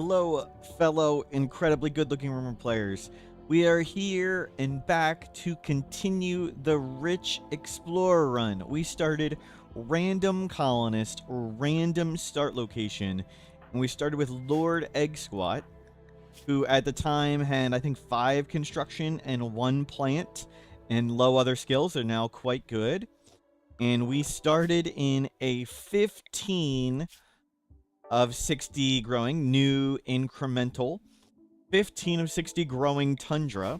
Hello, fellow incredibly good-looking Rimworld players. We are here and back to continue the Rich Explorer run. We started random colonist or random start location, and we started with Lord Egg Squat, who at the time had, I think, 5 construction and 1 plant, and low other skills. Are now quite good. And we started in a 15 of 60 growing, new incremental, 15 of 60 growing tundra.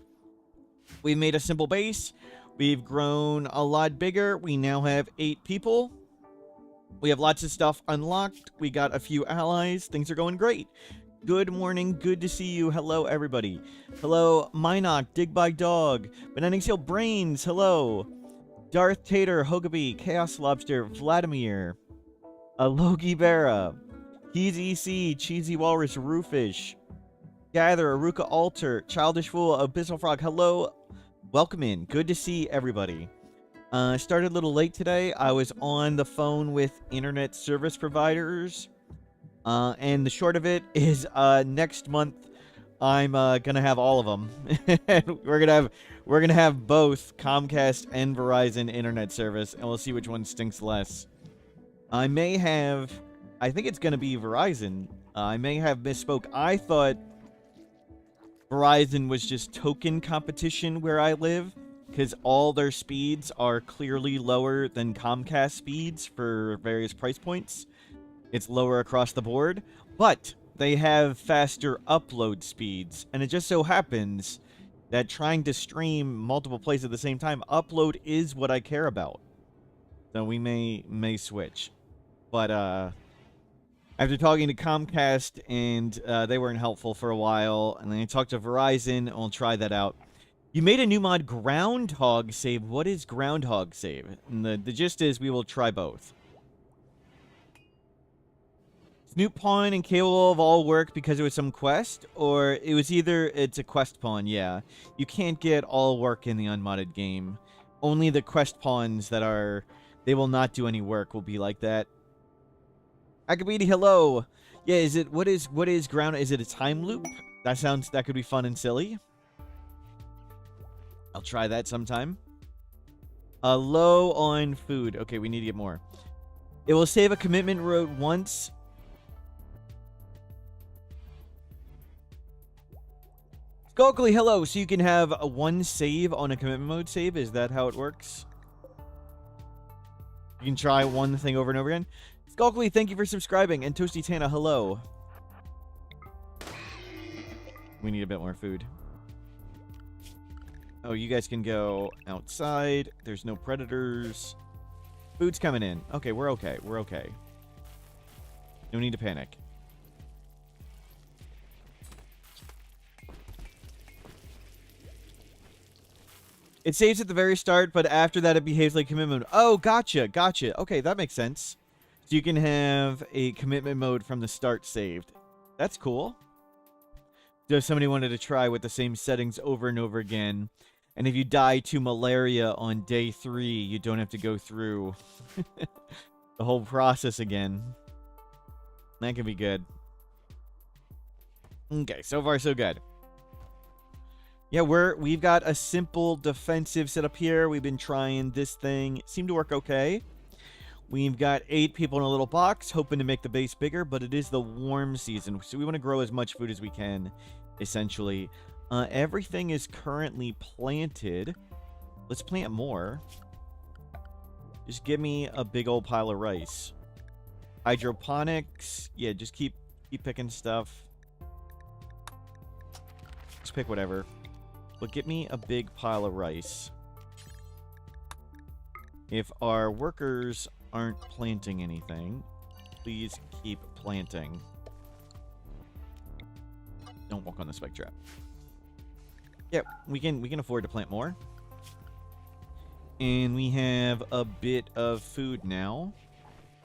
We made a simple base. We've grown a lot bigger. We now have 8 people. We have lots of stuff unlocked. We got a few allies. Things are going great. Good morning. Good to see you. Hello, everybody. Hello, Minoc, Dig by Dog, Banana Seal Brains. Hello. Darth Tater, Hogabee, Chaos Lobster, Vladimir, Logi Vera, He's EC, Cheesy Walrus, Roofish, Gather, Aruka Alter, Childish Fool, Abyssal Frog. Hello. Welcome in. Good to see everybody. Started a little late today. I was on the phone with internet service providers. And the short of it is next month I'm gonna have all of them. we're gonna have both Comcast and Verizon internet service, and we'll see which one stinks less. I think it's gonna be Verizon. I may have misspoke. I thought Verizon was just token competition where I live, because all their speeds are clearly lower than Comcast speeds for various price points. It's lower across the board, but they have faster upload speeds, and it just so happens that trying to stream multiple plays at the same time, upload is what I care about. So we may switch. But after talking to Comcast, and they weren't helpful for a while, and then I talked to Verizon, and we'll try that out. You made a new mod, Groundhog Save. What is Groundhog Save? And the gist is we will try both. Snoop Pawn and Cable of all work because it was some quest, or it was it's a quest pawn, yeah. You can't get all work in the unmodded game. Only the quest pawns that they will not do any work will be like that. Akabidi, hello. Yeah, what is ground? Is it a time loop? That could be fun and silly. I'll try that sometime. Low on food. Okay, we need to get more. It will save a commitment road once. Skulkly, hello. So you can have one save on a commitment mode save. Is that how it works? You can try one thing over and over again. Skulkly, thank you for subscribing. And Toasty Tana, hello. We need a bit more food. Oh, you guys can go outside. There's no predators. Food's coming in. Okay, we're okay. We're okay. No need to panic. It saves at the very start, but after that it behaves like commitment. Oh, gotcha. Okay, that makes sense. So you can have a commitment mode from the start saved. That's cool. So if somebody wanted to try with the same settings over and over again, and if you die to malaria on day 3, you don't have to go through the whole process again. That can be good. Okay, so far so good. Yeah, we've got a simple defensive setup here. We've been trying this thing. It seemed to work okay. We've got 8 people in a little box, hoping to make the base bigger, but it is the warm season, so we want to grow as much food as we can, essentially. Everything is currently planted. Let's plant more. Just give me a big old pile of rice. Hydroponics. Yeah, just keep picking stuff. Just pick whatever. But get me a big pile of rice. If our workers aren't planting anything, please keep planting. Don't walk on the spike trap. Yeah, we can afford to plant more. And we have a bit of food now.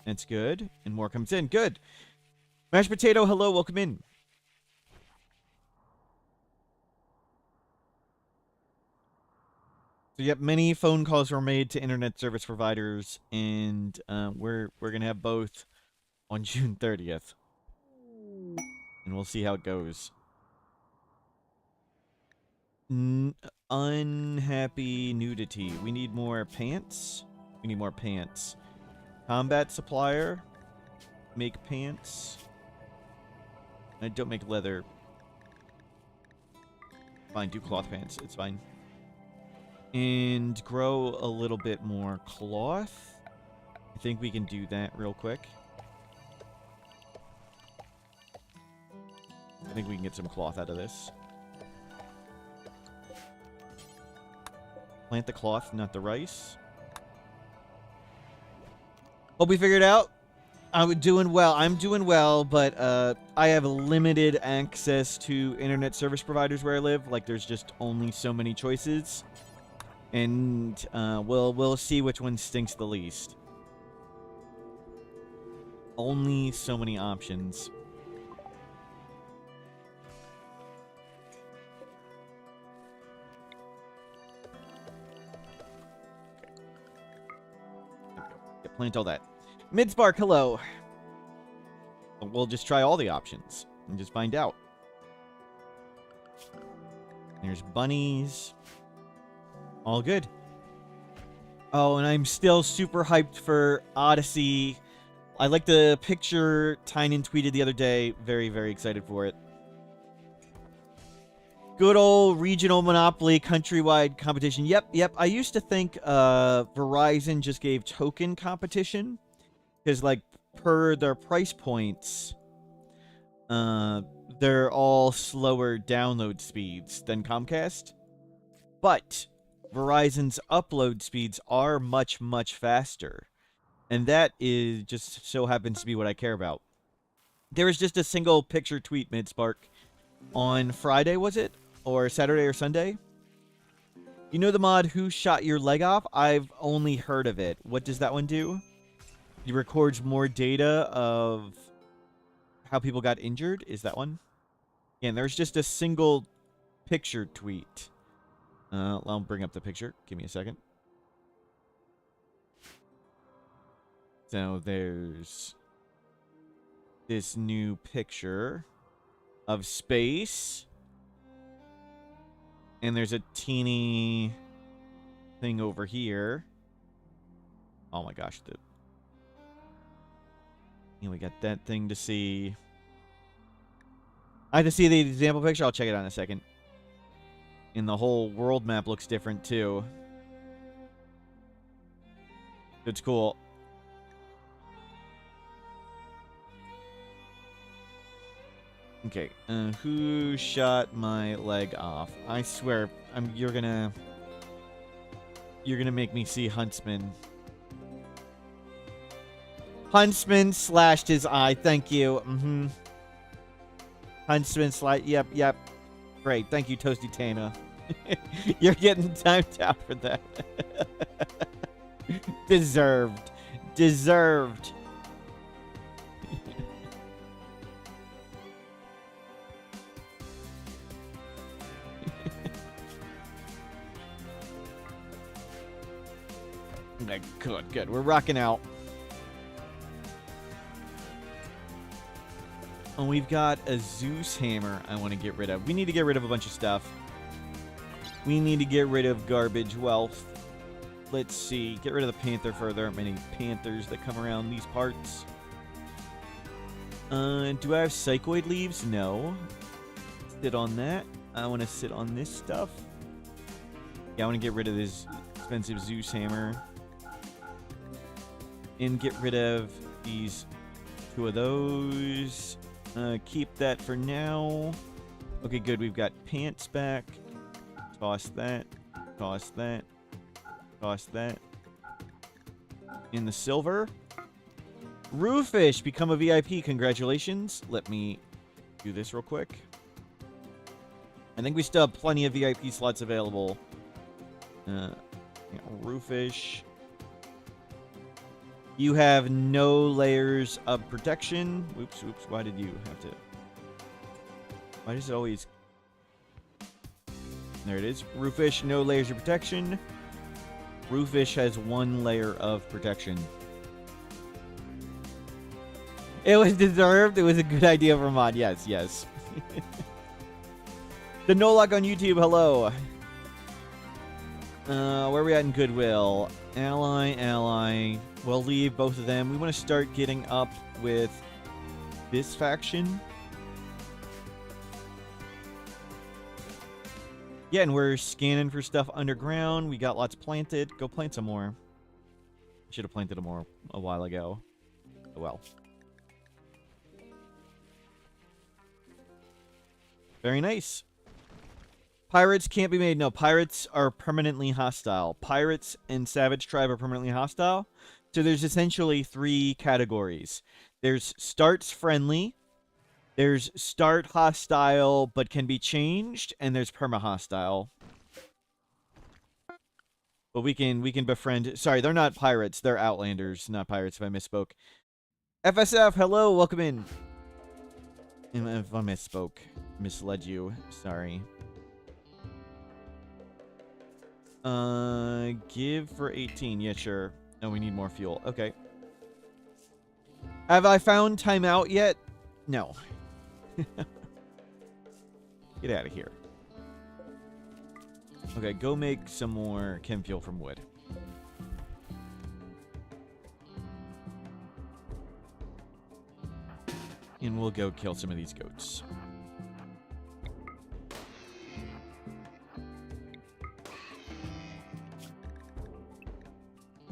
That's good. And more comes in. Good. Mashed potato, hello, welcome in. So yep, many phone calls were made to internet service providers, and we're gonna have both on June 30th. And we'll see how it goes. Unhappy nudity. We need more pants. We need more pants. Combat supplier. Make pants. I don't make leather. Fine, do cloth pants. It's fine. And grow a little bit more cloth. I think we can do that real quick. I think we can get some cloth out of this. Plant the cloth, not the rice. Hope we figured it out. I'm doing well. I'm doing well, but I have limited access to internet service providers where I live. Like, there's just only so many choices. And we'll see which one stinks the least. Only so many options. Plant all that. Midspark, hello. We'll just try all the options and just find out. There's bunnies. All good. Oh, and I'm still super hyped for Odyssey. I like the picture Tynan tweeted the other day. Very, very excited for it. Good old regional monopoly, countrywide competition. Yep. I used to think Verizon just gave token competition. Because, like, per their price points, they're all slower download speeds than Comcast. But Verizon's upload speeds are much, much faster. And that is just so happens to be what I care about. There was just a single picture tweet, Midspark, on Friday, was it? Or Saturday or Sunday? You know the mod Who Shot Your Leg Off? I've only heard of it. What does that one do? It records more data of how people got injured. Is that one? And there's just a single picture tweet. I'll bring up the picture. Give me a second. So there's this new picture of space. And there's a teeny thing over here. Oh my gosh. We got that thing to see. I have to see the example picture. I'll check it out in a second. And the whole world map looks different too. It's cool. Okay, who shot my leg off? I swear, you're gonna make me see Huntsman. Huntsman slashed his eye. Thank you. Huntsman Yep. Great. Thank you, Toasty Tana. You're getting timed out for that. Deserved. Good. We're rocking out. And we've got a Zeus hammer I want to get rid of. We need to get rid of a bunch of stuff. We need to get rid of garbage wealth. Let's see. Get rid of the panther fur. There aren't many panthers that come around these parts. Do I have psychoid leaves? No. Sit on that. I want to sit on this stuff. Yeah, I want to get rid of this expensive Zeus hammer. And get rid of these two of those. Keep that for now. Okay, good. We've got pants back. Toss that. Toss that. Toss that. In the silver. Roofish, become a VIP. Congratulations. Let me do this real quick. I think we still have plenty of VIP slots available. Yeah, Roofish. You have no layers of protection. Oops. Why did you have to... Why does it always... There it is. Roofish, no layers of protection. Roofish has 1 layer of protection. It was deserved. It was a good idea for mod. Yes, yes. The Nolok on YouTube, hello. Where are we at in Goodwill? Ally. We'll leave both of them. We want to start getting up with this faction. Yeah, and we're scanning for stuff underground. We got lots planted. Go plant some more. Should have planted more a while ago. Oh well. Very nice. Pirates can't be made. No, pirates are permanently hostile. Pirates and Savage Tribe are permanently hostile. So there's essentially 3 categories. There's starts friendly. There's start hostile but can be changed, and there's perma hostile. But we can befriend. Sorry, they're not pirates. They're outlanders, not pirates. If I misspoke. FSF, hello, welcome in. If I misspoke, misled you. Sorry. Give for 18. Yeah, sure. No, we need more fuel. Okay. Have I found timeout yet? No. Get out of here. Okay, go make some more chem fuel from wood. And we'll go kill some of these goats.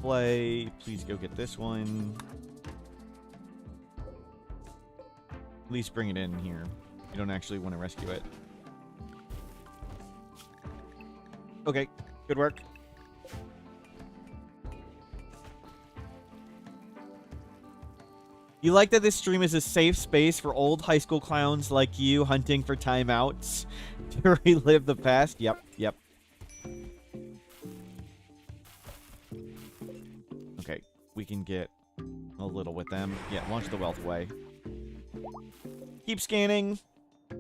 Play. Please go get this one. At least bring it in here. You don't actually want to rescue it. Okay, good work. You like that this stream is a safe space for old high school clowns like you hunting for timeouts to relive the past? Yep. Okay, we can get a little with them. Yeah, launch the wealth away. Keep scanning.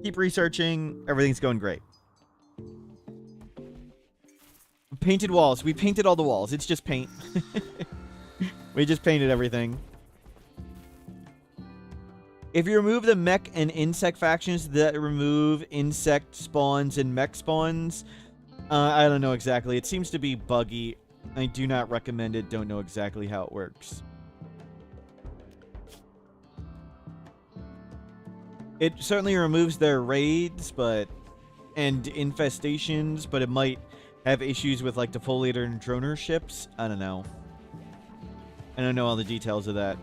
Keep researching. Everything's going great. Painted walls. We painted all the walls. It's just paint. We just painted everything. If you remove the mech and insect factions, that remove insect spawns and mech spawns. I don't know exactly. It seems to be buggy. I do not recommend it. Don't know exactly how it works. It certainly removes their raids, and infestations, but it might have issues with like defoliator and droner ships. I don't know. I don't know all the details of that.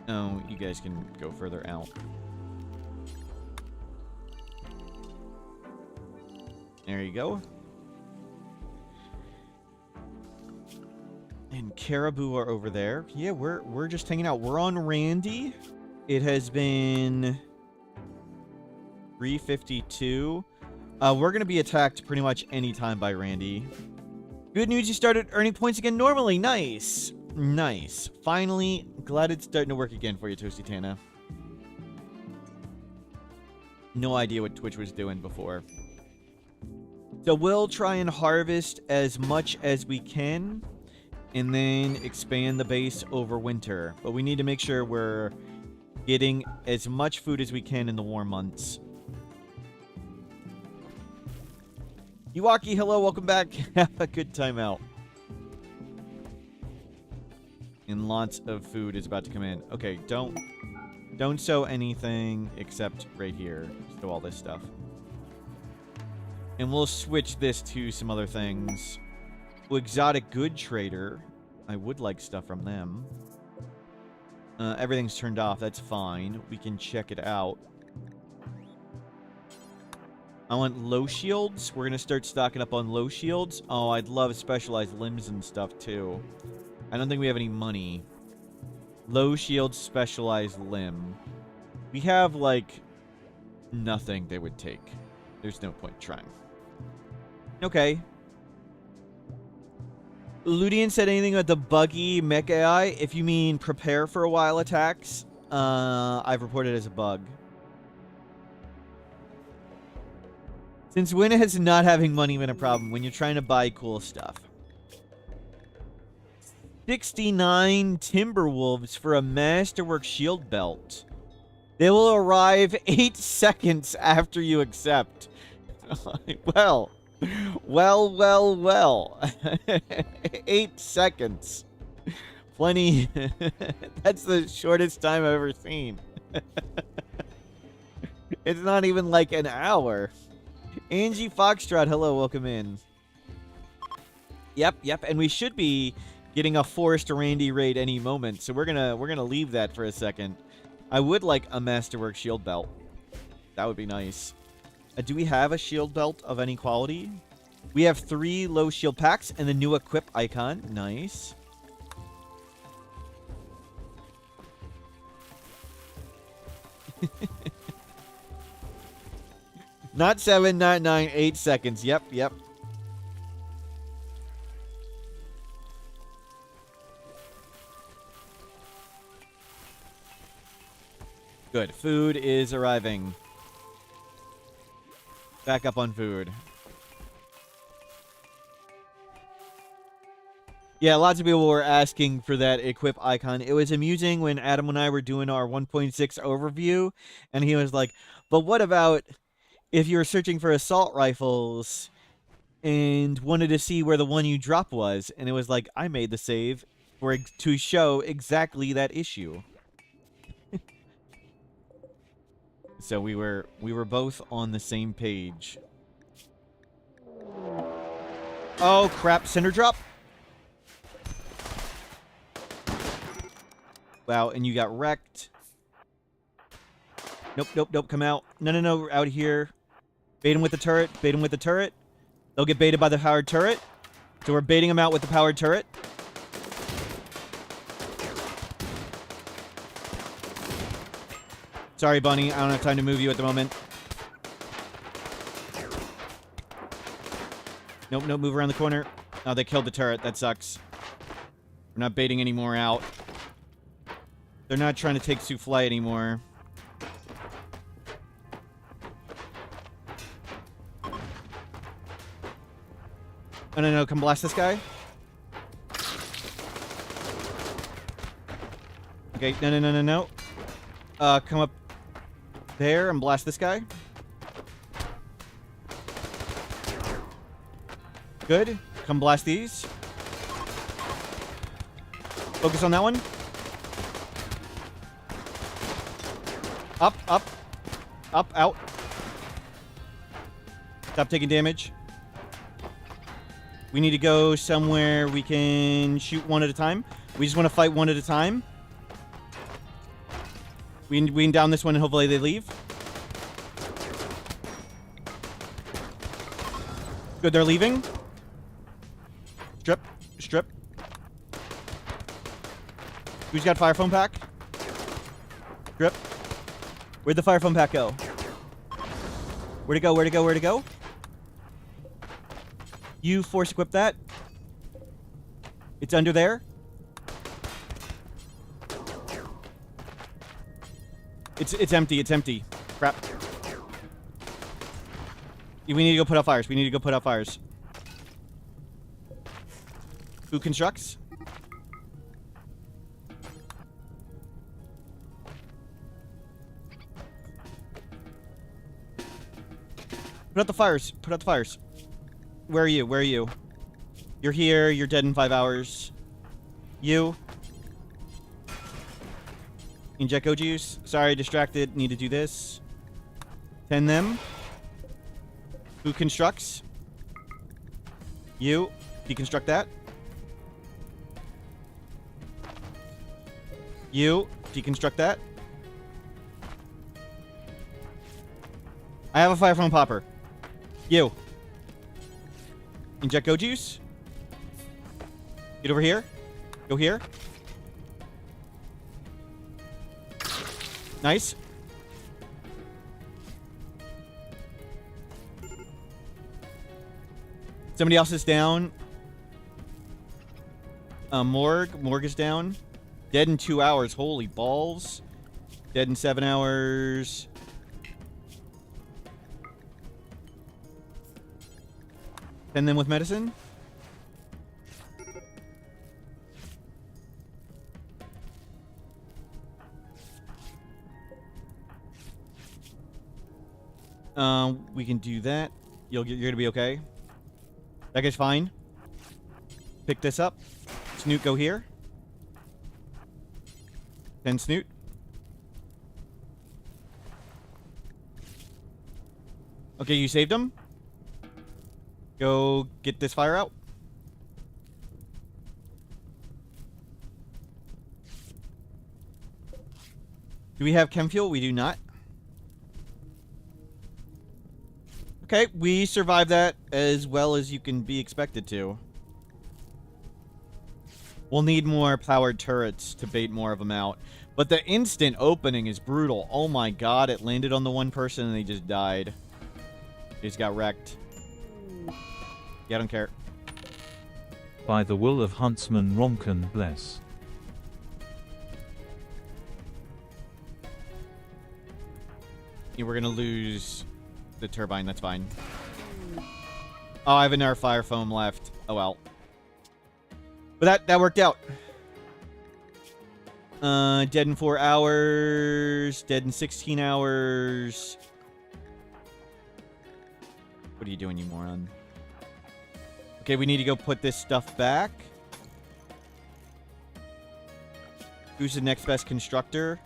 Oh, you guys can go further out. There you go. And Caribou are over there. Yeah, we're just hanging out. We're on Randy. It has been 3:52. We're gonna be attacked pretty much any time by Randy. Good news, you started earning points again normally. Nice. Nice. Finally, glad it's starting to work again for you, Toasty Tana. No idea what Twitch was doing before. So we'll try and harvest as much as we can and then expand the base over winter. But we need to make sure we're getting as much food as we can in the warm months. Iwaki, hello, welcome back. Have a good time out. And lots of food is about to come in. Okay, don't sow anything except right here. Sow all this stuff. And we'll switch this to some other things. Exotic good trader. I would like stuff from them. Everything's turned off. That's fine. We can check it out. I want low shields. We're going to start stocking up on low shields. Oh, I'd love specialized limbs and stuff, too. I don't think we have any money. Low shield specialized limb. We have, like, nothing they would take. There's no point trying. Okay. Ludian said anything about the buggy mech AI? If you mean prepare for a while attacks, I've reported as a bug. Since when has not having money been a problem when you're trying to buy cool stuff? 69 Timberwolves for a Masterwork shield belt. They will arrive 8 seconds after you accept. Well. 8 seconds. Plenty. That's the shortest time I've ever seen. It's not even like an hour. Angie Foxtrot, hello, welcome in. Yep, and we should be getting a Forrest Randy raid any moment, so we're gonna leave that for a second. I would like a Masterwork shield belt. That would be nice. Do we have a shield belt of any quality? We have 3 low shield packs and the new equip icon. Nice. Not 7, not 9, 8 seconds. Yep. Good. Food is arriving. Back up on food. Yeah, lots of people were asking for that equip icon. It was amusing when Adam and I were doing our 1.6 overview, and he was like, but what about if you were searching for assault rifles and wanted to see where the one you dropped was? And it was like, I made the save to show exactly that issue. So we were both on the same page. Oh crap, cinder drop. Wow, and you got wrecked. Nope, come out. No, out here. Bait him with the turret, They'll get baited by the powered turret. So we're baiting them out with the powered turret. Sorry, Bunny. I don't have time to move you at the moment. Nope, move around the corner. Oh, they killed the turret. That sucks. We're not baiting any more out. They're not trying to take Souffle anymore. Oh, no, come blast this guy. Okay, no. Come up there and blast this guy. Good. Come blast these. Focus on that one. Up, out. Stop taking damage. We need to go somewhere we can shoot one at a time. We just want to fight one at a time. We can down this one and hopefully they leave. Good, they're leaving. Strip. Who's got fire foam pack? Strip. Where'd the fire foam pack go? Where'd it go? You force equip that. It's under there. It's empty. Crap. We need to go put out fires. Who constructs? Put out the fires. Where are you? You're here. You're dead in 5 hours. You. Inject go juice. Sorry, distracted. Need to do this. 10 them. Who constructs? You. Deconstruct that. You. Deconstruct that. I have a fire foam popper. You. Inject go juice. Get over here. Go here. Nice. Somebody else is down. Morg is down. Dead in 2 hours. Holy balls. Dead in 7 hours. And then with medicine. We can do that. You're gonna be okay. That guy's fine. Pick this up. Snoot, go here. Then Snoot. Okay, you saved him. Go get this fire out. Do we have chem fuel? We do not. Okay, we survived that as well as you can be expected to. We'll need more powered turrets to bait more of them out. But the instant opening is brutal. Oh my god, it landed on the one person and they just died. They just got wrecked. Yeah, I don't care. By the will of Huntsman Romkin, bless. Yeah, we're gonna lose the turbine, that's fine. Oh, I have another fire foam left. Oh well. But that worked out. Dead in 4 hours. Dead in 16 hours. What are you doing, you moron? Okay, we need to go put this stuff back. Who's the next best constructor?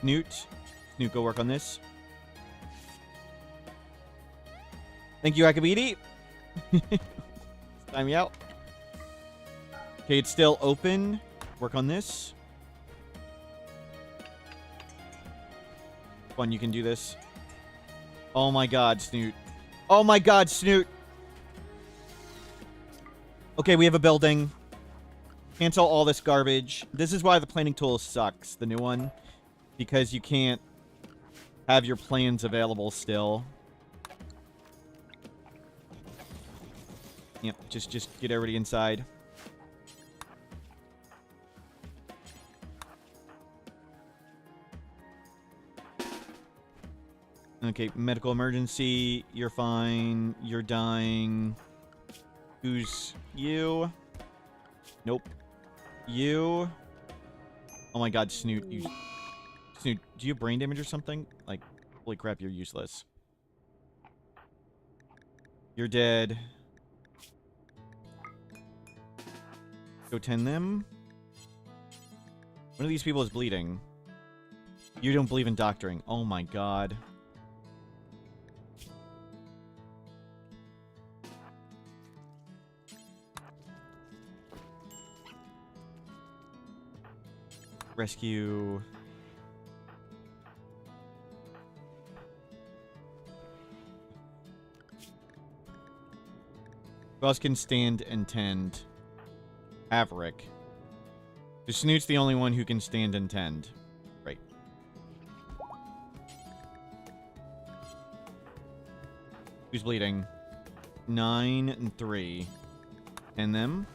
Snoot. Snoot, go work on this. Thank you, Akabidi. Time me out. Okay, it's still open. Work on this. Fun, you can do this. Oh my god, Snoot. Oh my god, Snoot. Okay, we have a building. Cancel all this garbage. This is why the planning tool sucks, the new one. Because you can't have your plans available still. Yep, just get everybody inside. Okay, medical emergency. You're fine. You're dying. Who's you? Nope. You. Oh my god, Snoot. Snoot, do you have brain damage or something? Like, holy crap, you're useless. You're dead. Go tend them. One of these people is bleeding. You don't believe in doctoring. Oh my god. Rescue. Who else can stand and tend? Averick. The Snoot's the only one who can stand and tend. Right. Who's bleeding? 9 and 3. And them.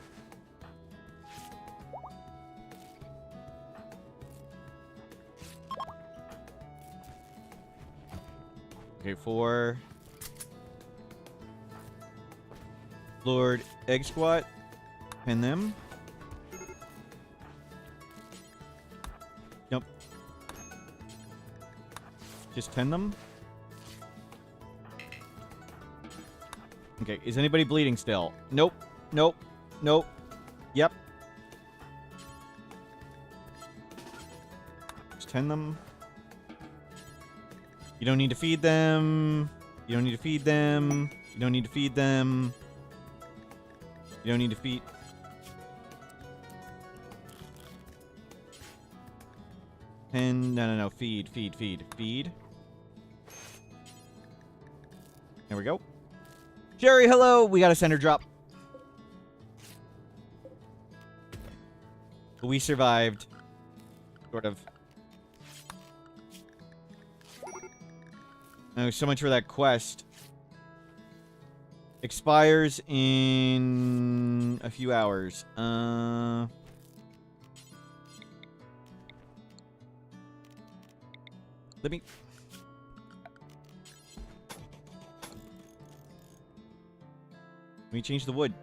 Okay, 4. Lord Egg Squat. Pin them. Nope. Just 10 them. Okay, is anybody bleeding still? Nope. Nope. Nope. Yep. Just 10 them. You don't need to feed them. You don't need to feed them. You don't need to feed them. You don't need to feed. No. Feed. Feed. There we go. Jerry, hello. We got a center drop. We survived. Sort of. Oh, so much for that quest. Expires in a few hours. Let me... Let me change the wood.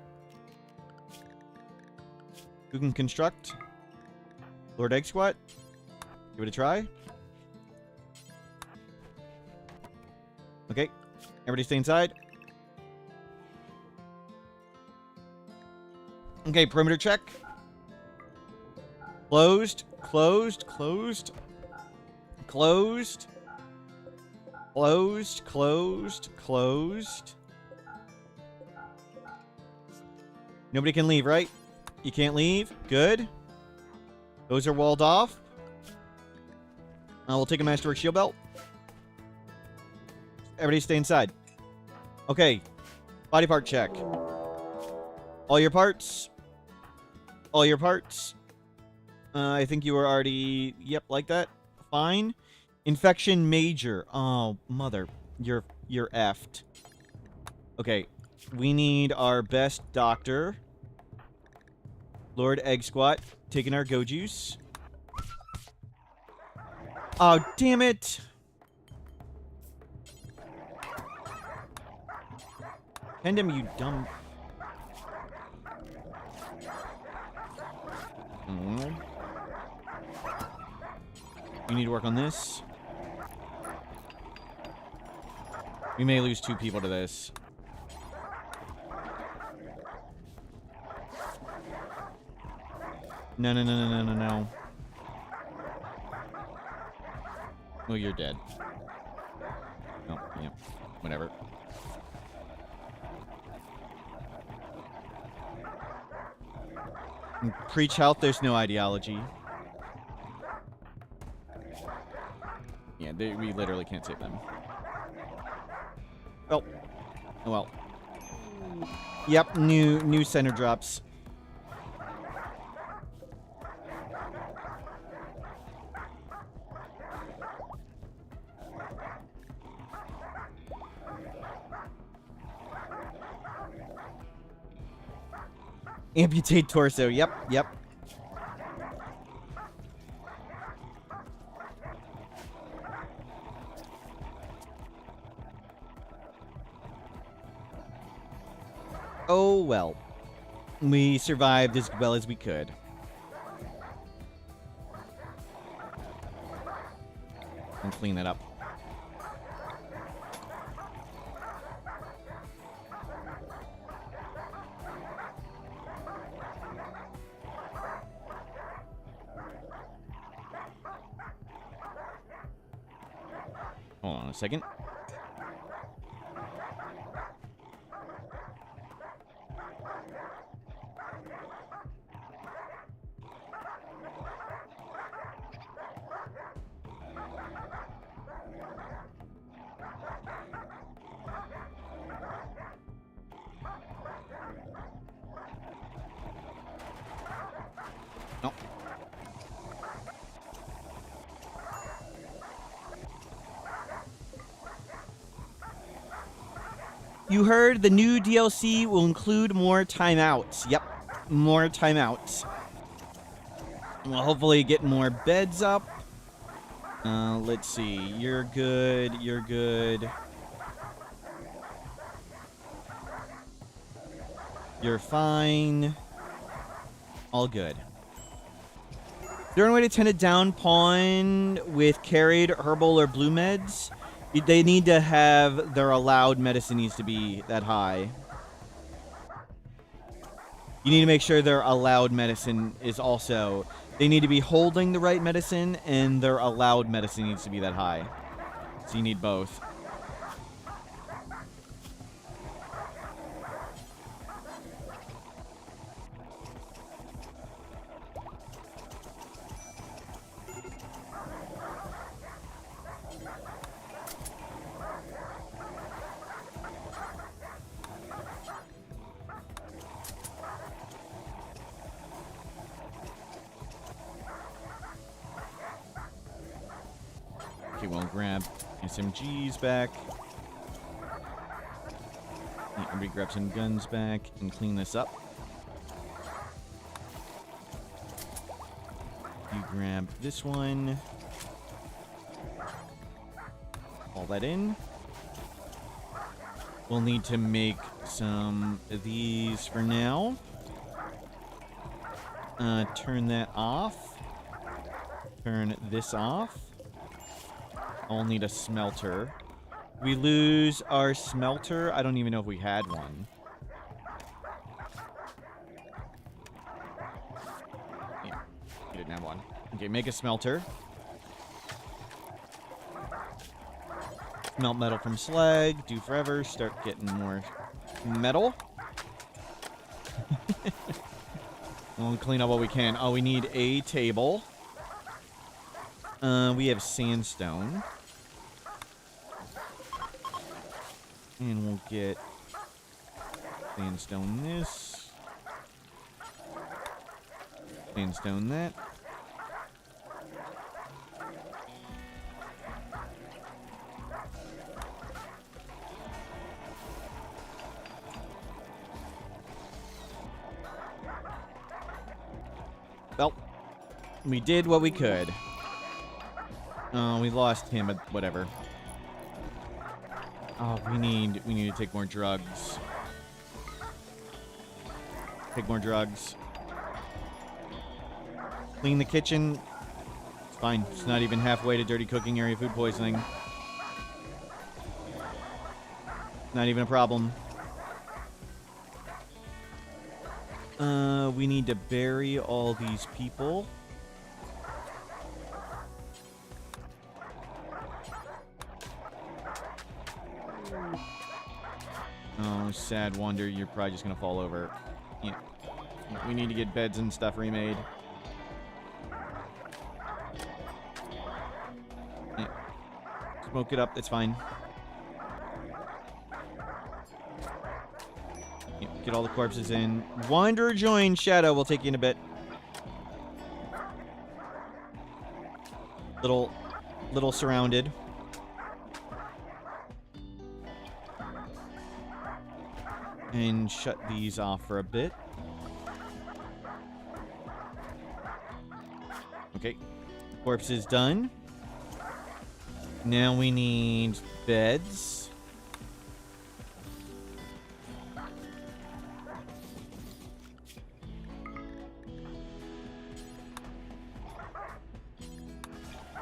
Who can construct? Lord Egg Squat? Give it a try. Okay. Everybody stay inside. Okay, perimeter check. Closed. Closed. Closed. Closed. Closed. Closed. Closed. Nobody can leave, right? You can't leave. Good. Those are walled off. We'll take a Masterwork Shield Belt. Everybody stay inside. Okay. Body part check. All your parts. All your parts. I think you were already... Yep, like that. Fine. Infection major. Oh, mother. You're effed. Okay. We need our best doctor. Lord Egg Squat. Taking our go juice. Oh, damn it. Pendum, you dumb... You need to work on this. We may lose 2 people to this. No, no, no, no, no, no, no. Oh, you're dead. Oh, yeah. Whatever. Preach health, there's no ideology. Yeah, we literally can't save them. Well. Oh well. Yep, new center drops. Amputate torso. Yep, yep. Oh, well. We survived as well as we could. And clean that up. Hold on a second. No. You heard the new DLC will include more timeouts. Yep, more timeouts. We'll hopefully get more beds up. Let's see. You're good. You're good. You're fine. All good. Is there any way to tend a down pawn with carried herbal or blue meds? They need to have their allowed medicine needs to be that high. You need to make sure their allowed medicine is also... They need to be holding the right medicine, and their allowed medicine needs to be that high. So you need both. Okay, we'll grab SMGs back. Yeah, everybody grab some guns back and clean this up. You grab this one. All that in. We'll need to make some of these for now. Turn that off. Turn this off. I'll need a smelter. We lose our smelter. I don't even know if we had one. Yeah, we didn't have one. Okay, make a smelter. Melt metal from slag. Do forever. Start getting more metal. We'll clean up what we can. Oh, we need a table. We have sandstone. And we'll get sandstone this. Sandstone that. Well, we did what we could. Oh, we lost him, but whatever. Oh, we need to take more drugs. Take more drugs. Clean the kitchen. It's fine. It's not even halfway to dirty cooking area food poisoning. Not even a problem. We need to bury all these people. Oh, sad wonder. You're probably just gonna fall over. Yeah. We need to get beds and stuff remade. Yeah. Smoke it up. It's fine. Yeah, get all the corpses in. Wander join Shadow. We'll take you in a bit. Little surrounded. And shut these off for a bit. Okay. Corpse is done. Now we need beds.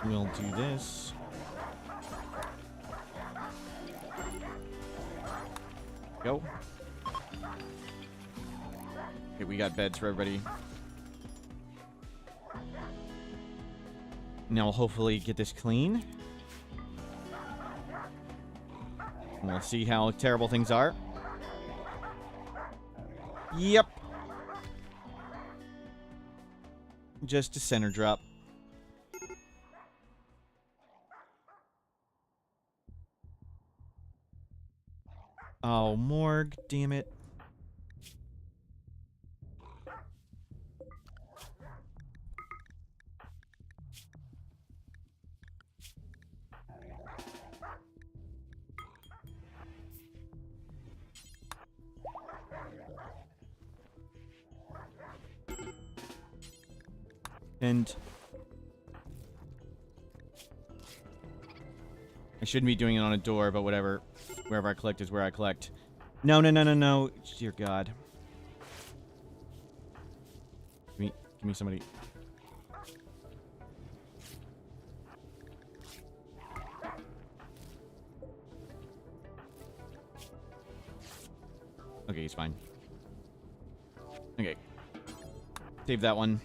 We'll do this. Go. Okay, we got beds for everybody. Now we'll hopefully get this clean. And we'll see how terrible things are. Yep. Just a center drop. Oh, morgue, damn it. And I shouldn't be doing it on a door, but whatever. Wherever I collect is where I collect. No, no, no, no, no. Dear God. Give me somebody. Okay, he's fine. Okay. Save that one.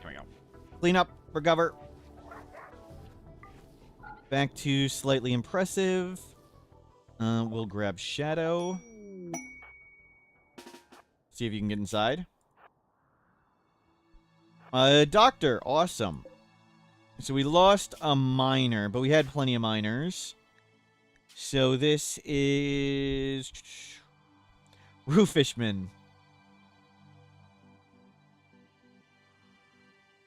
Here we go. Clean up, recover. Back to slightly impressive. We'll grab Shadow. See if you can get inside. Doctor, awesome. So we lost a miner, but we had plenty of miners. So this is Roofishman.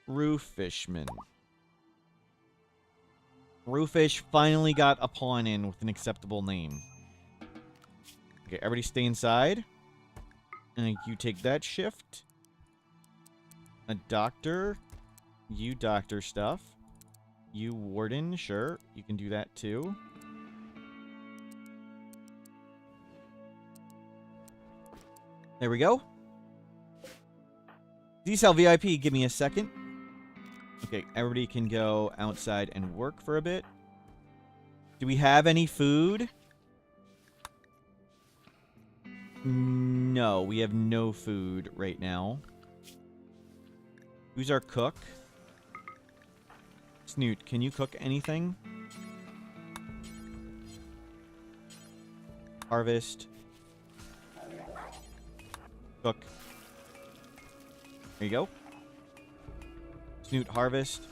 Roofishman. Roofish finally got a pawn in with an acceptable name. Okay, everybody stay inside. And you take that shift. A doctor. You doctor stuff. You warden, sure. You can do that too. There we go. Z-Cell VIP, give me a second. Okay, everybody can go outside and work for a bit. Do we have any food? No, we have no food right now. Who's our cook? Snoot, can you cook anything? Harvest. Cook. There you go. Snoot, harvest.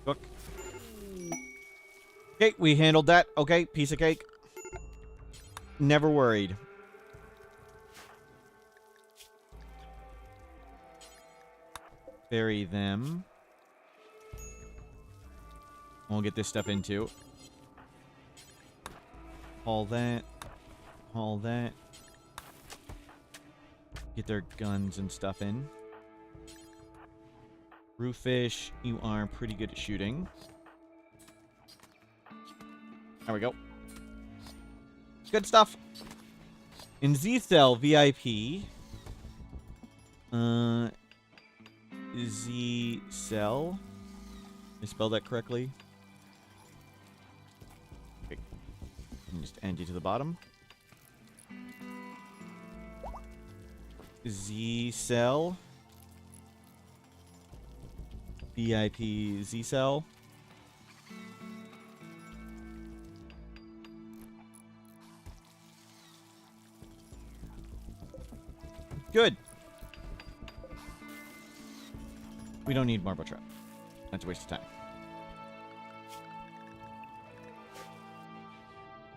Cook. Okay, we handled that. Okay, piece of cake. Never worried. Bury them. We'll get this stuff into. Haul that. Haul that. Get their guns and stuff in. Roofish, you are pretty good at shooting. There we go. Good stuff. In Z-Cell VIP. Z-Cell. Did I spell that correctly? Okay. Just end you to the bottom. Z-Cell. VIP Z-Cell. Good. We don't need Marble Trap. That's a waste of time.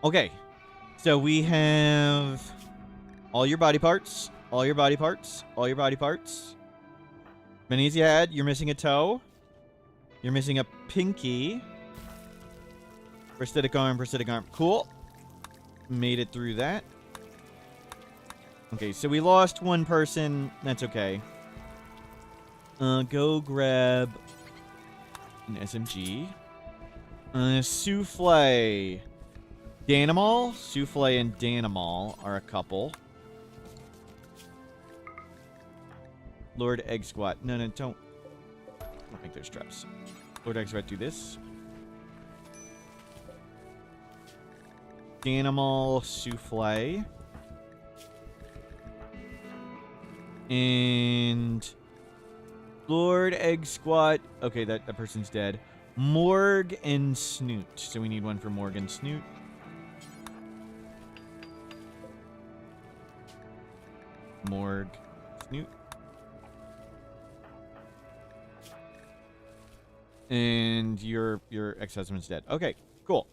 Okay. So we have all your body parts. All your body parts. All your body parts. Many as you had. You're missing a toe. You're missing a pinky. Prosthetic arm, prosthetic arm. Cool. Made it through that. Okay, so we lost one person. That's okay. Go grab an SMG. Souffle. Danimal. Souffle and Danimal are a couple. Lord Egg Squat. No, don't make those traps. Lord Egg Squat, do this. Danimal, Souffle. And Lord Egg Squat. Okay, that person's dead. Morg and Snoot. So we need one for Morg and Snoot. Morg, Snoot. And your ex-husband's dead. Okay, cool.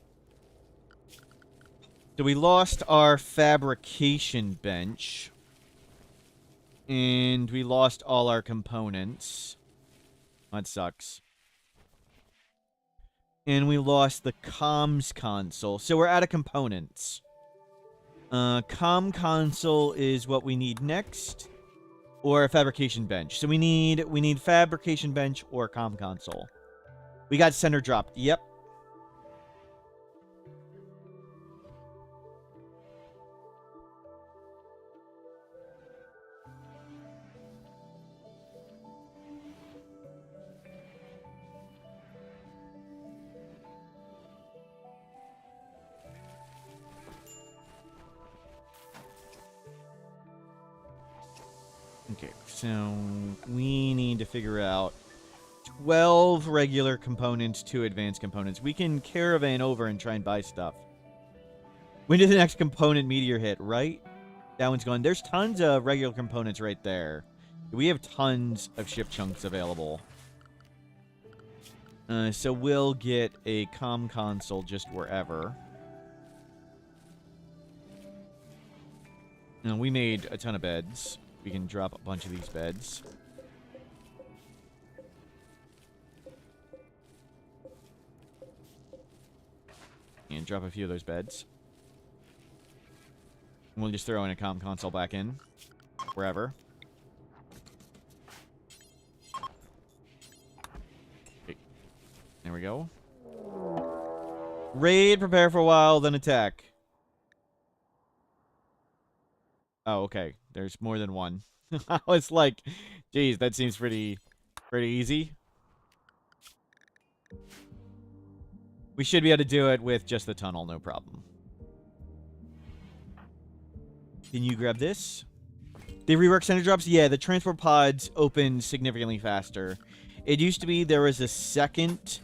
So we lost our fabrication bench. And we lost all our components. That sucks. And we lost the comms console. So we're out of components. Comm console is what we need next. Or a fabrication bench. So we need fabrication bench or comm console. We got center dropped. Yep. Okay, so we need to figure out 12 regular components, 2 advanced components. We can caravan over and try and buy stuff. When did the next component meteor hit, right? That one's gone. There's tons of regular components right there. We have tons of ship chunks available. So we'll get a comm console just wherever. And we made a ton of beds. We can drop a bunch of these beds. And drop a few of those beds. And we'll just throw in a comm console back in. Wherever. Okay. There we go. Raid, prepare for a while, then attack. Oh, okay. There's more than one. I was like, geez, that seems pretty easy. We should be able to do it with just the tunnel, no problem. Can you grab this? They rework center drops? Yeah, the transport pods open significantly faster. It used to be there was a second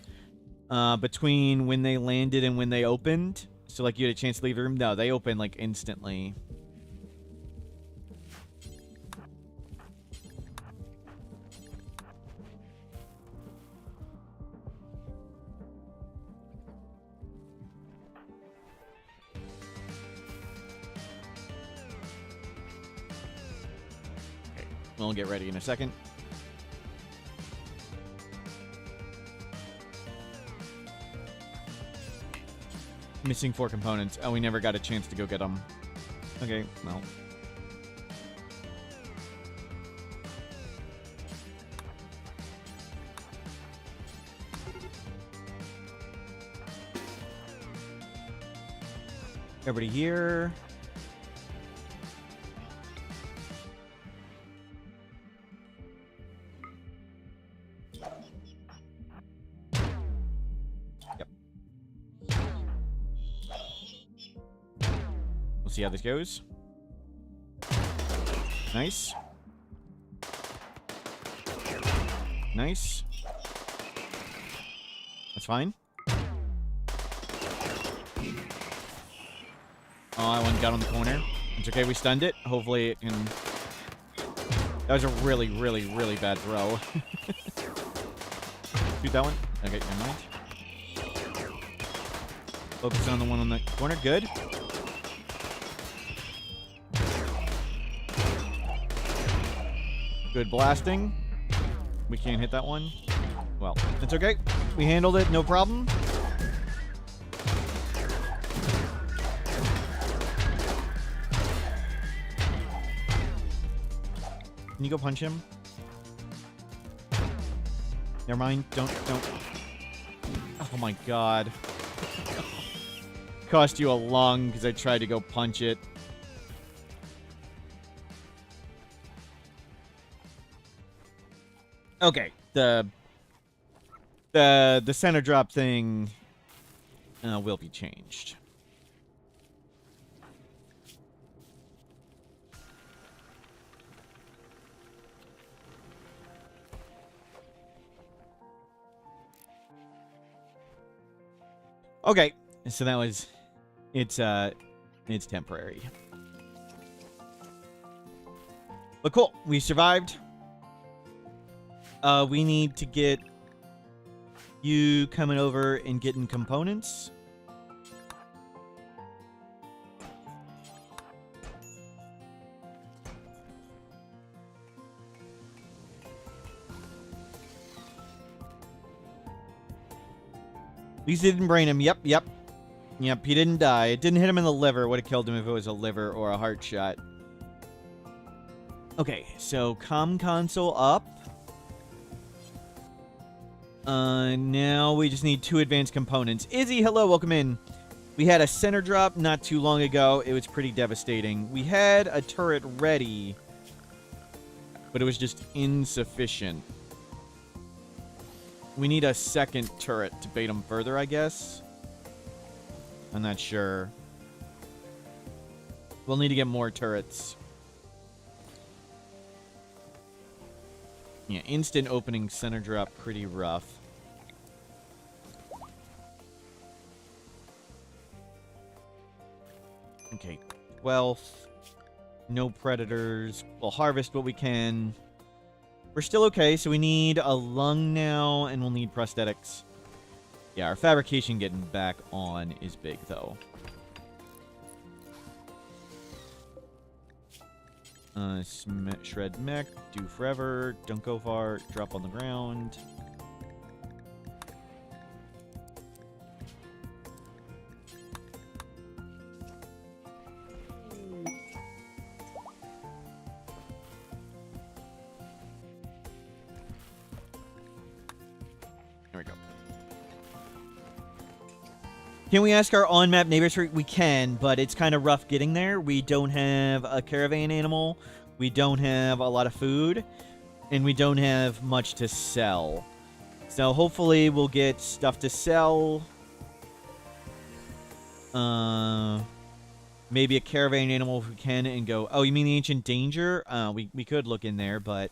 between when they landed and when they opened. So, like, you had a chance to leave the room. No, they open, like, instantly. We'll get ready in a second. Missing 4 components. Oh, we never got a chance to go get them. Okay, well. Everybody here. See how this goes. Nice. Nice. That's fine. Oh, that one got on the corner. It's okay, we stunned it. Hopefully it can... That was a really, really, really bad throw. Shoot that one. Okay, never mind. Focus on the one on the corner. Good. Good blasting. We can't hit that one. Well, it's okay. We handled it, no problem. Can you go punch him? Never mind. Don't. Oh my god. Cost you a lung because I tried to go punch it. Okay, the center drop thing will be changed. Okay, so that was it's temporary. But cool, we survived. We need to get you coming over and getting components. At least it didn't brain him. Yep, he didn't die. It didn't hit him in the liver. It would have killed him if it was a liver or a heart shot. Okay, so comm console up. Now we just need 2 advanced components. Izzy, hello, welcome in. We had a center drop not too long ago. It was pretty devastating. We had a turret ready, but it was just insufficient. We need a second turret to bait them further, I guess. I'm not sure. We'll need to get more turrets. Yeah, instant opening center drop, pretty rough. Okay, 12th. No predators. We'll harvest what we can. We're still okay, so we need a lung now, and we'll need prosthetics. Yeah, our fabrication getting back on is big, though. Shred mech, do forever, don't go far, drop on the ground. Can we ask our on-map neighbors? We can, but it's kind of rough getting there. We don't have a caravan animal. We don't have a lot of food. And we don't have much to sell. So hopefully we'll get stuff to sell. Maybe a caravan animal if we can and go... Oh, you mean the Ancient Danger? We could look in there, but...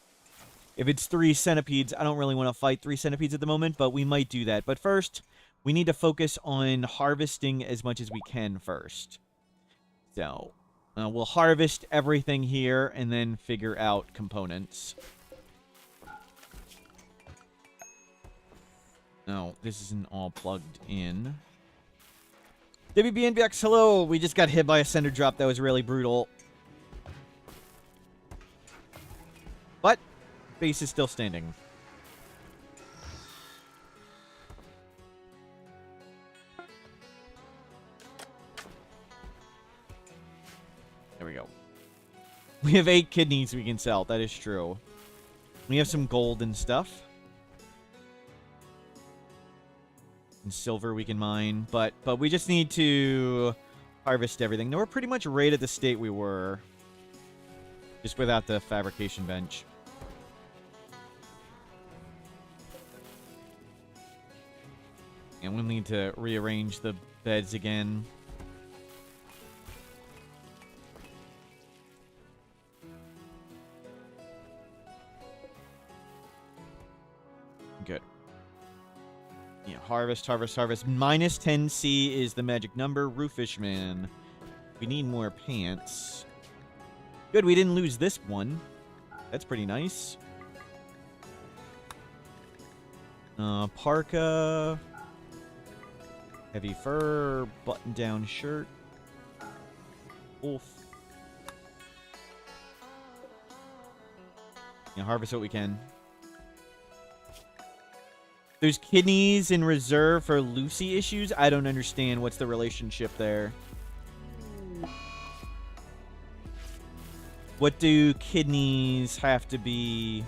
If it's 3 centipedes, I don't really want to fight 3 centipedes at the moment, but we might do that. But first, we need to focus on harvesting as much as we can first. So, we'll harvest everything here and then figure out components. No, this isn't all plugged in. WBNBX, hello! We just got hit by a cinder drop that was really brutal. But, base is still standing. There we go. We have 8 kidneys we can sell. That is true. We have some gold and stuff. And silver we can mine. But we just need to harvest everything. Now we're pretty much right at the state we were. Just without the fabrication bench. And we'll need to rearrange the beds again. Good. Yeah, harvest, harvest, harvest. Minus 10C is the magic number. Roofish man. We need more pants. Good, we didn't lose this one. That's pretty nice. Parka. Heavy fur. Button-down shirt. Wolf. Yeah, harvest what we can. There's kidneys in reserve for Lucy issues. I don't understand what's the relationship there. What do kidneys have to do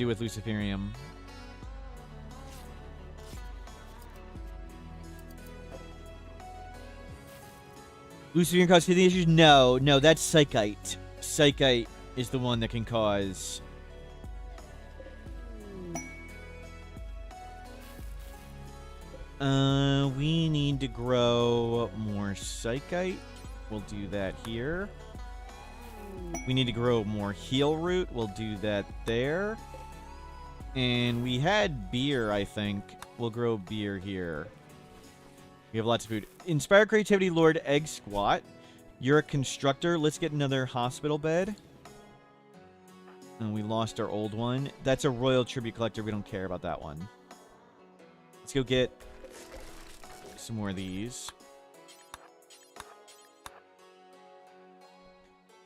with Luciferium? Luciferium cause kidney issues? No, that's Psychite. Psychite is the one that can cause... we need to grow more Psychite. We'll do that here. We need to grow more Heal Root. We'll do that there. And we had beer, I think. We'll grow beer here. We have lots of food. Inspire Creativity, Lord Egg Squat. You're a constructor. Let's get another hospital bed. And we lost our old one. That's a Royal Tribute Collector. We don't care about that one. Let's go get some more of these.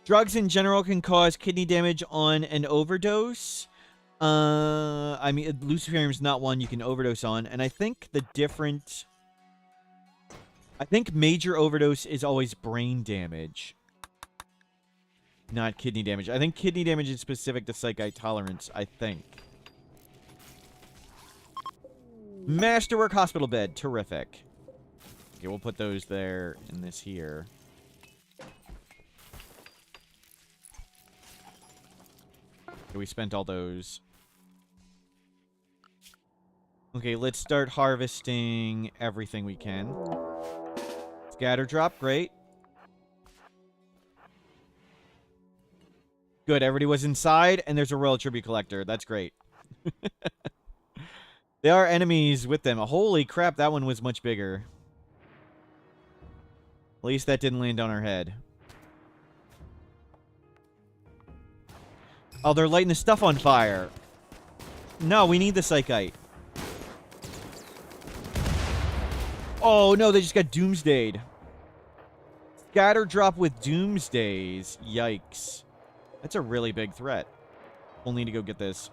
Drugs in general can cause kidney damage on an overdose. I mean, Luciferium's not one you can overdose on. And I think I think major overdose is always brain damage. Not kidney damage. I think kidney damage is specific to Psychite tolerance, I think. Masterwork hospital bed. Terrific. Okay, we'll put those there and this here. Okay, we spent all those. Okay, let's start harvesting everything we can. Scatter drop, great. Good, everybody was inside, and there's a Royal Tribute Collector. That's great. There are enemies with them. Holy crap, that one was much bigger. At least that didn't land on our head. Oh, they're lighting the stuff on fire. No, we need the Psychite. Oh, no, they just got Doomsdayed. Scatter drop with Doomsdays. Yikes. That's a really big threat. We'll need to go get this.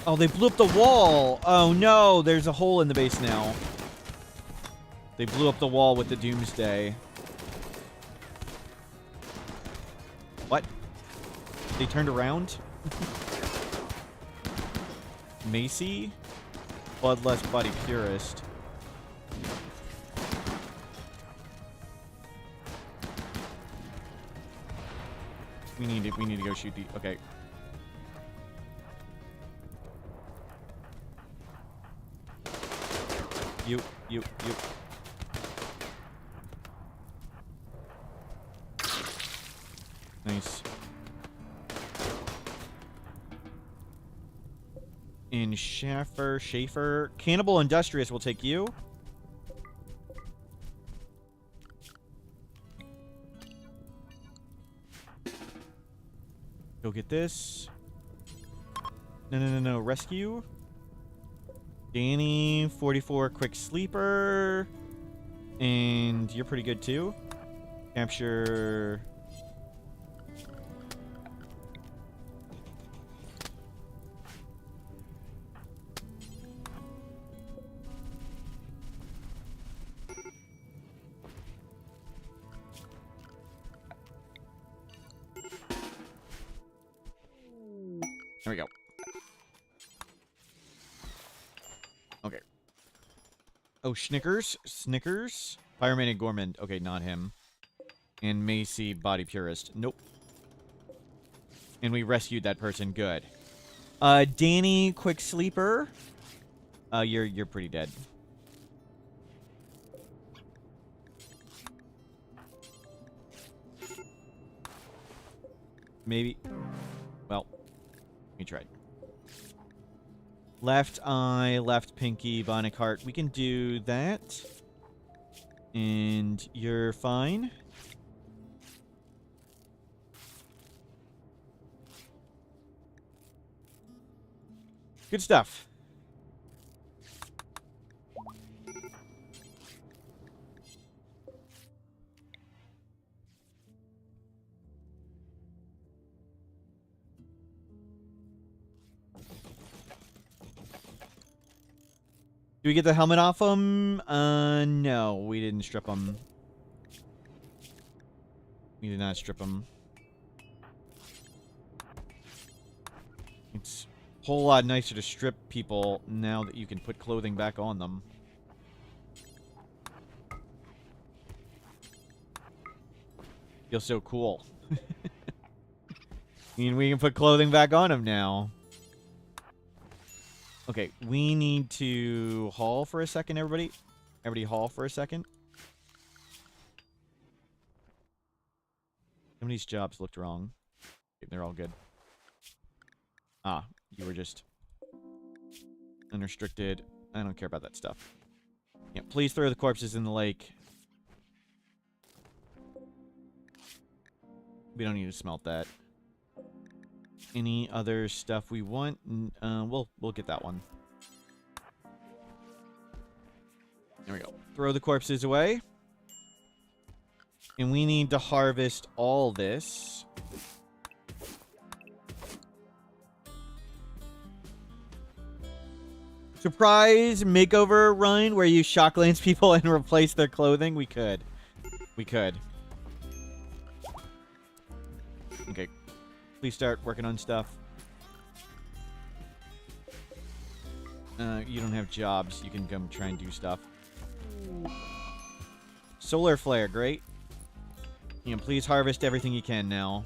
Oh, they blew up the wall. Oh, no. There's a hole in the base now. They blew up the wall with the Doomsday. They turned around. Macy. Bloodlust Body Purist. We need to go shoot the... Okay. You. Nice. In Schaefer. Cannibal Industrious will take you. Go get this. No. Rescue. Danny, 44 Quick Sleeper. And you're pretty good too. Capture. There we go. Okay. Oh, Snickers. Fireman and Gorman. Okay, not him. And Macy, Body Purist. Nope. And we rescued that person. Good. Danny, Quick Sleeper. You're pretty dead. Maybe. Well, we tried. Left eye, left pinky, bionic heart. We can do that. And you're fine. Good stuff. Do we get the helmet off him? No, we didn't strip him. We did not strip him. It's a whole lot nicer to strip people now that you can put clothing back on them. Feels so cool. I mean, we can put clothing back on him now. Okay, we need to haul for a second, everybody. Everybody haul for a second. Some of these jobs looked wrong. They're all good. Ah, you were just unrestricted. I don't care about that stuff. Yeah, please throw the corpses in the lake. We don't need to smelt that. Any other stuff we want? We'll get that one. There we go. Throw the corpses away. And we need to harvest all this. Surprise makeover run where you shock lance people and replace their clothing? We could. We could. Okay. Please start working on stuff. You don't have jobs. You can come try and do stuff. Solar flare, great. You know, please harvest everything you can now.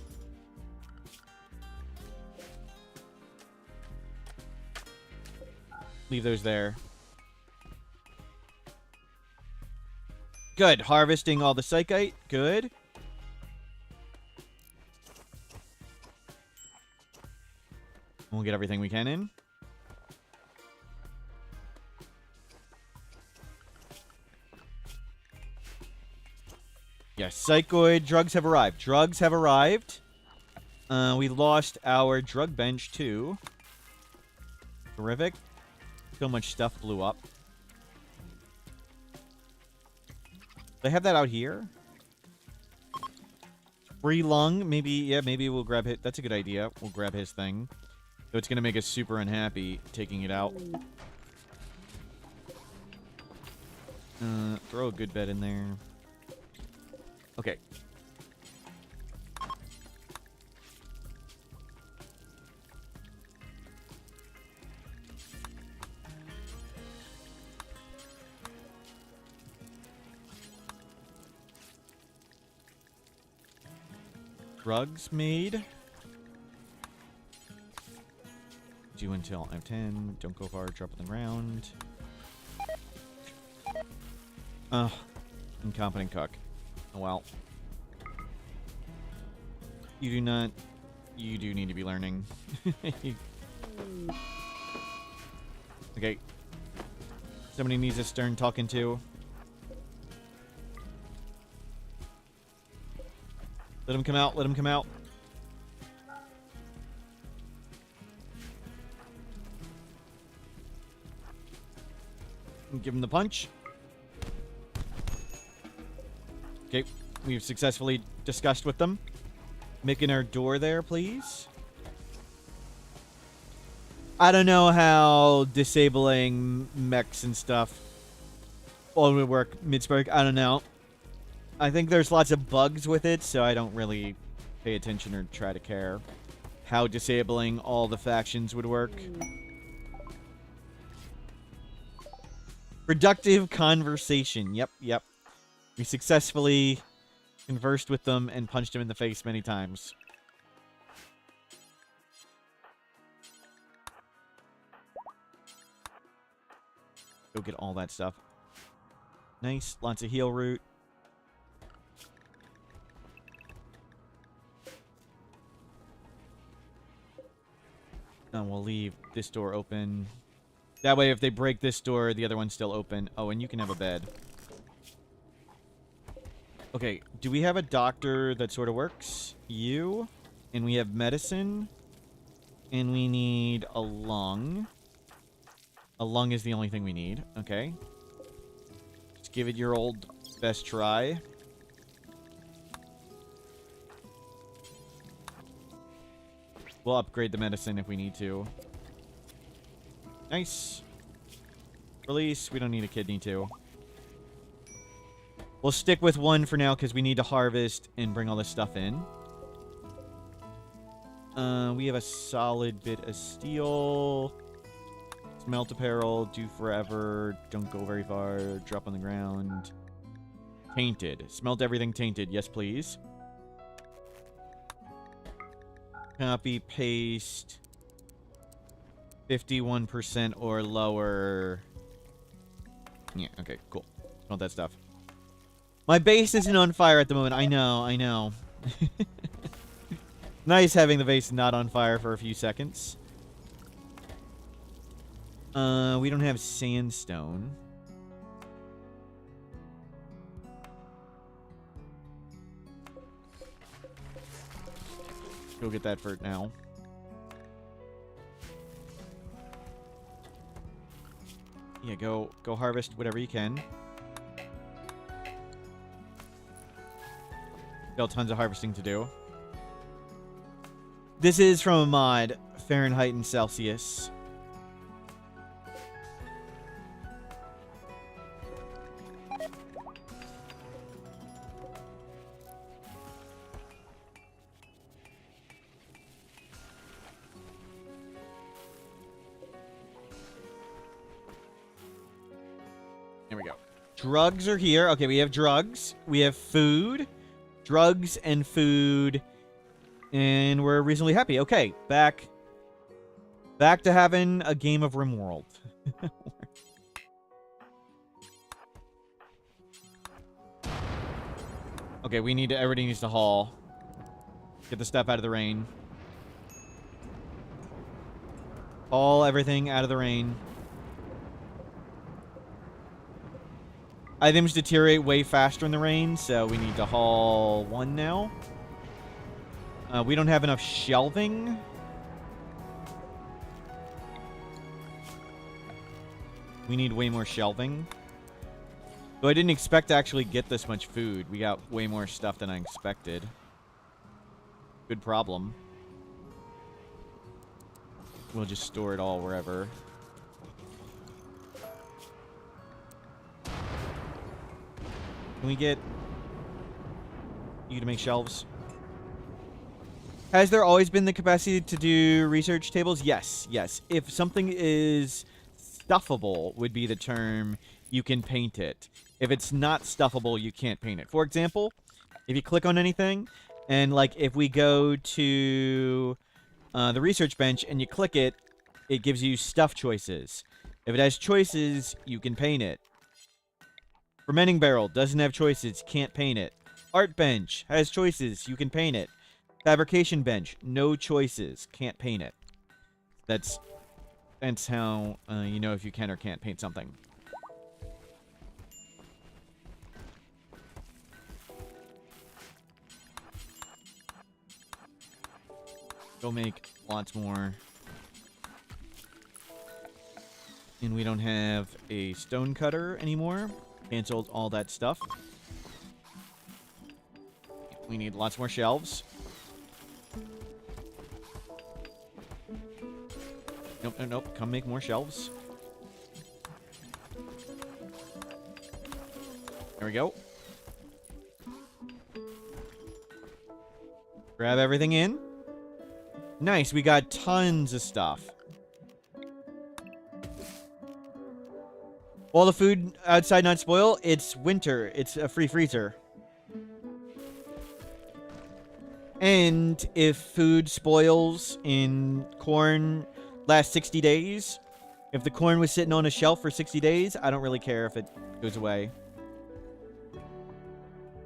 Leave those there. Good. Harvesting all the psychite. Good. We'll get everything we can in. Yes, psychoid drugs have arrived. Drugs have arrived. We lost our drug bench too. Terrific. So much stuff blew up. They have that out here. Free lung, maybe. Yeah, maybe we'll grab it. That's a good idea. We'll grab his thing. So it's gonna make us super unhappy taking it out. Throw a good bed in there. Okay. Drugs made. Do until I have 10. Don't go far. Drop on the ground. Ugh. Incompetent cook. Oh well. You do not... You do need to be learning. Okay. Somebody needs a stern talking to. Let him come out. Let him come out. Give him the punch. Okay. We've successfully discussed with them. Making our door there, please. I don't know how disabling mechs and stuff all would work mid-spark. I don't know. I think there's lots of bugs with it, so I don't really pay attention or try to care how disabling all the factions would work. Productive conversation. Yep, yep. We successfully conversed with them and punched him in the face many times. Go get all that stuff. Nice. Lots of heal root. And we'll leave this door open. That way, if they break this door, the other one's still open. Oh, and you can have a bed. Okay, do we have a doctor that sort of works? You. And we have medicine. And we need a lung. A lung is the only thing we need. Okay. Just give it your old best try. We'll upgrade the medicine if we need to. Nice. Release. We don't need a kidney too. We'll stick with one for now because we need to harvest and bring all this stuff in. We have a solid bit of steel. Smelt apparel. Do forever. Don't go very far. Drop on the ground. Tainted. Smelt everything tainted. Yes, please. Copy, paste. 51% or lower. Yeah, okay, cool. Smelt that stuff. My base isn't on fire at the moment. I know, I know. Nice having the base not on fire for a few seconds. We don't have sandstone. Go get that for now. Yeah, go harvest whatever you can. Still tons of harvesting to do. This is from a mod, Fahrenheit and Celsius. There we go. Drugs are here. Okay, we have drugs. We have food. Drugs and food. And we're reasonably happy. Okay, back to having a game of Rimworld. Okay, everybody needs to haul. Get the stuff out of the rain. Haul everything out of the rain. Items deteriorate way faster in the rain, so we need to haul one now. We don't have enough shelving. We need way more shelving. Though I didn't expect to actually get this much food. We got way more stuff than I expected. Good problem. We'll just store it all wherever. Can we get you to make shelves? Has there always been the capacity to do research tables? Yes, yes. If something is stuffable, would be the term, you can paint it. If it's not stuffable, you can't paint it. For example, if you click on anything, And, like, if we go to the research bench and you click it, it gives you stuff choices. If it has choices, you can paint it. Fermenting barrel doesn't have choices, can't paint it. Art bench has choices, you can paint it. Fabrication bench, no choices, can't paint it. That's how you know if you can or can't paint something. Go make lots more. And we don't have a stone cutter anymore. Canceled all that stuff. We need lots more shelves. Nope, nope, nope. Come make more shelves. There we go. Grab everything in. Nice, we got tons of stuff. All the food outside not spoil, it's winter. It's a free freezer. And if food spoils in corn last 60 days, if the corn was sitting on a shelf for 60 days, I don't really care if it goes away.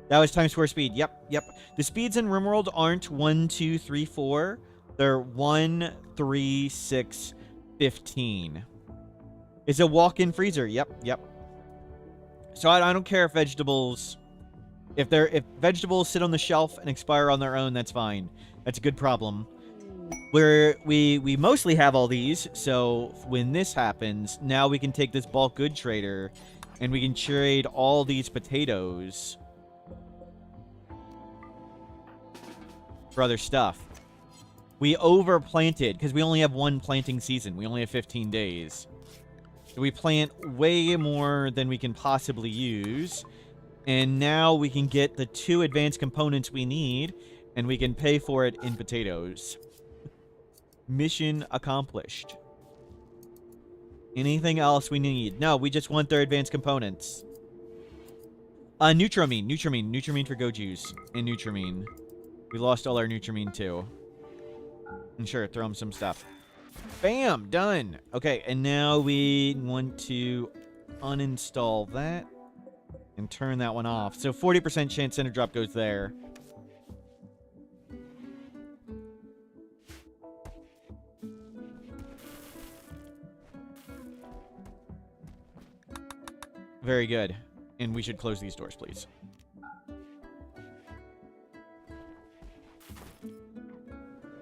That was times 4 speed. Yep, yep. The speeds in Rimworld aren't 1, 2, 3, 4. They're 1, 3, 6, 15. It's a walk-in freezer. Yep, yep. So I don't care if vegetables... If vegetables sit on the shelf and expire on their own, that's fine. That's a good problem. We mostly have all these, so when this happens, now we can take this bulk good trader and we can trade all these potatoes for other stuff. We overplanted because we only have one planting season. We only have 15 days. So we plant way more than we can possibly use. And now we can get the 2 advanced components we need, and we can pay for it in potatoes. Mission accomplished. Anything else we need? No, we just want their advanced components. Nutramine for Goju's, and Nutramine. We lost all our Nutramine too. And sure, throw them some stuff. Bam! Done! Okay, and now we want to uninstall that and turn that one off. So 40% chance center drop goes there. Very good. And we should close these doors, please.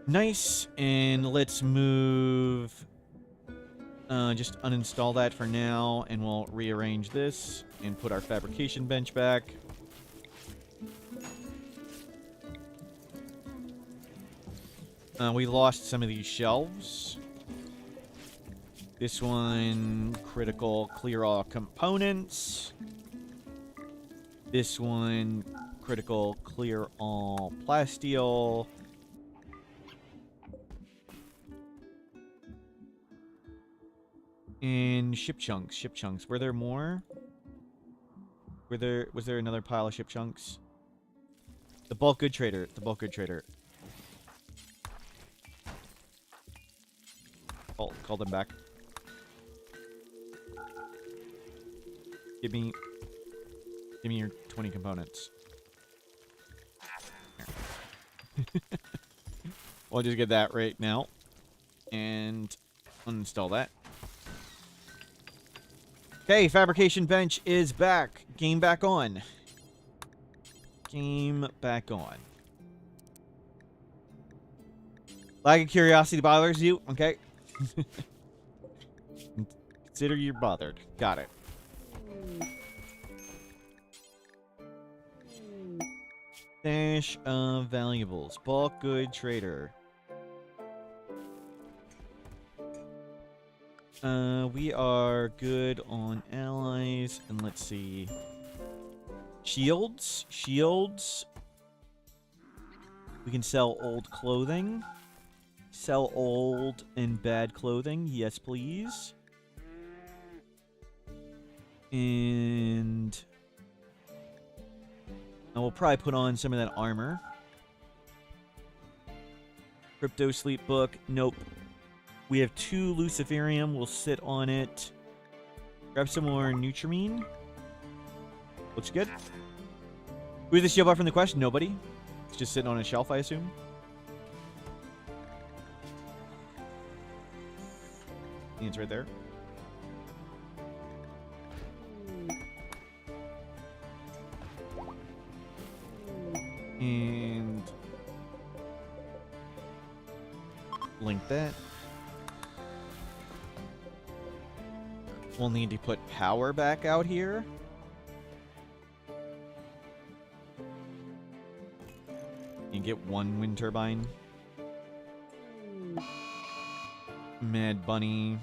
Nice. And let's move... just uninstall that for now, and we'll rearrange this and put our fabrication bench back. We lost some of these shelves. This one, critical, clear all components. This one, critical, clear all plasteel. And ship chunks. Were there more? Was there another pile of ship chunks? The bulk good trader. Call them back. Give me your 20 components. We'll just get that right now. And uninstall that. Okay, fabrication bench is back. Game back on. Lack of curiosity bothers you? Okay. Consider you're bothered. Got it. Stash of valuables. Bulk good trader. We are good on allies, and let's see. Shields. We can sell old clothing. Sell old and bad clothing. Yes, please. And I will probably put on some of that armor. Crypto sleep book. Nope. We have 2 Luciferium. We'll sit on it. Grab some more Nutrimine. Looks good. Who's the shield bar from the quest? Nobody. It's just sitting on a shelf, I assume. It's right there. And link that. We'll need to put power back out here. You get 1 wind turbine. Mad Bunny.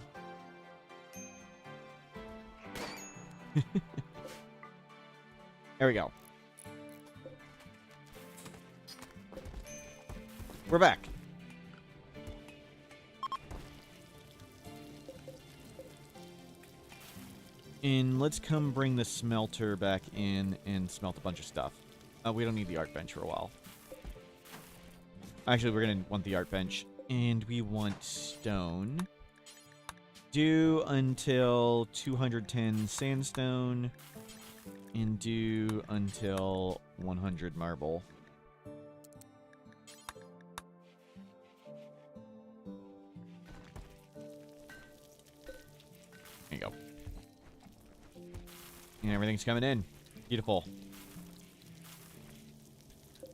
There we go. We're back. And let's come bring the smelter back in and smelt a bunch of stuff. We don't need the art bench for a while. Actually, we're going to want the art bench. And we want stone. Do until 210 sandstone. And do until 100 marble. There you go. And everything's coming in. Beautiful.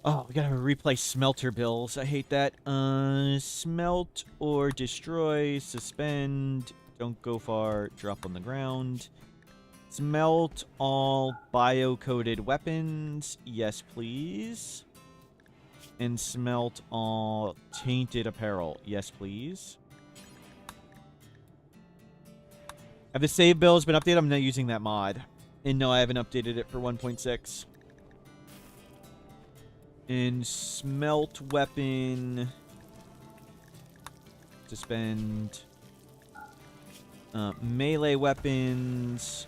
Oh, we gotta replace smelter bills. I hate that. Smelt or destroy, suspend, don't go far, drop on the ground. Smelt all bio-coded weapons. Yes, please. And smelt all tainted apparel. Yes, please. Have the save bills been updated? I'm not using that mod. And no, I haven't updated it for 1.6. And smelt weapon. Suspend. Melee weapons.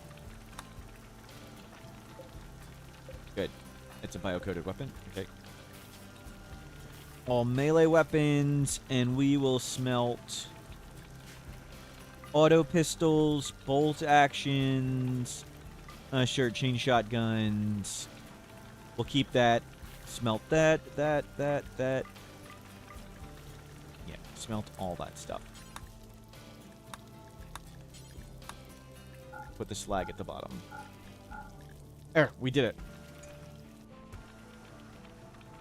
Good. It's a bio-coded weapon. Okay. All melee weapons, and we will smelt auto pistols, bolt actions, sure, chain shotguns. We'll keep that. Smelt that. Yeah, smelt all that stuff. Put the slag at the bottom. There, we did it.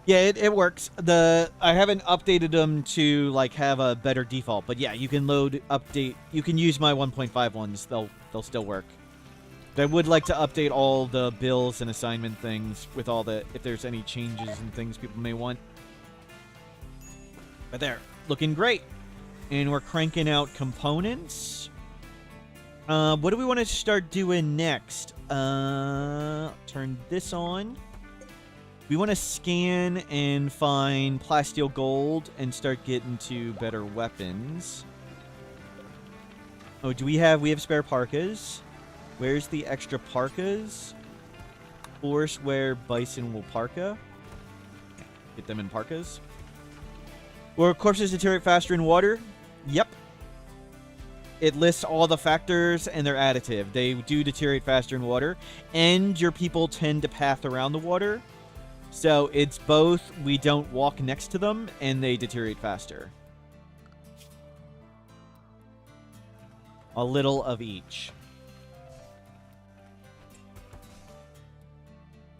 Yeah, it works. I haven't updated them to like have a better default, but yeah, you can update. You can use my 1.5 ones. They'll still work. I would like to update all the bills and assignment things with all the if there's any changes and things people may want. But there, looking great. And we're cranking out components. What do we want to start doing next? Turn this on. We want to scan and find plasteel gold and start getting to better weapons. Oh, we have spare parkas. Where's the extra parkas? Force where bison will parka. Get them in parkas. Or corpses deteriorate faster in water. Yep. It lists all the factors and they're additive. They do deteriorate faster in water. And your people tend to path around the water. So it's both we don't walk next to them and they deteriorate faster. A little of each.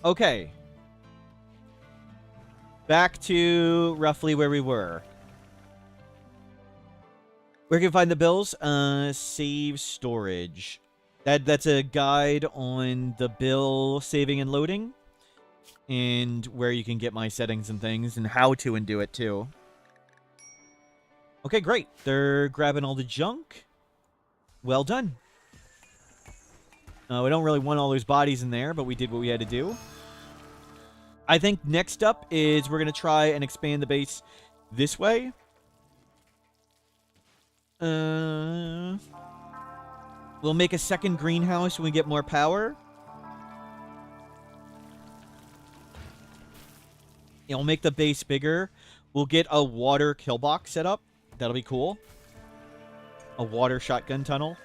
Okay. Back to roughly where we were. Where can you find the bills? Save storage. That's a guide on the bill saving and loading. And where you can get my settings and things and how to undo it too. Okay, great. They're grabbing all the junk. Well done. We don't really want all those bodies in there, but we did what we had to do. I think next up is we're going to try and expand the base this way. We'll make a second greenhouse when we get more power. We'll make the base bigger. We'll get a water kill box set up. That'll be cool. A water shotgun tunnel.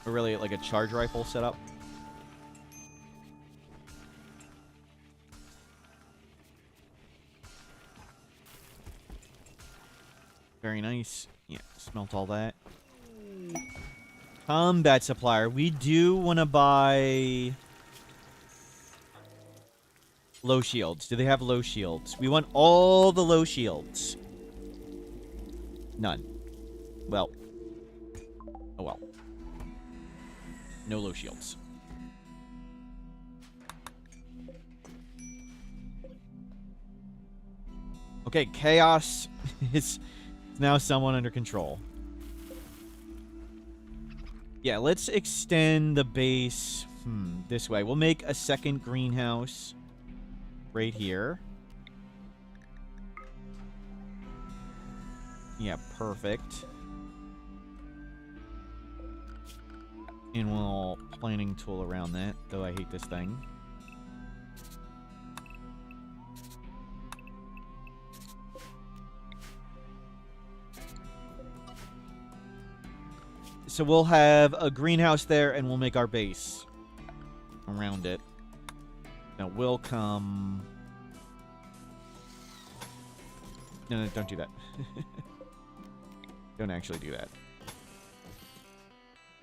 Or really like a charge rifle setup. Very nice. Yeah, smelt all that. Combat supplier. We do want to buy low shields. Do they have low shields? We want all the low shields. None. Well. Oh well. No low shields. Okay, chaos is now somewhat under control. Yeah, let's extend the base this way. We'll make a second greenhouse right here. Yeah, perfect. And we'll planning tool around that, though I hate this thing. So we'll have a greenhouse there, and we'll make our base around it. Now we'll come... No, don't do that. Don't actually do that.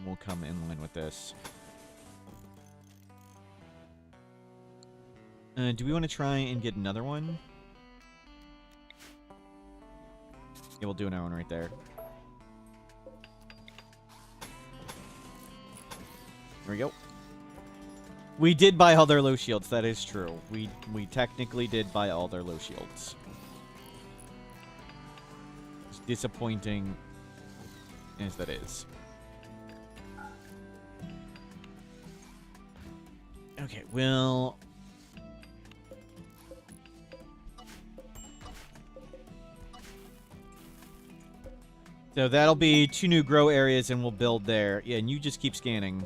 We'll come in line with this. Do we want to try and get another one? Yeah, we'll do another one right there. There we go. We did buy all their low shields. That is true. We technically did buy all their low shields. As disappointing as that is. Okay, well... So that'll be 2 new grow areas, and we'll build there. Yeah, and you just keep scanning.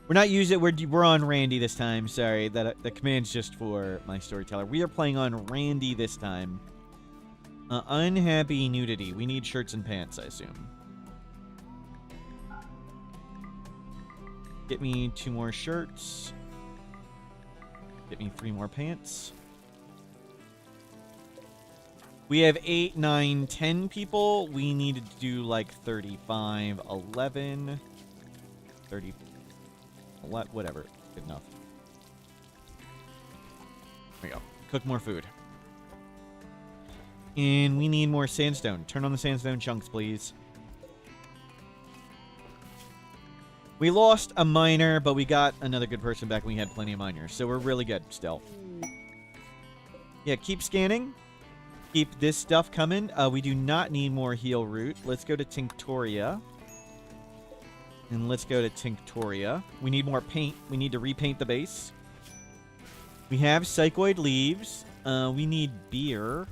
We're not using it. We're on Randy this time. Sorry, that the command's just for my storyteller. We are playing on Randy this time. Unhappy nudity. We need shirts and pants, I assume. Get me 2 more shirts. Get me 3 more pants. We have 8, 9, 10 people. We needed to do like 35, 11, 30, whatever. Good enough. There we go. Cook more food. And we need more sandstone. Turn on the sandstone chunks, please. We lost a miner, but we got another good person back and we had plenty of miners. So we're really good still. Yeah, keep scanning. Keep this stuff coming. We do not need more heal root. Let's go to Tinctoria. And let's go to Tinctoria. We need more paint. We need to repaint the base. We have psychoid leaves. We need beer.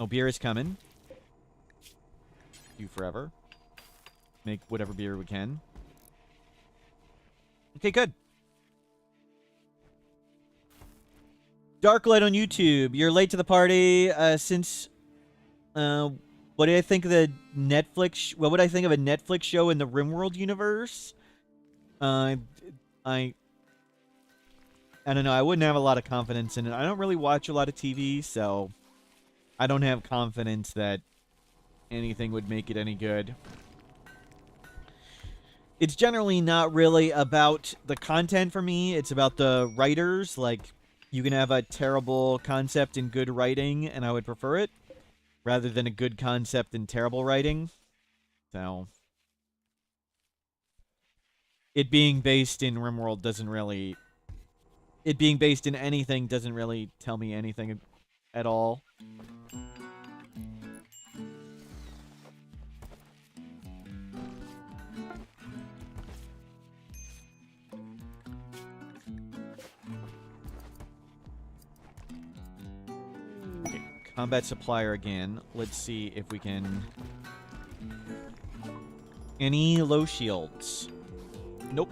Oh, beer is coming. Do forever. Make whatever beer we can. Okay, good. Darklight on YouTube. You're late to the party. Since what do I think of the Netflix? What would I think of a Netflix show in the Rimworld universe? I don't know. I wouldn't have a lot of confidence in it. I don't really watch a lot of TV, so I don't have confidence that anything would make it any good. It's generally not really about the content for me. It's about the writers. Like, you can have a terrible concept and good writing, and I would prefer it, rather than a good concept and terrible writing. So, it being based in Rimworld doesn't really... It being based in anything doesn't really tell me anything at all. Combat supplier again. Let's see if we can... Any low shields? Nope.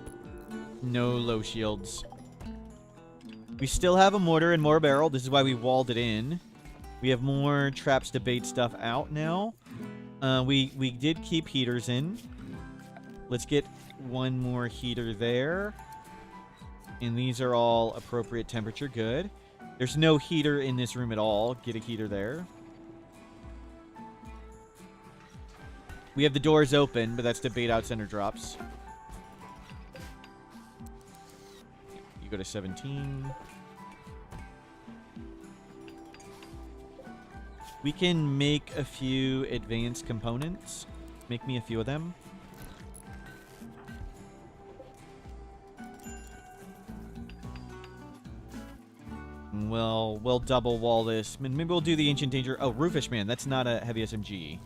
No low shields. We still have a mortar and more barrel. This is why we walled it in. We have more traps to bait stuff out now. We did keep heaters in. Let's get one more heater there. And these are all appropriate temperature. Good. There's no heater in this room at all. Get a heater there. We have the doors open, but that's to bait out center drops. You go to 17. We can make a few advanced components. Make me a few of them. We'll double wall this. Maybe we'll do the Ancient Danger. Oh, Roofish Man. That's not a heavy SMG.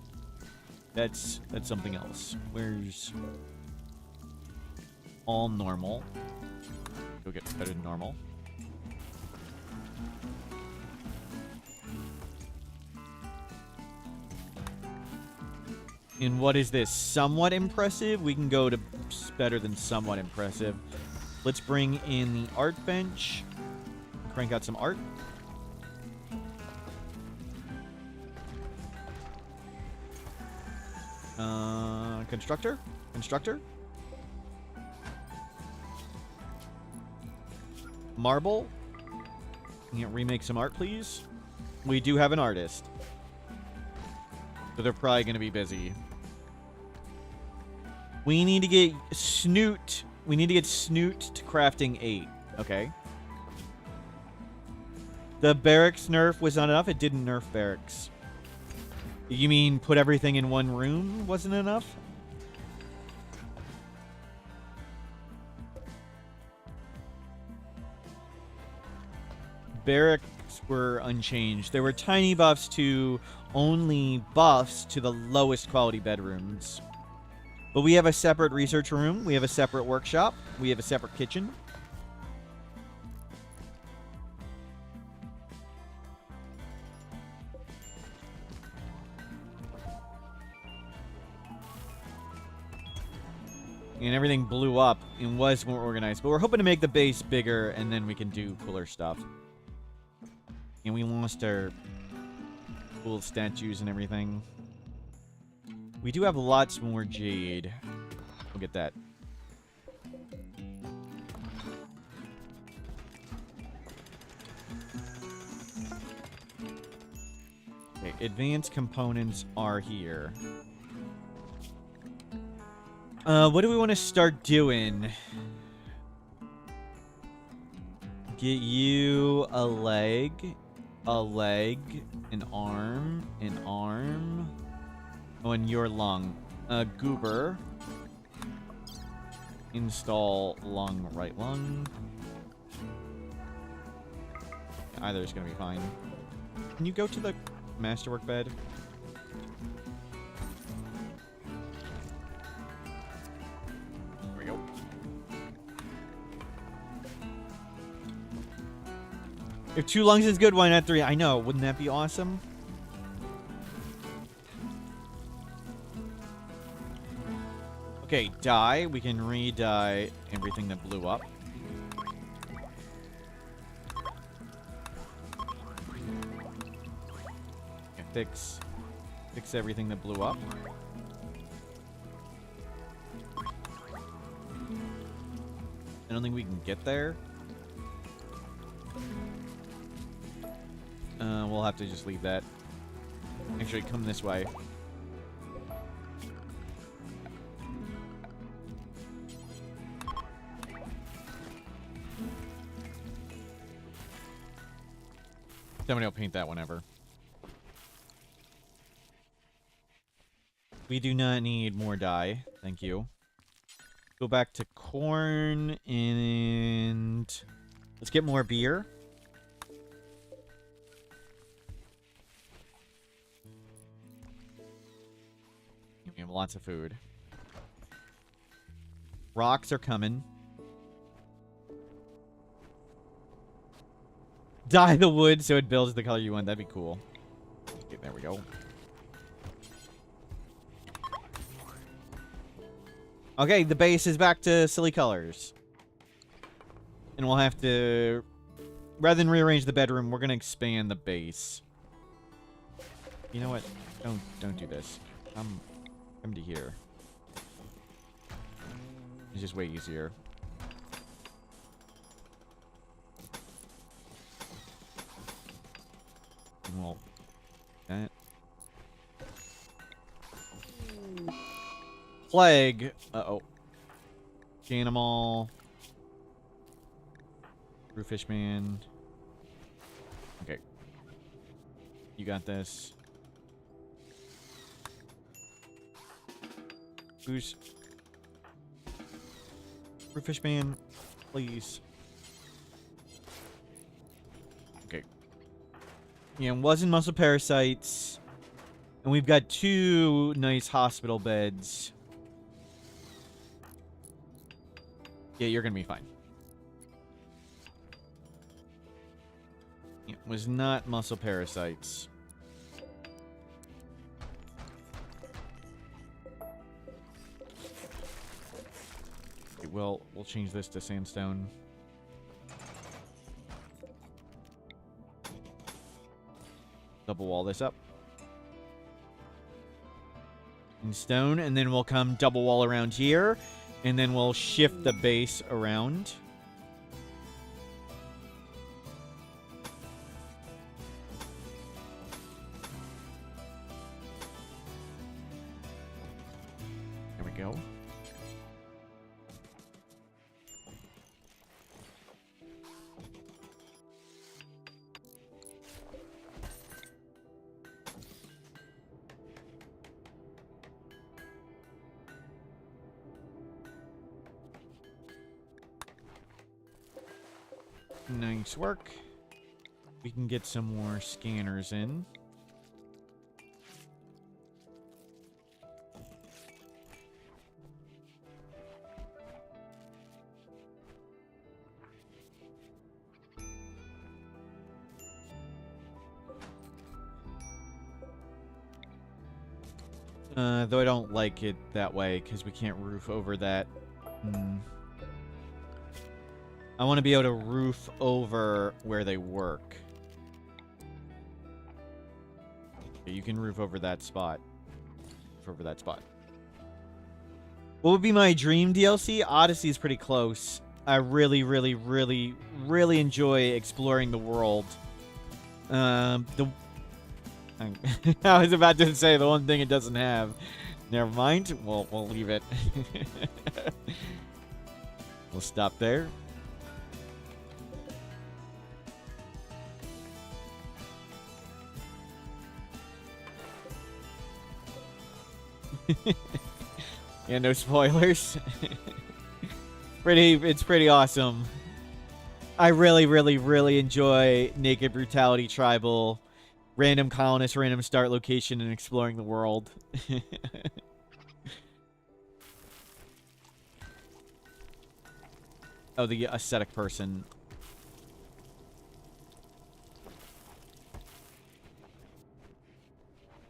That's something else. Where's all normal? Go get better than normal. And what is this? Somewhat impressive? We can go to better than somewhat impressive. Let's bring in the art bench. Crank out some art. Constructor? Constructor? Marble? Can you remake some art, please? We do have an artist. So they're probably going to be busy. We need to get Snoot. We need to get Snoot to crafting 8. Okay. The barracks nerf was not enough? It didn't nerf barracks. You mean put everything in one room wasn't enough? Barracks were unchanged. There were tiny buffs to only buffs to the lowest quality bedrooms. But we have a separate research room. We have a separate workshop. We have a separate kitchen. And everything blew up and was more organized. But we're hoping to make the base bigger, and then we can do cooler stuff. And we lost our cool statues and everything. We do have lots more jade. We'll get that. Okay, advanced components are here. What do we want to start doing? Get you a leg, an arm, oh, and your lung. Goober. Install lung, right lung. Either is going to be fine. Can you go to the masterwork bed? There we go. If 2 lungs is good, why not 3? I know. Wouldn't that be awesome? Okay, dye. We can re-dye everything that blew up. Okay, fix everything that blew up. I don't think we can get there. We'll have to just leave that. Actually, come this way. Somebody will paint that whenever. We do not need more dye. Thank you. Go back to corn and let's get more beer. We have lots of food. Rocks are coming. Dye the wood so it builds the color you want. That'd be cool. Okay, there we go. Okay, the base is back to silly colors. And we'll have to... Rather than rearrange the bedroom, we're going to expand the base. You know what? Don't do this. Come to here. It's just way easier. And we'll... That. Plague. Uh-oh. Animal. Brewfish man. Okay. You got this. Who's... Brewfish man, please. Okay. Yeah, wasn't muscle parasites. And we've got 2 nice hospital beds. Yeah, you're gonna be fine. It was not muscle parasites. Okay, we'll change this to sandstone. Double wall this up. In stone, and then we'll come double wall around here, and then we'll shift the base around. There we go. Nice work. We can get some more scanners in. Though I don't like it that way because we can't roof over that. I want to be able to roof over where they work. Okay, you can roof over that spot. Roof over that spot. What would be my dream DLC? Odyssey is pretty close. I really, really, really, really enjoy exploring the world. I was about to say the one thing it doesn't have. Never mind. We'll leave it. We'll stop there. Yeah, no spoilers. It's pretty awesome. I really, really, really enjoy Naked Brutality Tribal, random colonist, random start location, and exploring the world. Oh, the ascetic person.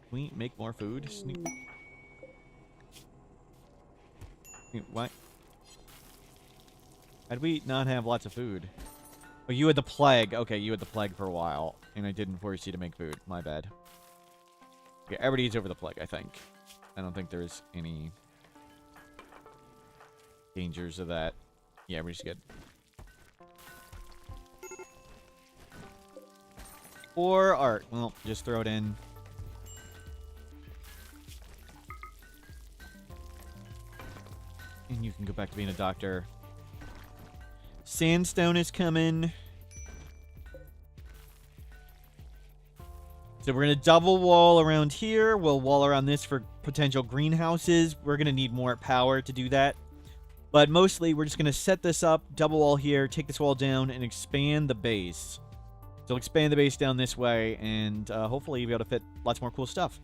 Can we make more food? Sneak. What? How did we not have lots of food? Oh, you had the plague. Okay, you had the plague for a while, and I didn't force you to make food. My bad. Okay, everybody's over the plague, I think. I don't think there's any dangers of that. Yeah, everybody's good. Or art. Well, just throw it in. And you can go back to being a doctor. Sandstone is coming. So we're going to double wall around here. We'll wall around this for potential greenhouses. We're going to need more power to do that. But mostly, we're just going to set this up, double wall here, take this wall down, and expand the base. So we'll expand the base down this way, and hopefully be able to fit lots more cool stuff.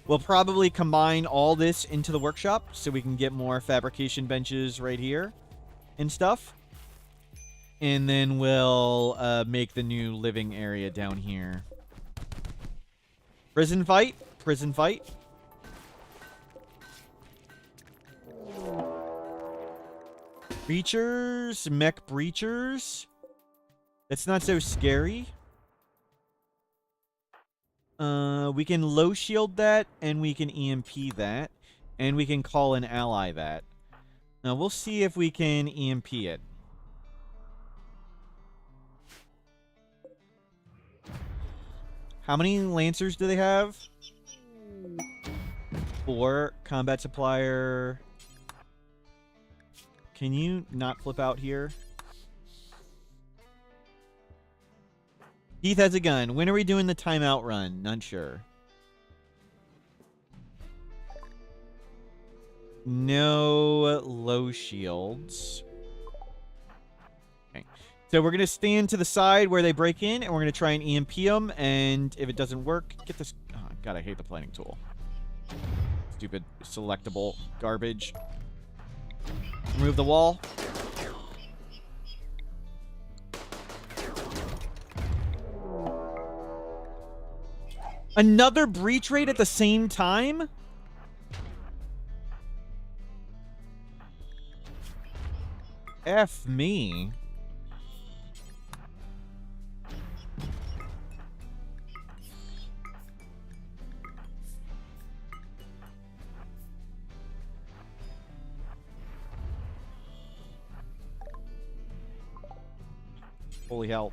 We'll probably combine all this into the workshop so we can get more fabrication benches right here and stuff. And then we'll make the new living area down here. Prison fight. Prison fight. Breachers, mech breachers. That's not so scary. We can low shield that, and we can EMP that, and we can call an ally that. Now we'll see if we can EMP it. How many lancers do they have? 4. Combat supplier. Can you not flip out here? Heath has a gun. When are we doing the timeout run? Not sure. No low shields. Okay. So we're going to stand to the side where they break in, and we're going to try and EMP them, and if it doesn't work, get this... Oh, God, I hate the planning tool. Stupid selectable garbage. Remove the wall. Another breach raid at the same time? F me. Holy hell.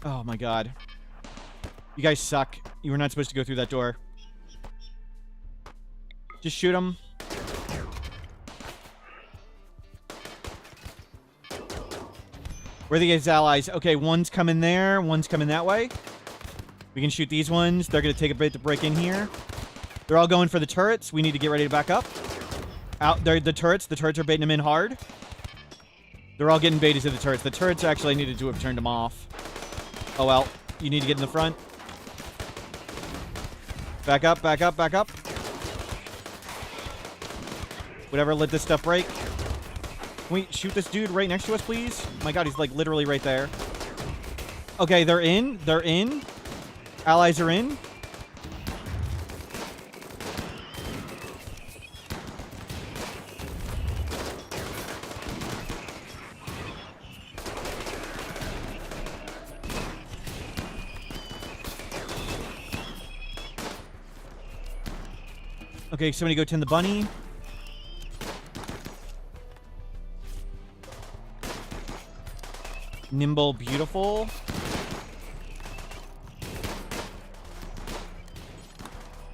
Oh my god. You guys suck. You were not supposed to go through that door. Just shoot him. Where are these allies? Okay, one's coming there, one's coming that way. We can shoot these ones. They're going to take a bit to break in here. They're all going for the turrets. We need to get ready to back up. Out there, the turrets. The turrets are baiting them in hard. They're all getting baited to the turrets. The turrets actually needed to have turned them off. Oh well. You need to get in the front. Back up, back up, back up. Whatever, let this stuff break. Can we shoot this dude right next to us, please? My god, he's like literally right there. Okay, they're in. They're in. Allies are in. Okay, somebody go tend the bunny. Nimble, beautiful.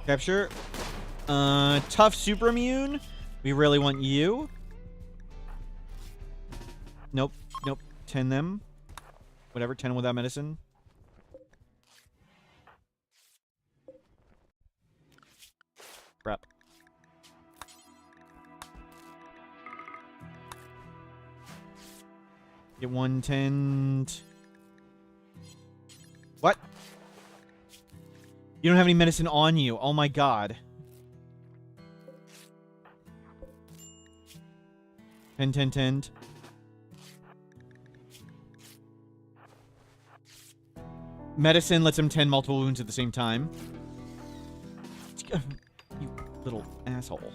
Capture. Tough, super immune. We really want you. Nope, nope. 10 them. Whatever, 10 without medicine. Crap. Get 110. What? You don't have any medicine on you. Oh my god. 10, 10, 10. Medicine lets him 10 multiple wounds at the same time. You little asshole.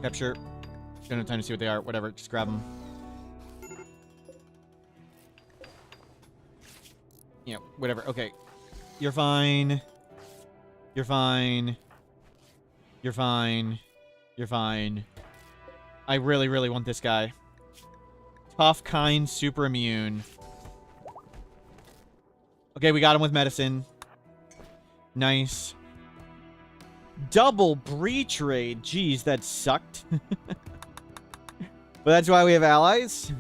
Capture. Don't have time to see what they are. Whatever. Just grab them. Yeah, whatever. Okay. You're fine. You're fine. You're fine. You're fine. I really, really want this guy. Tough, kind, super immune. Okay, we got him with medicine. Nice. Double breach raid. Jeez, that sucked. But that's why we have allies.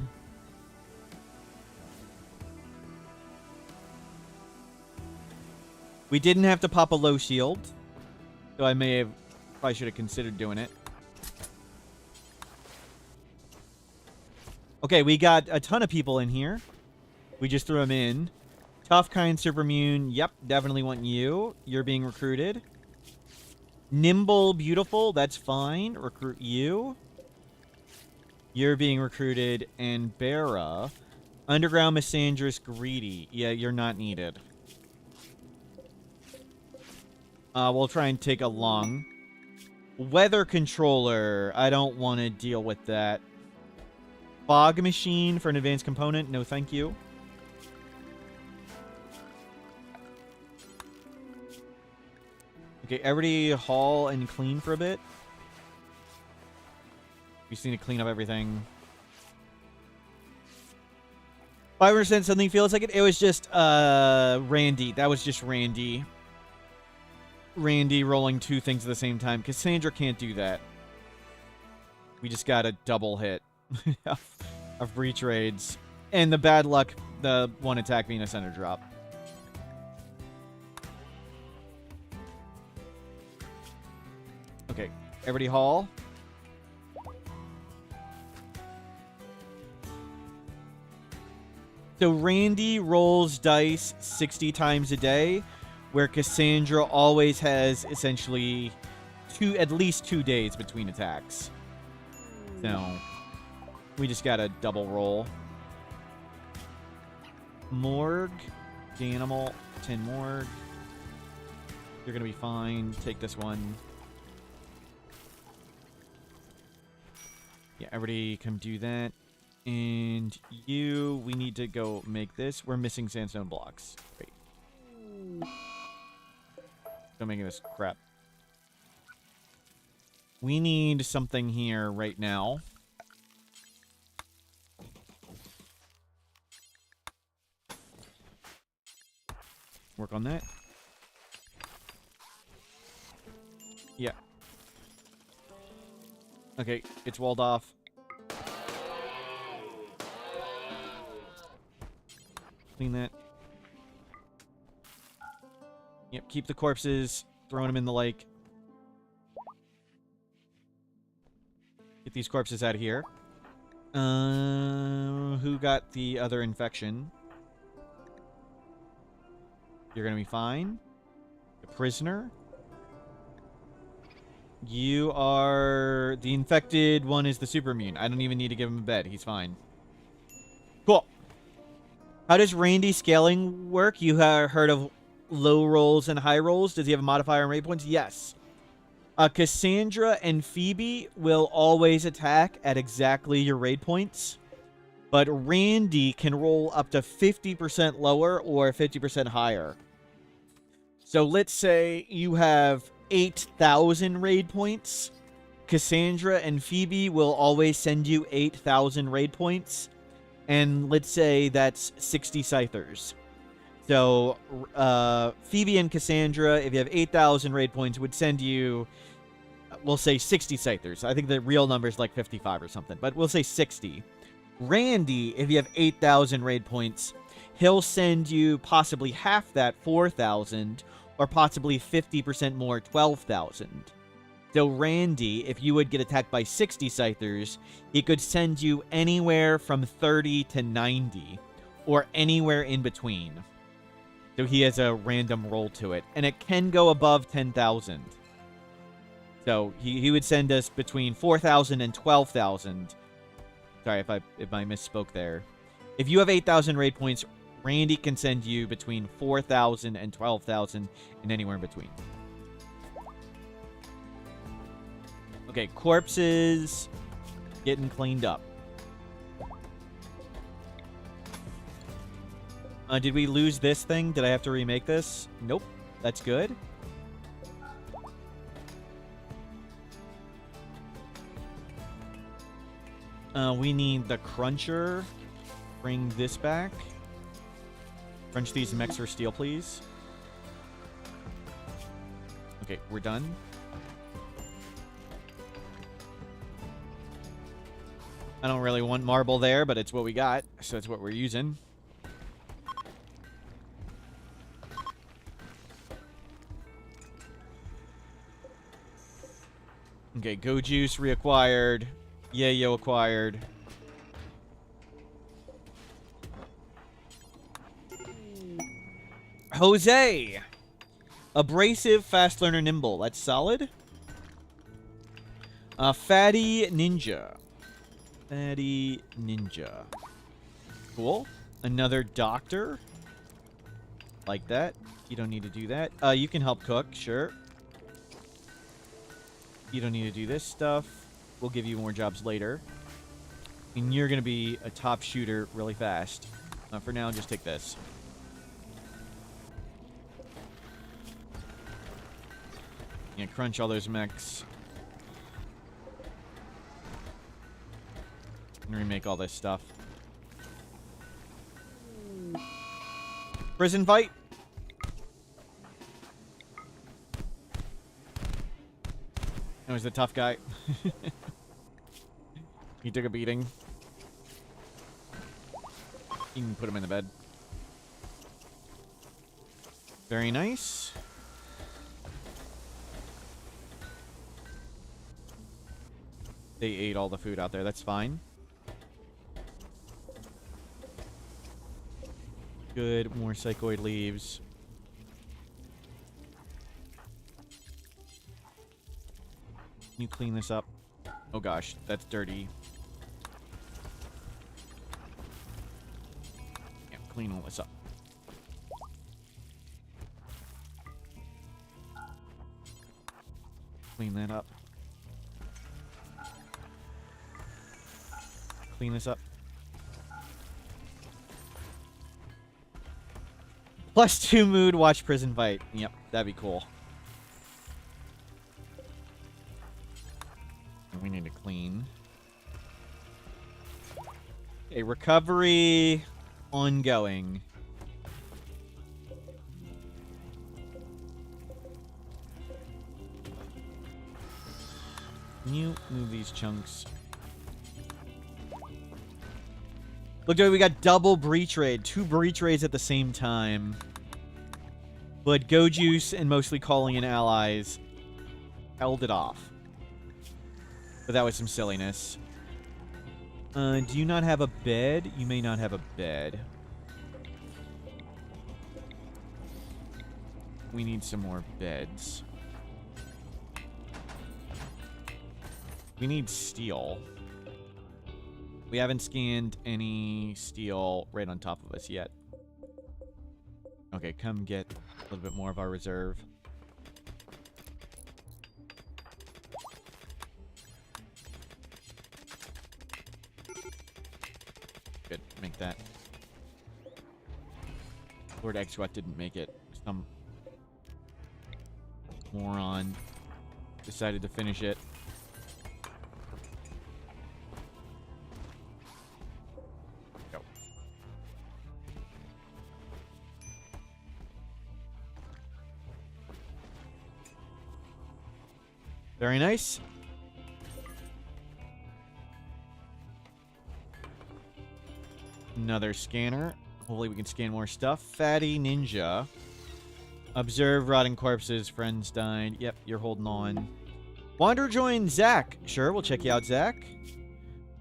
We didn't have to pop a low shield. So I may have... Probably should have considered doing it. Okay, we got a ton of people in here. We just threw them in. Tough, kind, super immune. Yep, definitely want you. You're being recruited. Nimble, beautiful. That's fine. Recruit you. You're being recruited. And Bera. Underground, misandrous, greedy. Yeah, you're not needed. We'll try and take a lung. Weather controller. I don't want to deal with that. Fog machine for an advanced component. No, thank you. Okay, everybody haul and clean for a bit. We just need to clean up everything. 5% something feels like it. It was just Randy. That was just Randy. Randy rolling two things at the same time. Cassandra can't do that. We just got a double hit of breach raids. And the bad luck, the one attack being a center drop. Okay, everybody haul. So Randy rolls dice 60 times a day, where Cassandra always has essentially at least 2 days between attacks. So we just got a double roll. Morgue, Danimal, 10 morgue. You're gonna be fine. Take this one. Yeah, everybody come do that. And you, we need to go make this. We're missing sandstone blocks. Great. Still making this crap. We need something here right now. Work on that. Yeah. Okay, it's walled off. Clean that. Yep, keep the corpses. Throwing them in the lake. Get these corpses out of here. Who got the other infection? You're gonna be fine. The prisoner. You are... The infected one is the super immune. I don't even need to give him a bed. He's fine. Cool. How does Randy scaling work? You have heard of low rolls and high rolls. Does he have a modifier on rate points? Yes. Cassandra and Phoebe will always attack at exactly your raid points. But Randy can roll up to 50% lower or 50% higher. So let's say you have 8,000 raid points. Cassandra and Phoebe will always send you 8,000 raid points. And let's say that's 60 Scythers. So Phoebe and Cassandra, if you have 8,000 raid points, would send you, we'll say 60 Scythers. I think the real number is like 55 or something, but we'll say 60. Randy, if you have 8,000 raid points, he'll send you possibly half that, 4,000, or possibly 50% more, 12,000. So Randy, if you would get attacked by 60 Scythers, he could send you anywhere from 30 to 90, or anywhere in between. So he has a random roll to it, and it can go above 10,000. So he would send us between 4,000 and 12,000. Sorry if I misspoke there. If you have 8,000 raid points, Randy can send you between 4,000 and 12,000 and anywhere in between. Okay, corpses getting cleaned up. Did we lose this thing? Did I have to remake this? Nope. That's good. We need the cruncher. Bring this back. Crunch these mechs for steel, please. Okay, we're done. I don't really want marble there, but it's what we got, so it's what we're using. Okay, Go Juice reacquired. Yayo acquired. Jose! Abrasive, fast learner, nimble. That's solid. Fatty Ninja. Fatty Ninja. Cool. Another doctor. Like that. You don't need to do that. You can help cook, sure. You don't need to do this stuff. We'll give you more jobs later. And you're going to be a top shooter really fast. For now, just take this. Yeah, crunch all those mechs. And remake all this stuff. Prison fight. That was the tough guy. He took a beating. You can put him in the bed. Very nice. They ate all the food out there. That's fine. Good. More psychoid leaves. Can you clean this up? Oh gosh, that's dirty. Yeah, clean all this up. Clean that up. Clean this up. +2 mood, watch prison fight. Yep, that'd be cool. We need to clean. Okay, recovery ongoing. Can you move these chunks? Look, we got double breach raid. 2 breach raids at the same time. But Go Juice and mostly calling in allies held it off. But that was some silliness. Do you not have a bed? You may not have a bed. We need some more beds. We need steel. We haven't scanned any steel right on top of us yet. Okay, come get a little bit more of our reserve. Good, make that. Lord Exwat didn't make it. Some moron decided to finish it. Go. Very nice. Another scanner. Hopefully we can scan more stuff. Fatty Ninja. Observe rotting corpses. Friends died. Yep, you're holding on. Wander joined Zach. Sure, we'll check you out, Zach.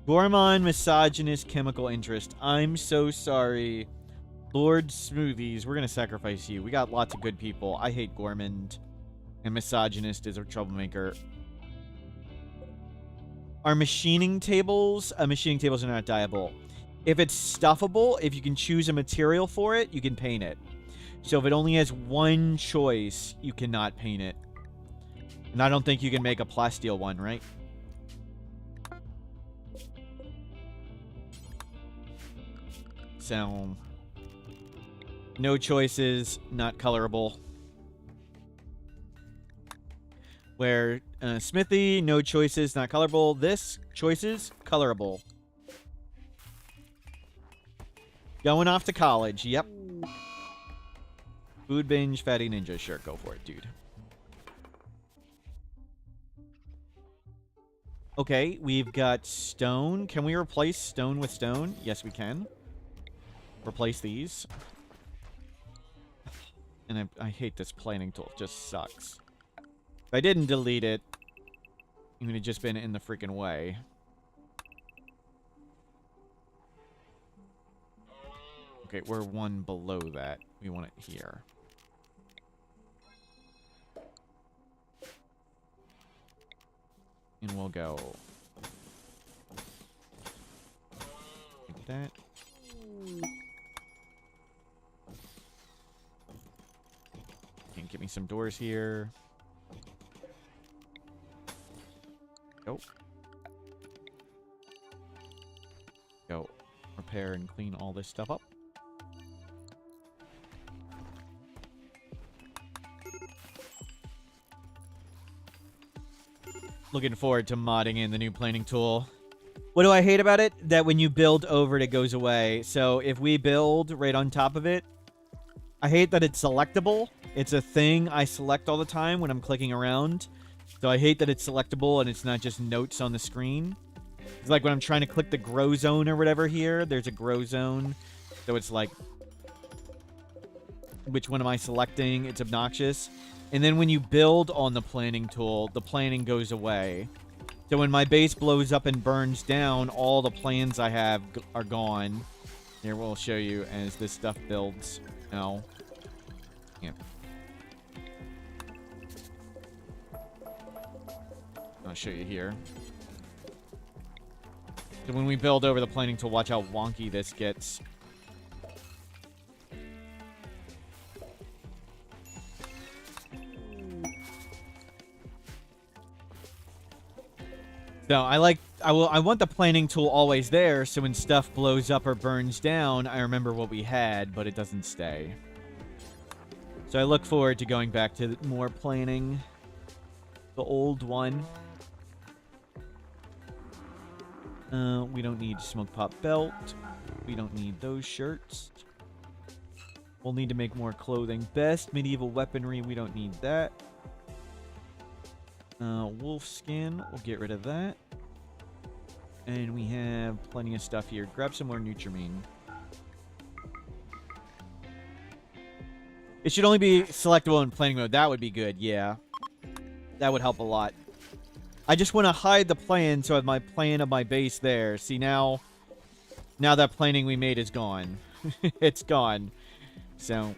Gormon, misogynist, chemical interest. I'm so sorry. Lord Smoothies, we're going to sacrifice you. We got lots of good people. I hate Gormond. And misogynist is a troublemaker. Are machining tables? Machining tables are not dyeable. If it's stuffable, if you can choose a material for it, you can paint it. So if it only has one choice, you cannot paint it. And I don't think you can make a plasteel one, right? So, no choices, not colorable. Where Smithy, no choices, not colorable. This, choices, colorable. Going off to college, yep. Food binge, fatty ninja. Sure, go for it, dude. Okay, we've got stone. Can we replace stone with stone? Yes, we can. Replace these. And I hate this planing tool. It just sucks. If I didn't delete it, it would have just been in the freaking way. Okay, we're one below that. We want it here. And we'll go like that. And give me some doors here. Go. Go repair and clean all this stuff up. Looking forward to modding in the new planing tool. What do I hate about it? That when you build over it, it goes away. So if we build right on top of it, I hate that it's selectable. It's a thing I select all the time when I'm clicking around. So I hate that it's selectable and it's not just notes on the screen. It's like when I'm trying to click the grow zone or whatever here, there's a grow zone. So it's like, which one am I selecting? It's obnoxious. And then when you build on the planning tool, the planning goes away. So when my base blows up and burns down, all the plans I have are gone. Here, we'll show you as this stuff builds. No. Yeah. I'll show you here. So when we build over the planning tool, watch how wonky this gets. So I want the planning tool always there, so when stuff blows up or burns down, I remember what we had, but it doesn't stay. So I look forward to going back to more planning. The old one. We don't need smoke pop belt. We don't need those shirts. We'll need to make more clothing. Best medieval weaponry. We don't need that. Wolf skin. We'll get rid of that. And we have plenty of stuff here. Grab some more Nutrimine. It should only be selectable in planning mode. That would be good, yeah. That would help a lot. I just want to hide the plan so I have my plan of my base there. See, now that planning we made is gone. It's gone. So,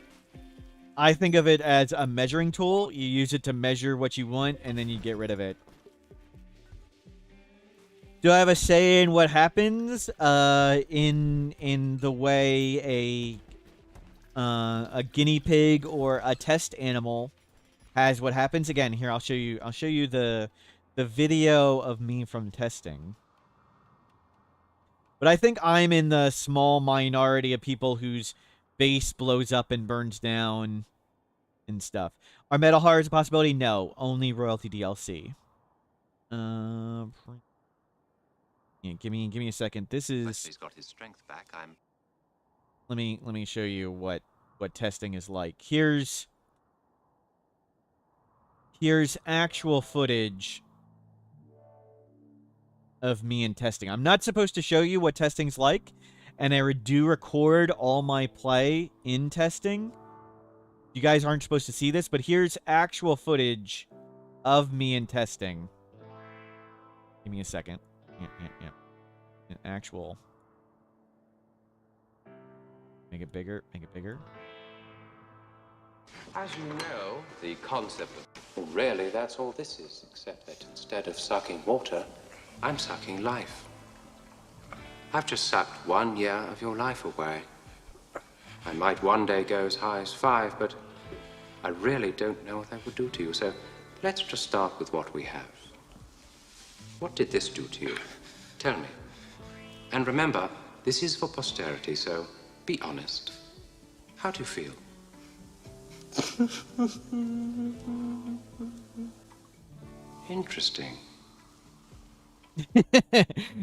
I think of it as a measuring tool. You use it to measure what you want, and then you get rid of it. Do I have a say in what happens? In the way a guinea pig or a test animal has what happens. Again, here I'll show you the video of me from testing. But I think I'm in the small minority of people whose base blows up and burns down and stuff. Are metal horrors a possibility? No, only royalty DLC. Yeah, give me a second. This is. Wesley's got his strength back. Let me show you what testing is like. Here's actual footage of me in testing. I'm not supposed to show you what testing's like, and I do record all my play in testing. You guys aren't supposed to see this, but here's actual footage of me in testing. Give me a second. Yeah. An actual. Make it bigger. As you know, the concept of... Well, really, that's all this is, except that instead of sucking water, I'm sucking life. I've just sucked 1 year of your life away. I might one day go as high as 5, but I really don't know what that would do to you, so let's just start with what we have. What did this do to you? Tell me. And remember, this is for posterity, so be honest. How do you feel? Interesting.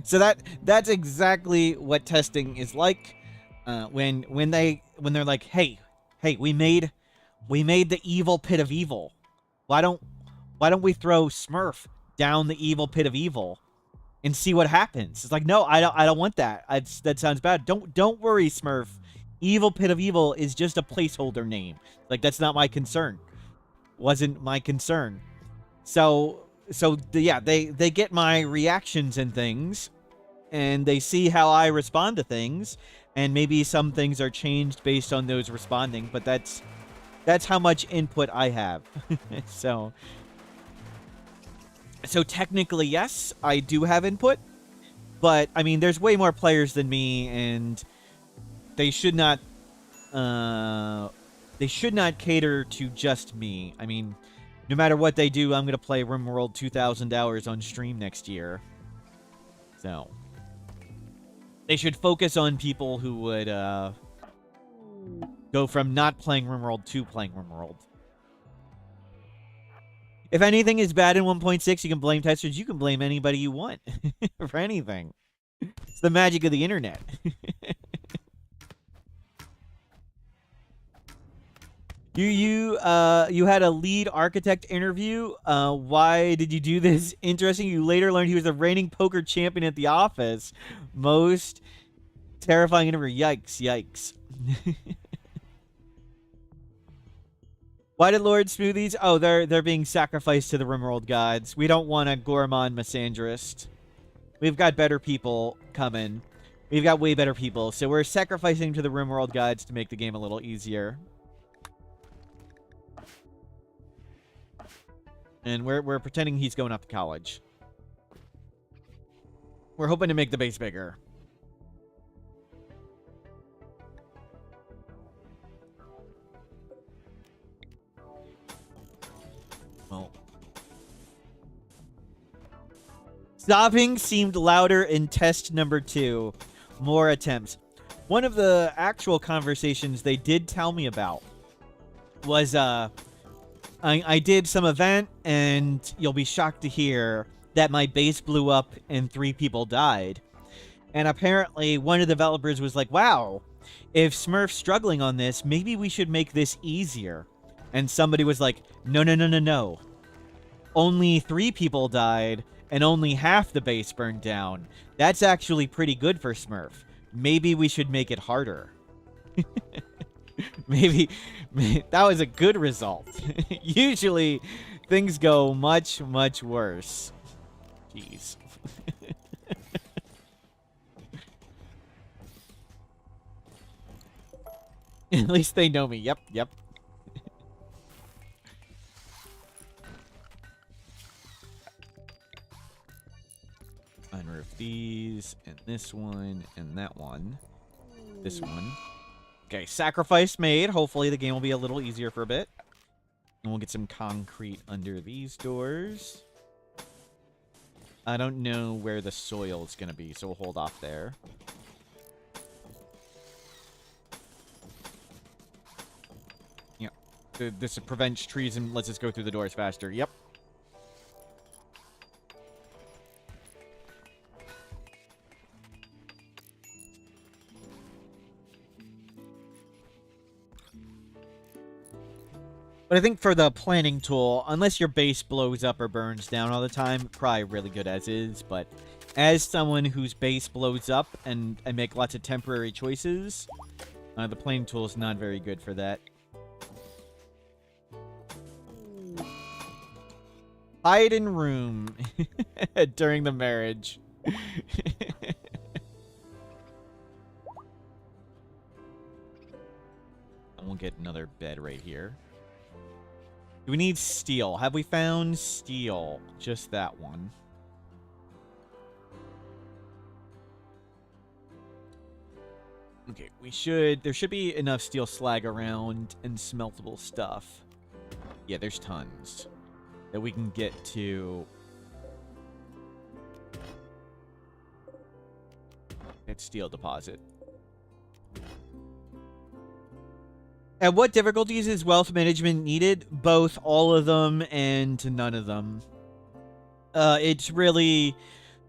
So that's exactly what testing is like. When they're like, hey, we made the evil pit of evil. Why don't we throw Smurf down the evil pit of evil and see what happens? It's like, no, I don't want that. That sounds bad. Don't worry, Smurf. Evil pit of evil is just a placeholder name. Like, that's not my concern. Wasn't my concern. So yeah, they get my reactions and things, and they see how I respond to things, and maybe some things are changed based on those responding, but that's how much input I have. So So technically, yes, I do have input. But, I mean, there's way more players than me, and they should not cater to just me. I mean, no matter what they do, I'm going to play Rimworld 2,000 hours on stream next year. So, they should focus on people who would go from not playing Rimworld to playing Rimworld. If anything is bad in 1.6, you can blame testers. You can blame anybody you want for anything. It's the magic of the internet. You had a lead architect interview. Why did you do this? Interesting. You later learned he was the reigning poker champion at the office. Most terrifying interview. Yikes! Yikes! Why did Lord Smoothies? Oh, they're being sacrificed to the Rimworld gods. We don't want a gourmand misandrist. We've got better people coming. We've got way better people, so we're sacrificing to the Rimworld gods to make the game a little easier. And we're pretending he's going off to college. We're hoping to make the base bigger. Well, stopping seemed louder in test number 2. More attempts. One of the actual conversations they did tell me about was I did some event, and you'll be shocked to hear that my base blew up and 3 people died. And apparently one of the developers was like, wow, if Smurf's struggling on this, maybe we should make this easier. And somebody was like, no, no, no, no, no. Only 3 people died, and only half the base burned down. That's actually pretty good for Smurf. Maybe we should make it harder. Maybe that was a good result. Usually, things go much, much worse. Jeez. At least they know me. Yep, yep. Unroof these, and this one, and that one. This one. Okay, sacrifice made. Hopefully the game will be a little easier for a bit. And we'll get some concrete under these doors. I don't know where the soil is going to be, so we'll hold off there. Yep. This prevents trees and lets us go through the doors faster. Yep. But I think for the planning tool, unless your base blows up or burns down all the time, probably really good as is. But as someone whose base blows up and I make lots of temporary choices, the planning tool is not very good for that. Hide in room during the marriage. And we'll get another bed right here. Do we need steel? Have we found steel? Just that one. Okay, there should be enough steel slag around and smeltable stuff. Yeah, there's tons that we can get to. That steel deposit. At what difficulties is wealth management needed? Both, all of them, and none of them. It's really...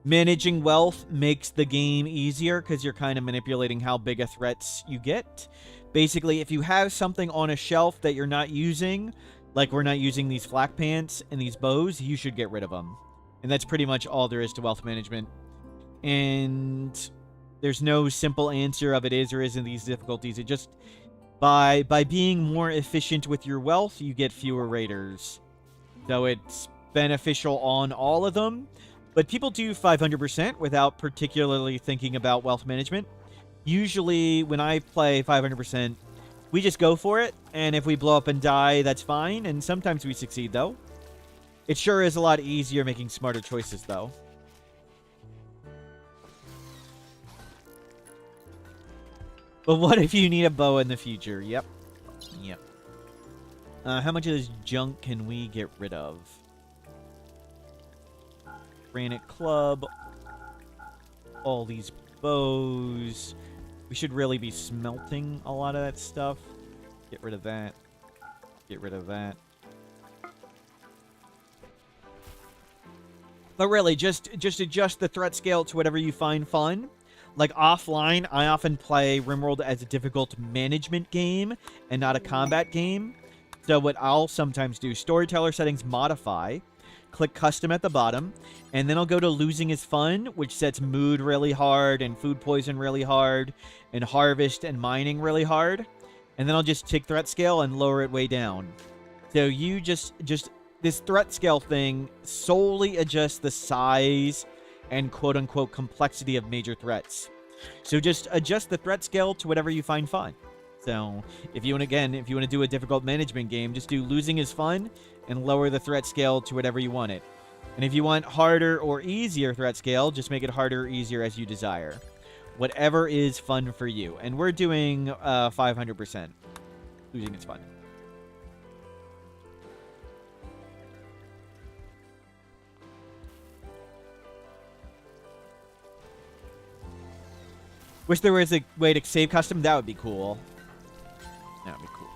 Managing wealth makes the game easier because you're kind of manipulating how big a threats you get. Basically, if you have something on a shelf that you're not using, like we're not using these flak pants and these bows, you should get rid of them. And that's pretty much all there is to wealth management. And there's no simple answer of it is or isn't these difficulties. It just... By being more efficient with your wealth, you get fewer raiders. So it's beneficial on all of them. But people do 500% without particularly thinking about wealth management. Usually, when I play 500%, we just go for it. And if we blow up and die, that's fine. And sometimes we succeed, though. It sure is a lot easier making smarter choices, though. But what if you need a bow in the future? Yep. Yep. How much of this junk can we get rid of? Granite club. All these bows. We should really be smelting a lot of that stuff. Get rid of that. Get rid of that. But really, just adjust the threat scale to whatever you find fun. Like offline, I often play Rimworld as a difficult management game and not a combat game. So what I'll sometimes do, storyteller settings modify, click custom at the bottom, and then I'll go to losing is fun, which sets mood really hard and food poison really hard and harvest and mining really hard. And then I'll just take threat scale and lower it way down. So you just this threat scale thing solely adjusts the size and quote-unquote complexity of major threats. So just adjust the threat scale to whatever you find fun. So if you want to do a difficult management game, just do losing is fun and lower the threat scale to whatever you want it. And if you want harder or easier threat scale, just make it harder or easier as you desire. Whatever is fun for you. And we're doing 500%. Losing is fun. Wish there was a way to save custom. That would be cool. That would be cool.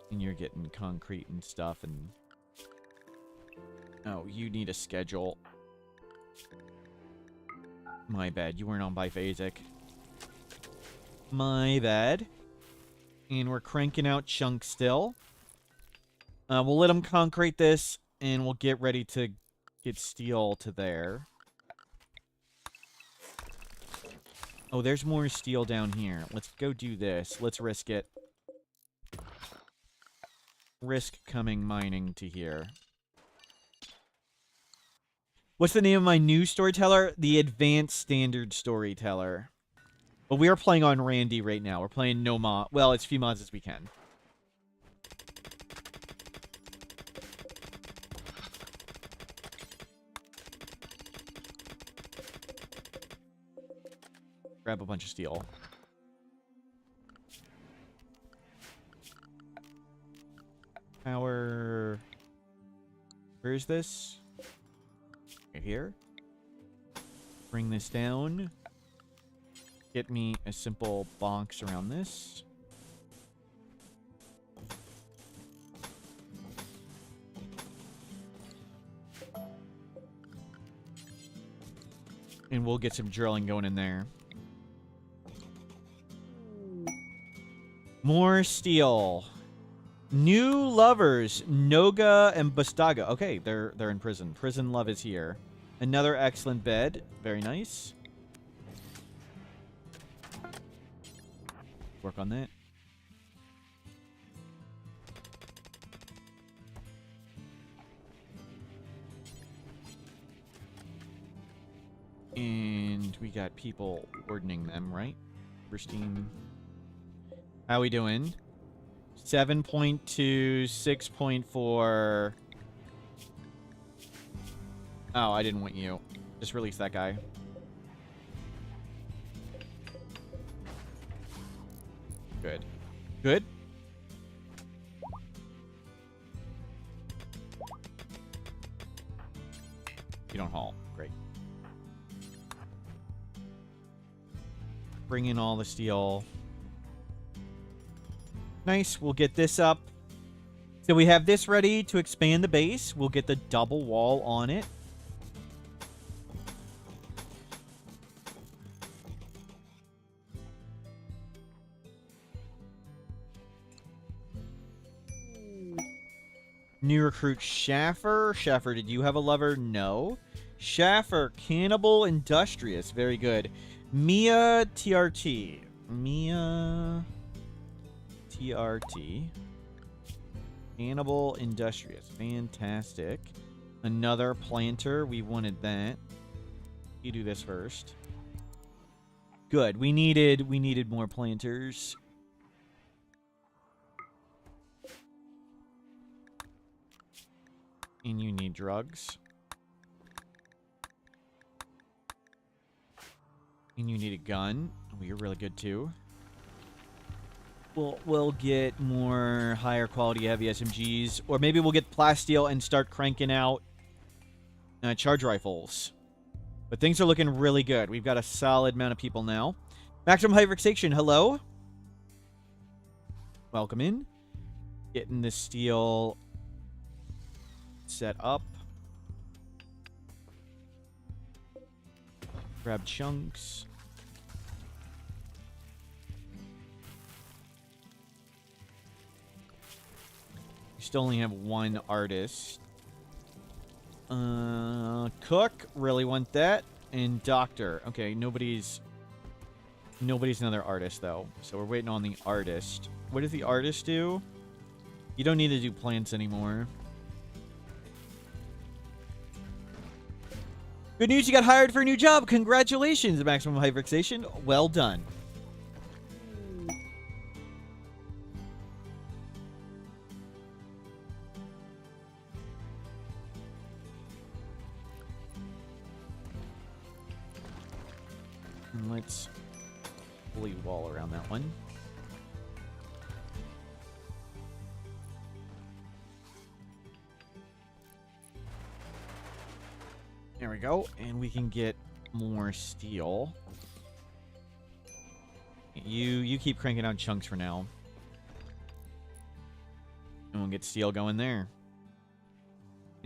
And you're getting concrete and stuff and... Oh, you need a schedule. My bad. You weren't on biphasic. My bad. And we're cranking out chunks still. We'll let them concrete this, and we'll get ready to get steel to there. Oh, there's more steel down here. Let's go do this. Let's risk it. Risk coming mining to here. What's the name of my new storyteller? The Advanced Standard Storyteller. But we are playing on Randy right now. We're playing no mod. Well, as few mods as we can. Grab a bunch of steel. Power. Where is this? Right here. Bring this down. Get me a simple box around this. And we'll get some drilling going in there. More steel. New lovers, Noga and Bustaga. Okay, they're in prison. Prison love is here. Another excellent bed. Very nice. Work on that. And we got people wardening them, right? Pristine. How we doing? 7.2, 6.4. Oh, I didn't want you. Just release that guy. Good. Good? You don't haul. Great. Bring in all the steel. Nice. We'll get this up. So we have this ready to expand the base. We'll get the double wall on it. New recruit Schaffer. Schaffer, did you have a lover? No. Schaffer, Cannibal Industrious. Very good. Mia TRT. Mia TRT. Cannibal Industrious. Fantastic. Another planter. We wanted that. You do this first. Good. We needed more planters. And you need drugs. And you need a gun. Oh, you're really good too. We'll get more higher quality heavy SMGs. Or maybe we'll get plasteel and start cranking out charge rifles. But things are looking really good. We've got a solid amount of people now. Maximum height fixation, hello. Welcome in. Getting the steel set up. Grab chunks. We still only have one artist. Cook, really want that. And doctor. Okay, nobody's another artist, though. So we're waiting on the artist. What does the artist do? You don't need to do plants anymore. Good news, you got hired for a new job. Congratulations, maximum height fixation. Well done. And let's fully wall around that one. There we go. And we can get more steel. You keep cranking out chunks for now. And we'll get steel going there.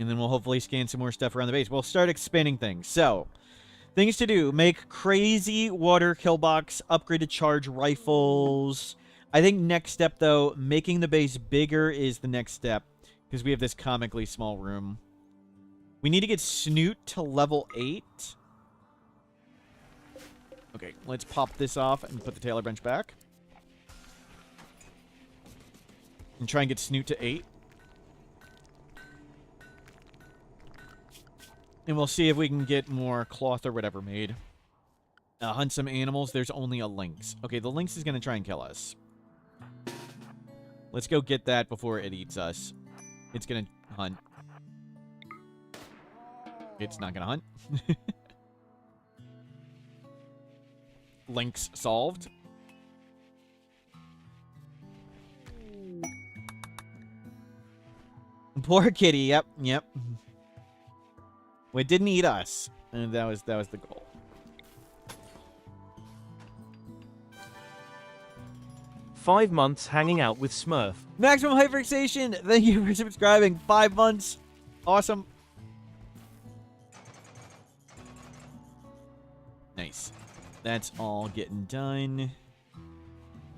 And then we'll hopefully scan some more stuff around the base. We'll start expanding things. So, things to do. Make crazy water kill box. Upgrade to charge rifles. I think next step, though, making the base bigger is the next step. Because we have this comically small room. We need to get Snoot to level 8. Okay, let's pop this off and put the Taylor bench back. And try and get Snoot to 8. And we'll see if we can get more cloth or whatever made. Hunt some animals. There's only a lynx. Okay, the lynx is going to try and kill us. Let's go get that before it eats us. It's going to hunt. It's not going to hunt. Lynx solved. Poor kitty. Yep. Well, it didn't eat us. And that was the goal. "5 months hanging out with Smurf." Maximum height fixation. Thank you for subscribing. 5 months. Awesome. Nice. That's all getting done.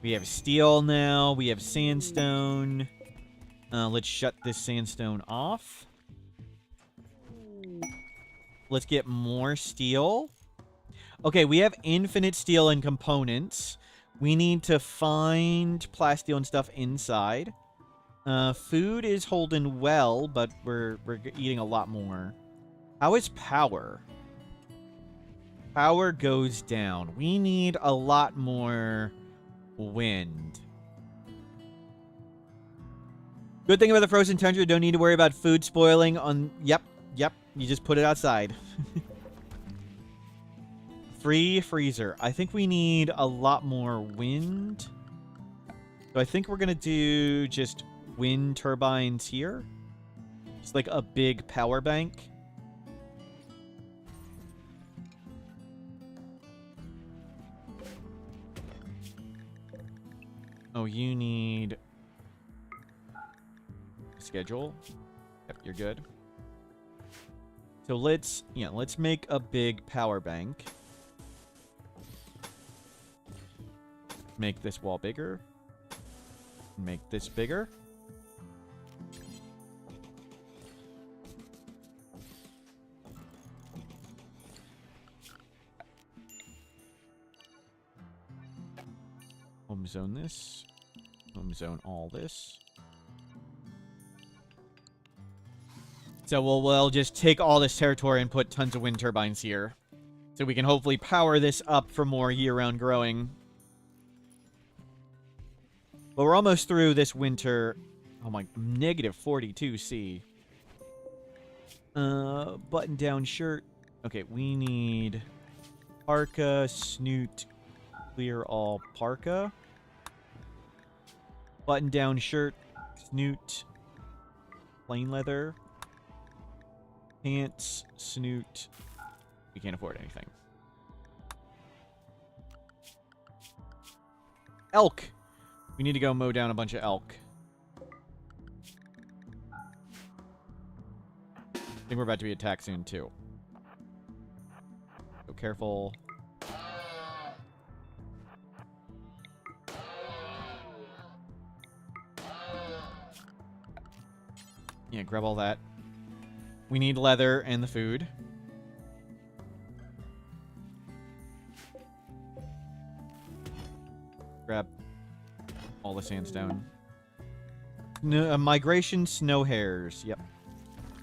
We have steel now. We have sandstone. Let's shut this sandstone off. Let's get more steel. Okay, we have infinite steel and components. We need to find plasteel and stuff inside. Food is holding well, but we're eating a lot more. How is power? Power goes down. We need a lot more wind. Good thing about the frozen tundra, don't need to worry about food spoiling on... Yep. You just put it outside. Free freezer. I think we need a lot more wind. So I think we're going to do just wind turbines here. It's like a big power bank. Oh, you need a schedule. Yep, you're good. So let's make a big power bank. Make this wall bigger. Make this bigger. Home zone this. Home zone all this. So we'll just take all this territory and put tons of wind turbines here. So we can hopefully power this up for more year-round growing. But we're almost through this winter. Oh my, -42 C. Button-down shirt. Okay, we need parka, snoot, clear all parka. Button-down shirt, snoot, plain leather, pants, snoot. We can't afford anything. Elk. We need to go mow down a bunch of elk. I think we're about to be attacked soon, too. So careful. Yeah, grab all that. We need leather and the food. Grab all the sandstone. Migration snow hares. Yep.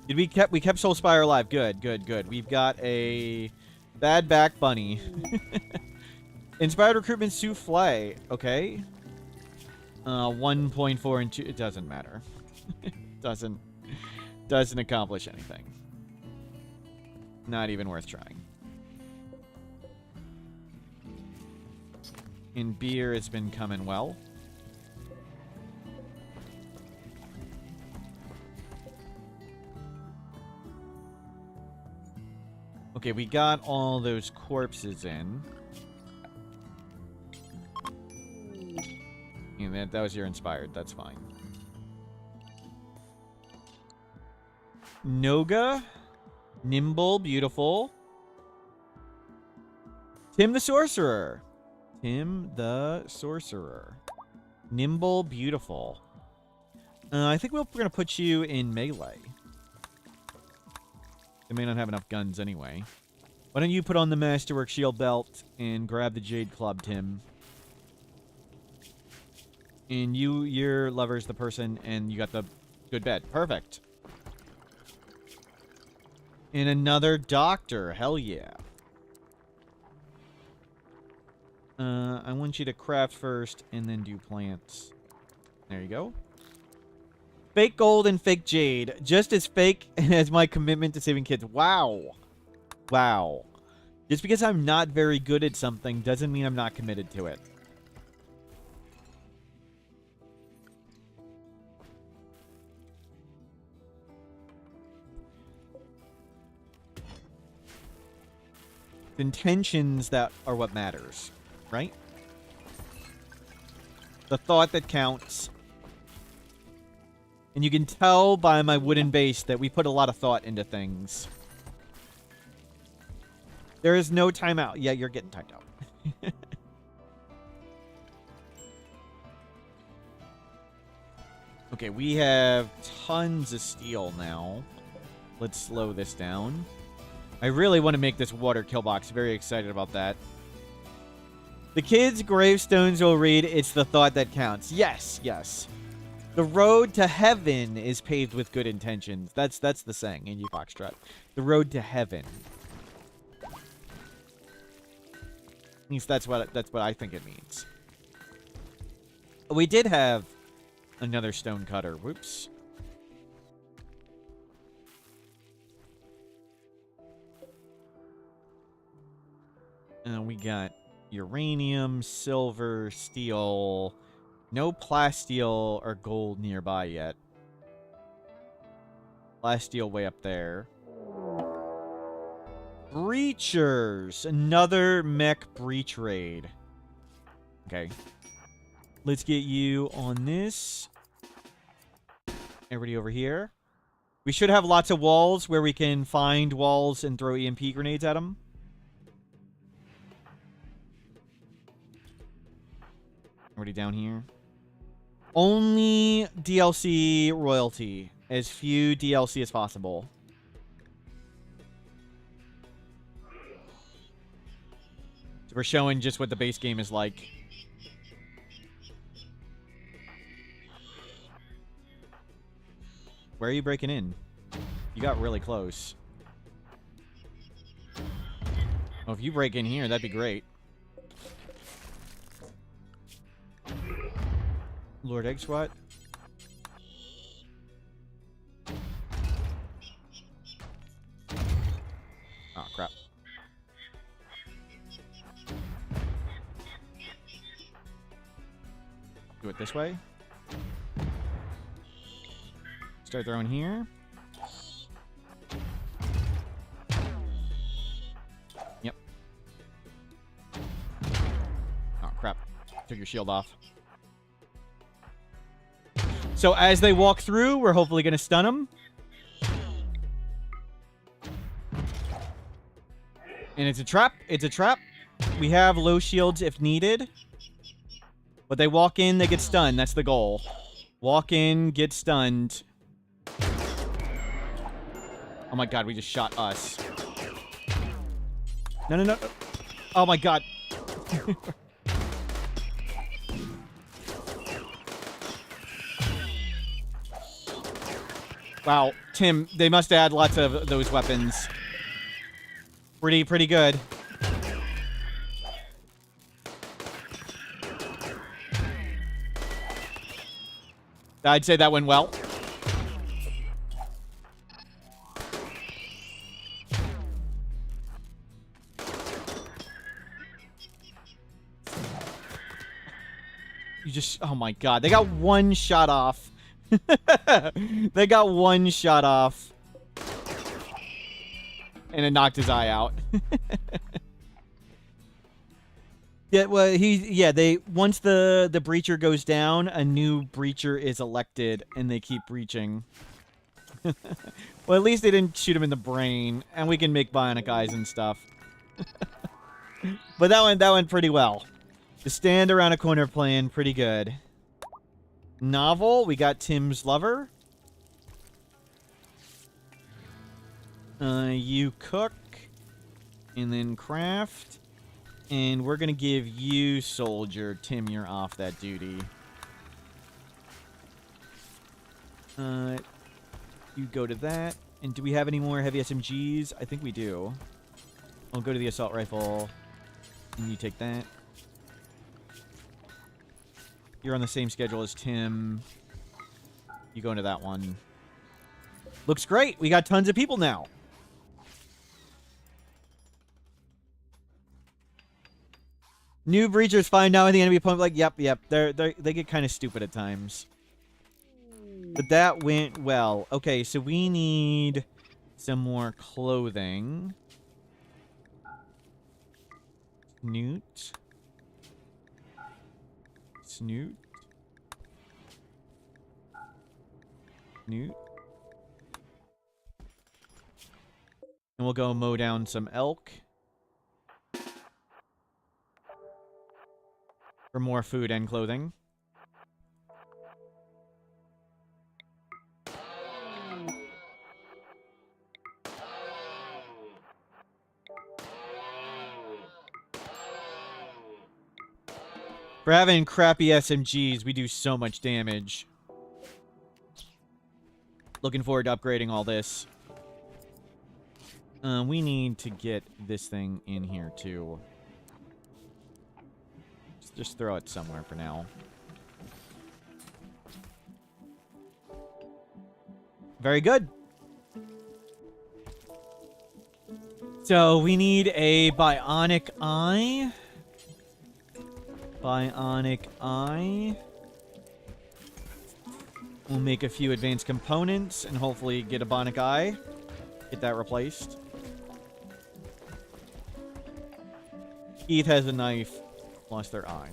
Did we kept Soul Spire alive? Good, good, good. We've got a bad back bunny. Inspired recruitment souffle. Okay. 1.4 and 2. It doesn't matter. Doesn't accomplish anything. Not even worth trying. In beer, it's been coming well. Okay, we got all those corpses in. And that was your inspired. That's fine. Noga. Nimble. Beautiful. Tim the Sorcerer. Tim the Sorcerer. Nimble. Beautiful. I think we're going to put you in melee. They may not have enough guns anyway. Why don't you put on the Masterwork Shield Belt and grab the Jade Club, Tim? And your lover's the person, and you got the good bed. Perfect. And another doctor. Hell yeah. I want you to craft first, and then do plants. There you go. Fake gold and fake jade. Just as fake as my commitment to saving kids. Wow. Wow. Just because I'm not very good at something doesn't mean I'm not committed to it. Intentions that are what matters, right? The thought that counts. And you can tell by my wooden base that we put a lot of thought into things. There is no timeout. Yeah, you're getting timed out. Okay, we have tons of steel now. Let's slow this down. I really want to make this water kill box. Very excited about that. The kids' gravestones will read, "It's the thought that counts." Yes, yes. The road to heaven is paved with good intentions. That's the saying in Foxtrot. The road to heaven. At least that's what I think it means. We did have another stone cutter. Whoops. And we got uranium, silver, steel. No plasteel or gold nearby yet. Plasteel way up there. Breachers. Another mech breach raid. Okay. Let's get you on this. Everybody over here. We should have lots of walls where we can find walls and throw EMP grenades at them. Everybody down here. Only DLC royalty. As few DLC as possible. So we're showing just what the base game is like. Where are you breaking in? You got really close. Oh, if you break in here, that'd be great. Lord Egg Squat. crap. Do it this way. Start throwing here. Yep. Oh, crap. Took your shield off. So as they walk through, we're hopefully going to stun them. And it's a trap. It's a trap. We have low shields if needed. But they walk in, they get stunned. That's the goal. Walk in, get stunned. Oh my god, we just shot us. No, no, no. Oh my god. Wow, Tim, they must add lots of those weapons. Pretty good. I'd say that went well. You just... Oh my god. They got one shot off. They got one shot off. And it knocked his eye out. Yeah, well, once the breacher goes down, a new breacher is elected, and they keep breaching. Well, at least they didn't shoot him in the brain, and we can make bionic eyes and stuff. But that went pretty well. The stand around a corner playing pretty good. Novel, we got Tim's lover. You cook, and then craft. And we're going to give you, soldier. Tim, you're off that duty. You go to that. And do we have any more heavy SMGs? I think we do. I'll go to the assault rifle. And you take that. You're on the same schedule as Tim. You go into that one. Looks great. We got tons of people now. New breachers find out the enemy opponent. Like, yep. They get kind of stupid at times. But that went well. Okay, so we need some more clothing. Snoot. Snoot. Snoot. And we'll go mow down some elk. For more food and clothing. For having crappy SMGs, we do so much damage. Looking forward to upgrading all this. We need to get this thing in here, too. Just throw it somewhere for now. Very good. So we need a bionic eye. Bionic eye. We'll make a few advanced components and hopefully get a bionic eye. Get that replaced. Keith has a knife. Lost their eye.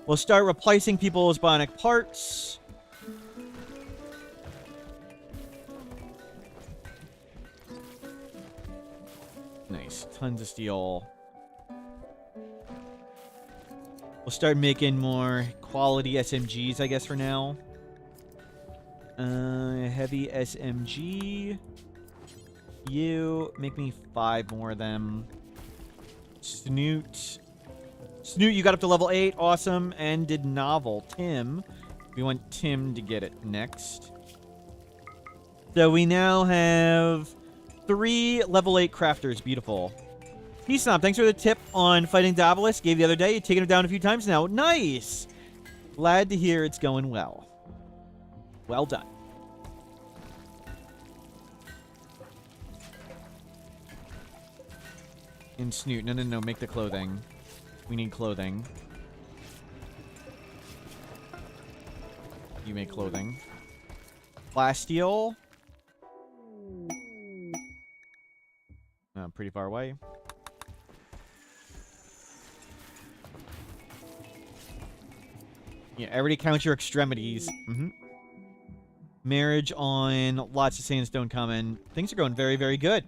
We'll start replacing people's bionic parts. Nice. Tons of steel. We'll start making more quality SMGs, I guess, for now. Heavy SMG. You. Make me 5 more of them. Snoot. Snoot, you got up to level 8. Awesome. And did novel. Tim. We want Tim to get it next. So we now have 3 level 8 crafters. Beautiful. T-Stomp, thanks for the tip on fighting Davilis. Gave the other day. You've taken him down a few times now. Nice. Glad to hear it's going well. Well done. And Snoot. No, no, no. Make the clothing. We need clothing. You make clothing. Plasteel. Pretty far away. Yeah, everybody count your extremities. Marriage on lots of sandstone common. Things are going very, very good.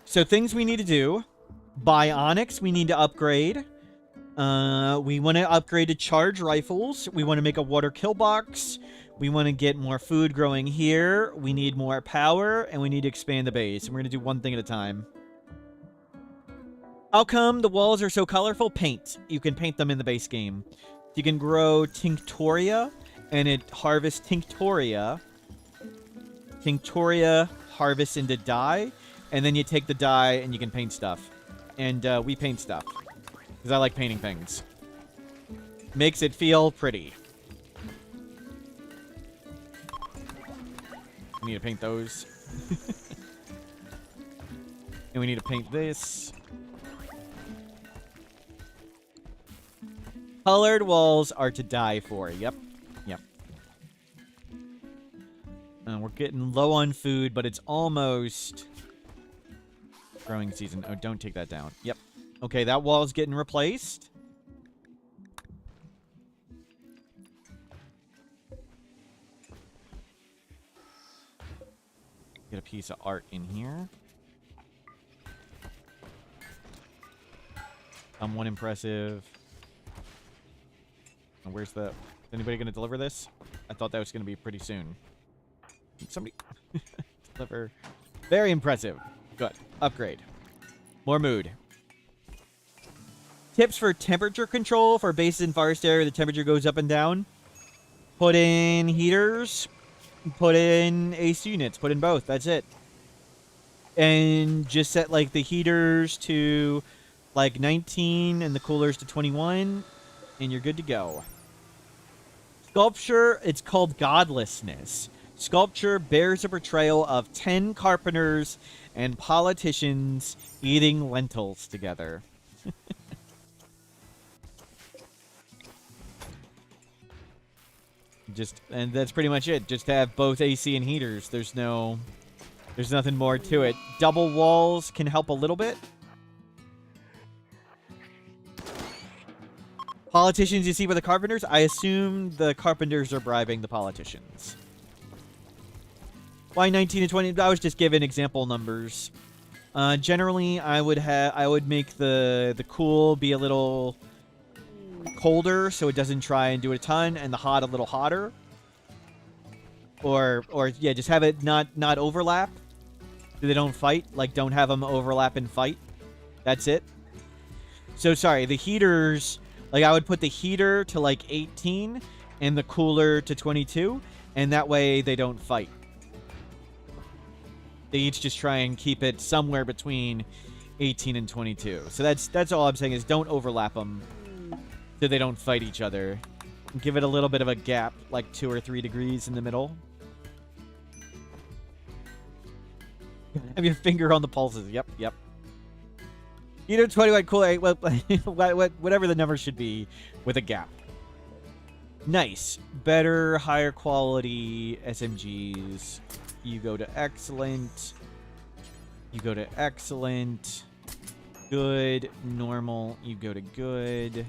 So things we need to do. Bionics we need to upgrade. We want to upgrade to charge rifles. We want to make a water kill box. We want to get more food growing here. We need more power, and we need to expand the base. And we're going to do one thing at a time. How come the walls are so colorful? Paint. You can paint them in the base game. You can grow Tinctoria, and it harvests Tinctoria. Tinctoria harvests into dye, and then you take the dye and you can paint stuff. And we paint stuff. Because I like painting things. Makes it feel pretty. We need to paint those. And we need to paint this. Colored walls are to die for. Yep. Yep. We're getting low on food, but it's almost growing season. Oh, don't take that down. Yep. Okay, that wall's getting replaced. Get a piece of art in here. Somewhat impressive. And where's the... Is anybody going to deliver this? I thought that was going to be pretty soon. Somebody... deliver. Very impressive. Good. Upgrade. More mood. Tips for temperature control for bases in forest area. The temperature goes up and down. Put in heaters. Put in AC units. Put in both. That's it. And just set like the heaters to like 19 and the coolers to 21. And you're good to go. Sculpture, it's called Godlessness. Sculpture bears a portrayal of 10 carpenters and politicians eating lentils together. And that's pretty much it. Just to have both AC and heaters. There's nothing more to it. Double walls can help a little bit. Politicians you see by the carpenters? I assume the carpenters are bribing the politicians. Why 19 and 20? I was just giving example numbers. Generally, I would make the cool be a little colder so it doesn't try and do a ton, and the hot a little hotter. Or yeah, just have it not overlap so they don't fight. Like, don't have them overlap and fight. That's it. So sorry, the heaters, like I would put the heater to like 18 and the cooler to 22, and that way they don't fight. They each just try and keep it somewhere between 18 and 22. So that's all I'm saying is don't overlap them so they don't fight each other. Give it a little bit of a gap, like 2 or 3 degrees in the middle. Have your finger on the pulses. Yep, yep. Either 21 cooler, whatever the number should be, with a gap. Nice. Better, higher quality SMGs. You go to excellent. You go to excellent. Good. Normal. You go to good.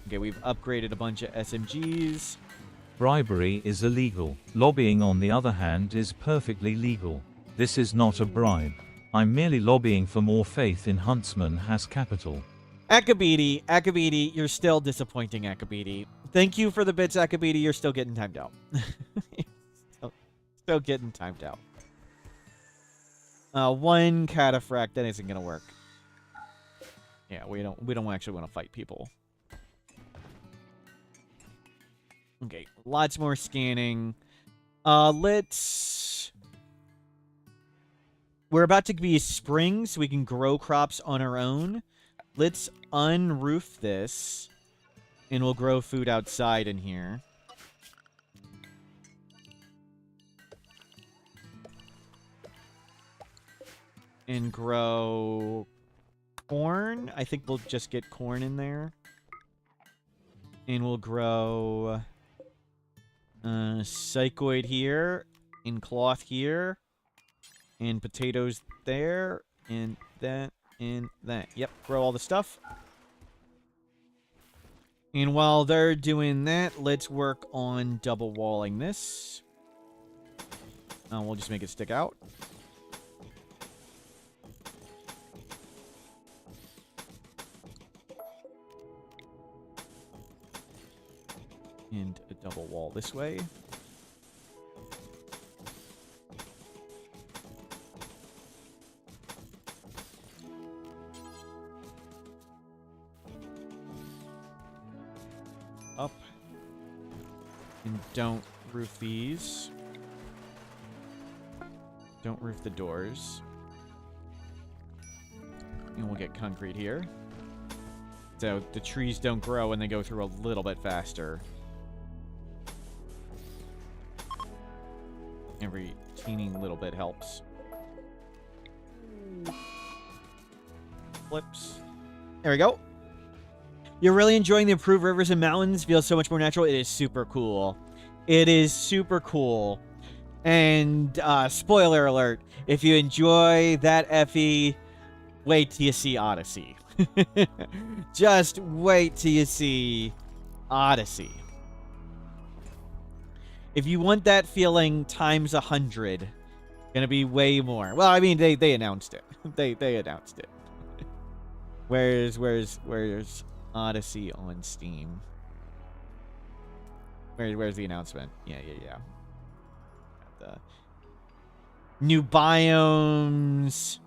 Okay, we've upgraded a bunch of SMGs. Bribery is illegal. Lobbying, on the other hand, is perfectly legal. This is not a bribe. I'm merely lobbying for more faith in Huntsman has capital. Akabidi, you're still disappointing, Akabidi. Thank you for the bits, Akabidi. You're still getting timed out. Still getting timed out. One cataphract, that isn't gonna work. Yeah, we don't actually want to fight people. Okay, lots more scanning. We're about to be spring, so we can grow crops on our own. Let's unroof this, and we'll grow food outside in here. and grow corn. I think we'll just get corn in there. And we'll grow psychoid here, and cloth here, and potatoes there, and that, and that. Yep, grow all the stuff. And while they're doing that, let's work on double walling this. We'll just make it stick out. And a double wall this way. Up. And don't roof these. Don't roof the doors. And we'll get concrete here. So the trees don't grow and they go through a little bit faster. Every teeny little bit helps. Flips. There we go. You're really enjoying the improved rivers and mountains. Feels so much more natural. It is super cool. It is super cool. And spoiler alert, if you enjoy that Effie, wait till you see Odyssey. Just wait till you see Odyssey. If you want that feeling times 100, gonna be way more. Well, I mean, they announced it. They announced it. Where's Odyssey on Steam? Where's the announcement? Yeah. The new biomes,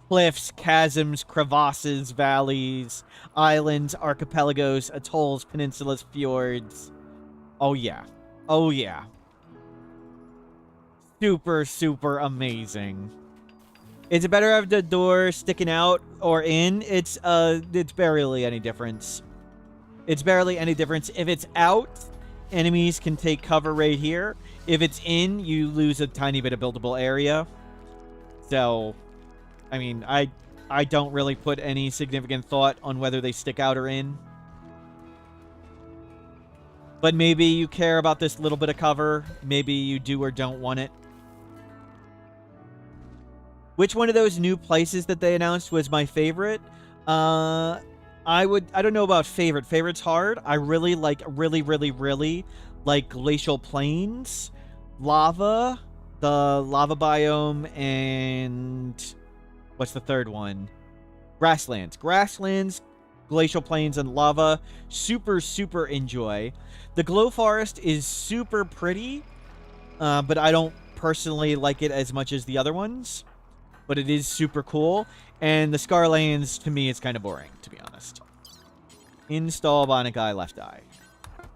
cliffs, chasms, crevasses, valleys, islands, archipelagos, atolls, peninsulas, fjords. Oh yeah. Oh yeah. Super, super amazing. Is it better to have the door sticking out or in? It's barely any difference. It's barely any difference. If it's out, enemies can take cover right here. If it's in, you lose a tiny bit of buildable area. So, I mean, I don't really put any significant thought on whether they stick out or in. But maybe you care about this little bit of cover. Maybe you do or don't want it. Which one of those new places that they announced was my favorite? I don't know about favorite. Favorite's hard. I really like Glacial Plains, lava, the lava biome, and what's the third one? Grasslands. Grasslands, Glacial Plains, and lava. Super, super enjoy. The Glow Forest is super pretty, but I don't personally like it as much as the other ones. But it is super cool. And the Scarlands, to me, is kind of boring, to be honest. Install Bionic Eye, left eye.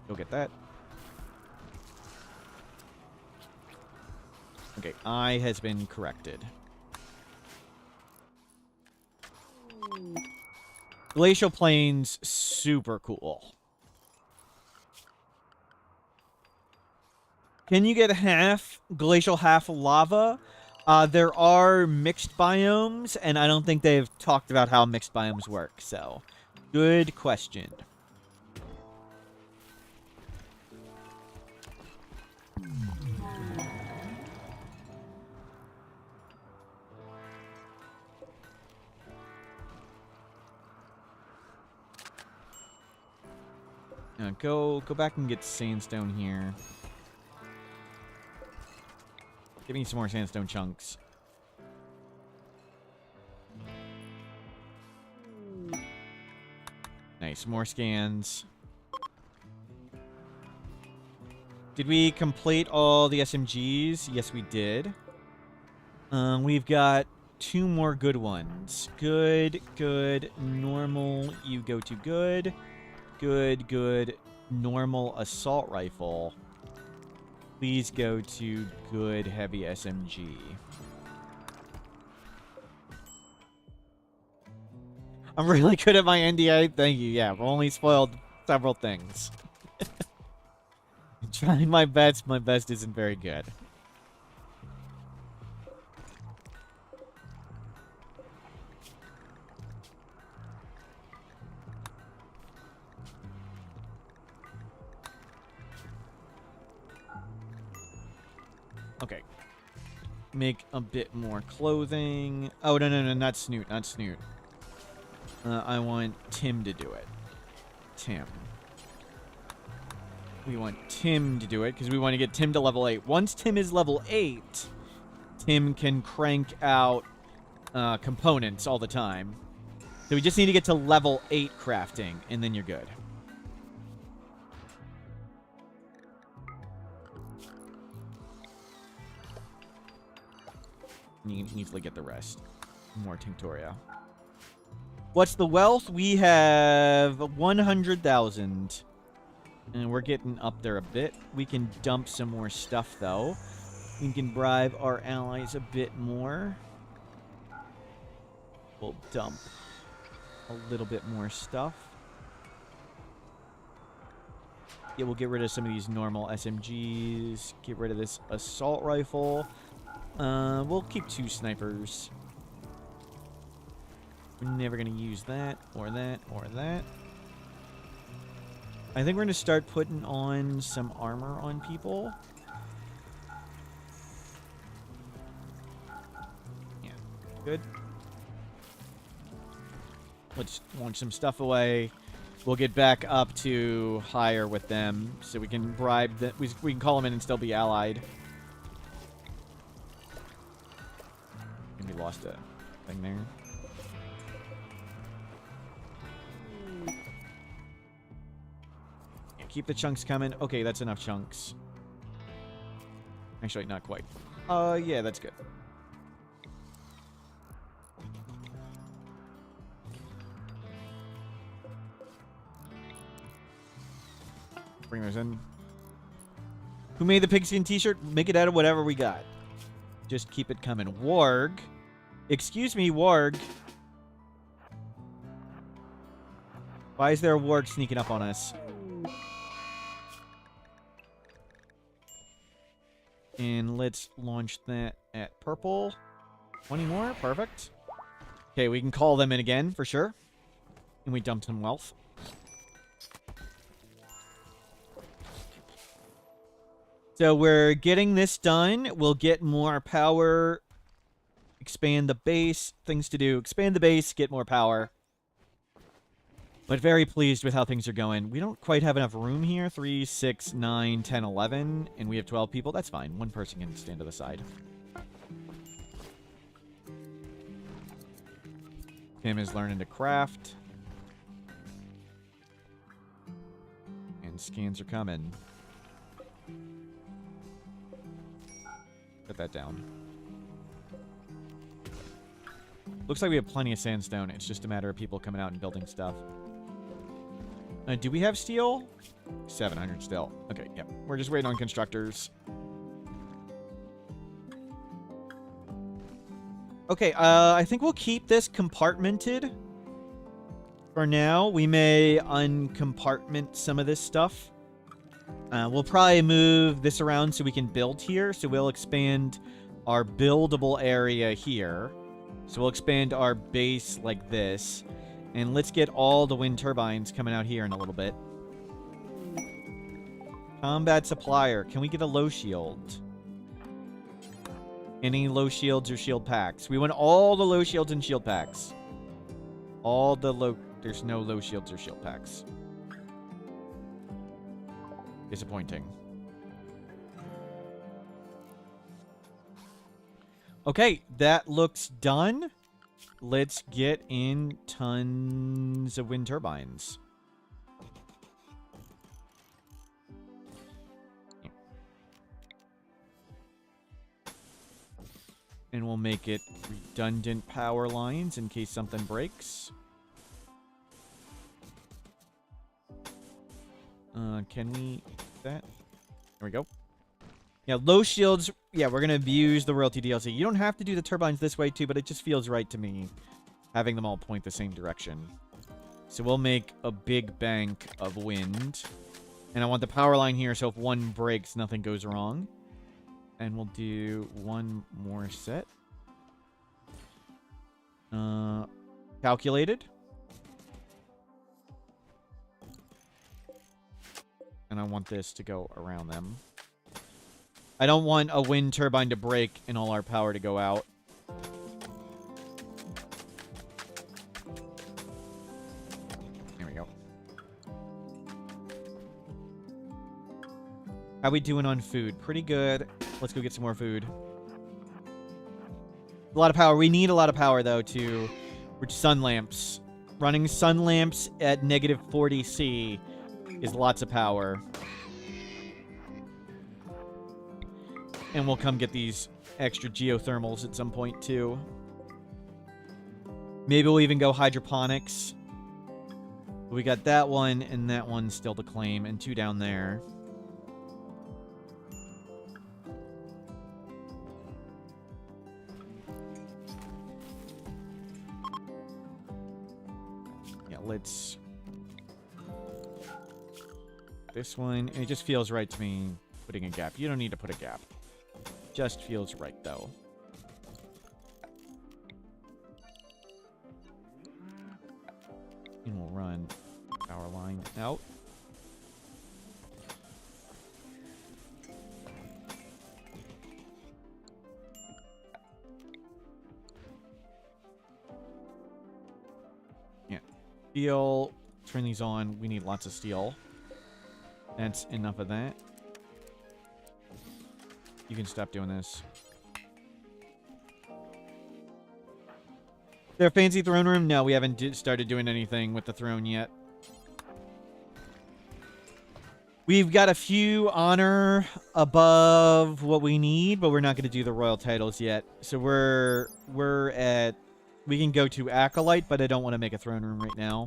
Go get that. Okay, eye has been corrected. Glacial Plains, super cool. Can you get half glacial, half lava? There are mixed biomes, and I don't think they've talked about how mixed biomes work, so good question. Now go back and get sandstone here. Give me some more sandstone chunks. Nice, more scans. Did we complete all the SMGs? Yes, we did. We've got 2 more good ones. Good, normal, you go to good. Good, normal assault rifle. Please go to good heavy SMG. I'm really good at my NDA. Thank you. Yeah, I've only spoiled several things. I'm trying my best. My best isn't very good. Okay. Make a bit more clothing. Oh, no, not Snoot, not Snoot. I want Tim to do it. Tim. We want Tim to do it because we want to get Tim to level 8. Once Tim is level 8, Tim can crank out components all the time. So we just need to get to level 8 crafting, and then you're good. You can easily get the rest. More Tinctoria. What's the wealth? We have 100,000. And we're getting up there a bit. We can dump some more stuff, though. We can bribe our allies a bit more. We'll dump a little bit more stuff. Yeah, we'll get rid of some of these normal SMGs. Get rid of this assault rifle. We'll keep 2 snipers. We're never going to use that, or that, or that. I think we're going to start putting on some armor on people. Yeah, good. Let's launch some stuff away. We'll get back up to higher with them, so we can bribe that. We can call them in and still be allied. And we lost a thing there. Yeah, keep the chunks coming. Okay, that's enough chunks. Actually, not quite. Yeah, that's good. Bring those in. Who made the pigskin t-shirt? Make it out of whatever we got. Just keep it coming. Warg. Excuse me, Warg. Why is there a warg sneaking up on us? And let's launch that at purple. 20 more. Perfect. Okay, we can call them in again for sure. And we dumped some wealth. So we're getting this done. We'll get more power. Expand the base. Things to do. Expand the base. Get more power. But very pleased with how things are going. We don't quite have enough room here. 3, 6, 9, 10, 11. And we have 12 people. That's fine. One person can stand to the side. Tim is learning to craft. And scans are coming. Put that down. Looks like we have plenty of sandstone. It's just a matter of people coming out and building stuff. Do we have steel? 700 still. Okay, yep. We're just waiting on constructors. Okay, I think we'll keep this compartmented for now. We may uncompartment some of this stuff. We'll probably move this around so we can build here. So we'll expand our buildable area here. So we'll expand our base like this. And let's get all the wind turbines coming out here in a little bit. Combat supplier. Can we get a low shield? Any low shields or shield packs? We want all the low shields and shield packs. All the low... There's no low shields or shield packs. Disappointing. Okay, that looks done. Let's get in tons of wind turbines. And we'll make it redundant power lines in case something breaks. Can we do that? There we go. Yeah, low shields. Yeah, we're going to abuse the royalty DLC. You don't have to do the turbines this way, too, but it just feels right to me having them all point the same direction. So we'll make a big bank of wind. And I want the power line here, so if one breaks, nothing goes wrong. And we'll do one more set. Calculated. And I want this to go around them. I don't want a wind turbine to break and all our power to go out. There we go. How we doing on food? Pretty good. Let's go get some more food. A lot of power. We need a lot of power, though, to reach sun lamps. Running sun lamps at negative 40C is lots of power. And we'll come get these extra geothermals at some point, too. Maybe we'll even go hydroponics. We got that one and that one still to claim, and 2 down there. Yeah, let's... This one, it just feels right to me putting a gap. You don't need to put a gap. Just feels right, though. And we'll run power line out. Yeah. Steel. Turn these on. We need lots of steel. That's enough of that. You can stop doing this. Their fancy throne room? No, we haven't started doing anything with the throne yet. We've got a few honor above what we need, but we're not going to do the royal titles yet. So we're at... We can go to Acolyte, but I don't want to make a throne room right now.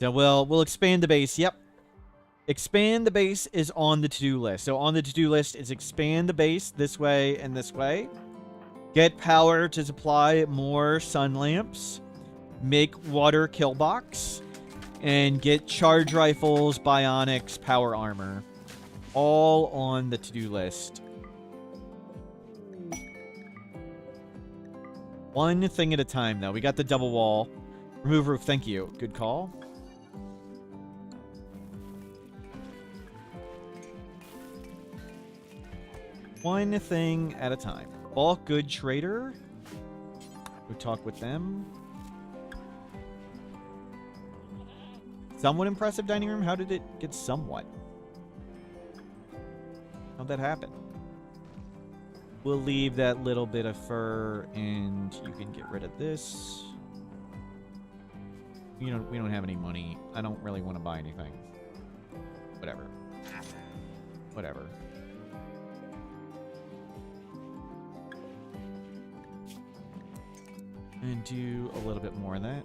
So we'll expand the base. Yep. Expand the base is on the to-do list. So on the to-do list is expand the base this way and this way. Get power to supply more sun lamps. Make water kill box. And get charge rifles, bionics, power armor. All on the to-do list. One thing at a time, though. We got the double wall. Remove roof. Thank you. Good call. One thing at a time. Bulk good trader. We talk with them. Somewhat impressive dining room. How did it get somewhat? How'd that happen? We'll leave that little bit of fur, and you can get rid of this. We don't have any money. I don't really want to buy anything. Whatever. Whatever. And do a little bit more of that.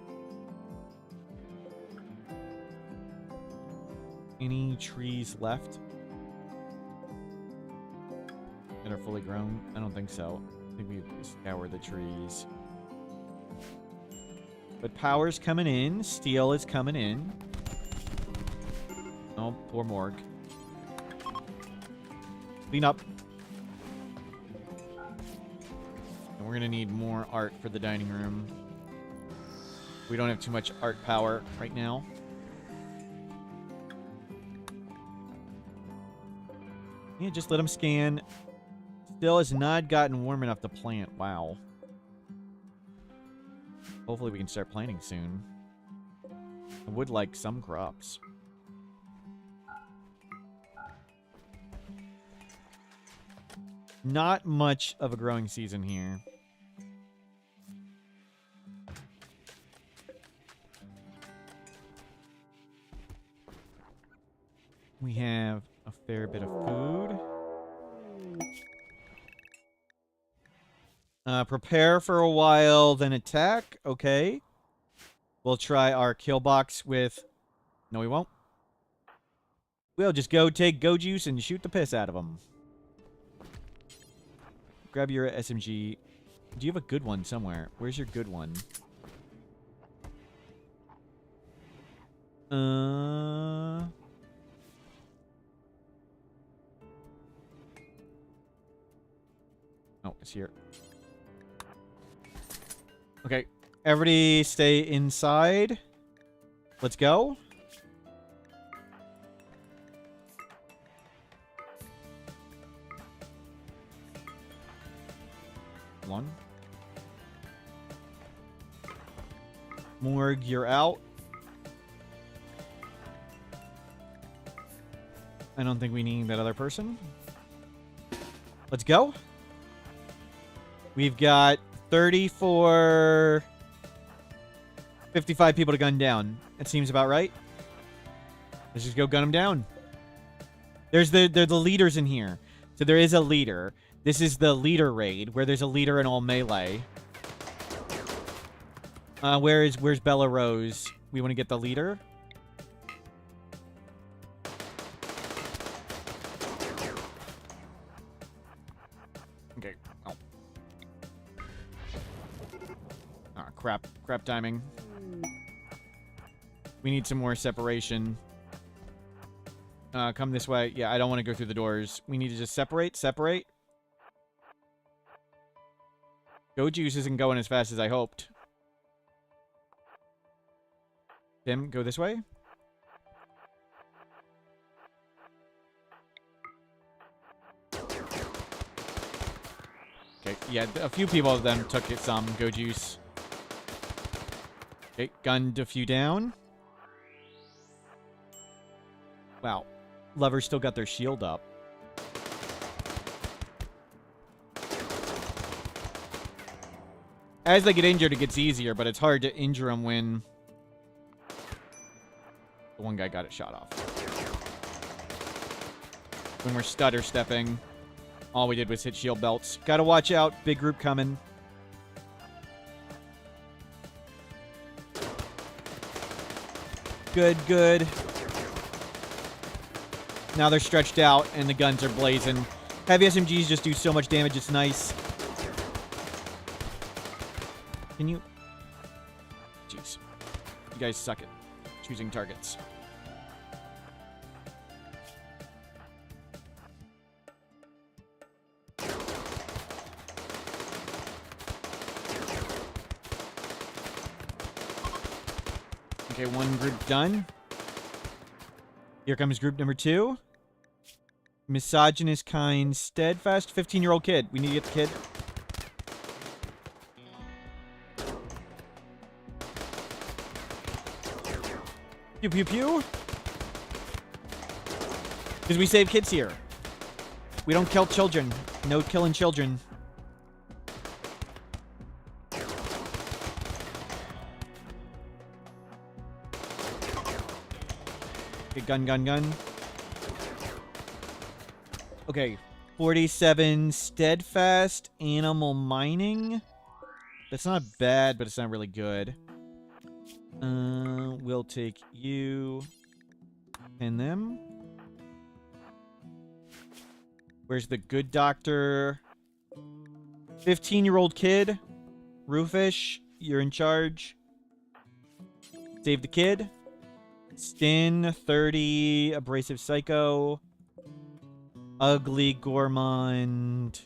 Any trees left that are fully grown? I don't think so. I think we've scoured the trees. But power's coming in. Steel is coming in. Oh, poor Morg. Clean up. And we're going to need more art for the dining room. We don't have too much art power right now. Yeah, just let them scan. Still has not gotten warm enough to plant. Wow. Hopefully we can start planting soon. I would like some crops. Not much of a growing season here. We have a fair bit of food. Prepare for a while, then attack. Okay. We'll try our kill box with... No, we won't. We'll just go take go juice and shoot the piss out of them. Grab your SMG. Do you have a good one somewhere? Where's your good one? Oh, it's here. Okay. Everybody stay inside. Let's go. one. Morg, you're out. I don't think we need that other person. Let's go. We've got 34... 55 people to gun down. That seems about right. Let's just go gun them down. They're the leaders in here. So there is a leader. This is the leader raid, where there's a leader in all melee. Where's Bella Rose? We want to get the leader. Okay. Oh. Ah, crap timing. We need some more separation. Come this way. Yeah, I don't want to go through the doors. We need to just separate. Go Juice isn't going as fast as I hoped. Tim, go this way. Okay, yeah, a few people of them took it some. Go Juice. Okay, gunned a few down. Wow. Lovers still got their shield up. As they get injured, it gets easier, but it's hard to injure them when the one guy got it shot off. When we're stutter stepping, all we did was hit shield belts. Gotta watch out. Big group coming. Good. Now they're stretched out, and the guns are blazing. Heavy SMGs just do so much damage, it's nice. Can you... Jeez. You guys suck at choosing targets. Okay, one group done. Here comes group number 2. Misogynist kind, steadfast, 15-year-old kid. We need to get the kid. Pew, pew, pew. Because we save kids here. We don't kill children. No killing children. Okay, gun. Okay, 47 steadfast animal mining. That's not bad, but it's not really good. We'll take you and them. Where's the good doctor? 15-year-old kid. Roofish, you're in charge. Save the kid. Stin, 30, abrasive psycho. Ugly gourmand.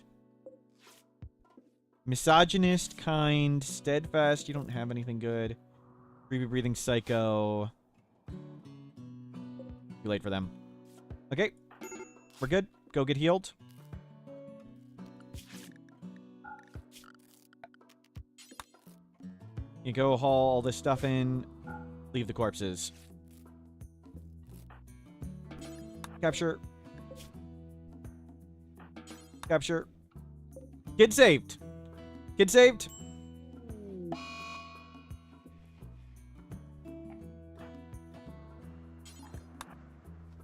Misogynist kind. Steadfast, you don't have anything good. Creepy breathing psycho. Too late for them. Okay. We're good. Go get healed. You go haul all this stuff in. Leave the corpses. Capture. Capture. Kid saved. Kid saved.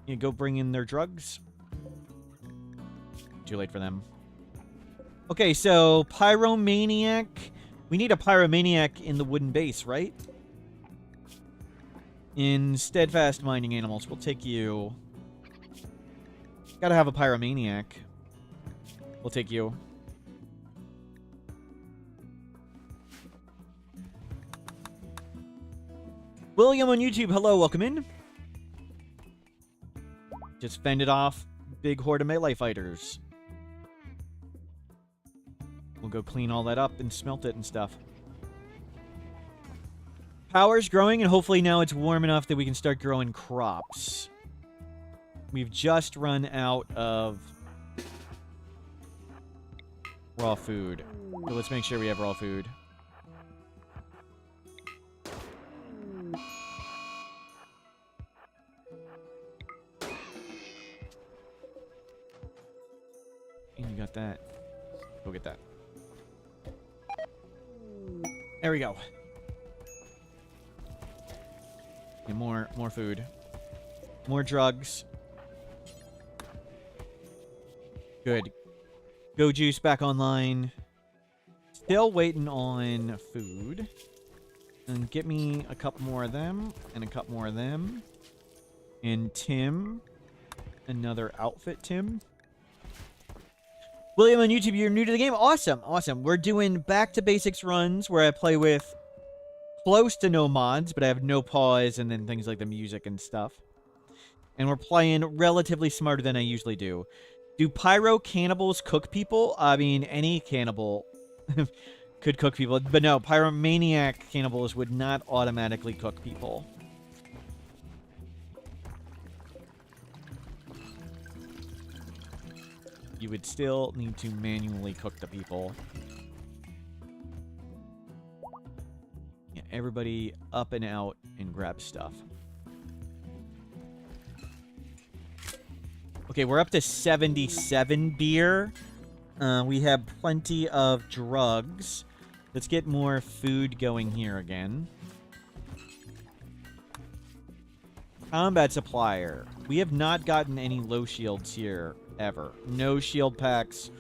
You go bring in their drugs. Too late for them. Okay, so Pyromaniac. We need a Pyromaniac in the wooden base, right? In steadfast mining animals. We'll take you. Gotta have a Pyromaniac. We'll take you. William on YouTube. Hello, welcome in. Just fended off big horde of melee fighters. We'll go clean all that up and smelt it and stuff. Power's growing, and hopefully now it's warm enough that we can start growing crops. We've just run out of raw food. So let's make sure we have raw food. And you got that. Go get that. There we go. And more food. More drugs. Good. Go juice back online. Still waiting on food. And get me a couple more of them. And a couple more of them. And Tim. Another outfit, Tim. William on YouTube, you're new to the game? Awesome, awesome. We're doing back to basics runs where I play with close to no mods, but I have no pause and then things like the music and stuff. And we're playing relatively smarter than I usually do. Do pyro cannibals cook people? I mean, any cannibal could cook people. But no, pyromaniac cannibals would not automatically cook people. You would still need to manually cook the people. Yeah, everybody up and out and grab stuff. Okay, we're up to 77 beer. We have plenty of drugs. Let's get more food going here again. Combat supplier. We have not gotten any low shields here ever. No shield packs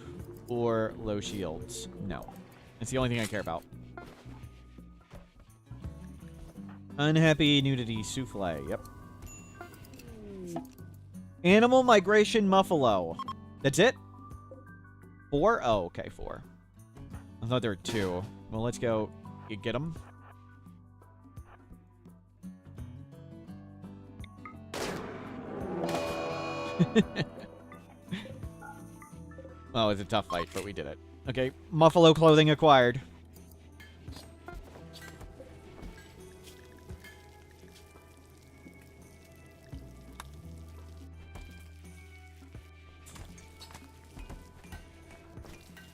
or low shields. No. That's the only thing I care about. Unhappy nudity souffle. Yep. Animal migration muffalo. That's it? 4? Oh, okay, 4. I thought there were 2. Well, let's go get them. Well, it was a tough fight, but we did it. Okay, muffalo clothing acquired.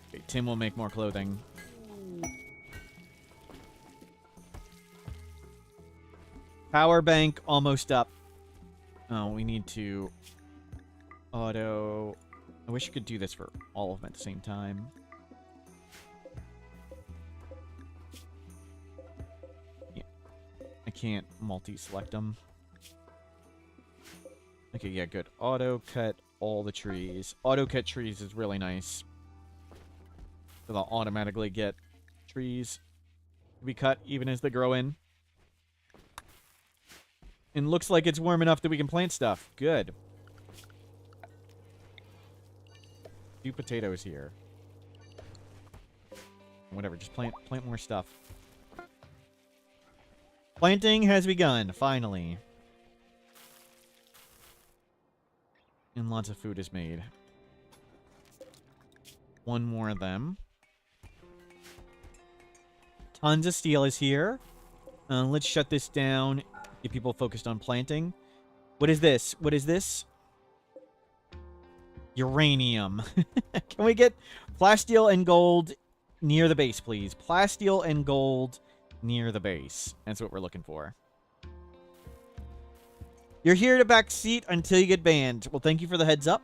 Okay, Tim will make more clothing. Power bank almost up. Oh, we need to auto... I wish you could do this for all of them at the same time. Yeah. I can't multi-select them. Okay, yeah, good. Auto cut all the trees. Auto cut trees is really nice. So they'll automatically get trees to be cut even as they grow in. And looks like it's warm enough that we can plant stuff. Good. 2 potatoes here. Whatever, just plant more stuff. Planting has begun, finally. And lots of food is made. 1 more of them. Tons of steel is here. Let's shut this down. Get people focused on planting. What is this? What is this? Uranium. Can we get plasteel and gold near the base, please? Plasteel and gold near the base. That's what we're looking for. You're here to backseat until you get banned. Well, thank you for the heads up.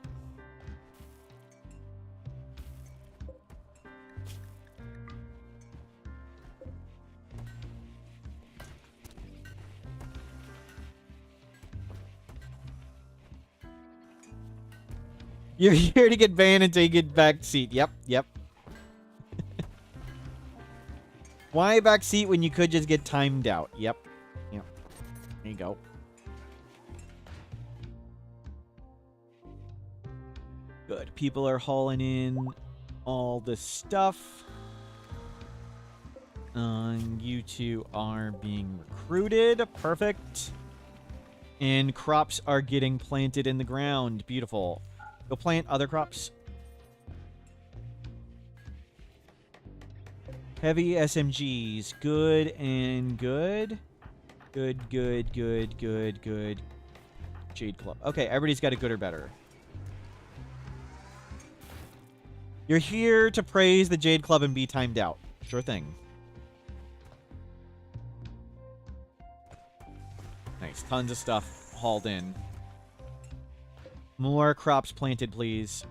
You're here to get banned until you get back seat. Yep, yep. Why back seat when you could just get timed out? Yep. Yep. There you go. Good. People are hauling in all this stuff. You two are being recruited. Perfect. And crops are getting planted in the ground. Beautiful. Go plant other crops. Heavy SMGs. Good and good. Good, good, good, good, good. Jade Club. Okay, everybody's got a good or better. You're here to praise the Jade Club and be timed out. Sure thing. Nice. Tons of stuff hauled in. More crops planted, please.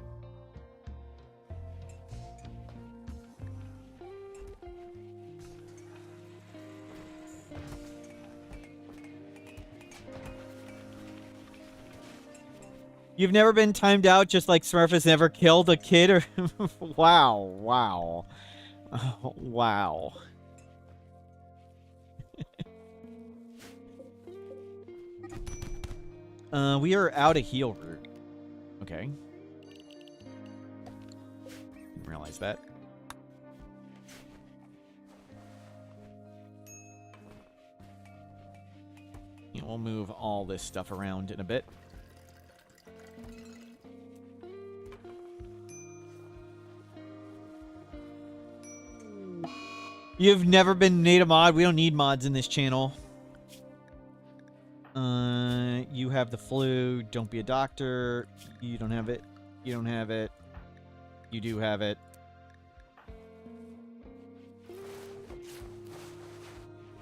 You've never been timed out just like Smurf has never killed a kid or... Wow. Wow. Oh, wow. We are out of heal route. Okay. Didn't realize that. Yeah, we'll move all this stuff around in a bit. You've never been made a mod. We don't need mods in this channel. You have the flu. Don't be a doctor. You don't have it. You don't have it. You do have it.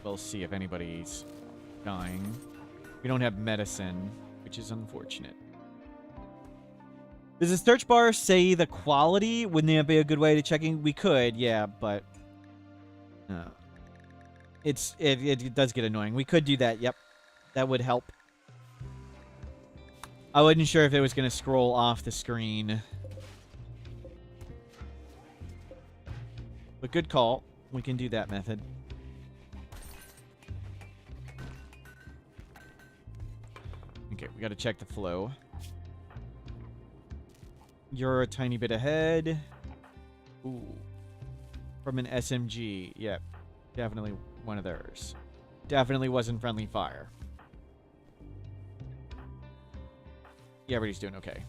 We'll see if anybody's dying. We don't have medicine, which is unfortunate. Does the search bar say the quality? Wouldn't that be a good way to checking? We could, yeah, but... It does get annoying. We could do that, yep. That would help. I wasn't sure if it was going to scroll off the screen. But good call. We can do that method. Okay, we got to check the flow. You're a tiny bit ahead. Ooh. From an SMG. Yep. Definitely one of theirs. Definitely wasn't friendly fire. Yeah, everybody's doing okay.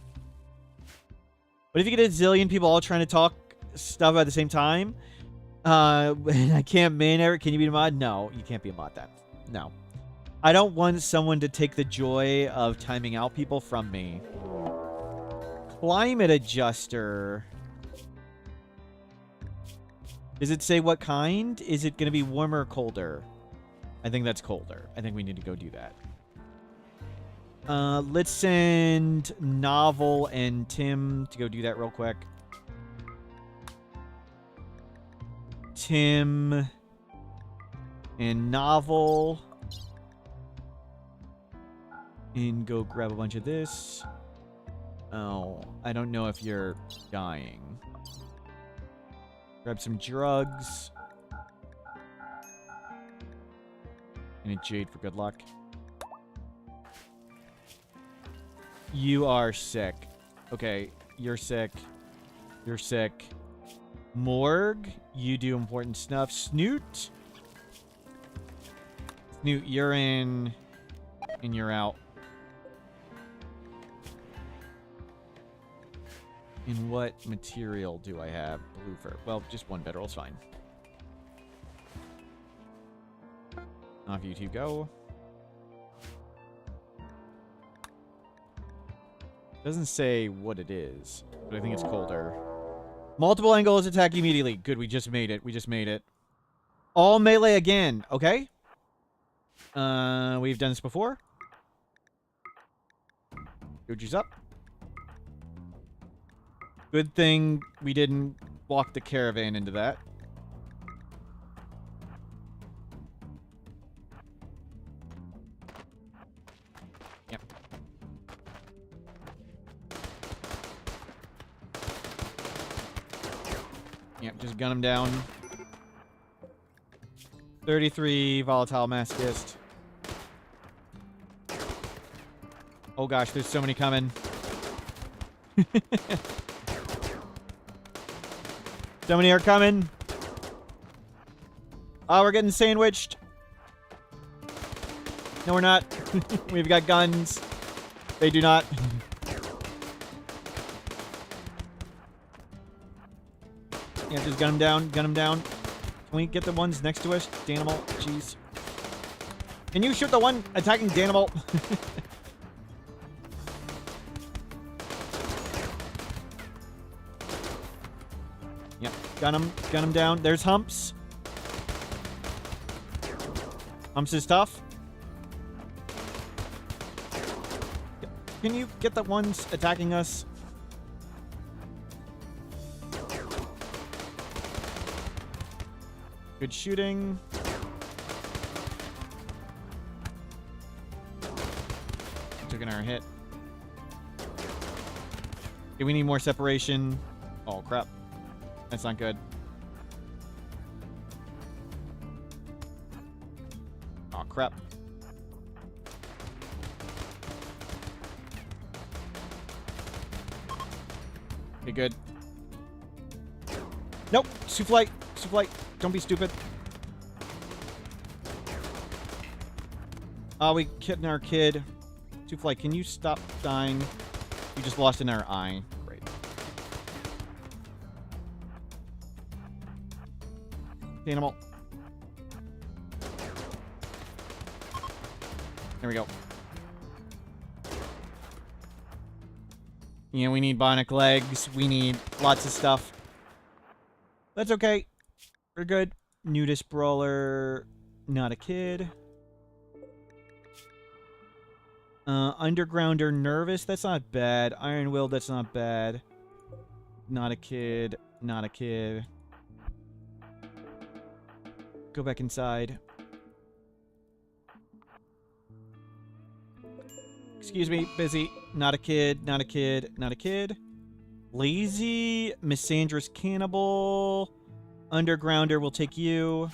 But if you get a zillion people all trying to talk stuff at the same time, I can't man Eric. Can you be a mod? No, you can't be a mod then. No. I don't want someone to take the joy of timing out people from me. Climate adjuster. Does it say what kind? Is it going to be warmer or colder? I think that's colder. I think we need to go do that. Let's send Novel and Tim to go do that real quick. Tim and Novel. And go grab a bunch of this. Oh, I don't know if you're dying. Grab some drugs. And a jade for good luck. You are sick. Okay, you're sick. You're sick. Morgue, you do important stuff. Snoot. Snoot, you're in. And you're out. And what material do I have? Blue fur. Well, just one bedroll's fine. Off you two go. Doesn't say what it is, but I think it's colder. Multiple angles attack immediately. Good, we just made it. We just made it. All melee again. Okay. We've done this before. Goji's up. Good thing we didn't walk the caravan into that. Yep. Yep, just gun him down. 33 volatile masochist. Oh gosh, there's so many coming. So many are coming. Oh, we're getting sandwiched. No, we're not. We've got guns. They do not. Yeah, just gun them down. Gun them down. Can we get the ones next to us? Danimal. Jeez. Can you shoot the one attacking Danimal? Gun him down. There's Humps. Humps is tough. Can you get the ones attacking us? Good shooting. Took an hour hit. Okay, we need more separation. Oh, crap. That's not good. Oh, crap. Okay, good. Nope. Souffle. Souffle. Don't be stupid. Oh, we kidnapped our kid. Souffle, can you stop dying? You just lost an eye. Great. Animal. There we go. You know, we need bionic legs. We need lots of stuff. That's okay. We're good. Nudist brawler. Not a kid. Undergrounder nervous. That's not bad. Iron Will. That's not bad. Not a kid. Not a kid. Go back inside. Excuse me. Busy. Not a kid. Not a kid. Not a kid. Lazy. Misandrous Cannibal. Undergrounder will take you.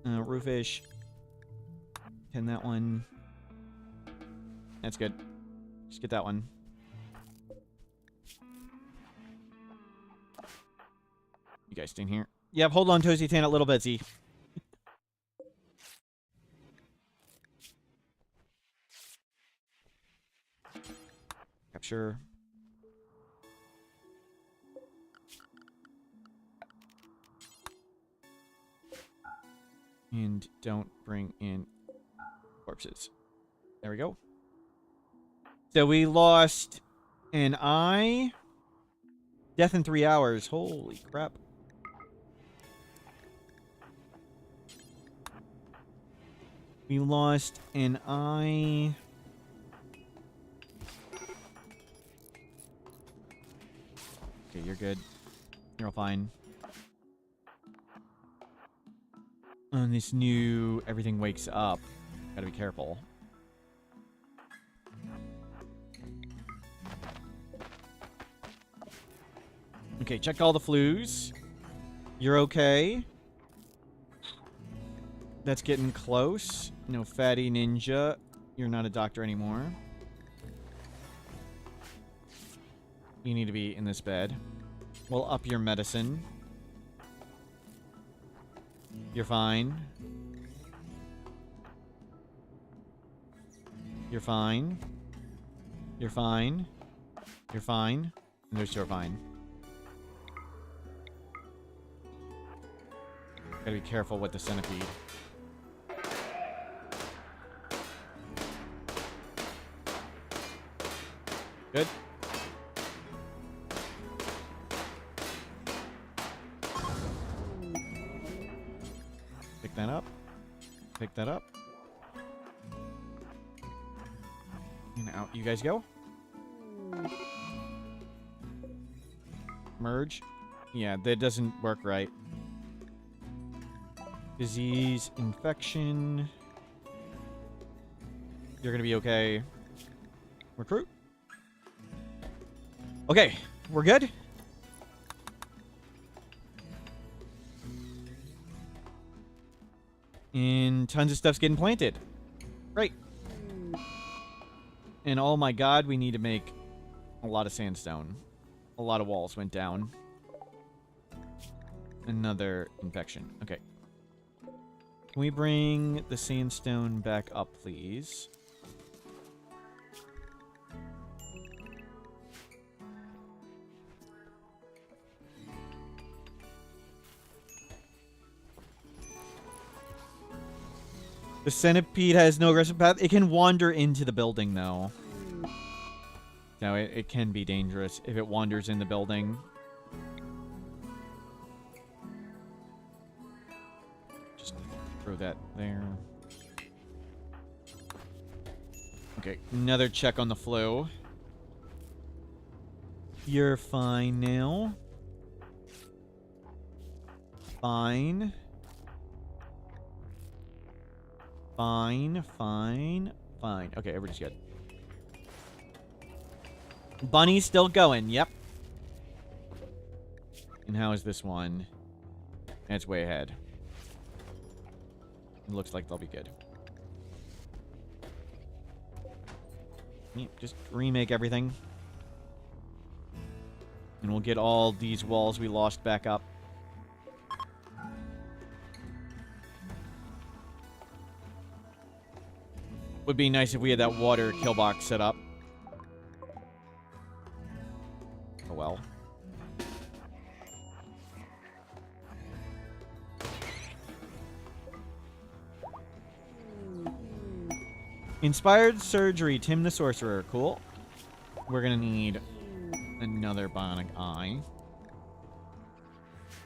Roofish. Can that one. That's good. Just get that one. You guys stay in here. Yep, hold on, Toasty Tan, a little bit, Z. Capture. And don't bring in corpses. There we go. So we lost an eye. Death in 3 hours. Holy crap. We lost an eye. Okay, you're good. You're all fine. On this new everything wakes up. Gotta be careful. Okay, check all the flues. You're okay. That's getting close. No fatty ninja. You're not a doctor anymore. You need to be in this bed. We'll up your medicine. You're fine. You're fine. You're fine. You're fine. And those two are fine. Gotta be careful with the centipede. Good. Pick that up. Pick that up. And out you guys go. Merge. Yeah, that doesn't work right. Disease, infection. You're gonna be okay. Recruit. Okay, we're good. And tons of stuff's getting planted. Great. And oh my god, we need to make a lot of sandstone. A lot of walls went down. Another infection. Okay. Can we bring the sandstone back up, please? The centipede has no aggressive path. It can wander into the building, though. No, it can be dangerous if it wanders in the building. Throw that there. Okay, another check on the flow. You're fine now. Fine. Fine, fine, fine. Okay, everybody's good. Bunny's still going, yep. And how is this one? It's way ahead. It looks like they'll be good. Yeah, just remake everything. And we'll get all these walls we lost back up. Would be nice if we had that water kill box set up. Oh well. Inspired surgery, Tim the Sorcerer. Cool. We're gonna need another bionic eye.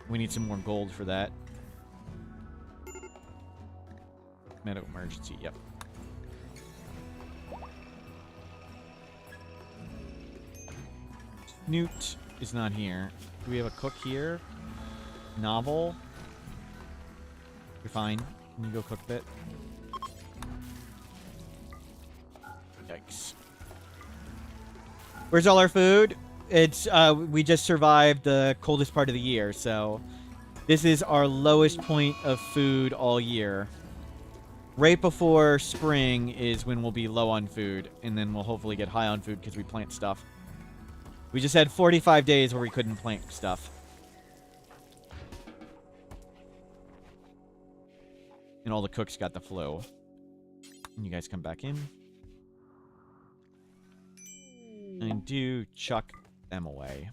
We need some more gold for that. Medical emergency, yep. Newt is not here. Do we have a cook here? Novel? You're fine. Can you go cook a bit? Yikes. Where's all our food? It's, we just survived the coldest part of the year, so this is our lowest point of food all year. Right before spring is when we'll be low on food, and then we'll hopefully get high on food because we plant stuff. We just had 45 days where we couldn't plant stuff. And all the cooks got the flu. And you guys come back in. And do chuck them away.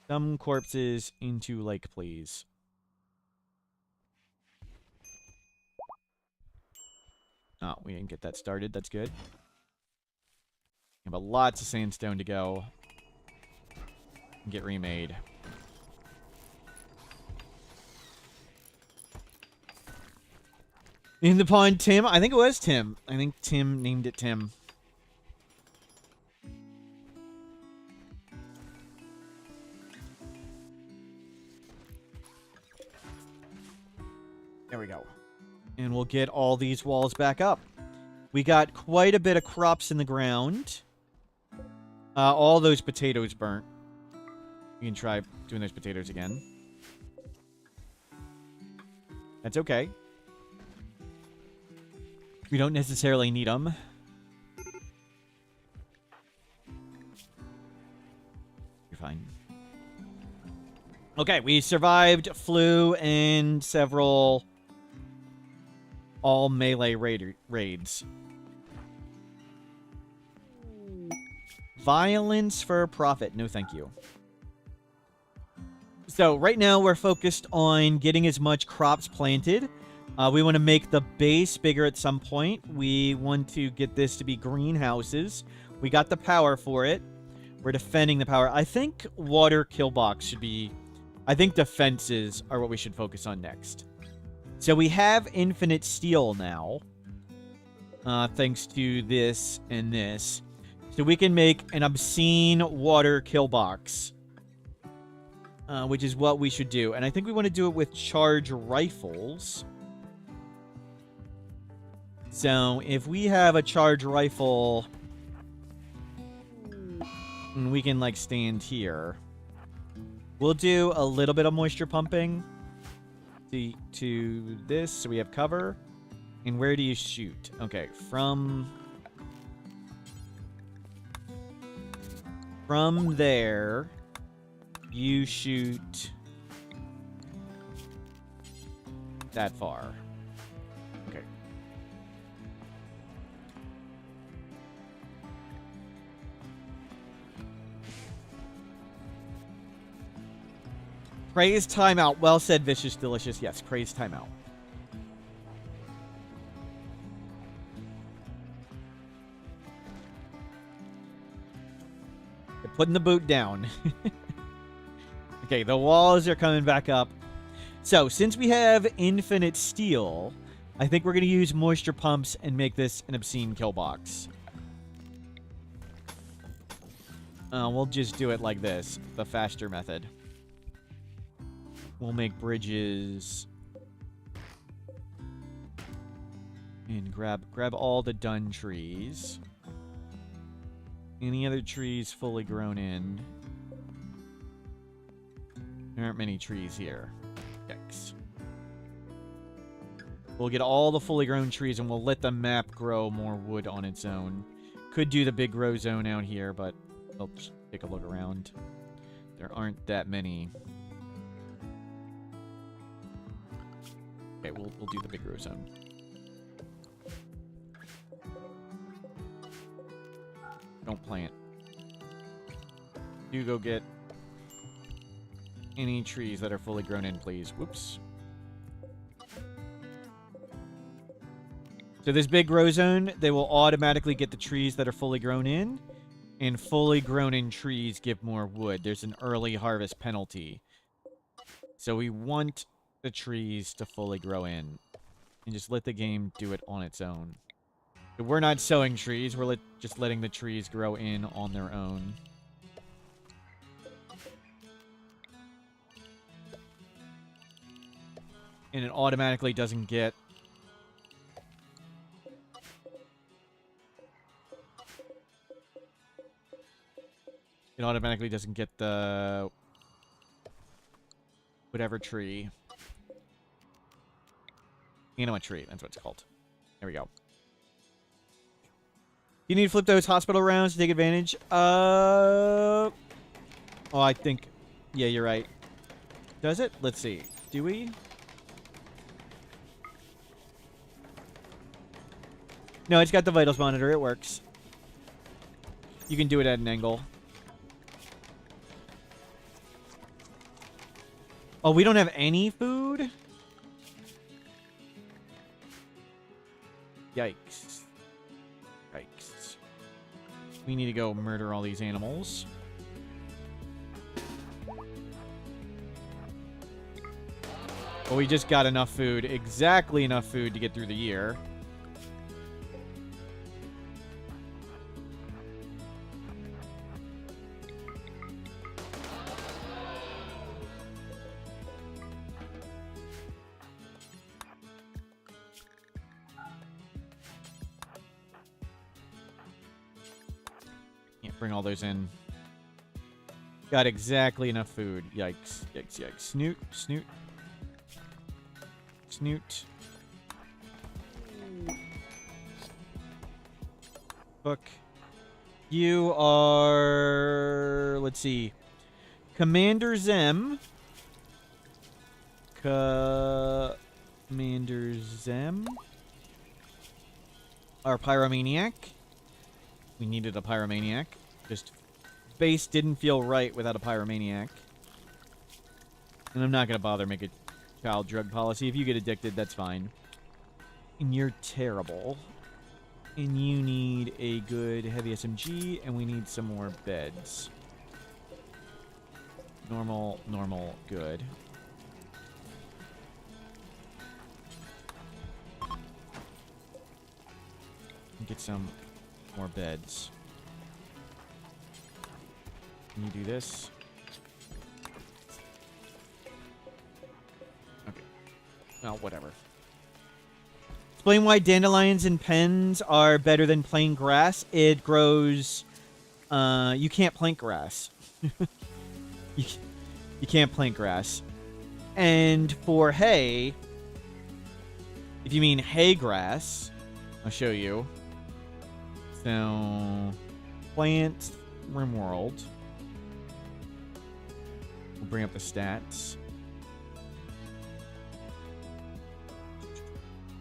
Some corpses into lake, please. Oh, we didn't get that started. That's good. But lots of sandstone to go. And get remade. In the pond, Tim? I think it was Tim. I think Tim named it Tim. There we go. And we'll get all these walls back up. We got quite a bit of crops in the ground. All those potatoes burnt. You can try doing those potatoes again. That's okay. We don't necessarily need them. You're fine. Okay, we survived flu and several all melee raids. Violence for profit. No, thank you. So right now we're focused on getting as much crops planted. We want to make the base bigger at some point. We want to get this to be greenhouses. We got the power for it. We're defending the power. I think water kill box should be... I think defenses are what we should focus on next. So we have infinite steel now. Thanks to this and this. So we can make an obscene water kill box. Which is what we should do. And I think we want to do it with charge rifles. So if we have a charge rifle... and we can, like, stand here. We'll do a little bit of moisture pumping. To this, so we have cover. And where do you shoot? Okay, from there, you shoot that far. Okay. Praise timeout. Well said, Vicious Delicious. Yes, praise timeout. They're putting the boot down. Okay, the walls are coming back up. So, since we have infinite steel, I think we're going to use moisture pumps and make this an obscene kill box. We'll just do it like this, the faster method. We'll make bridges. And grab all the done trees. Any other trees fully grown in? There aren't many trees here. Yikes. We'll get all the fully grown trees and we'll let the map grow more wood on its own. Could do the big grow zone out here, but I'll just take a look around. There aren't that many. Okay, we'll do the big grow zone. Don't plant. You go get any trees that are fully grown in, please. Whoops. So this big grow zone, they will automatically get the trees that are fully grown in, and fully grown in trees give more wood. There's an early harvest penalty. So we want the trees to fully grow in, and just let the game do it on its own. So we're not sowing trees, we're just letting the trees grow in on their own. And it automatically doesn't get... It automatically doesn't get the... whatever tree. You know what tree, that's what it's called. There we go. You need to flip those hospital rounds to take advantage. Oh, I think... Yeah, you're right. Does it? Let's see. Do we? No, it's got the vitals monitor. It works. You can do it at an angle. Oh, we don't have any food? Yikes. Yikes. We need to go murder all these animals. Well, we just got enough food. Exactly enough food to get through the year. Bring all those in. Got exactly enough food. Yikes. Yikes, yikes. Snoot, snoot. Snoot. Book. You are... Let's see. Commander Zem. Commander Zem. Our Pyromaniac. We needed a Pyromaniac. Just base didn't feel right without a Pyromaniac. And I'm not going to bother make a child drug policy. If you get addicted, that's fine. And you're terrible. And you need a good heavy SMG, and we need some more beds. Normal, normal, good. Get some more beds. Can you do this? Okay. Well, whatever. Explain why dandelions and pens are better than plain grass. It grows... you can't plant grass. you can't plant grass. And for hay... If you mean hay grass... I'll show you. So... Plant... Rimworld. We'll bring up the stats.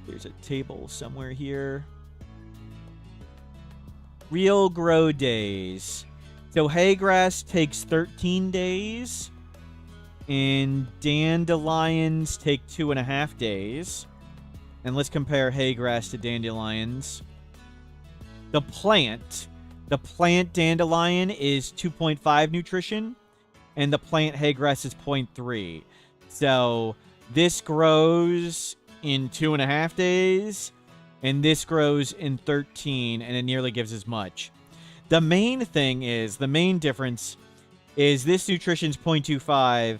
There's a table somewhere here. Real grow days. So hay grass takes 13 days. And dandelions take 2.5 days. And let's compare hay grass to dandelions. The plant dandelion is 2.5 nutrition. And the plant hay grass is 0.3. So This grows in 2.5 days, and this grows in 13, and it nearly gives as much. The main difference is this nutrition's 0.25,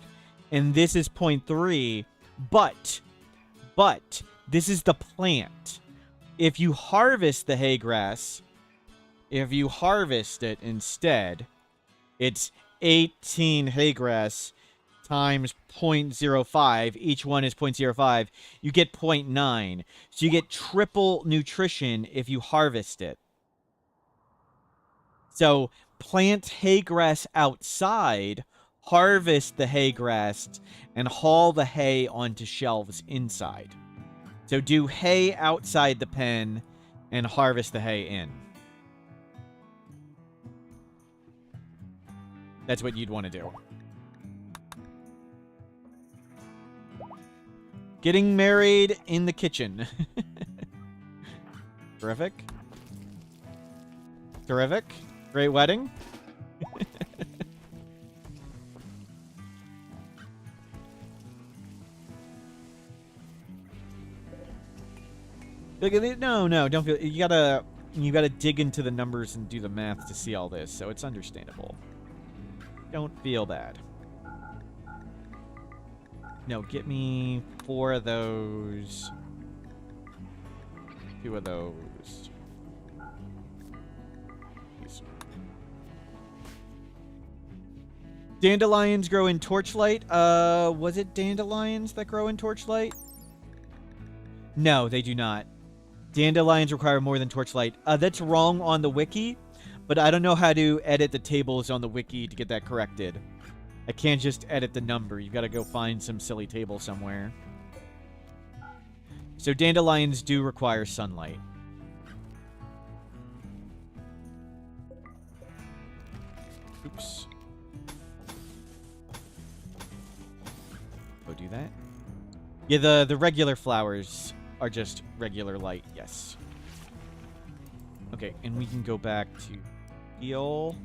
and this is 0.3, but this is the plant. If you harvest the hay grass, if you harvest it instead, it's 18 hay grass times 0.05. Each one is 0.05. You get 0.9. So you get triple nutrition if you harvest it. So plant hay grass outside, harvest the hay grass, and haul the hay onto shelves inside. So do hay outside the pen and harvest the hay in. That's what you'd want to do. Getting married in the kitchen. Terrific. Terrific. Great wedding. No, don't feel. You gotta dig into the numbers and do the math to see all this, so it's understandable. Don't feel bad. No, get me 4 of those. 2 of those. Please. Dandelions grow in Torchlight. Was it dandelions that grow in Torchlight? No, they do not. Dandelions require more than Torchlight. That's wrong on the wiki, but I don't know how to edit the tables on the wiki to get that corrected. I can't just edit the number. You've got to go find some silly table somewhere. So dandelions do require sunlight. Oops. Go do that. Yeah, the regular flowers are just regular light, yes. Okay, and we can go back to heal.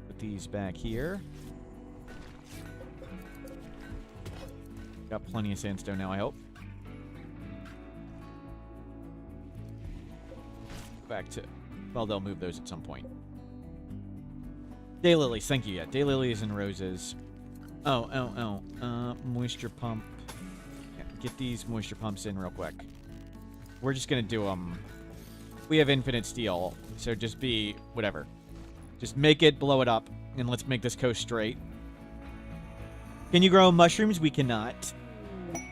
Put these back here. Got plenty of sandstone now, I hope. Back to... Well, they'll move those at some point. Daylilies, thank you, yeah. Daylilies and roses. Moisture pump. Yeah, get these moisture pumps in real quick. We're just gonna do them. We have infinite steel, so just be whatever. Just make it, blow it up, and let's make this coast straight. Can you grow mushrooms? We cannot.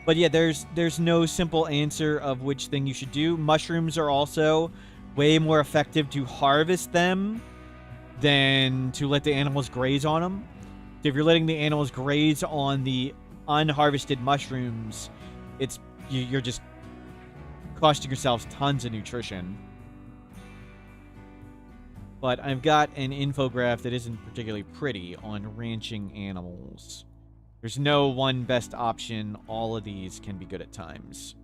But yeah, there's no simple answer of which thing you should do. Mushrooms are also way more effective to harvest them than to let the animals graze on them. So if you're letting the animals graze on the unharvested mushrooms, you're just costing yourselves tons of nutrition. But I've got an infograph that isn't particularly pretty on ranching animals. There's no one best option. All of these can be good at times.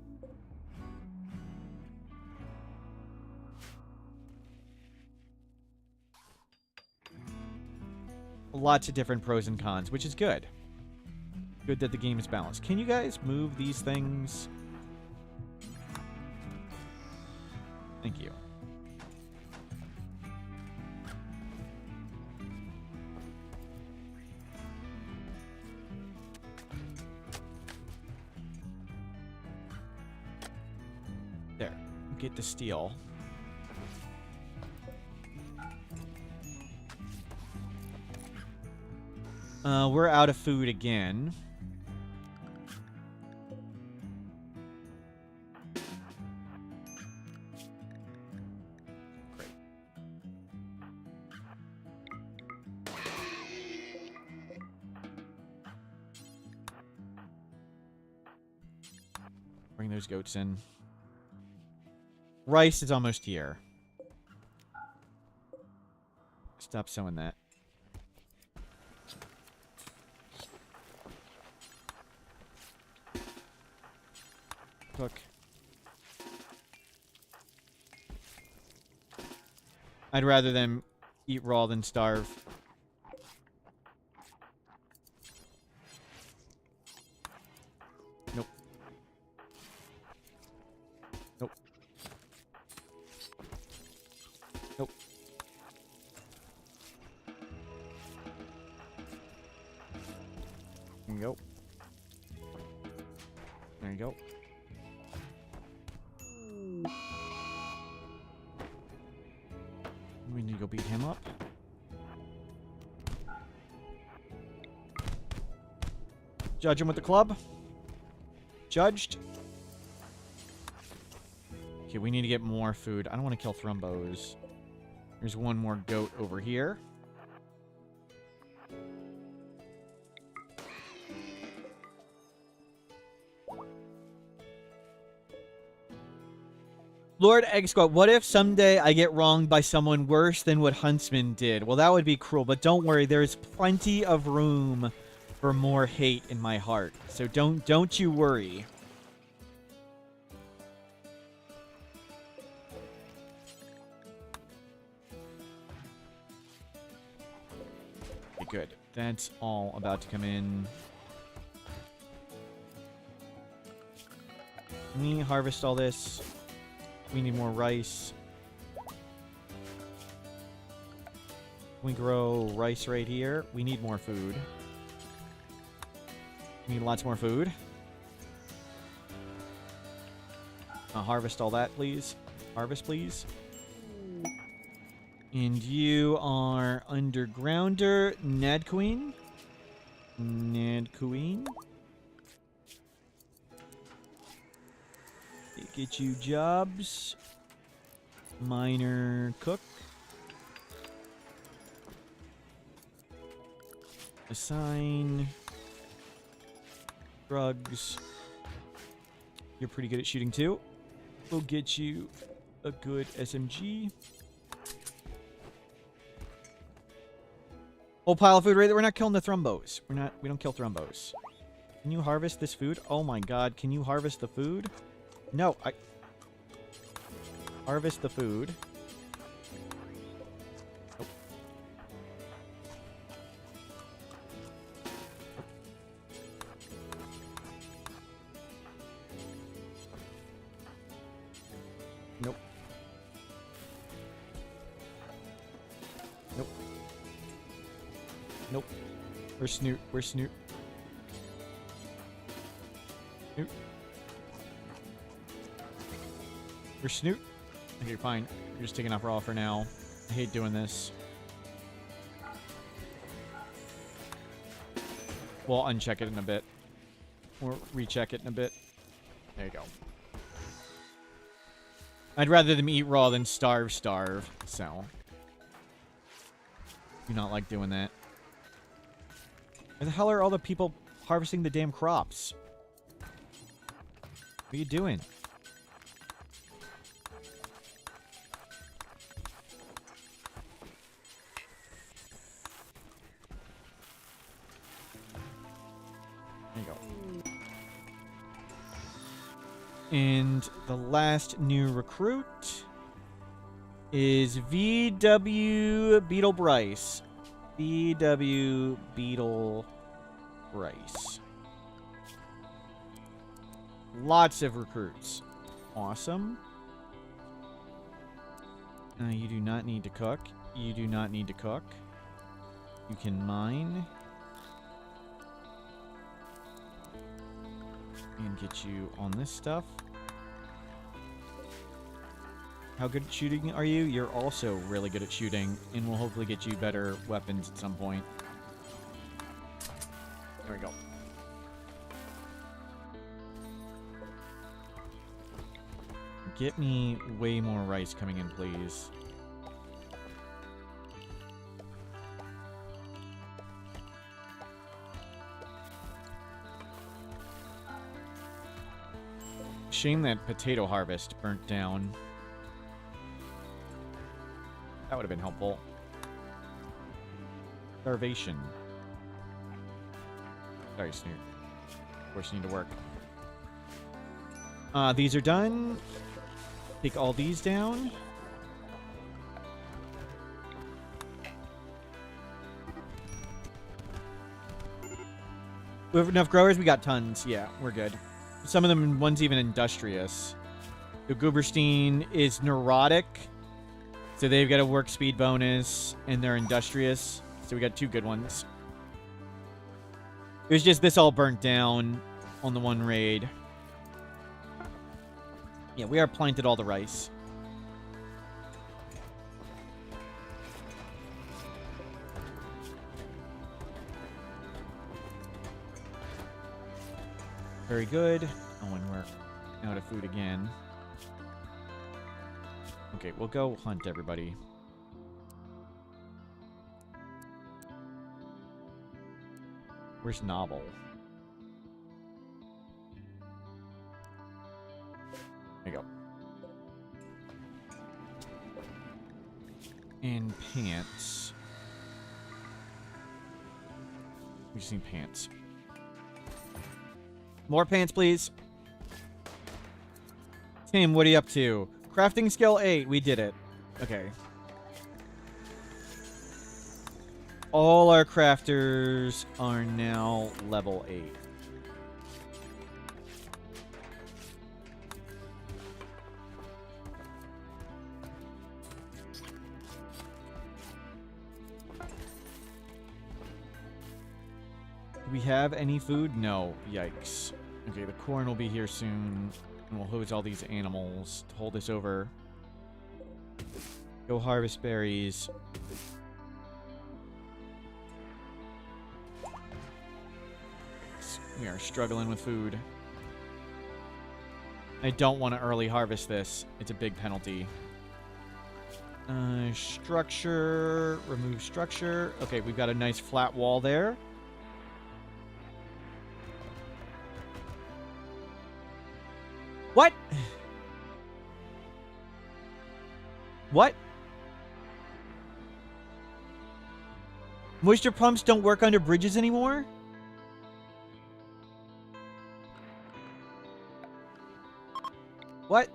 Lots of different pros and cons, which is good. Good that the game is balanced. Can you guys move these things? Thank you. There. Get the steel. We're out of food again. Great. Bring those goats in. Rice is almost here. Stop sowing that. Cook. I'd rather them eat raw than starve. There you go. There you go. We need to go beat him up. Judge him with the club. Judged. Okay, we need to get more food. I don't want to kill Thrumbos. There's one more goat over here. Lord Egg Squad, what if someday I get wronged by someone worse than what Huntsman did? Well, that would be cruel, but don't worry. There's plenty of room for more hate in my heart. So don't you worry. Okay, good. That's all about to come in. Let me harvest all this. We need more rice. We grow rice right here. We need more food. We need lots more food. Harvest all that, please. Harvest, please. And you are Undergrounder, Nad Queen. Nad Queen. Get you jobs. Miner cook. Assign. Drugs. You're pretty good at shooting too. We'll get you a good SMG. Whole pile of food right there. We're not killing the Thrumbos. We don't kill Thrumbos. Can you harvest this food? Oh my god, can you harvest the food? No, harvest the food. Oh. Nope. Nope. Nope. Where's Snoot? Where's Snoot? Snoot. Where's Snoot? Okay, fine. You're just taking off raw for now. I hate doing this. We'll uncheck it in a bit. Or recheck it in a bit. There you go. I'd rather them eat raw than starve. So. Do not like doing that. Where the hell are all the people harvesting the damn crops? What are you doing? There you go. And the last new recruit is VW Beetle Bryce. VW Beetle Bryce. Lots of recruits. Awesome. You do not need to cook. You do not need to cook. You can mine. And get you on this stuff. How good at shooting are you? You're also really good at shooting, and we'll hopefully get you better weapons at some point. There we go. Get me way more rice coming in, please. Shame that potato harvest burnt down. That would have been helpful. Starvation. Sorry, Snoot. Of course, you need to work. These are done. Take all these down. We have enough growers? We got tons. Yeah, we're good. Some of them, one's even industrious. The Gooberstein is neurotic. So they've got a work speed bonus, and they're industrious. So we got two good ones. It was just this all burnt down on the one raid. Yeah, we are planted all the rice. Very good. Oh, and we're out of food again. Okay, we'll go hunt everybody. Where's Novel? There you go. And pants. We just need pants. More pants, please. Tim, what are you up to? Crafting skill 8. We did it. Okay. All our crafters are now level 8. Do we have any food? No. Yikes. Okay, the corn will be here soon. And we'll hose all these animals to hold us over. Go harvest berries. We are struggling with food. I don't want to early harvest this. It's a big penalty. Structure. Remove structure. Okay, we've got a nice flat wall there. What? What? Moisture pumps don't work under bridges anymore? What?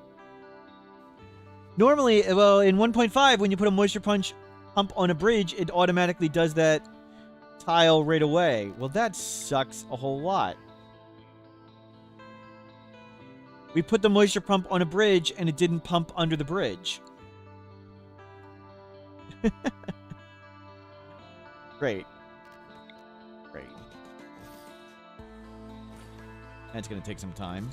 Normally, well, in 1.5, when you put a moisture pump on a bridge, it automatically does that tile right away. Well, that sucks a whole lot. We put the moisture pump on a bridge, and it didn't pump under the bridge. Great. Great. That's going to take some time.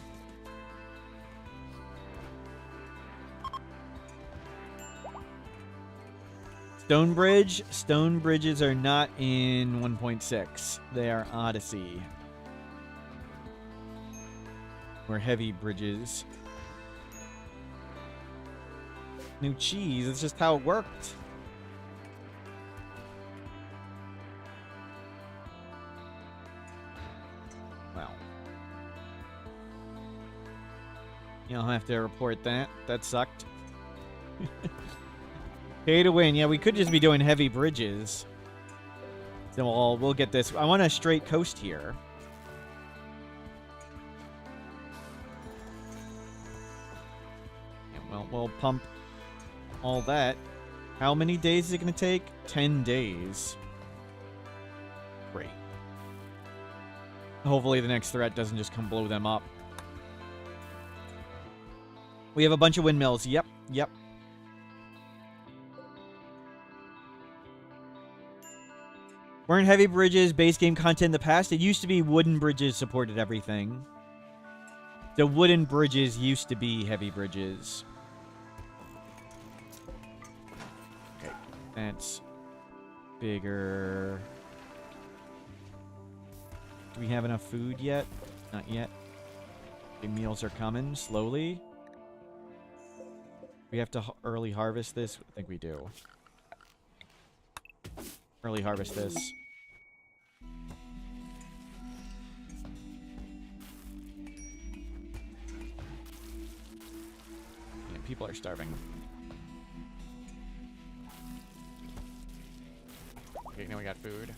Stone Bridge. Stone bridges are not in 1.6. They are Odyssey. Or heavy bridges. No cheese. It's just how it worked. Well. You'll have to report that. That sucked. Pay to win. Yeah, we could just be doing heavy bridges. So we'll get this. I want a straight coast here. Yeah, well, we'll pump all that. How many days is it going to take? 10 days. Great. Hopefully the next threat doesn't just come blow them up. We have a bunch of windmills. Yep, yep. Weren't heavy bridges base game content in the past? It used to be wooden bridges supported everything. The wooden bridges used to be heavy bridges. Okay, that's bigger. Do we have enough food yet? Not yet. Okay, meals are coming slowly. We have to early harvest this? I think we do. Early harvest this. Yeah, people are starving. Okay, now we got food.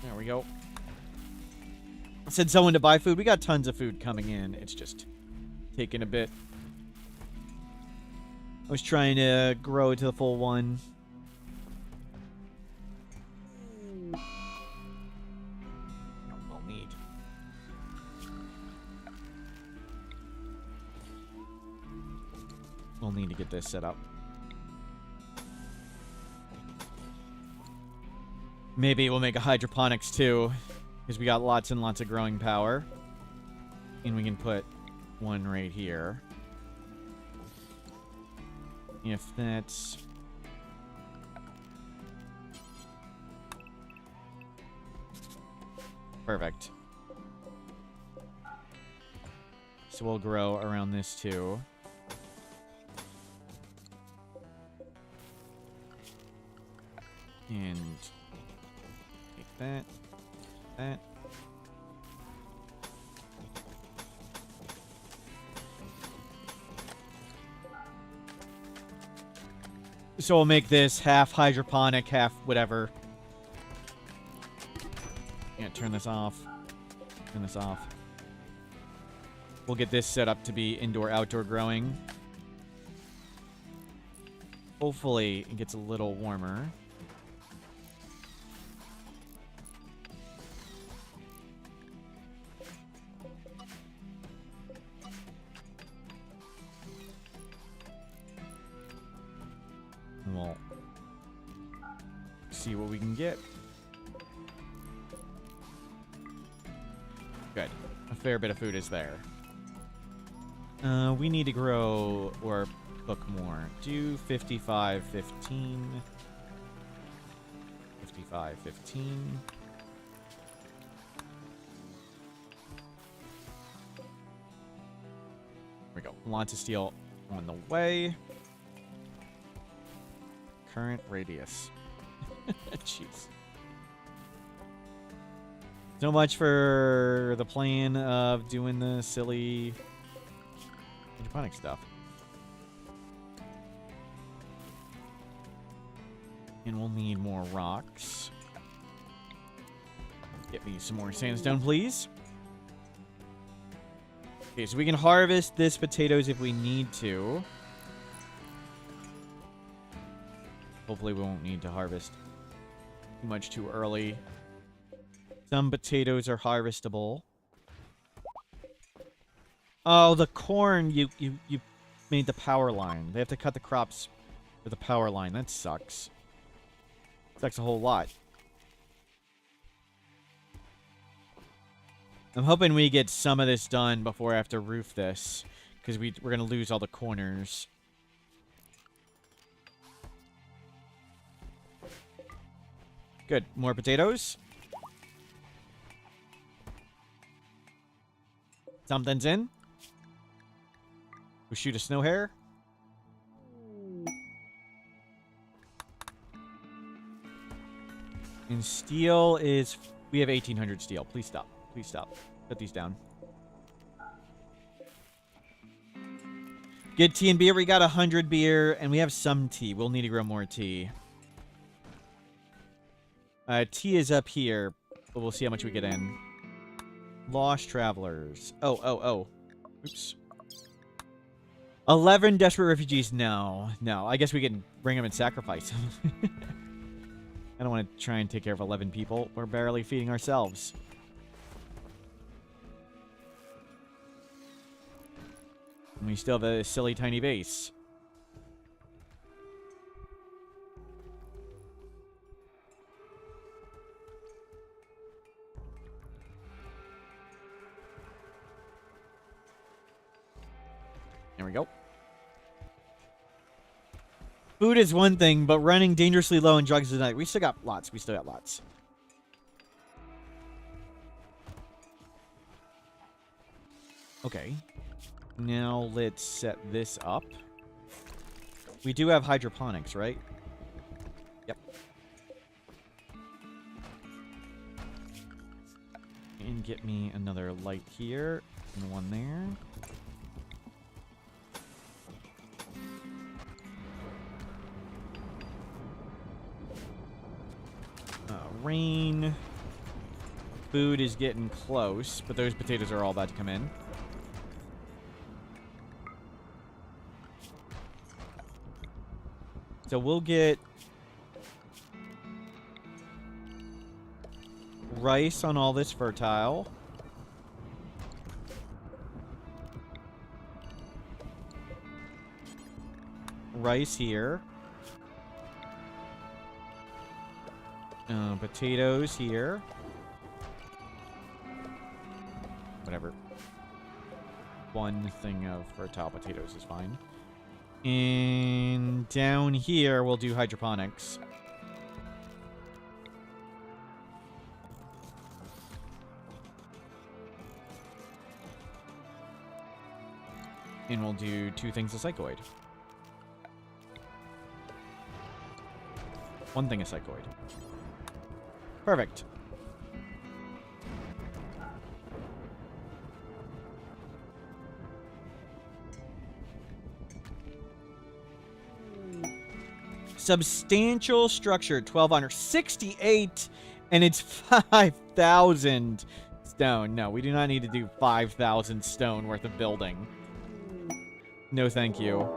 There we go. I said someone to buy food. We got tons of food coming in. It's just taking a bit. I was trying to grow to the full one. We'll need. We'll need to get this set up. Maybe we'll make a hydroponics too, because we got lots and lots of growing power. And we can put one right here. If that's... Perfect. So we'll grow around this too. And take that, that. So we'll make this half hydroponic, half whatever. Can't turn this off. Turn this off. We'll get this set up to be indoor-outdoor growing. Hopefully it gets a little warmer. And we'll see what we can get. Good. A fair bit of food is there. We need to grow or cook more. Do 55, 15. 55, 15. There we go. Lots of steel on the way. Current radius. Jeez. So much for the plan of doing the silly hydroponic stuff. And we'll need more rocks. Get me some more sandstone, please. Okay, so we can harvest this potatoes if we need to. Hopefully we won't need to harvest too much too early. Some potatoes are harvestable. Oh, the corn, you made the power line. They have to cut the crops for the power line. That sucks. Sucks a whole lot. I'm hoping we get some of this done before I have to roof this, because we're going to lose all the corners. Good. More potatoes. Something's in. We shoot a snow hare. And steel is... We have 1,800 steel. Please stop. Please stop. Put these down. Good tea and beer. We got 100 beer, and we have some tea. We'll need to grow more tea. Tea is up here, but we'll see how much we get in. Lost travelers. Oh. Oops. 11 desperate refugees. No. I guess we can bring them and sacrifice them. I don't want to try and take care of 11 people. We're barely feeding ourselves. And we still have a silly tiny base. There we go. Food is one thing, but running dangerously low on drugs is another. We still got lots. Okay. Now let's set this up. We do have hydroponics, right? Yep. And get me another light here and one there. Rain. Food is getting close, but those potatoes are all about to come in. So we'll get rice on all this fertile. Rice here. Potatoes here. Whatever. One thing of fertile potatoes is fine. And down here, we'll do hydroponics. And we'll do 2 things of psychoid. 1 thing of psychoid. Perfect. Substantial structure, 12 honor, 68, and it's 5,000 stone. No, we do not need to do 5,000 stone worth of building. No, thank you.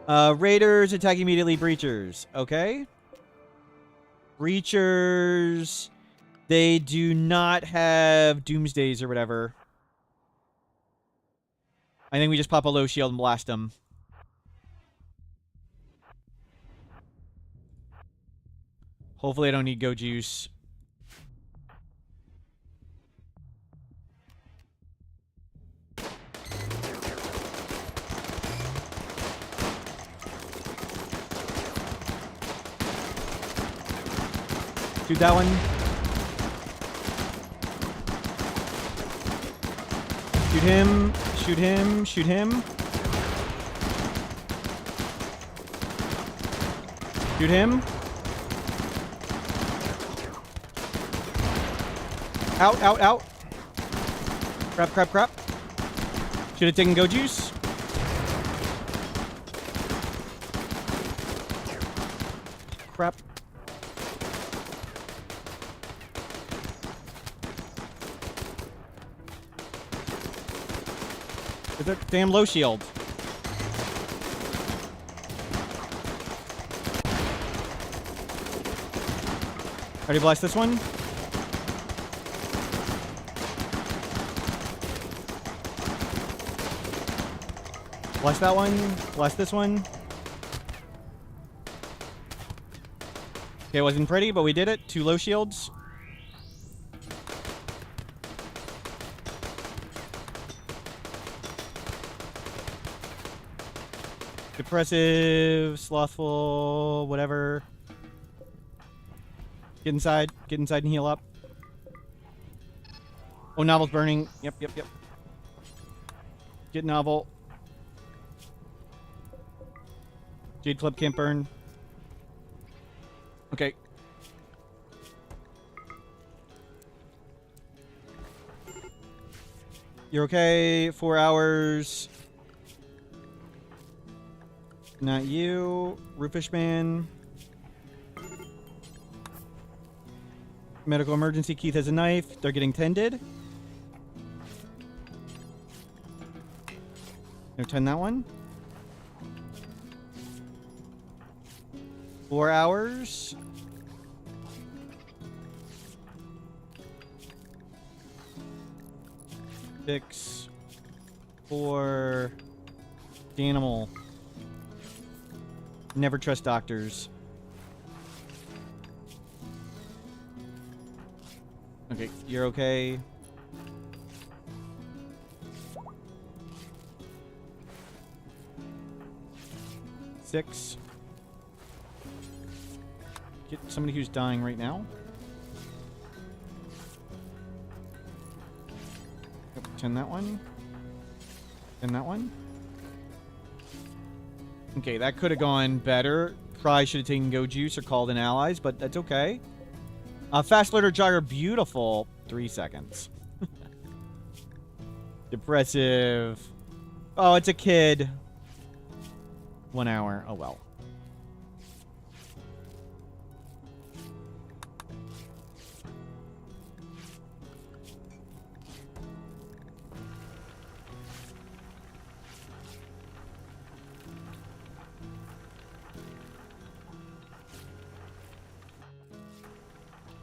Raiders attack immediately. Breachers. Okay. Breachers. They do not have doomsdays or whatever. I think we just pop a low shield and blast them. Hopefully I don't need go juice. Shoot that one. Shoot him. Shoot him. Shoot him. Shoot him. Out, out, out. Crap, crap, crap. Should have taken go juice. Crap. Is that damn low shield? Already blast this one. Blast that one. Blast this one. Okay, it wasn't pretty, but we did it. 2 low shields. Depressive, slothful, whatever. Get inside and heal up. Oh, novel's burning. Yep, yep, yep. Get novel. Jade Club can't burn. Okay. You're okay. 4 hours. Not you. Roofish Man. Medical emergency. Keith has a knife. They're getting tended. No, tend that one. 4 hours. Six. 4. Animal. Never trust doctors. Okay, you're okay. Six. Get somebody who's dying right now. Yep, 10 that one. 10 that one. Okay, that could have gone better. Probably should have taken Go Juice or called in allies, but that's okay. Fast Loader Jogger, beautiful. 3 seconds. Depressive. Oh, it's a kid. 1 hour. Oh, well.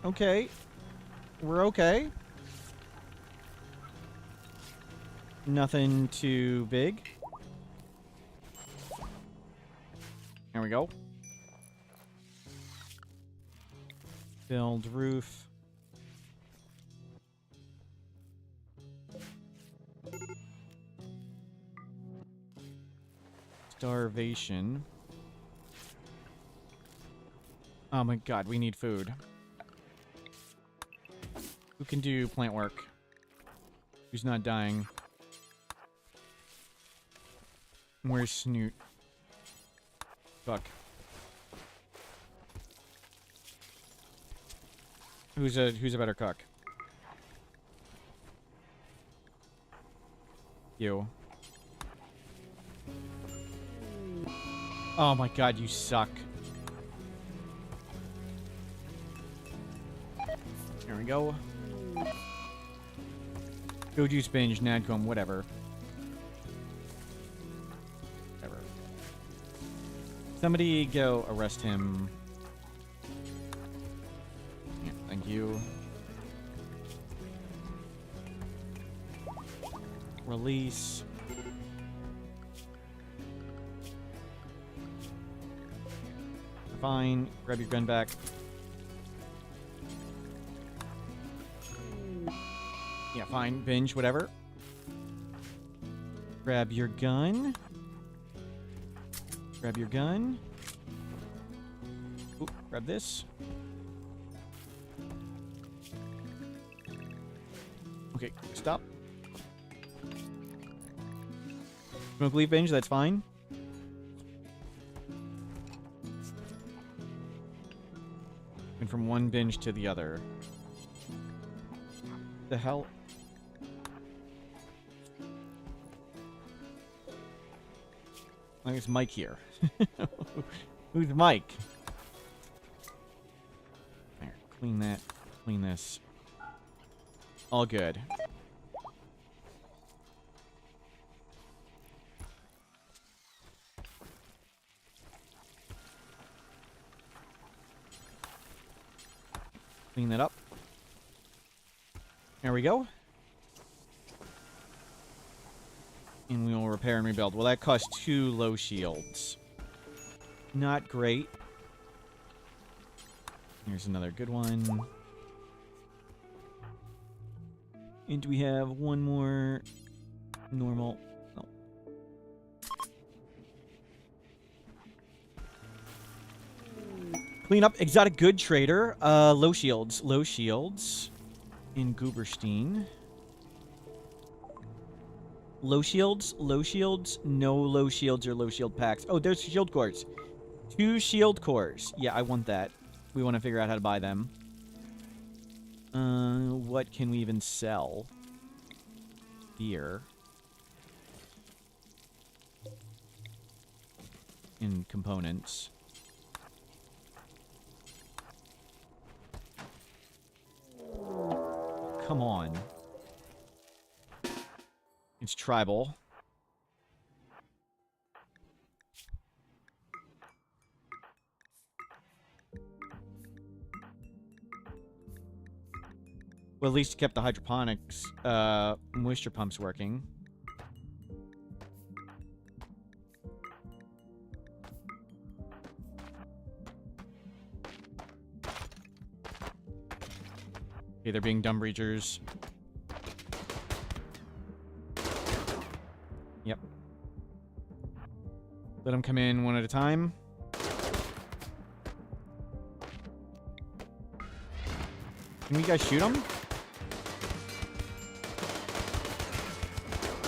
Okay. We're okay. Nothing too big. There we go. Build roof. Starvation. Oh my god, we need food. Who can do plant work? Who's not dying? Where's Snoot? Fuck. Who's a better cook? You. Oh my god, you suck. There we go. Go juice binge, Nadcomb, whatever. Whatever. Somebody go arrest him. Yeah, thank you. Release. Fine. Grab your gun back. Yeah, fine. Binge, whatever. Grab your gun. Grab your gun. Ooh, grab this. Okay, stop. Smoke leaf binge, that's fine. And from one binge to the other. The hell? I think it's Mike here. Who's Mike? There, clean that. Clean this. All good. Clean that up. There we go. And we will repair and rebuild. Well, that cost 2 low shields. Not great. Here's another good one. And do we have one more normal? Oh. Clean up. Exotic good trader. Low shields. Low shields. In Gooberstein. Low shields, no low shields or low shield packs. Oh, there's shield cores. 2 shield cores. Yeah, I want that. We want to figure out how to buy them. What can we even sell? Here. In components. Come on. It's tribal. Well, at least kept the hydroponics moisture pumps working. Okay, they're being dumb breachers. Yep. Let them come in one at a time. Can you guys shoot them?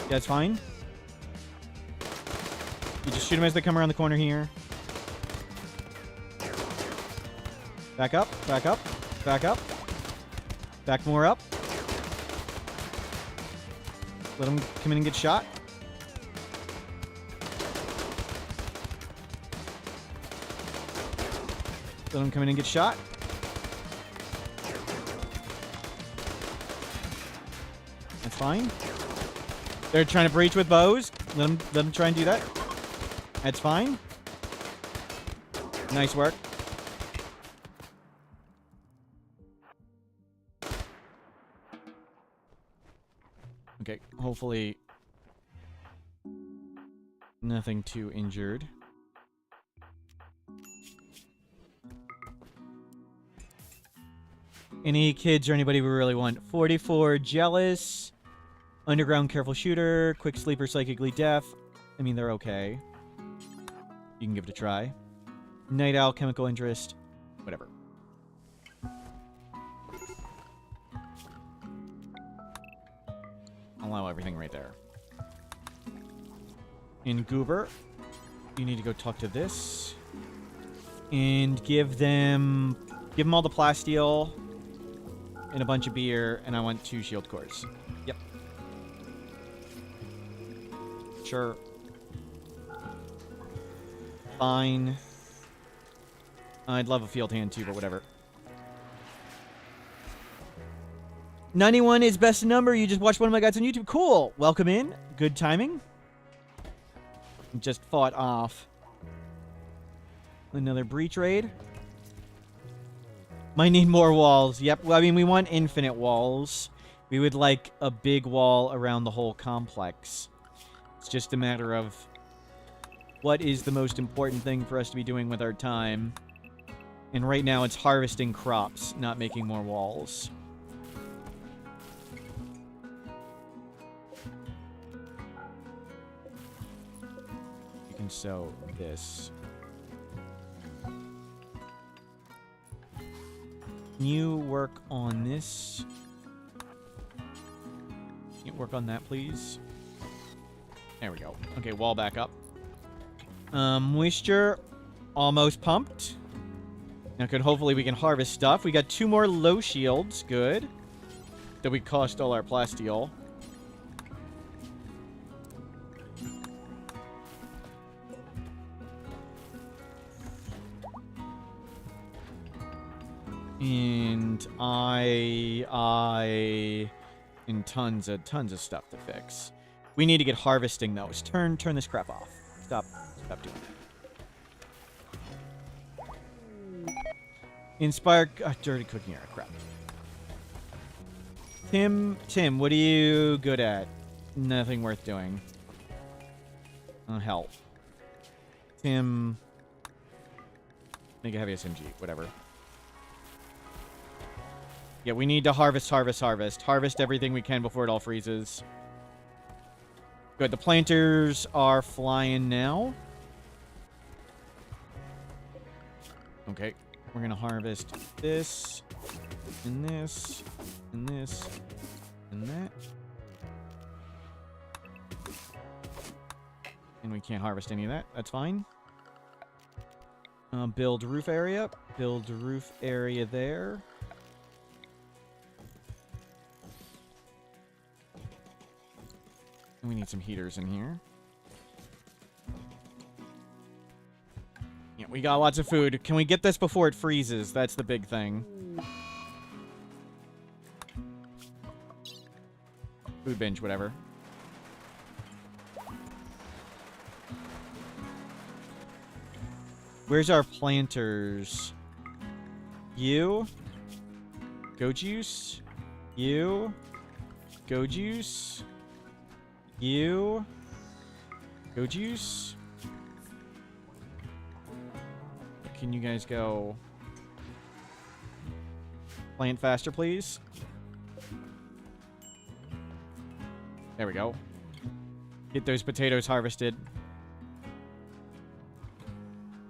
Yeah, it's fine. You just shoot them as they come around the corner here. Back up, back up, back up. Back more up. Let them come in and get shot. Let them come in and get shot. That's fine. They're trying to breach with bows. Let them try and do that. That's fine. Nice work. Okay, hopefully nothing too injured. Any kids or anybody we really want? 44, jealous. Underground, careful shooter. Quick sleeper, psychically deaf. I mean, they're okay. You can give it a try. Night owl, chemical interest. Whatever. Allow everything right there. In Goober, you need to go talk to this. And give them all the plasteel and a bunch of beer, and I want 2 shield cores. Yep. Sure. Fine. I'd love a field hand too, but whatever. 91 is best number. You just watched one of my guides on YouTube. Cool. Welcome in. Good timing. Just fought off another breach raid. Might need more walls. Yep. Well, I mean, we want infinite walls. We would like a big wall around the whole complex. It's just a matter of what is the most important thing for us to be doing with our time. And right now it's harvesting crops, not making more walls. You can sow this. Can you work on this? Can you work on that, please? There we go. Okay, wall back up. Moisture almost pumped. Now, hopefully we can harvest stuff. We got 2 more low shields. Good. That we cost all our plasteel. And and tons of stuff to fix. We need to get harvesting those. Turn this crap off. Stop doing that. Inspire dirty cooking area. Crap. Tim, what are you good at? Nothing worth doing. Oh, hell. Tim, make a heavy SMG. Whatever. Yeah, we need to harvest. Harvest everything we can before it all freezes. Good, the planters are flying now. Okay, we're gonna harvest this, and this, and this, and that. And we can't harvest any of that. That's fine. Build roof area. Build roof area there. We need some heaters in here. Yeah, we got lots of food. Can we get this before it freezes? That's the big thing. Food binge, whatever. Where's our planters? You. Go juice. You. Go juice. You. Go juice. Can you guys go plant faster, please? There we go. Get those potatoes harvested.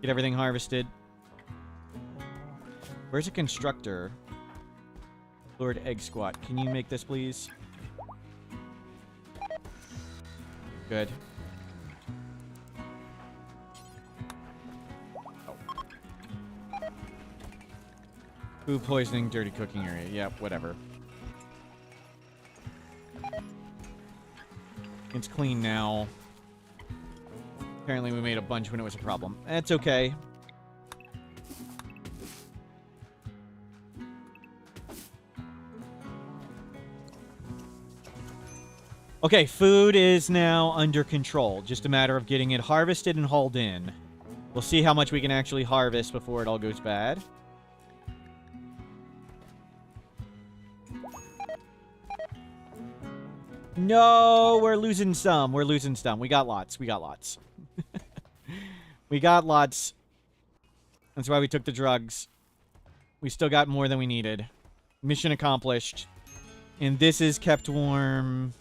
Get everything harvested. Where's a constructor? Lord Egg Squat. Can you make this, please? Good. Oh. Food poisoning, dirty cooking area. Yep, whatever. It's clean now. Apparently we made a bunch when it was a problem. That's okay. Okay, food is now under control. Just a matter of getting it harvested and hauled in. We'll see how much we can actually harvest before it all goes bad. No, we're losing some. We're losing some. We got lots. We got lots. We got lots. That's why we took the drugs. We still got more than we needed. Mission accomplished. And this is kept warm.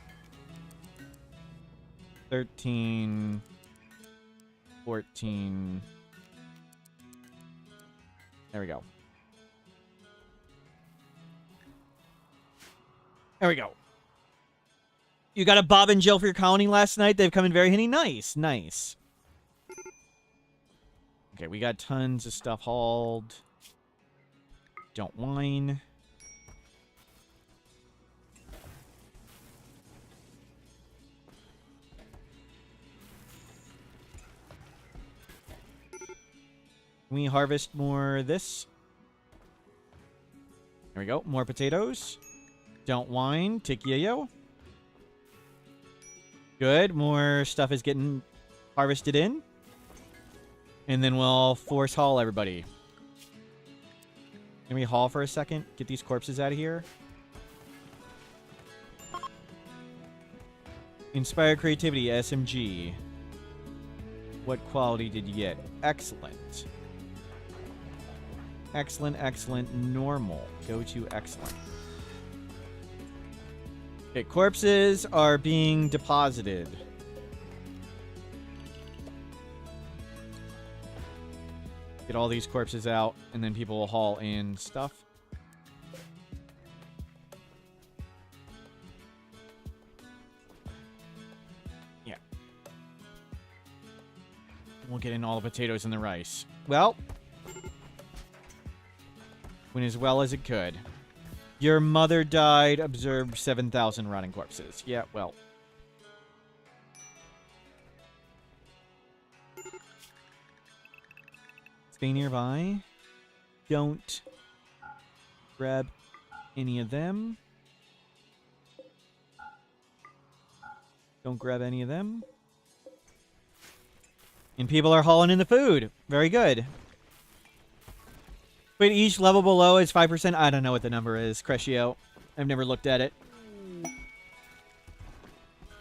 13, 14. There we go. There we go. You got a Bob in jail for your colony last night? They've come in very handy. Nice, nice. Okay, we got tons of stuff hauled. Don't whine. Can we harvest more of this? There we go. More potatoes. Don't whine. Tick yo. Good. More stuff is getting harvested in. And then we'll force haul everybody. Can we haul for a second? Get these corpses out of here. Inspire creativity, SMG. What quality did you get? Excellent. Excellent, excellent, normal. Go to excellent. Okay, corpses are being deposited. Get all these corpses out, and then people will haul in stuff. Yeah. We'll get in all the potatoes and the rice. Well, went as well as it could. Your mother died, observed 7,000 rotting corpses. Yeah, well. Stay nearby. Don't grab any of them. Don't grab any of them. And people are hauling in the food. Very good. Wait, each level below is 5%? I don't know what the number is, Crescio. I've never looked at it.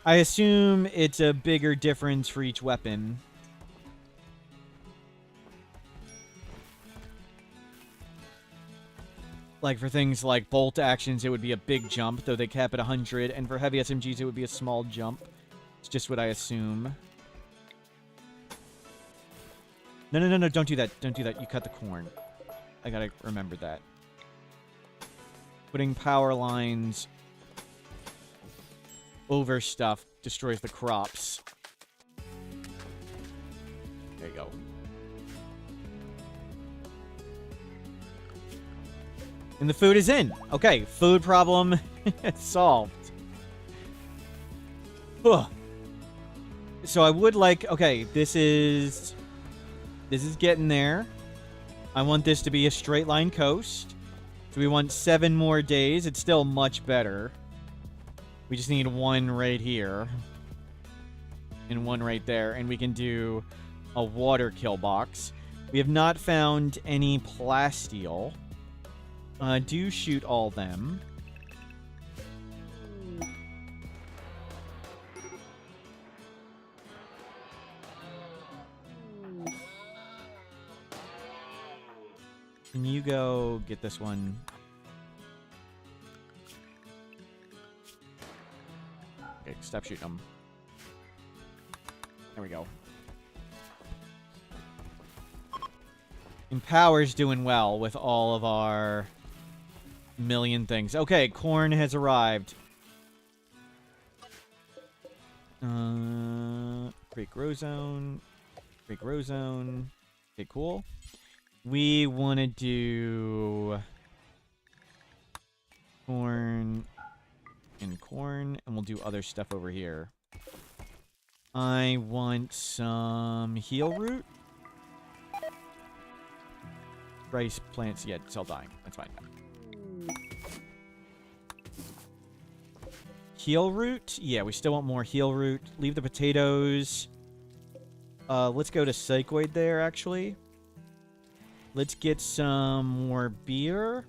I assume it's a bigger difference for each weapon. Like for things like bolt actions, it would be a big jump, though they cap at 100. And for heavy SMGs, it would be a small jump. It's just what I assume. No, no, no, no, don't do that. Don't do that. You cut the corn. I gotta remember that. Putting power lines over stuff destroys the crops. There you go. And the food is in. Okay, food problem solved. Ugh. So I would like... Okay, this is getting there. I want this to be a straight line coast. So we want 7 more days. It's still much better. We just need 1 right here. And 1 right there. And we can do a water kill box. We have not found any plasteel. Do shoot all them. Can you go get this one? Okay, stop shooting them. There we go. And Power's doing well with all of our million things. Okay, corn has arrived. Create grow zone. Create grow zone. Okay, cool. We want to do corn and corn, and we'll do other stuff over here. I want some heel root. Rice plants, yeah, it's all dying. That's fine. Heel root? Yeah, we still want more heel root. Leave the potatoes. Let's go to Psychoid there, actually. Let's get some more beer.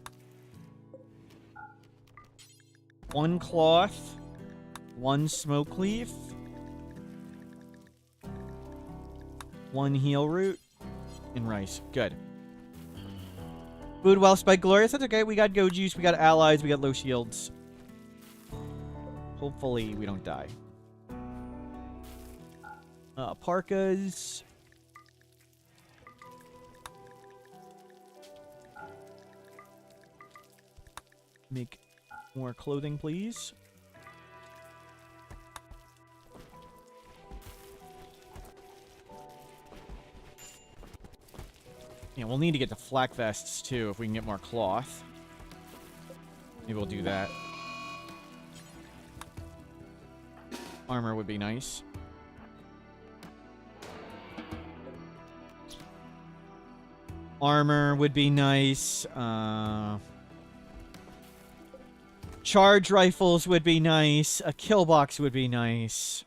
1 cloth. 1 smoke leaf. 1 heel root. And rice. Good. Food well spiked glorious. That's okay. We got go juice. We got allies. We got low shields. Hopefully we don't die. Parkas. Make more clothing, please. Yeah, we'll need to get the flak vests, too, if we can get more cloth. Maybe we'll do that. Armor would be nice. Armor would be nice. Charge rifles would be nice. A kill box would be nice.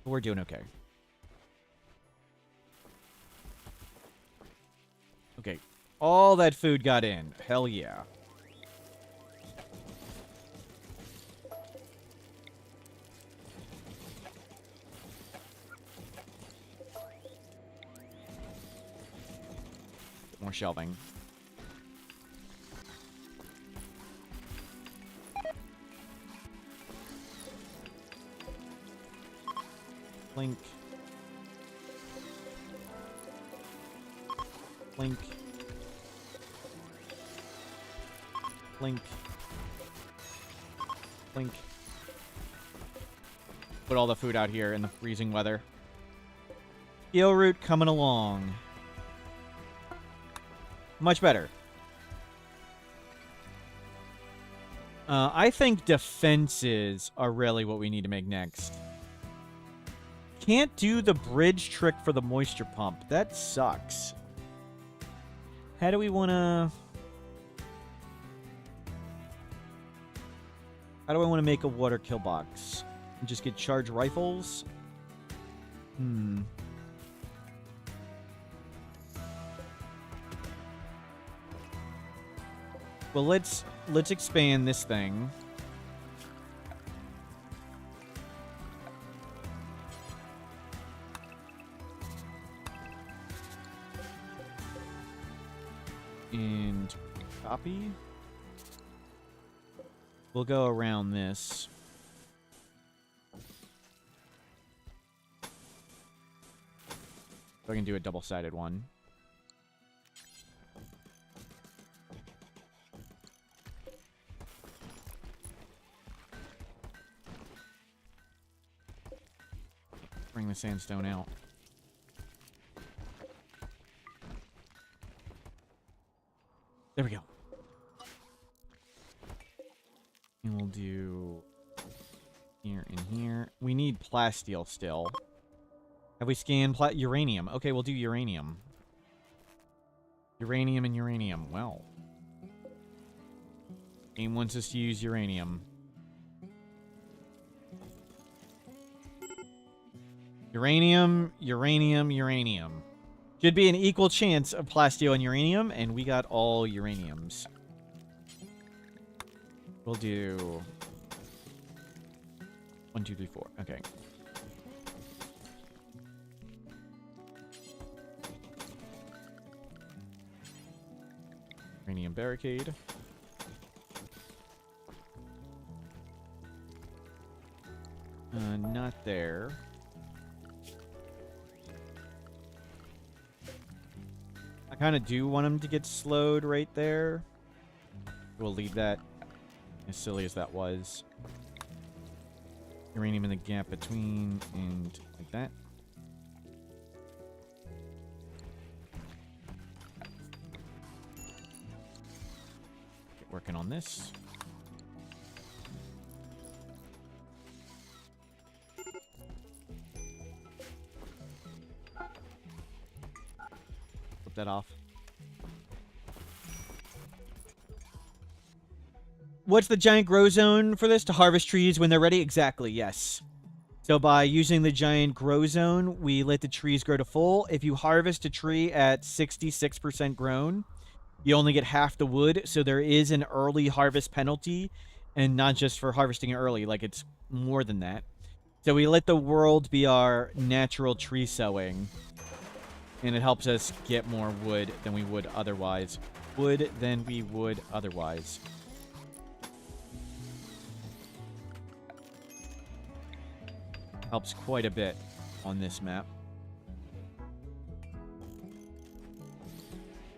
We're doing okay. Okay. All that food got in. Hell yeah. More shelving. Blink. Blink. Blink. Blink. Put all the food out here in the freezing weather. Eel root coming along. Much better. I think defenses are really what we need to make next. Can't do the bridge trick for the moisture pump. That sucks. How do we want to... How do I want to make a water kill box? And just get charged rifles? Well, let's expand this thing. And copy. We'll go around this. So I can do a double-sided one. Bring the sandstone out. There we go. And we'll do here and here. We need plasteel still. Have we scanned uranium? Okay, we'll do uranium. Uranium and uranium. Well. Game wants us to use uranium. Uranium, uranium, uranium. Should be an equal chance of plasteel and uranium, and we got all uraniums. We'll do 1, 2, 3, 4. Okay. Uranium barricade. Not there. I kind of do want him to get slowed right there. We'll leave that, as silly as that was. Uranium in the gap between, and like that. Get working on this. That off. What's the giant grow zone for this? To harvest trees when they're ready? Exactly, yes. So by using the giant grow zone, we let the trees grow to full. If you harvest a tree at 66% grown, you only get half the wood. So there is an early harvest penalty, and not just for harvesting it early, like it's more than that. So we let the world be our natural tree sowing. And it helps us get more wood than we would otherwise. Helps quite a bit on this map.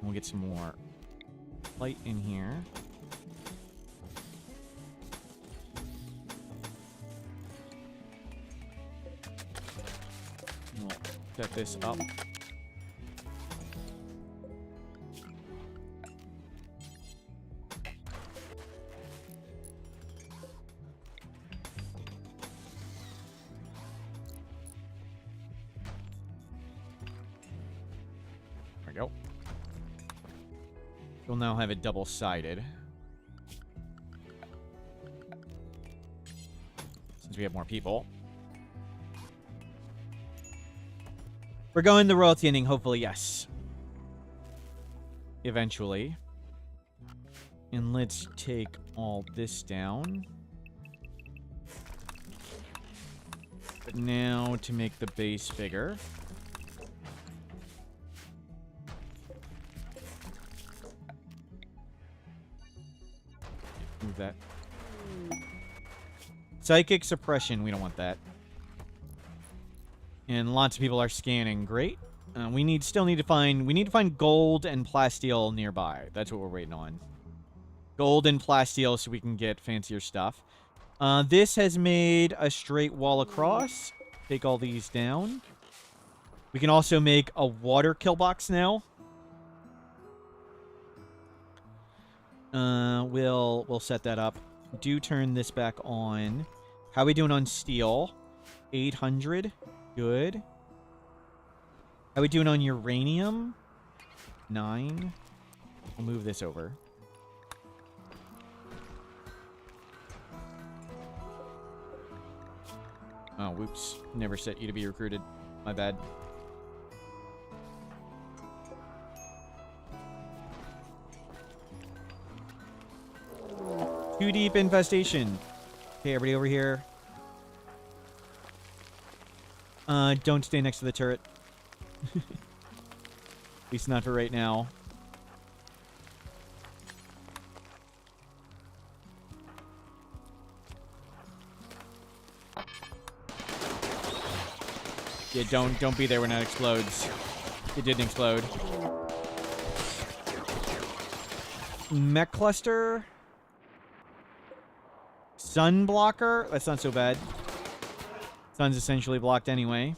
We'll get some more light in here. We'll set this up. There we go. We'll now have it double-sided. Since we have more people. We're going the royalty ending, hopefully, yes. Eventually. And let's take all this down. But now to make the base bigger. Move that. Psychic suppression, we don't want that. And lots of people are scanning. Great. We still need to find gold and plasteel nearby. That's what we're waiting on. Gold and plasteel so we can get fancier stuff. This has made a straight wall across. Take all these down. We can also make a water kill box now. We'll set that up. Do turn this back on. How are we doing on steel? 800. Good. How are we doing on uranium? 9. We'll move this over. Oh, whoops. Never set you to be recruited. My bad. Too deep infestation. Okay, everybody over here. Don't stay next to the turret. At least not for right now. Yeah, don't be there when it explodes. It didn't explode. Mech cluster. Sun blocker. That's not so bad. Sun's essentially blocked anyway.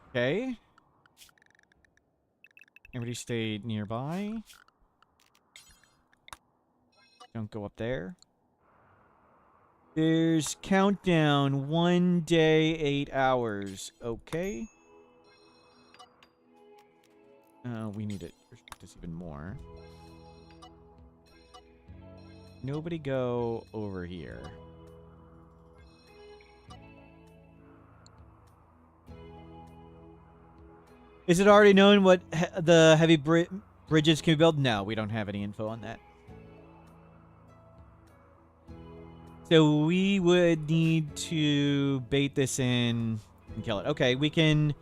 Okay. Everybody stay nearby. Don't go up there. There's countdown. 1 day, 8 hours. Okay. We need to restrict this even more. Nobody go over here. Is it already known what the heavy bridges can be built? No, we don't have any info on that. So we would need to bait this in and kill it. Okay, we can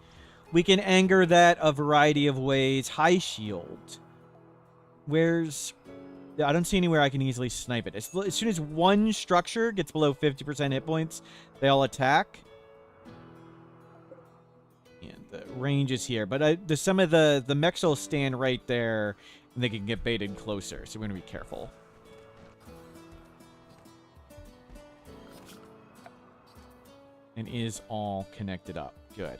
anger that a variety of ways. High shield. Where's... I don't see anywhere I can easily snipe it. As soon as one structure gets below 50% hit points, they all attack. And the range is here. But some of the mechs will stand right there, and they can get baited closer. So we're going to be careful. And is all connected up. Good.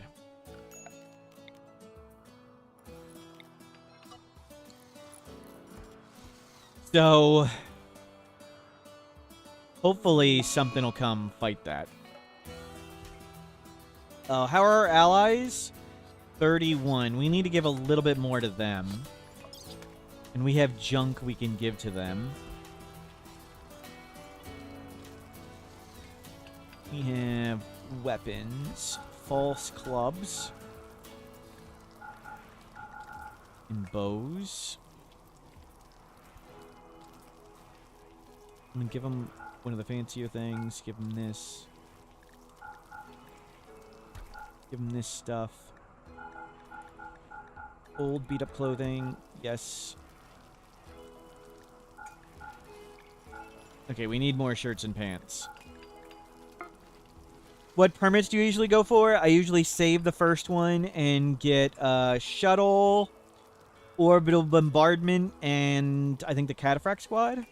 So, hopefully something will come fight that. How are our allies? 31. We need to give a little bit more to them. And we have junk we can give to them. We have weapons. False clubs. And bows. I'm gonna give them one of the fancier things. Give them this. Give him this stuff. Old beat up clothing. Yes. Okay, we need more shirts and pants. What permits do you usually go for? I usually save the first one and get shuttle, orbital bombardment, and I think the cataphract squad.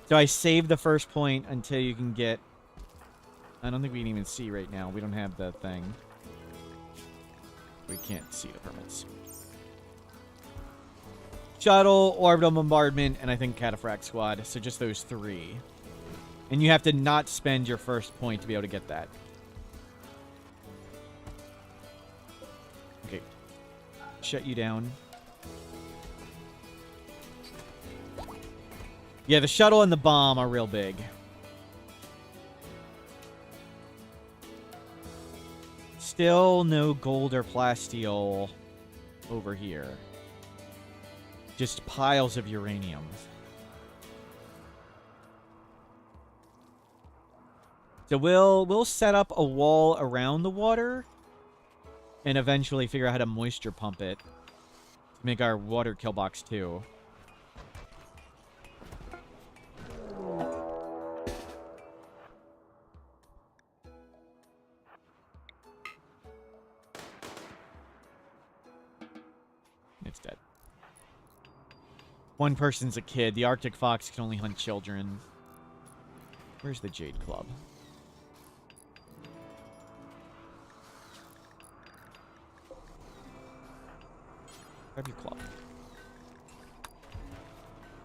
So I save the first point until you can get... I don't think we can even see right now. We don't have the thing. We can't see the permits. Shuttle, orbital bombardment, and I think cataphract squad. So just those three. And you have to not spend your first point to be able to get that. Okay. Shut you down. Yeah, the shuttle and the bomb are real big. Still no gold or plasteel over here. Just piles of uranium. So we'll set up a wall around the water and eventually figure out how to moisture pump it to make our water kill box too. It's dead. One person's a kid. The Arctic fox can only hunt children. Where's the Jade Club? Grab your club.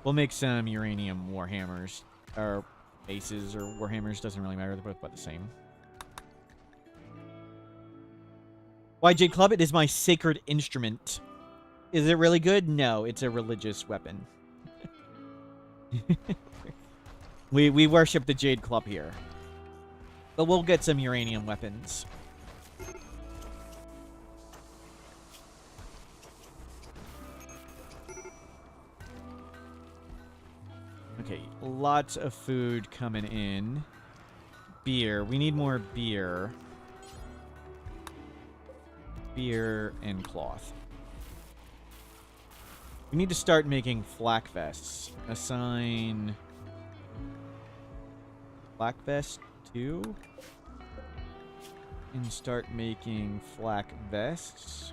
We'll make some uranium warhammers. Or bases or warhammers. Doesn't really matter. They're both about the same. Why Jade Club? It is my sacred instrument. Is it really good? No, it's a religious weapon. we worship the Jade Club here. But we'll get some uranium weapons. Okay, lots of food coming in. Beer. We need more beer. Beer and cloth. We need to start making flak vests. Assign flak vest 2. And start making flak vests.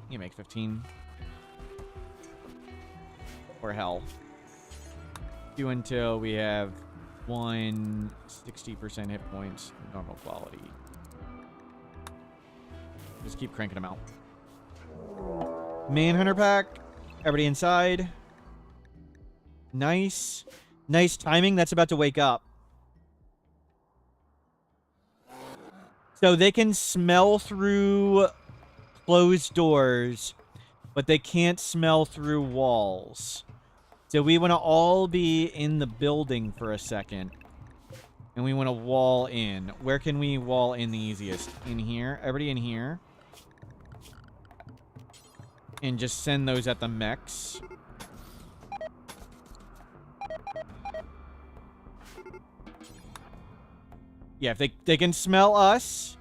You make 15. Or hell. Do until we have 60% hit points, normal quality. Just keep cranking them out. Manhunter pack. Everybody inside. Nice. Nice timing. That's about to wake up. So they can smell through closed doors, but they can't smell through walls. So we want to all be in the building for a second. And we want to wall in. Where can we wall in the easiest? In here. Everybody in here. And just send those at the mechs. Yeah, if they can smell us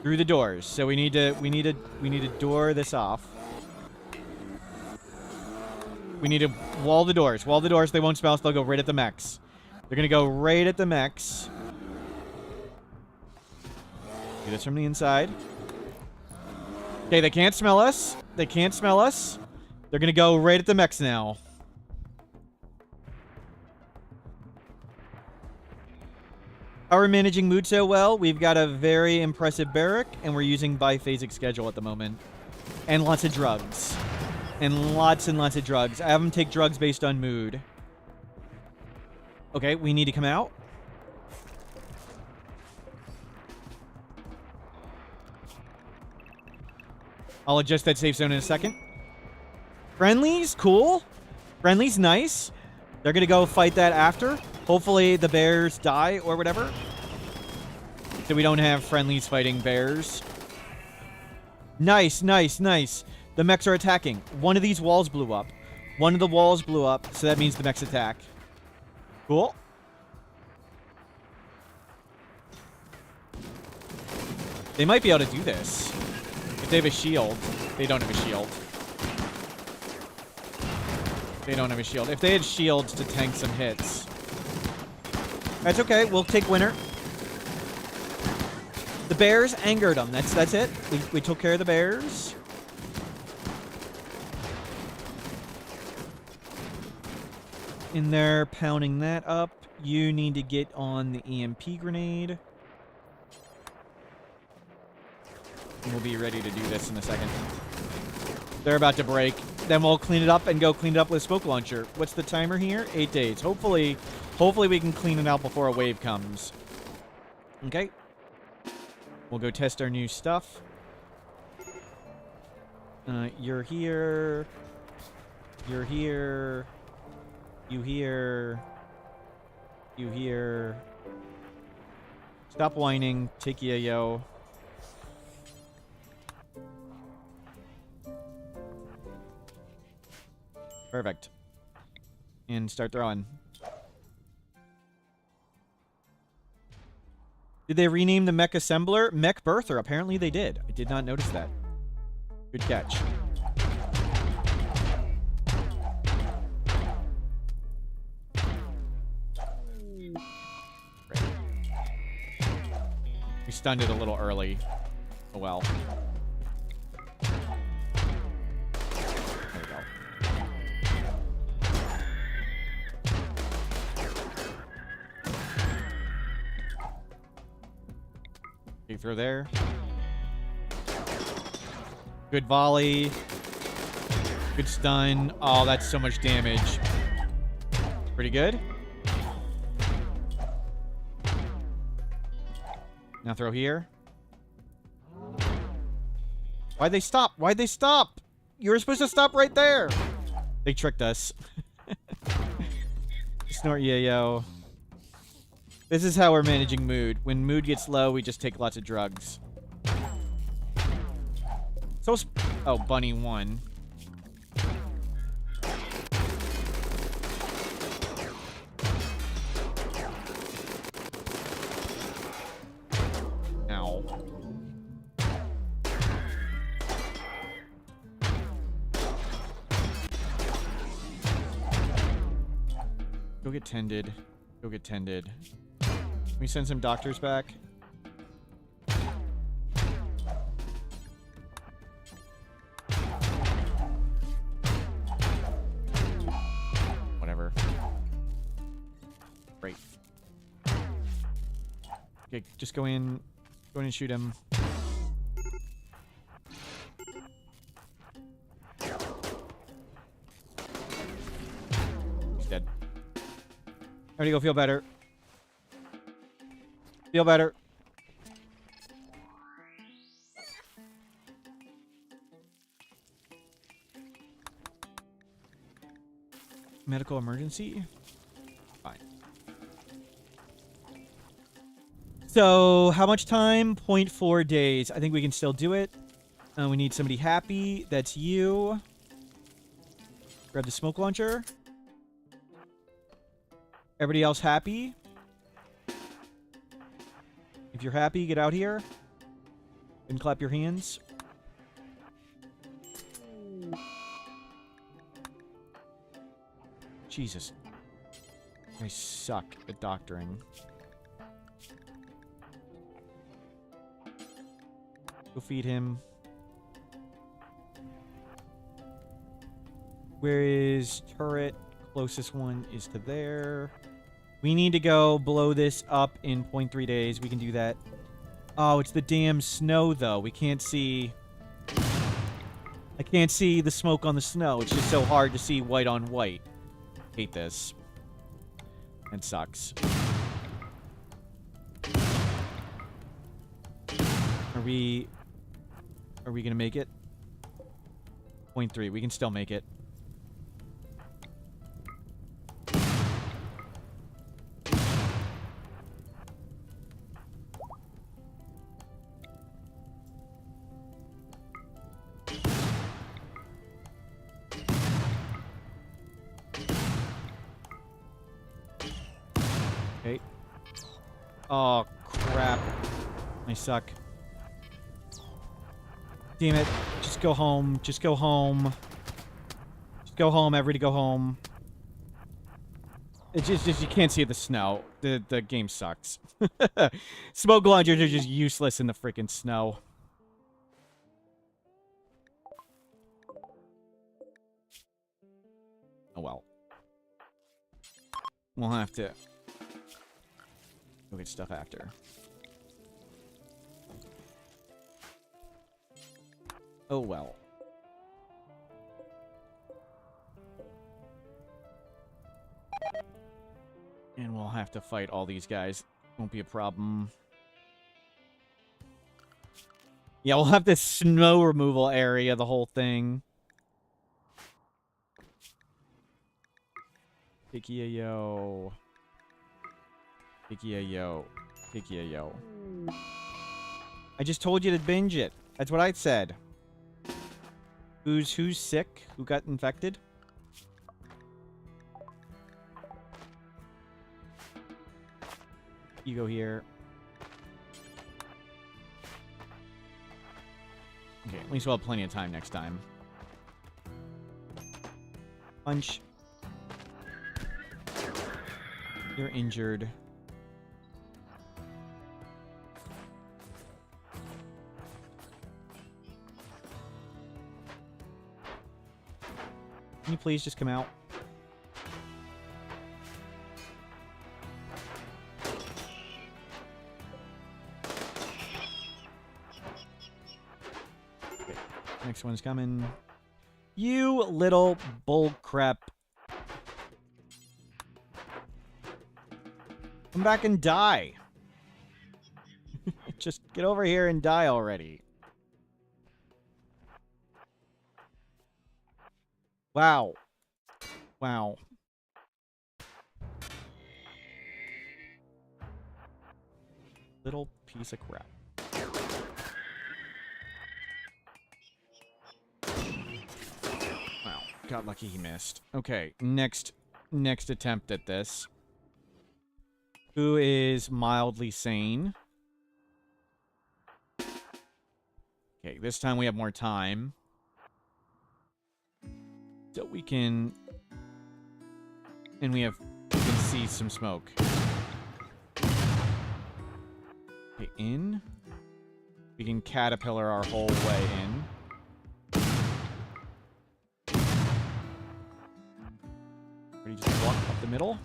through the doors. So we need to door this off. We need to wall the doors. Wall the doors. They won't smell us. They'll go right at the mechs. They're going to go right at the mechs. Do this from the inside. Okay, they can't smell us. They can't smell us. They're going to go right at the mechs now. How are we managing mood so well? We've got a very impressive barrack, and we're using biphasic schedule at the moment. And lots of drugs. And lots of drugs. I have them take drugs based on mood. Okay, we need to come out. I'll adjust that safe zone in a second. Friendlies, cool. Friendlies, nice. They're going to go fight that after. Hopefully the bears die or whatever. So we don't have friendlies fighting bears. Nice, nice, nice. The mechs are attacking. One of these walls blew up. One of the walls blew up, so that means the mechs attack. Cool. They might be able to do this. If they have a shield. They don't have a shield. They don't have a shield. If they had shields to tank some hits. That's okay. We'll take winner. The bears angered them. That's it. We took care of the bears. In there, pounding that up. You need to get on the EMP grenade. And we'll be ready to do this in a second. They're about to break. Then we'll clean it up and go clean it up with a smoke launcher. What's the timer here? 8 days. Hopefully we can clean it out before a wave comes. Okay. We'll go test our new stuff. You're here. You're here. You here. You here. Stop whining. Take yo. Perfect. And start throwing. Did they rename the mech assembler? Mech birther. Apparently they did. I did not notice that. Good catch. We stunned it a little early. Oh well. There we go. Okay, throw there. Good volley. Good stun. Oh, that's so much damage. Pretty good. Now throw here. Why'd they stop? Why'd they stop? You were supposed to stop right there. They tricked us. Snort yayo. This is how we're managing mood. When mood gets low, we just take lots of drugs. So, oh, bunny won. Ow. Go get tended. Go get tended. Can we send some doctors back? Whatever. Great. Okay, just go in and shoot him. He's dead. Already go feel better. Feel better. Medical emergency? Fine. So, how much time? 0.4 days. I think we can still do it. We need somebody happy. That's you. Grab the smoke launcher. Everybody else happy? If you're happy, get out here. And clap your hands. Jesus. I suck at doctoring. Go feed him. Where is turret? Closest one is to there. We need to go blow this up in 0.3 days. We can do that. Oh, it's the damn snow, though. We can't see... I can't see the smoke on the snow. It's just so hard to see white on white. Hate this. It sucks. Are we gonna make it? 0.3. We can still make it. Oh, crap. I suck. Damn it. Just go home. Just go home. Just go home. Everybody go home. It's just you can't see the snow. The game sucks. Smoke launchers are just useless in the freaking snow. Oh well. We'll have to go get stuff after. Oh well. And we'll have to fight all these guys. Won't be a problem. Yeah, we'll have this snow removal area, the whole thing. Picky-a-yo. Picky-a-yo. Picky-a-yo. I just told you to binge it. That's what I said. Who's sick? Who got infected? You go here. Okay, at least we'll have plenty of time next time. Punch. You're injured. Can you please just come out? Okay, next one's coming. You little bullcrap. Come back and die. Just get over here and die already. Wow. Wow. Little piece of crap. Wow. Got lucky he missed. Okay, next attempt at this. Who is mildly sane? Okay, this time we have more time. So we can... And we can see some smoke. Okay, in. We can caterpillar our whole way in. Ready to just walk up the middle?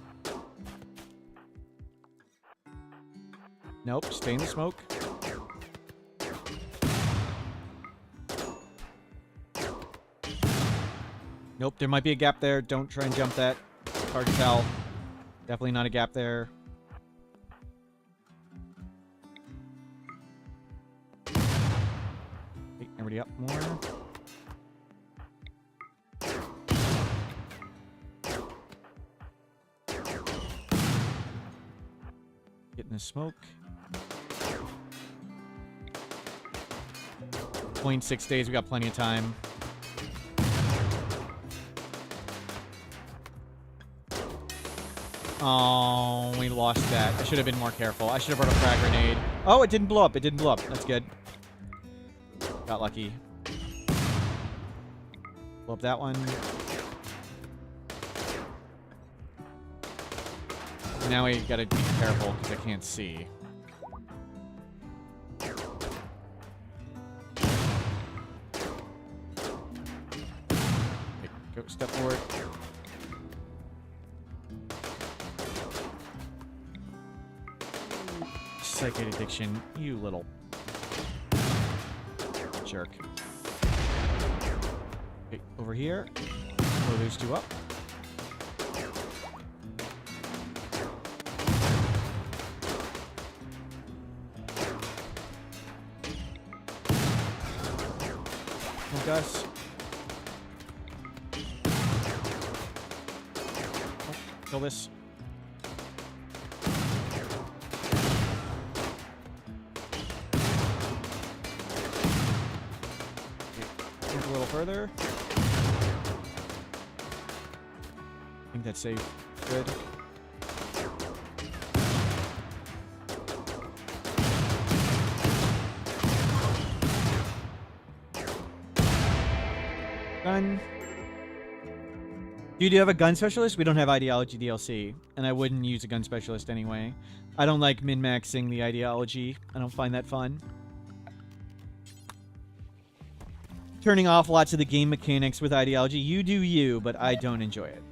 Nope, stay in the smoke. Nope, there might be a gap there. Don't try and jump that. Hard to tell. Definitely not a gap there. Okay, everybody up more. Get in the smoke. 0.6 days, we got plenty of time. Oh, we lost that. I should have been more careful. I should have brought a frag grenade. Oh, it didn't blow up. It didn't blow up. That's good. Got lucky. Blow up that one. Now we gotta be careful because I can't see. Okay, go step forward. Psychic addiction, you little jerk. Okay, over here. Blow those two up. Oh, Gus. Oh, kill this. A little further. I think that's safe. Good. gun. Do you have a gun specialist? We don't have ideology DLC, and I wouldn't use a gun specialist anyway. I don't like min-maxing the ideology. I don't find that fun. Turning off lots of the game mechanics with ideology. You do you, but I don't enjoy it.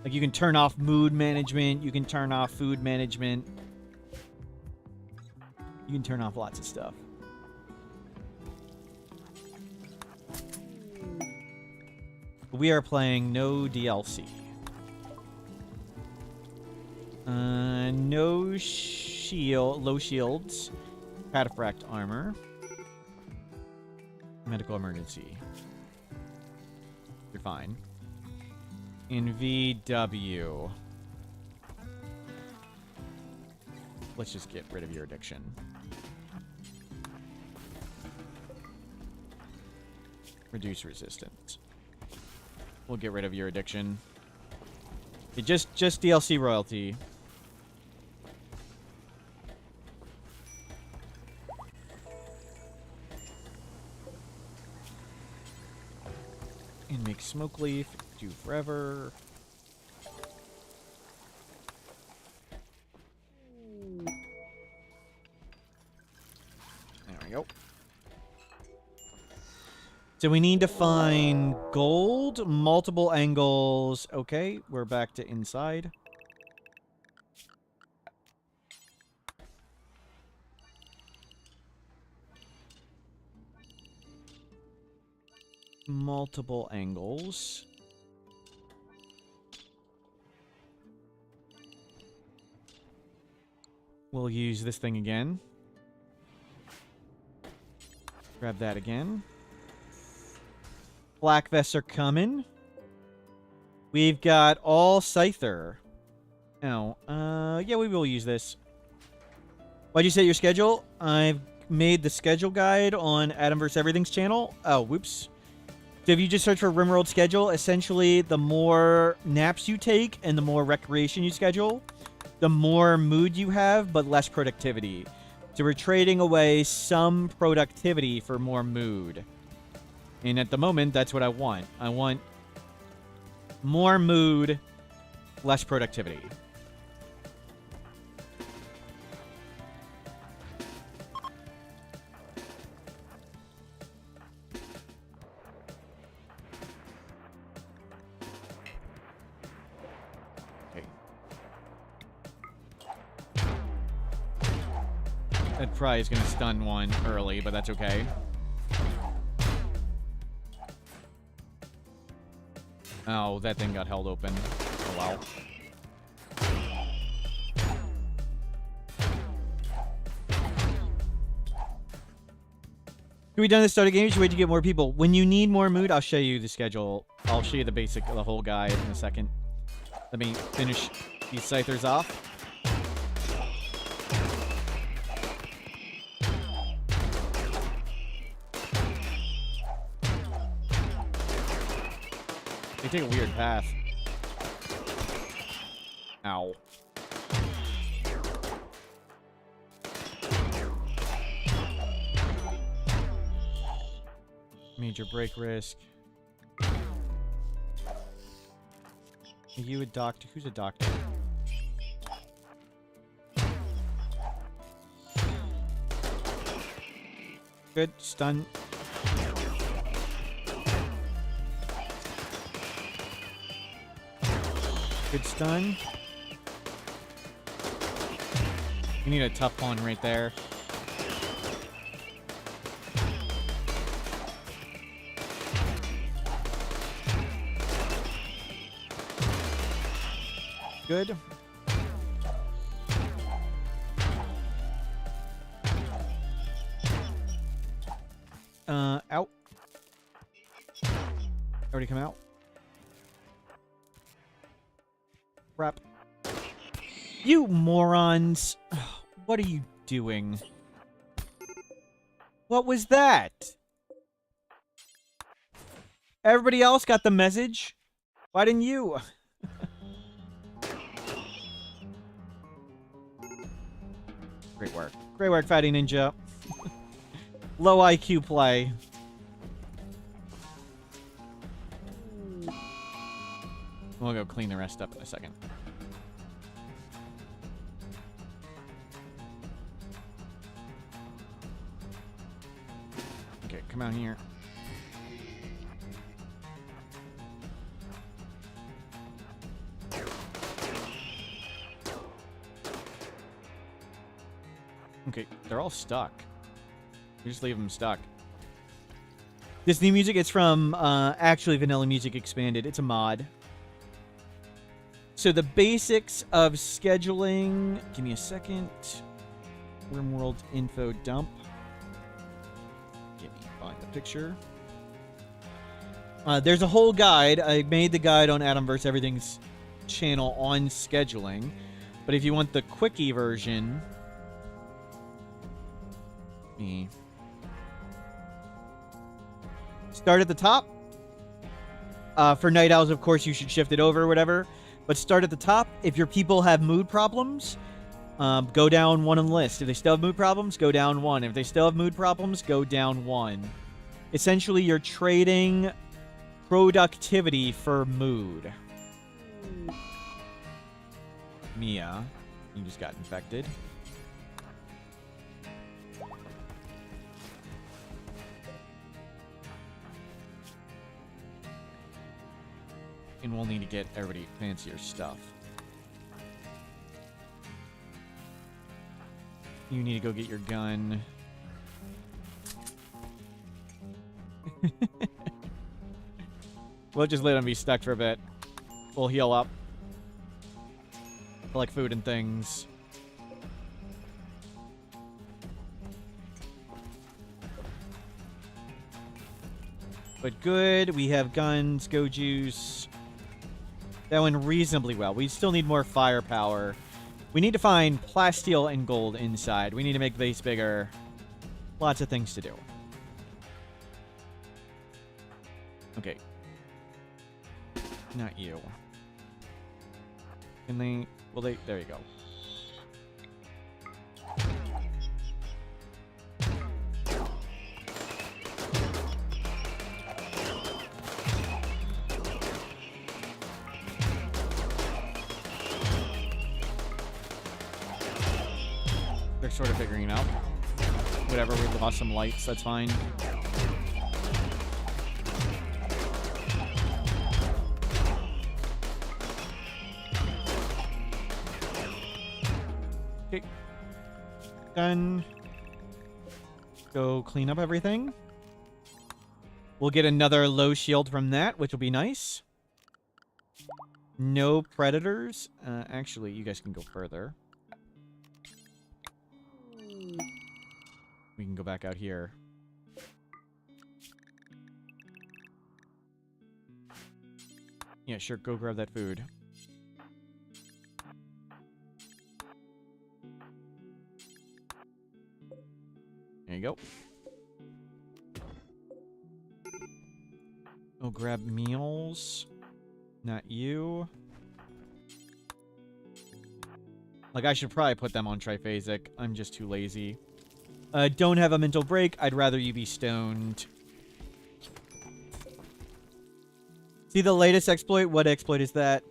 Like, you can turn off mood management. You can turn off food management. You can turn off lots of stuff. We are playing no DLC. No shield, low shields, cataphract armor, medical emergency. You're fine. In VW. Let's just get rid of your addiction. Reduce resistance. We'll get rid of your addiction. Just DLC royalty. And make smoke leaf do forever. There we go. So we need to find gold, multiple angles. Okay, we're back to inside. Multiple angles. We'll use this thing again. Grab that again. Black vests are coming. We've got all Scyther. Oh, yeah, we will use this. Why'd you set your schedule? I've made the schedule guide on Adam vs. Everything's channel. Oh, whoops. So if you just search for Rimworld schedule, essentially the more naps you take and the more recreation you schedule, the more mood you have, but less productivity. So we're trading away some productivity for more mood. And at the moment, that's what I want. I want more mood, less productivity. Okay. That probably is going to stun one early, but that's okay. Oh, that thing got held open. Oh, wow. Can we done this start a game? Should we wait to get more people? When you need more mood, I'll show you the schedule. I'll show you the basic, the whole guide in a second. Let me finish these Scythers off. They take a weird path. Ow. Major break risk. Are you a doctor? Who's a doctor? Good. Stun. Good stun. You need a tough one right there. Good. Out. Already come out. Crap. You morons. What are you doing? What was that? Everybody else got the message? Why didn't you? Great work. Great work, Fatty Ninja. Low IQ play. We'll go clean the rest up in a second. Okay, come out here. Okay, they're all stuck. We just leave them stuck. This new music, it's from actually Vanilla Music Expanded. It's a mod. So the basics of scheduling. Give me a second. Rimworld info dump. Give me find the picture. There's a whole guide. I made the guide on Adamverse Everything's channel on scheduling. But if you want the quickie version, me start at the top. For night owls, of course, you should shift it over or whatever. But start at the top. If your people have mood problems, go down one on the list. If they still have mood problems, go down one. If they still have mood problems, go down one. Essentially, you're trading productivity for mood. Mia, you just got infected. And we'll need to get everybody fancier stuff. You need to go get your gun. We'll just let them be stuck for a bit. We'll heal up. Collect food and things. But good. We have guns, go juice. That went reasonably well. We still need more firepower. We need to find plasteel and gold inside. We need to make the base bigger. Lots of things to do. Okay. Not you. Can they... Well, they... There you go. They're sort of figuring it out. Whatever, we lost some lights, that's fine. Okay. Done. Go clean up everything. We'll get another low shield from that, which will be nice. No predators. Actually, you guys can go further. We can go back out here. Yeah, sure. Go grab that food. There you go. Oh, grab meals. Not you. Like, I should probably put them on triphasic. I'm just too lazy. Don't have a mental break. I'd rather you be stoned. See the latest exploit? What exploit is that?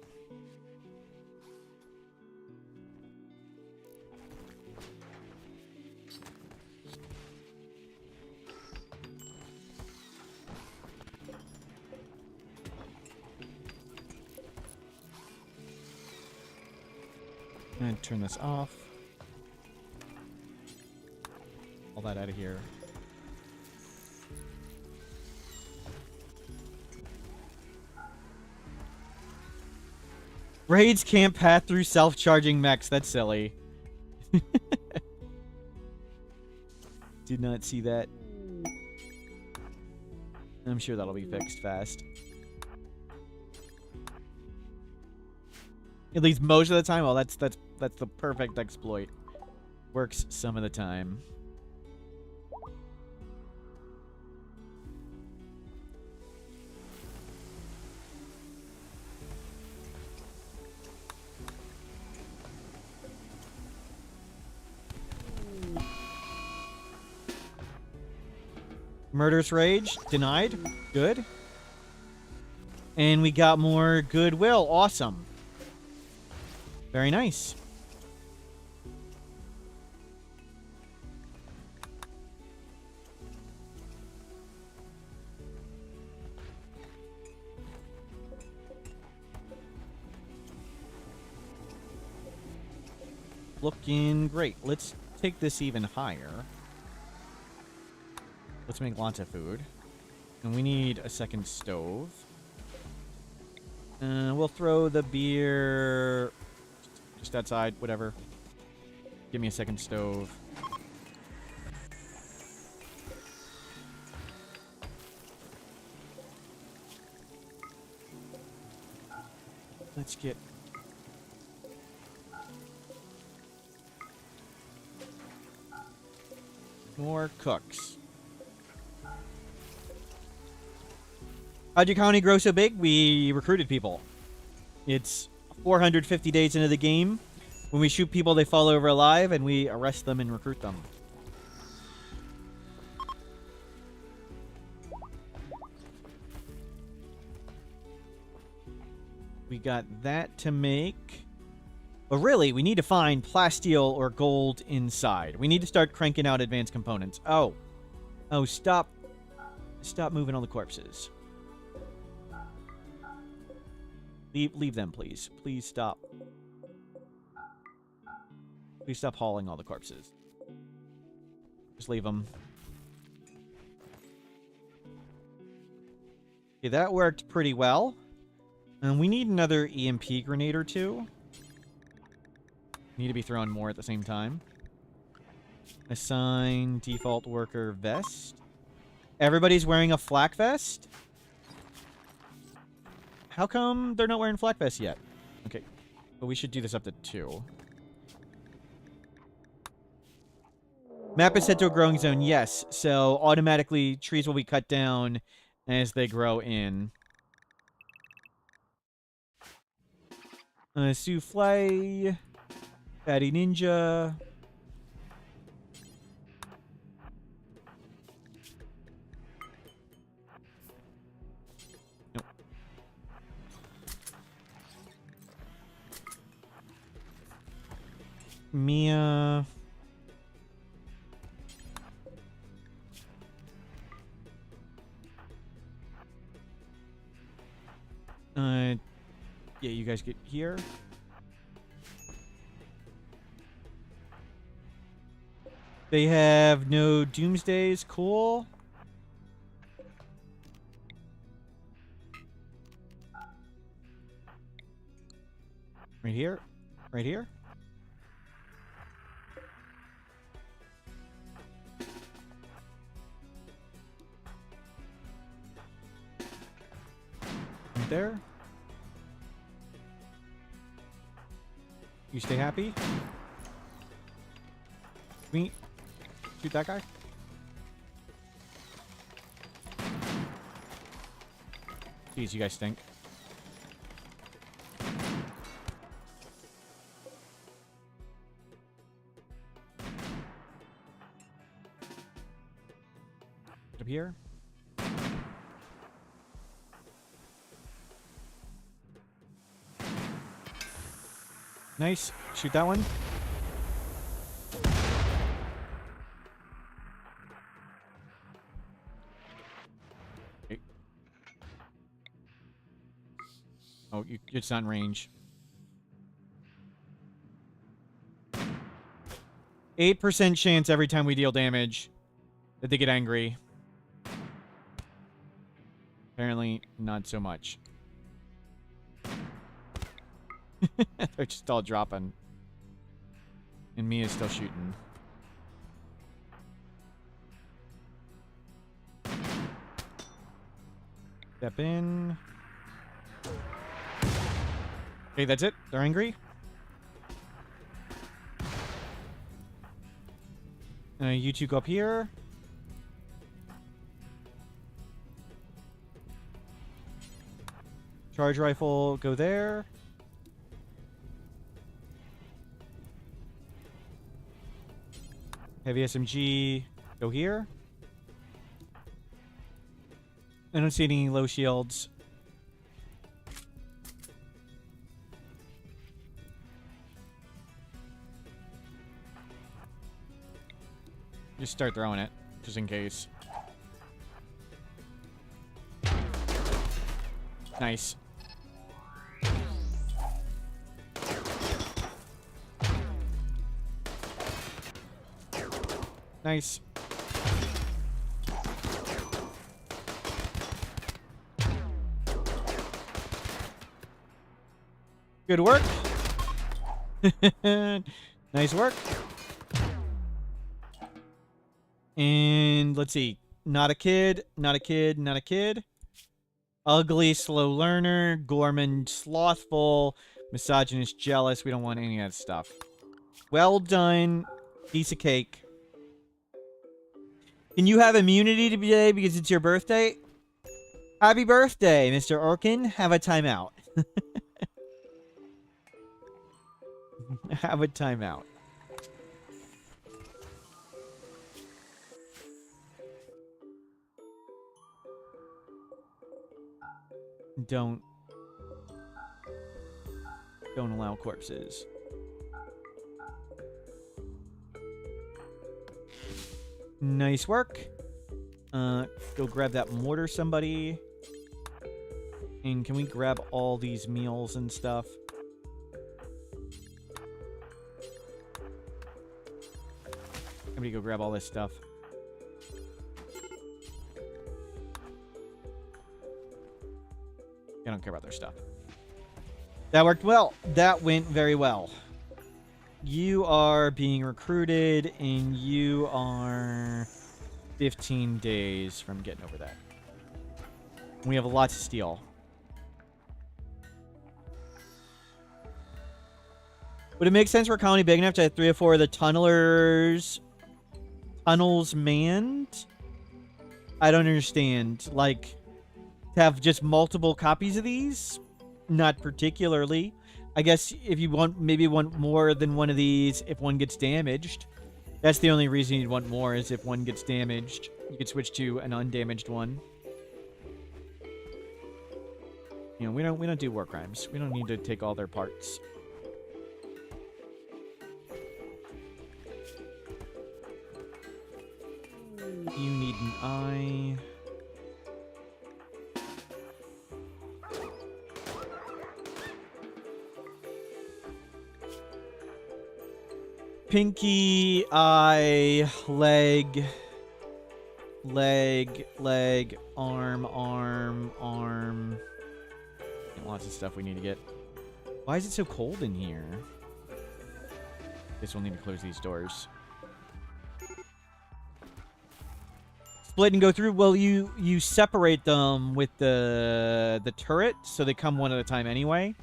And turn this off. All that out of here. Raids can't path through self-charging mechs. That's silly. Did not see that. I'm sure that'll be fixed fast. At least most of the time. Well, that's the perfect exploit. Works some of the time. Murderous Rage, denied. Good. And we got more Goodwill. Awesome. Very nice. Looking great. Let's take this even higher. Let's make lots of food. And we need a second stove. We'll throw the beer just outside, whatever. Give me a second stove. Let's get... more cooks. How'd your colony grow so big? We recruited people. It's 450 days into the game. When we shoot people, they fall over alive, and we arrest them and recruit them. We got that to make. But really, we need to find plasteel or gold inside. We need to start cranking out advanced components. Oh. Oh, stop. Stop moving all the corpses. Leave them, please. Please stop. Please stop hauling all the corpses. Just leave them. Okay, that worked pretty well. And we need another EMP grenade or two. Need to be throwing more at the same time. Assign default worker vest. Everybody's wearing a flak vest? How come they're not wearing flak vests yet? Okay, but we should do this up to 2. Map is set to a growing zone, yes. So automatically trees will be cut down as they grow in. Souffle. Fatty Ninja. Nope. Mia. Yeah, you guys get here. They have no doomsdays. Cool. Right here. Right here. Right there. You stay happy. Me. Shoot that guy. Jeez, you guys stink. Get up here. Nice. Shoot that one. Oh, it's not in range. 8% chance every time we deal damage that they get angry. Apparently, not so much. They're just all dropping. And Mia's still shooting. Step in. Okay, that's it. They're angry. You two go up here. Charge rifle, go there. Heavy SMG, go here. I don't see any low shields. Just start throwing it, just in case. Nice. Nice. Good work. Nice work. And let's see. Not a kid, not a kid, not a kid. Ugly, slow learner, gormand, slothful, misogynist, jealous. We don't want any of that stuff. Well done. Piece of cake. Can you have immunity today because it's your birthday? Happy birthday, Mr. Orkin. Have a timeout. Have a timeout. Don't allow corpses. Nice work. Go grab that mortar, somebody. And can we grab all these meals and stuff? Somebody go grab all this stuff. I don't care about their stuff. That worked well. That went very well. You are being recruited, and you are 15 days from getting over that. We have a lot to steal. Would it make sense for a colony big enough to have 3 or 4 of the tunnels manned? I don't understand. Like, to have just multiple copies of these? Not particularly. I guess if you want, maybe want more than one of these if one gets damaged. That's the only reason you'd want more, is if one gets damaged. You could switch to an undamaged one. You know, we don't do war crimes. We don't need to take all their parts. You need an eye. Pinky, eye, leg, arm. Lots of stuff we need to get. Why is it so cold in here? Guess we'll need to close these doors. Split and go through. Well, you separate them with the turret, so they come one at a time anyway.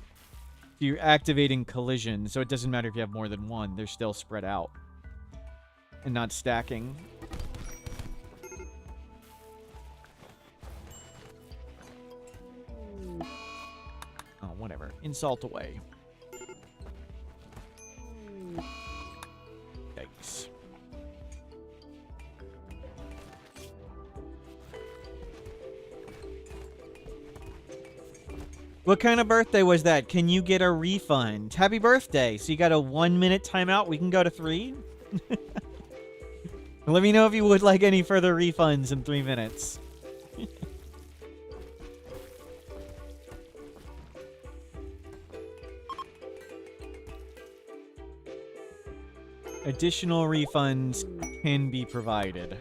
You're activating collision, so it doesn't matter if you have more than one. They're still spread out and not stacking. Oh, whatever. Insult away. Yikes. What kind of birthday was that? Can you get a refund? Happy birthday. So you got a 1-minute timeout. We can go to 3. Let me know if you would like any further refunds in 3 minutes. Additional refunds can be provided.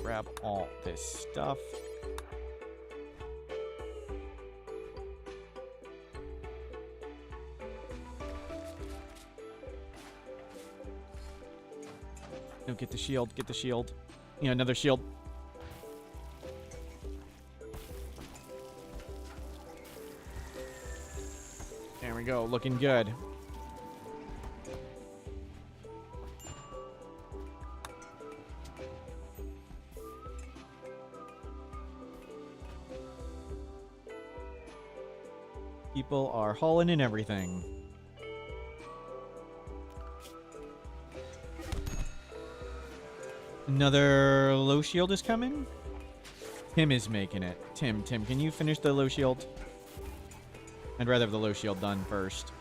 Grab all this stuff. No, get the shield, get the shield. Yeah, another shield. There we go, looking good. People are hauling in everything. Another low shield is coming. Tim is making it. Tim, can you finish the low shield? I'd rather have the low shield done first.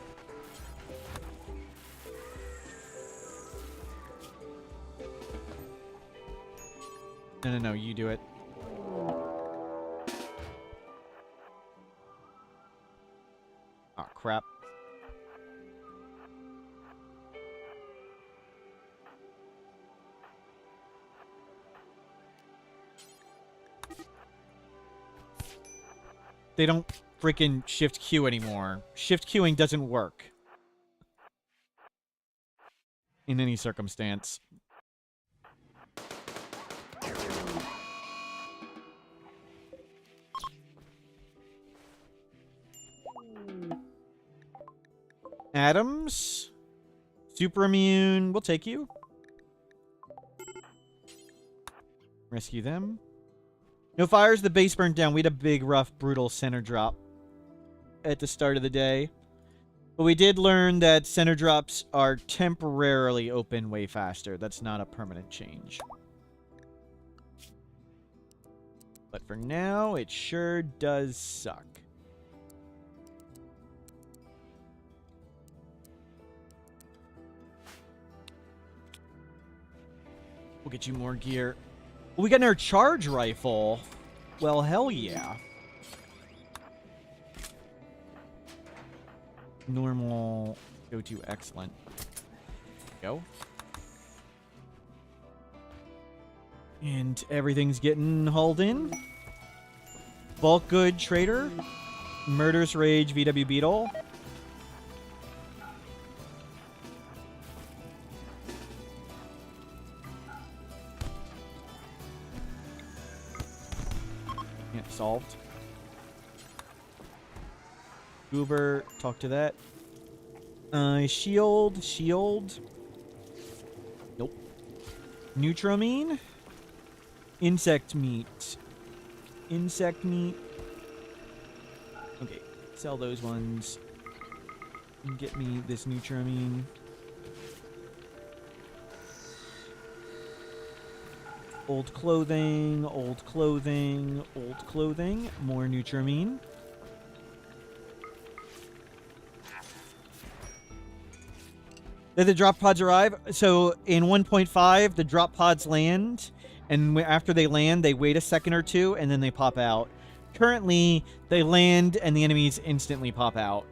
No, you do it. Oh, crap. They don't freaking shift Q anymore. Shift queuing doesn't work. In any circumstance. Adams. Super immune. We'll take you. Rescue them. No fires. The base burnt down. We had a big, rough, brutal center drop at the start of the day. But we did learn that center drops are temporarily open way faster. That's not a permanent change. But for now, it sure does suck. We'll get you more gear. Oh, we got our charge rifle. Well, hell yeah. Normal. Go to excellent. Go. And everything's getting hauled in. Bulk good trader. Murderous rage VW Beetle. Solved. Goober, talk to that. Shield. Nope. Neutramine. Insect meat. Okay, sell those ones. And get me this Neutramine. Old clothing. More Neutramine. Did the drop pods arrive? So in 1.5, the drop pods land, and after they land, they wait a second or two, and then they pop out. Currently, they land, and the enemies instantly pop out.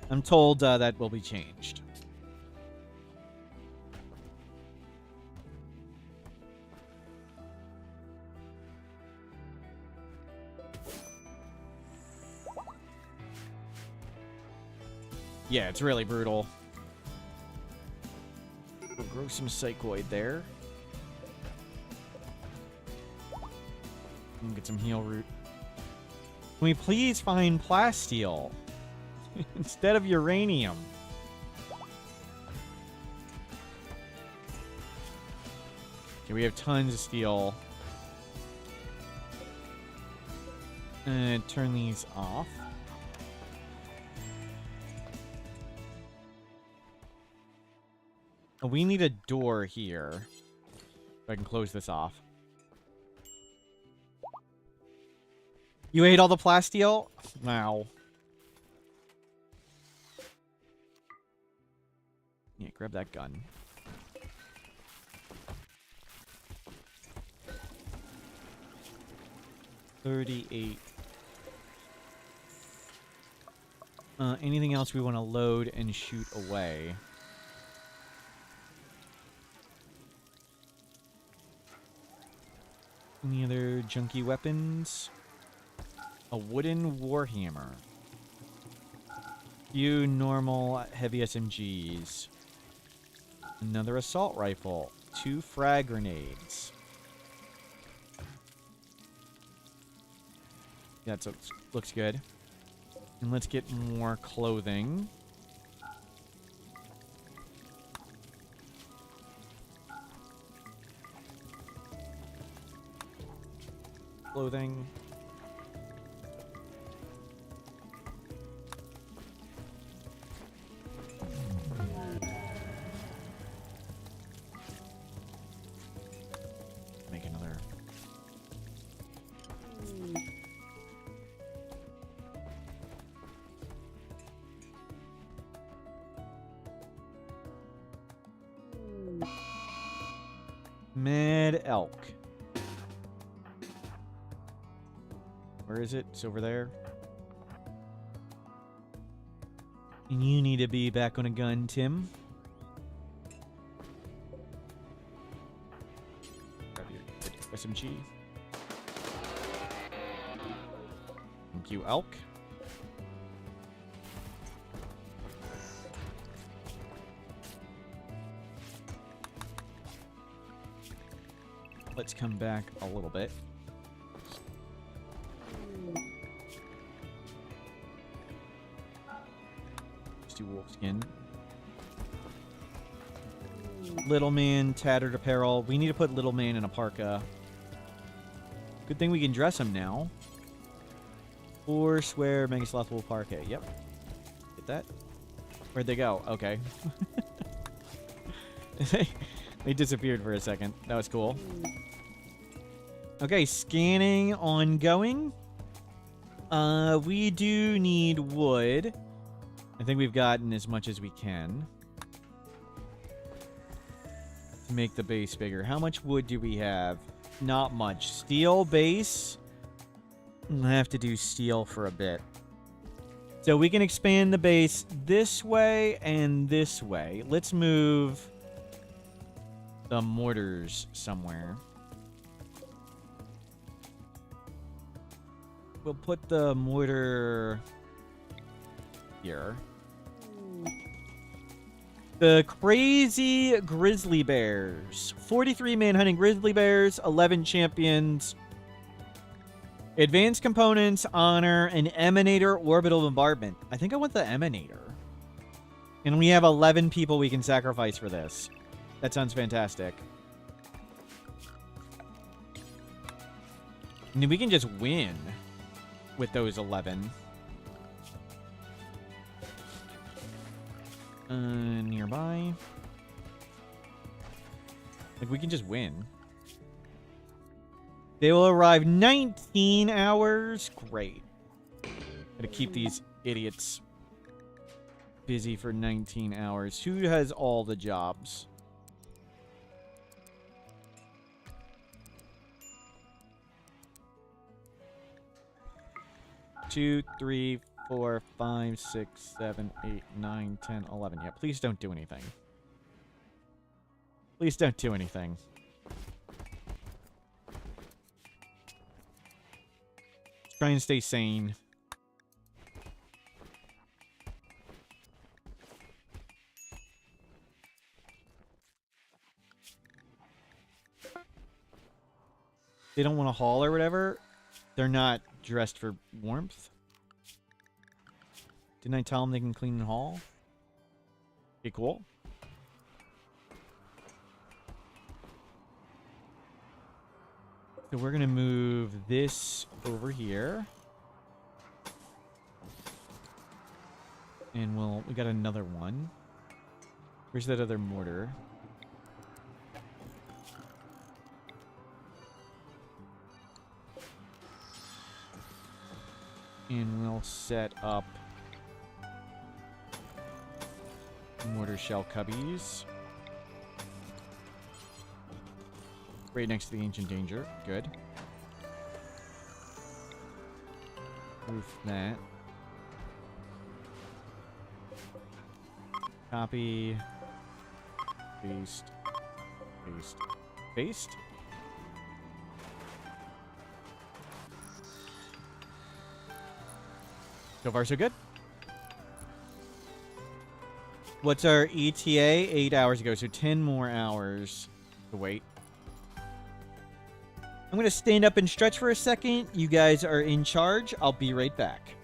I'm told that will be changed. Yeah, it's really brutal. We'll grow some psychoid there. And get some heal root. Can we please find plasteel instead of uranium? Okay, we have tons of steel. And turn these off. We need a door here. So I can close this off. You ate all the plasteel? Wow. Yeah, grab that gun. $38. Anything else we want to load and shoot away? Any other junky weapons? A wooden warhammer. Few normal heavy SMGs. Another assault rifle. 2 frag grenades. Yeah, that looks good. And let's get more clothing. Clothing. Mad elk. Where is it? It's over there. And you need to be back on a gun, Tim. Grab your SMG. Thank you, elk. Let's come back a little bit. Let's do wolfskin. Little man, tattered apparel. We need to put little man in a parka. Good thing we can dress him now. Or swear Mega Sloth Wool parka. Yep. Get that? Where'd they go? Okay. They disappeared for a second. That was cool. Okay, scanning ongoing. We do need wood. I think we've gotten as much as we can to make the base bigger. How much wood do we have? Not much. Steel base. I'll have to do steel for a bit. So we can expand the base this way and this way. Let's move the mortars somewhere. We'll put the mortar here. The crazy grizzly bears. 43 man hunting grizzly bears, 11 champions. Advanced components, honor, an emanator, orbital bombardment. I think I want the emanator. And we have 11 people we can sacrifice for this. That sounds fantastic. And we can just win with those 11. Nearby. Like, we can just win. They will arrive 19 hours. Great. Gotta keep these idiots busy for 19 hours. Who has all the jobs? Two, 3, 4, 5, 6, 7, 8, 9, 10, 11. Yeah, please don't do anything. Please don't do anything. Try and stay sane. They don't want to haul or whatever. They're not dressed for warmth. Didn't I tell them they can clean and haul? Okay, cool. So we're going to move this over here. And we got another one. Where's that other mortar? And we'll set up mortar shell cubbies. Right next to the ancient danger. Good. Roof that. Copy. Paste. Paste. Paste. So far, so good. What's our ETA? 8 hours ago, so 10 more hours to wait. I'm going to stand up and stretch for a second. You guys are in charge. I'll be right back.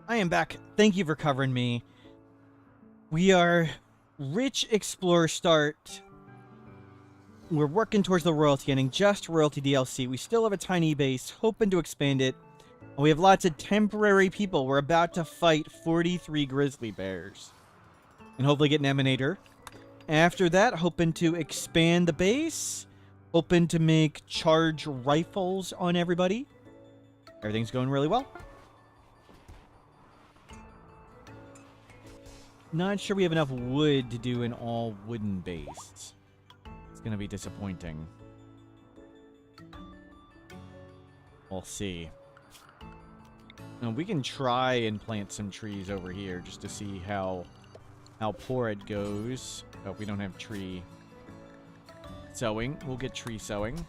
I am back. Thank you for covering me. We are Rich Explorer start. We're working towards the royalty ending, just royalty DLC. We still have a tiny base, hoping to expand it. And we have lots of temporary people. We're about to fight 43 grizzly bears. And hopefully get an emanator. After that, hoping to expand the base. Hoping to make charge rifles on everybody. Everything's going really well. Not sure we have enough wood to do an all wooden base. It's gonna be disappointing. We'll see. And we can try and plant some trees over here just to see how poor it goes. Oh, we don't have tree sowing. We'll get tree sowing.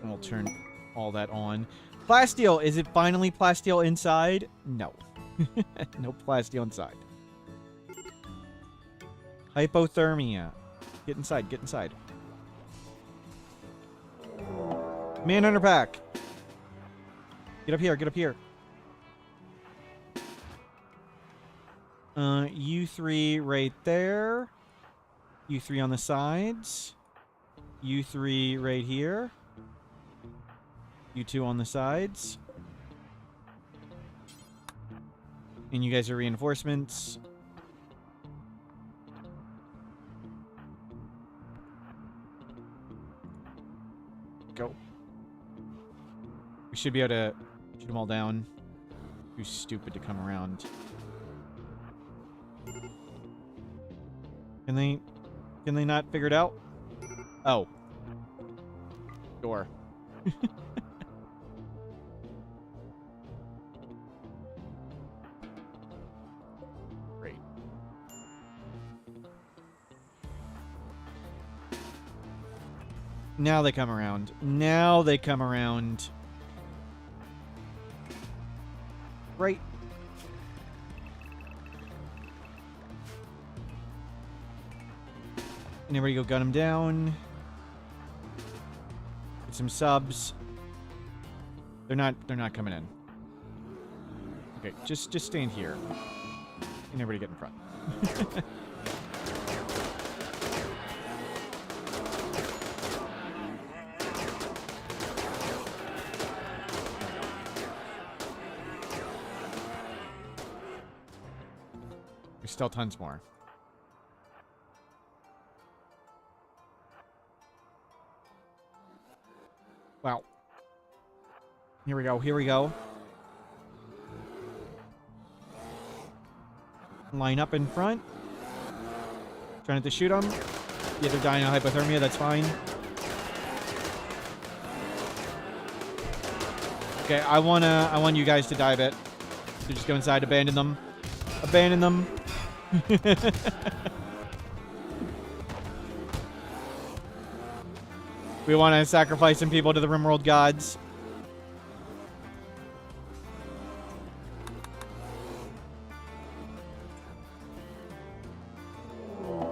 And we'll turn all that on. Plasteel, is it finally plasteel inside? No. No plasteel inside. Hypothermia. Get inside, get inside. Manhunter pack. Get up here, get up here. You three right there. You three on the sides. You three right here. You two on the sides. And you guys are reinforcements. Go. We should be able to shoot them all down. Too stupid to come around. Can they not figure it out? Oh. Sure. Great. Now they come around. Now they come around. Right. And everybody go gun them down. Get some subs. They're not coming in. Okay, just stand here. And everybody get in front. There's still tons more. Wow. Here we go, here we go. Line up in front. Trying to shoot them. Yeah, they're dying of hypothermia, that's fine. Okay, I want you guys to die a bit. So just go inside, abandon them. Abandon them. We want to sacrifice some people to the Rimworld gods.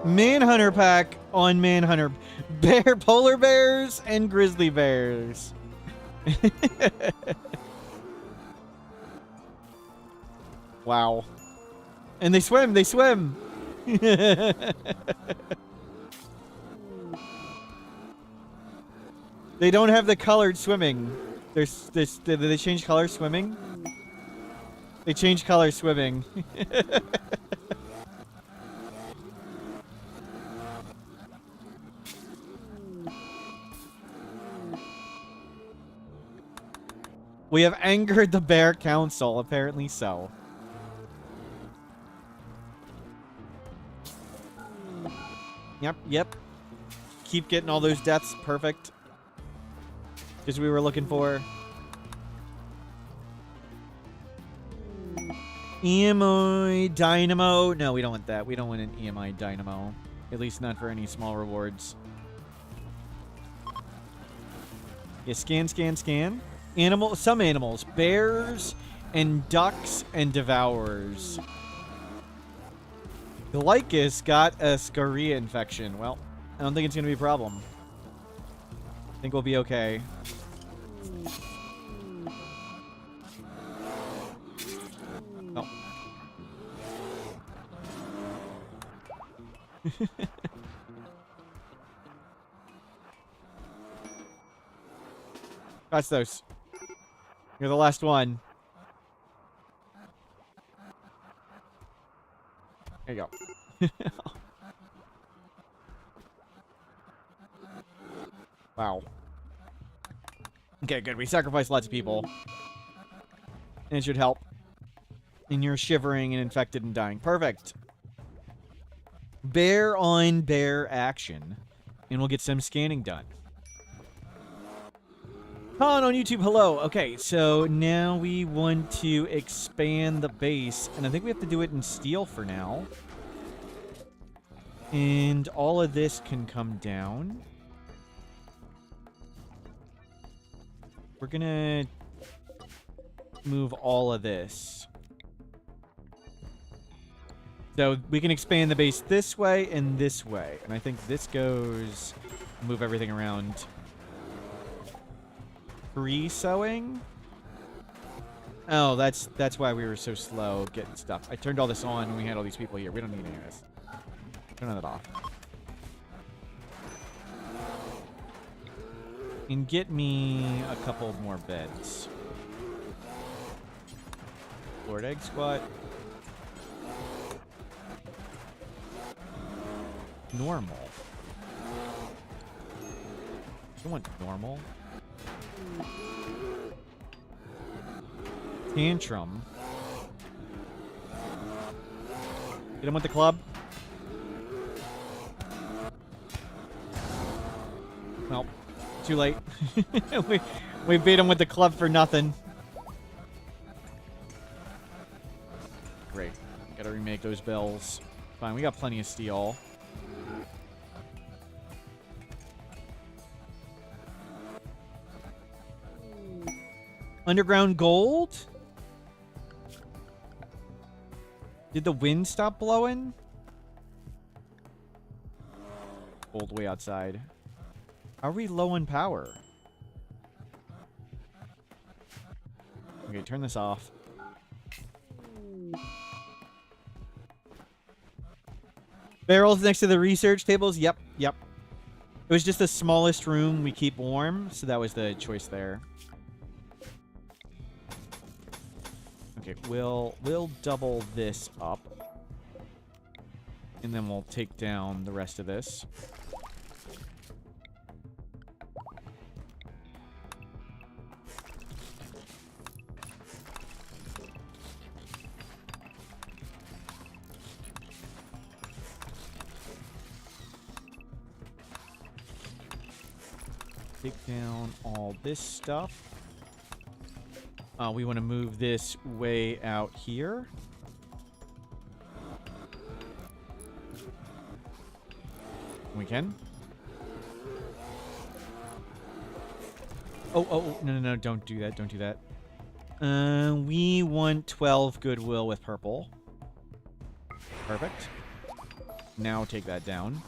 Manhunter pack on Manhunter. Polar bears and grizzly bears. Wow. And they swim, they swim. They don't have the colored swimming. There's this. Did they change color swimming? They changed color swimming. We have angered the Bear Council, apparently so. Yep. Keep getting all those deaths perfect. As we were looking for. EMI Dynamo. No, we don't want that. We don't want an EMI Dynamo. At least not for any small rewards. Yeah, scan. Some animals. Bears and ducks and devourers. The Lycus got a Scaria infection. Well, I don't think it's going to be a problem. I think we'll be okay. Catch those. You're the last one. There you go. Wow. Okay, good. We sacrificed lots of people. And it should help. And you're shivering and infected and dying. Perfect. Bear on bear action. And we'll get some scanning done. Colin on YouTube, hello. Okay, so now we want to expand the base. And I think we have to do it in steel for now. And all of this can come down. We're gonna move all of this. So we can expand the base this way and this way. And I think this goes... Move everything around. Pre-sewing? Oh, that's why we were so slow getting stuff. I turned all this on and we had all these people here. We don't need any of this. Turn that off. And get me a couple more beds. Lord Egg Squat. Normal. I want normal. Tantrum. Get him with the club. Nope. Too late. we beat him with the club for nothing. Great. Gotta remake those bells. Fine, we got plenty of steel. Underground gold? Did the wind stop blowing? Gold way outside. Are we low on power? Okay, turn this off. Barrels next to the research tables? Yep, yep. It was just the smallest room we keep warm, so that was the choice there. Okay, we'll double this up. And then we'll take down the rest of this. Take down all this stuff. We want to move this way out here. We can. Oh, no, don't do that, don't do that. We want 12 goodwill with purple. Perfect. Now take that down.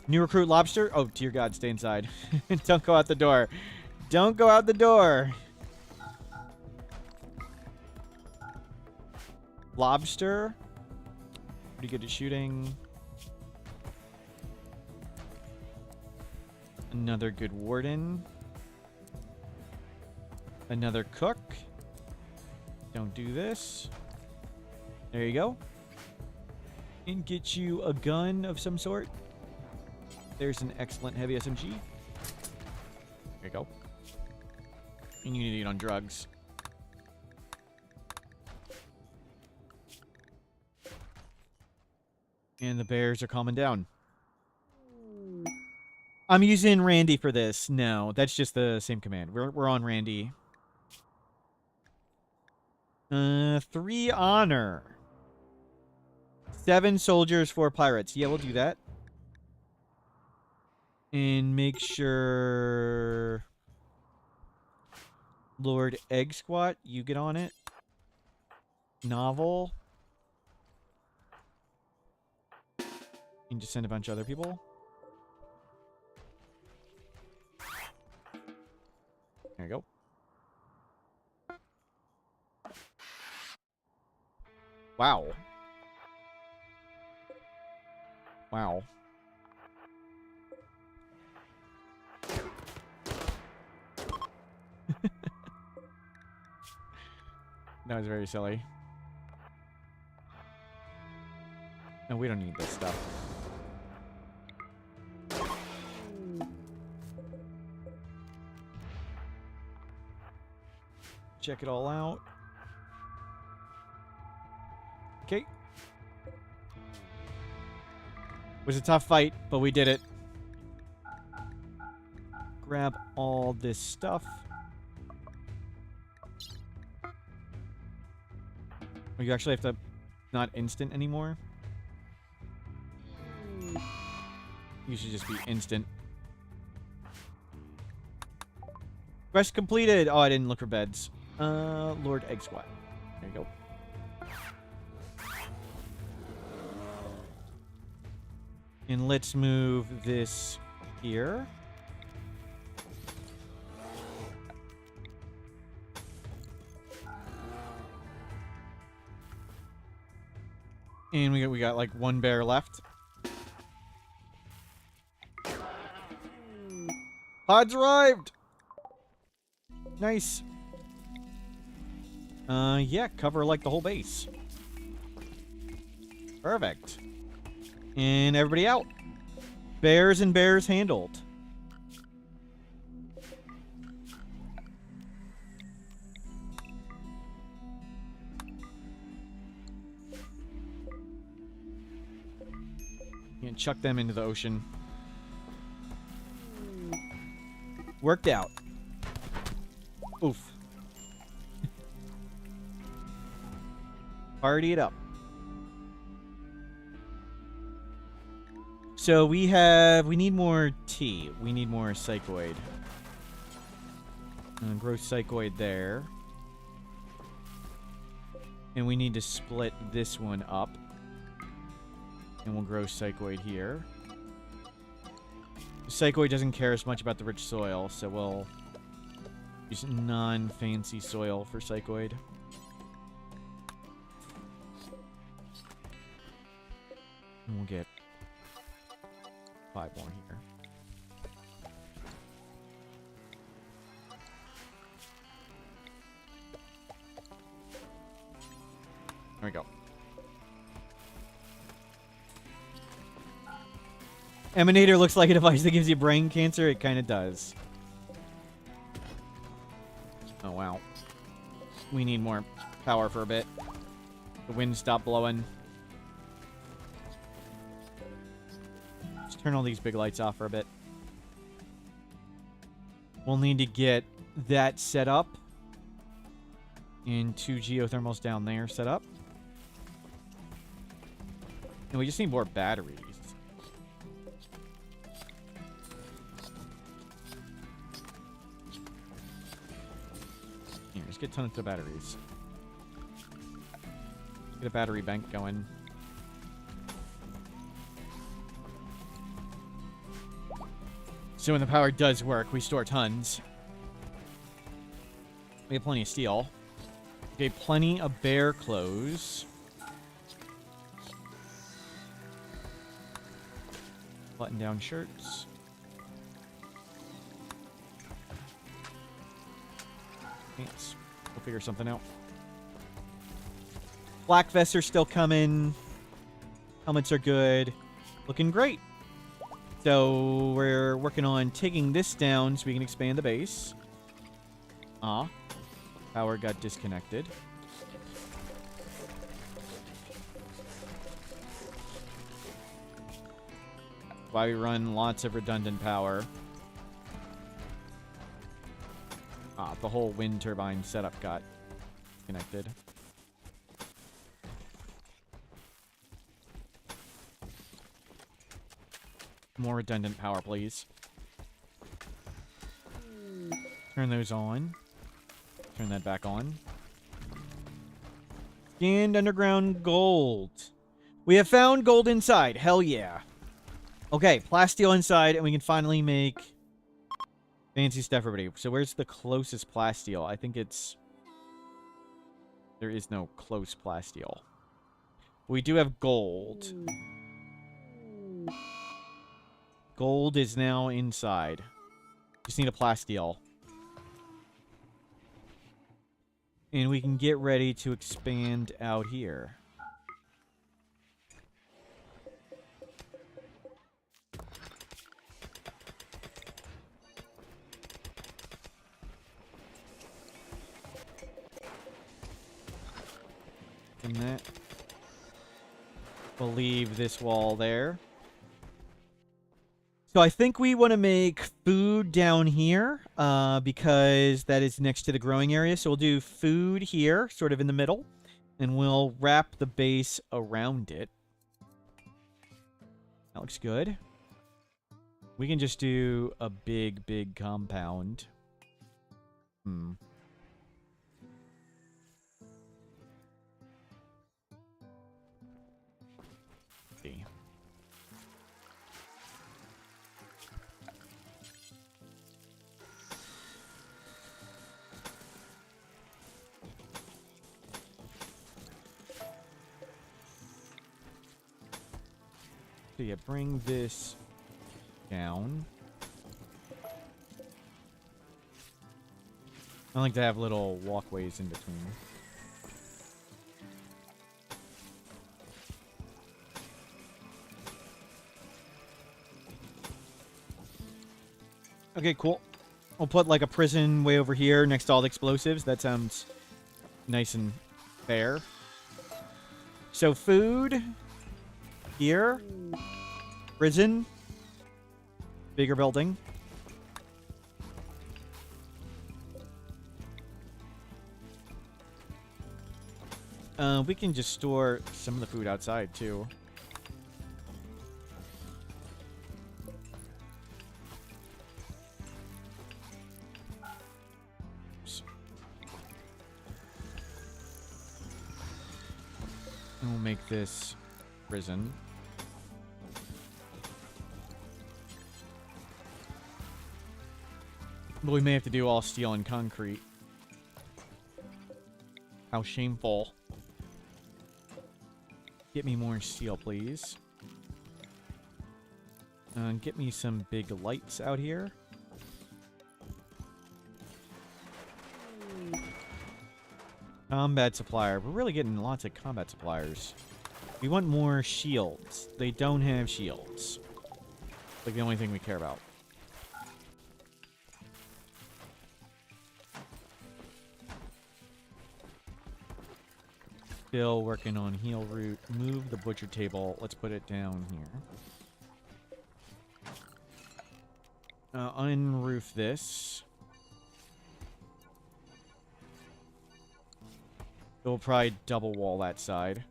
New recruit lobster? Oh, dear God, stay inside. Don't go out the door. Don't go out the door. Lobster. Pretty good at shooting. Another good warden. Another cook. Don't do this. There you go. And get you a gun of some sort. There's an excellent heavy SMG. There you go. And you need to eat on drugs. And the bears are calming down. I'm using Randy for this. No, that's just the same command. We're on Randy. 3 honor. 7 soldiers, 4 pirates. Yeah, we'll do that. And make sure... Lord Egg Squat, you get on it. Novel. You can just send a bunch of other people. There you go. Wow. Wow. That was very silly. No, we don't need this stuff. Check it all out. Okay. It was a tough fight, but we did it. Grab all this stuff. You actually have to not instant anymore. You should just be instant. Quest completed. Oh, I didn't look for beds. Lord Egg Squat. There you go. And let's move this here. And we got like one bear left. Pods arrived. Nice. Yeah, cover like the whole base. Perfect. And everybody out. Bears and bears handled. And chuck them into the ocean. Worked out. Oof. Party it up. So we need more tea. We need more psychoid. Grow psychoid there. And we need to split this one up. And we'll grow psychoid here. Psychoid doesn't care as much about the rich soil, so we'll use non-fancy soil for psychoid. And we'll get 5 more here. There we go. Emanator looks like a device that gives you brain cancer. It kind of does. Oh, wow. We need more power for a bit. The wind stopped blowing. Let's turn all these big lights off for a bit. We'll need to get that set up. And 2 geothermals down there set up. And we just need more batteries. Here, let's get tons of batteries. Get a battery bank going. So when the power does work, we store tons. We have plenty of steel. Okay, plenty of bear clothes. Button-down shirts. Pants. We'll figure something out. Black vests are still coming. Helmets are good. Looking great. So we're working on taking this down so we can expand the base. Power got disconnected. Why we run lots of redundant power. The whole wind turbine setup got connected. More redundant power, please. Turn those on. Turn that back on. Scanned underground gold. We have found gold inside. Hell yeah. Okay, plasteel inside, and we can finally make fancy stuff for everybody. So where's the closest plasteel? I think it's... There is no close plasteel. We do have gold. Gold is now inside. Just need a plasteel. And we can get ready to expand out here. And that. We'll leave this wall there. So I think we want to make food down here because that is next to the growing area. So we'll do food here, sort of in the middle, and we'll wrap the base around it. That looks good. We can just do a big, big compound. See. So yeah, bring this down. I like to have little walkways in between. Okay, cool. We'll put like a prison way over here next to all the explosives. That sounds nice and fair. So food here. Prison. Bigger building. We can just store some of the food outside too. And we'll make this prison. But we may have to do all steel and concrete. How shameful. Get me more steel, please. Get me some big lights out here. Combat supplier. We're really getting lots of combat suppliers. We want more shields. They don't have shields. Like the only thing we care about. Still working on heal route. Move the butcher table. Let's put it down here. Unroof this. We'll probably double wall that side.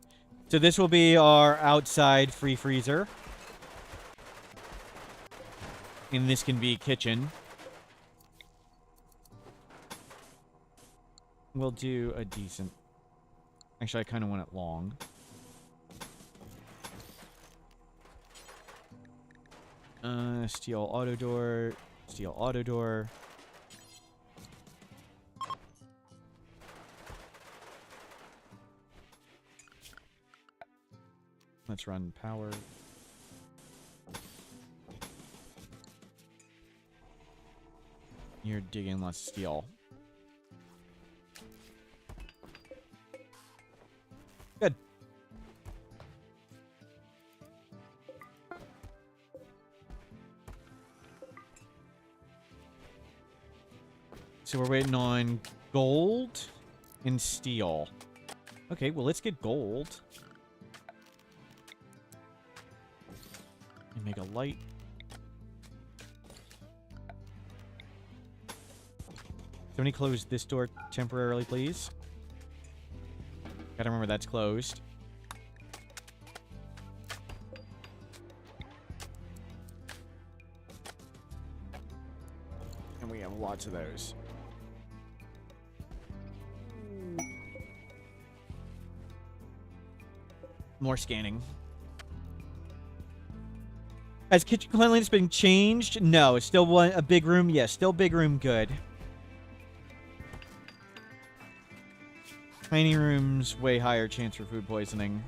So this will be our outside free freezer. And this can be kitchen. We'll do a decent... Actually, I kind of want it long. Steel auto door. Steel auto door. Let's run power. You're digging lots of steel. Good. So we're waiting on gold and steel. Okay, well, let's get gold. And make a light. Somebody close this door temporarily, please. Gotta remember that's closed. And we have lots of those. More scanning. Has kitchen cleanliness been changed? No, it's still a big room. Yes, still big room good. Tiny rooms, way higher chance for food poisoning.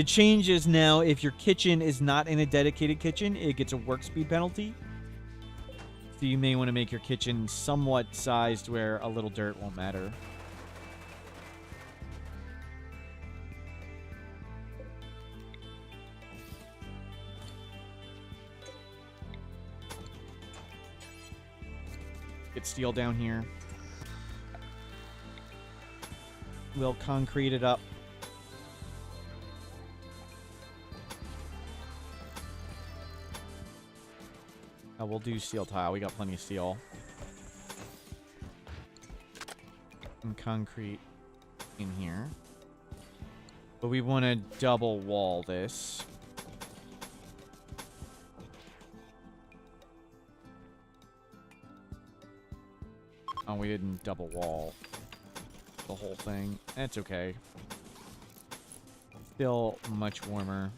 The change is now if your kitchen is not in a dedicated kitchen, it gets a work speed penalty. So you may want to make your kitchen somewhat sized where a little dirt won't matter. Get steel down here. We'll concrete it up. Oh, we'll do steel tile. We got plenty of steel. And concrete in here. But we want to double wall this. Oh, we didn't double wall the whole thing. That's okay. Still much warmer.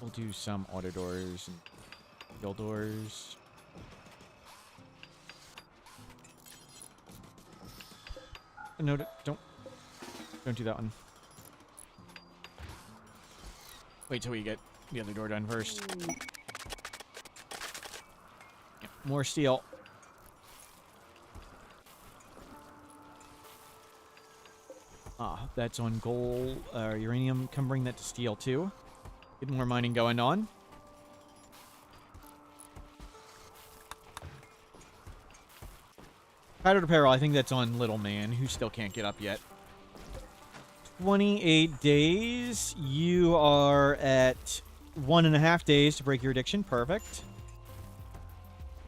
We'll do some auto doors and steel doors. No, don't do that one. Wait till we get the other door done first. Yep, more steel. Ah, that's on gold, uranium. Come bring that to steel too. Get more mining going on. Powder to peril, I think that's on Little Man, who still can't get up yet. 28 days. You are at 1.5 days to break your addiction. Perfect.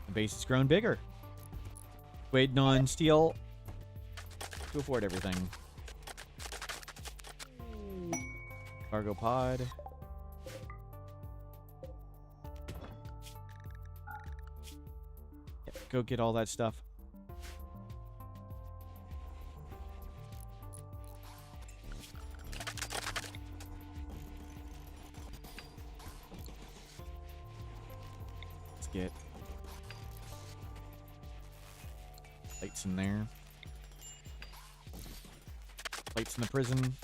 The base has grown bigger. Waiting on steel to afford everything. Cargo pod. Yep, go get all that stuff. Get lights in there. Lights in the prison.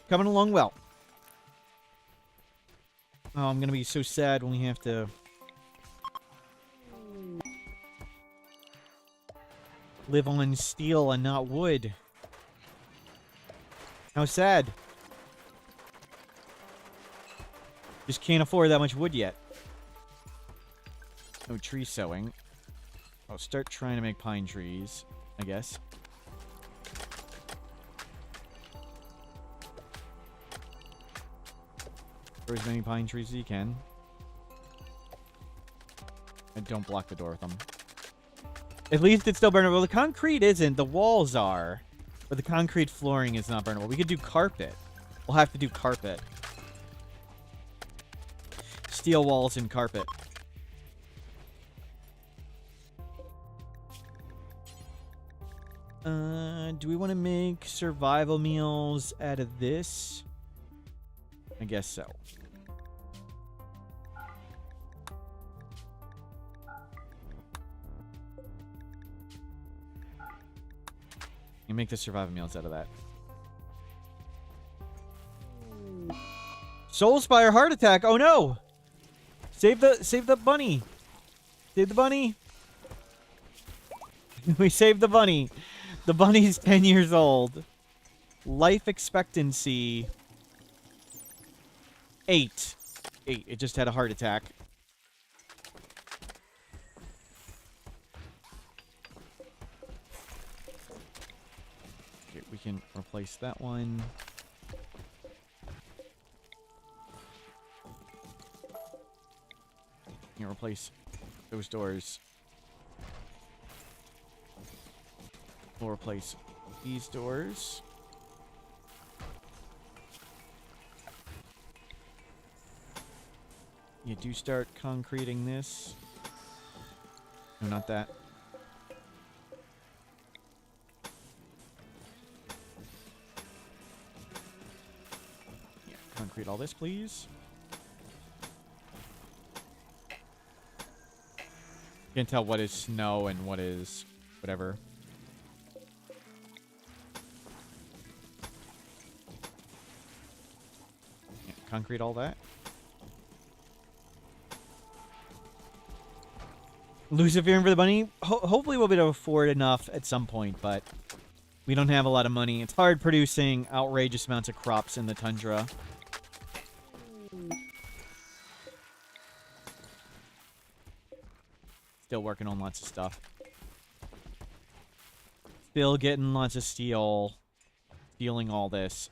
Coming along well. Oh, I'm gonna be so sad when we have to live on steel and not wood. How sad. Just can't afford that much wood yet. No tree sowing. I'll start trying to make pine trees, I guess. Grow as many pine trees as you can. And don't block the door with them. At least it's still burnable. The concrete isn't. The walls are. But the concrete flooring is not burnable. We could do carpet. We'll have to do carpet. Steel walls and carpet. Do we want to make survival meals out of this? I guess so. You make the survival meals out of that. Soulspire heart attack. Oh no! Save the bunny. Save the bunny. We saved the bunny. The bunny's 10 years old. Life expectancy 8. 8. It just had a heart attack. Okay, we can replace that one. You can replace those doors. We'll replace these doors. You do start concreting this. No, not that. Concrete all this, please. Can't tell what is snow and what is whatever. Yeah, concrete all that. Luciferian for the bunny. Hopefully we'll be able to afford enough at some point, but we don't have a lot of money. It's hard producing outrageous amounts of crops in the tundra. Still working on lots of stuff. Still getting lots of steel. Stealing all this.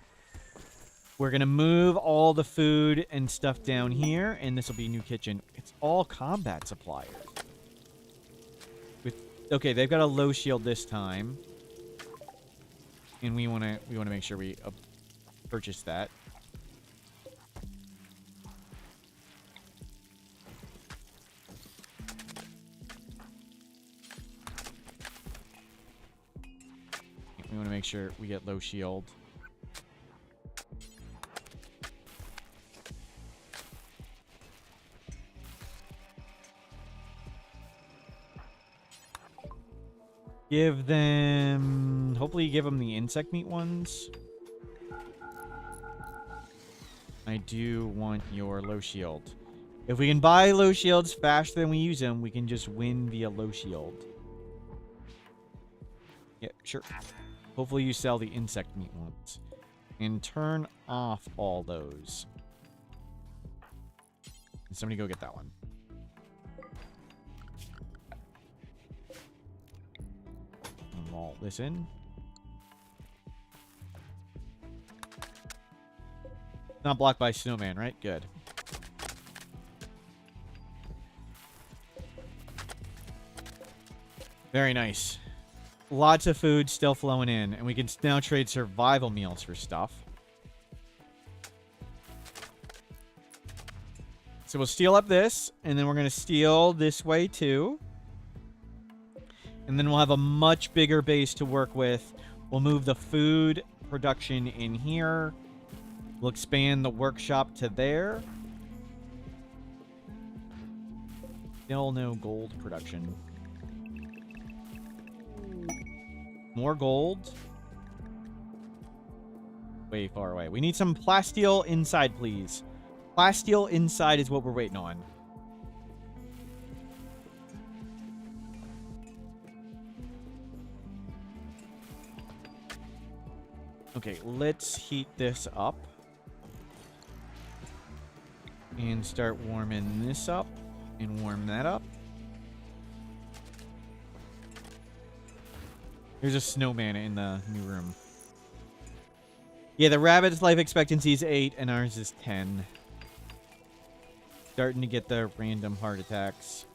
We're going to move all the food and stuff down here, and this will be a new kitchen. It's all combat suppliers. Okay, they've got a low shield this time. And we want to make sure we purchase that. We want to make sure we get low shield. Give them... Hopefully give them the insect meat ones. I do want your low shield. If we can buy low shields faster than we use them, we can just win via low shield. Yeah, sure. Hopefully you sell the insect meat ones. And turn off all those. And somebody go get that one. All this in. Not blocked by snowman, right? Good. Very nice. Lots of food still flowing in, and we can now trade survival meals for stuff. So we'll steal up this, and then we're going to steal this way too. And then we'll have a much bigger base to work with. We'll move the food production in here. We'll expand the workshop to there. Still no gold production. More gold. Way far away. We need some plasteel inside, please. Plasteel inside is what we're waiting on. Okay, let's heat this up. And start warming this up. And warm that up. There's a snowman in the new room. Yeah, the rabbit's life expectancy is 8 and ours is 10. Starting to get the random heart attacks.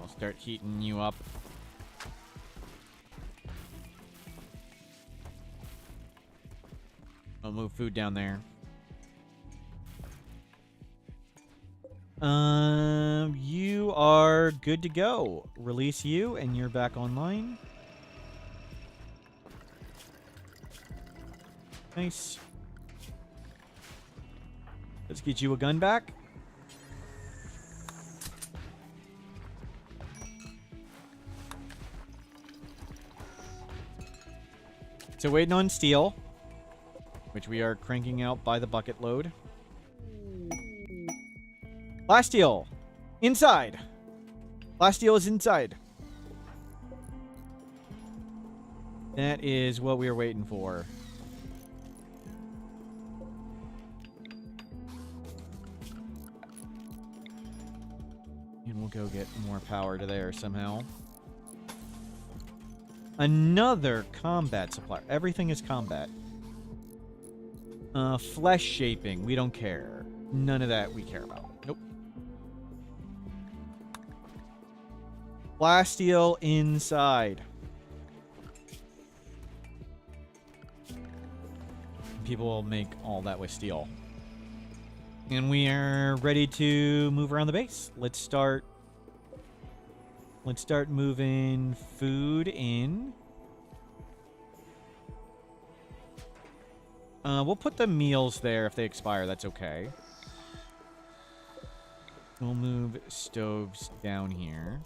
I'll start heating you up. I'll move food down there. You are good to go. Release you, and you're back online. Nice. Let's get you a gun back. So waiting on steel, which we are cranking out by the bucket load. Plasteel! Inside! Plasteel is inside. That is what we are waiting for. And we'll go get more power to there somehow. Another combat supplier. Everything is combat. Flesh shaping. We don't care. None of that we care about. Nope. Plasteel inside. People will make all that with steel. And we are ready to move around the base. Let's start Let's start moving food in. We'll put the meals there if they expire. That's okay. We'll move stoves down here.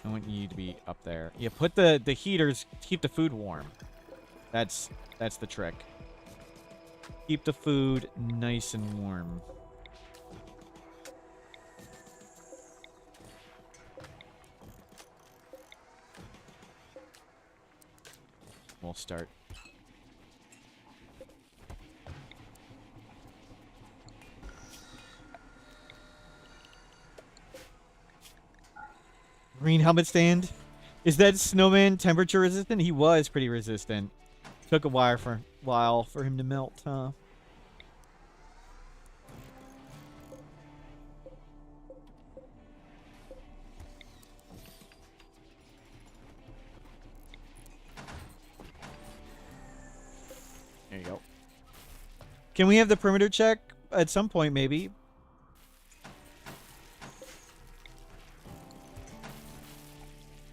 I want you to be up there. Yeah, put the heaters, keep the food warm. That's the trick. Keep the food nice and warm. We'll start. Green helmet stand. Is that snowman temperature resistant? He was pretty resistant. Took a while for him to melt, huh? There you go. Can we have the perimeter check at some point, maybe?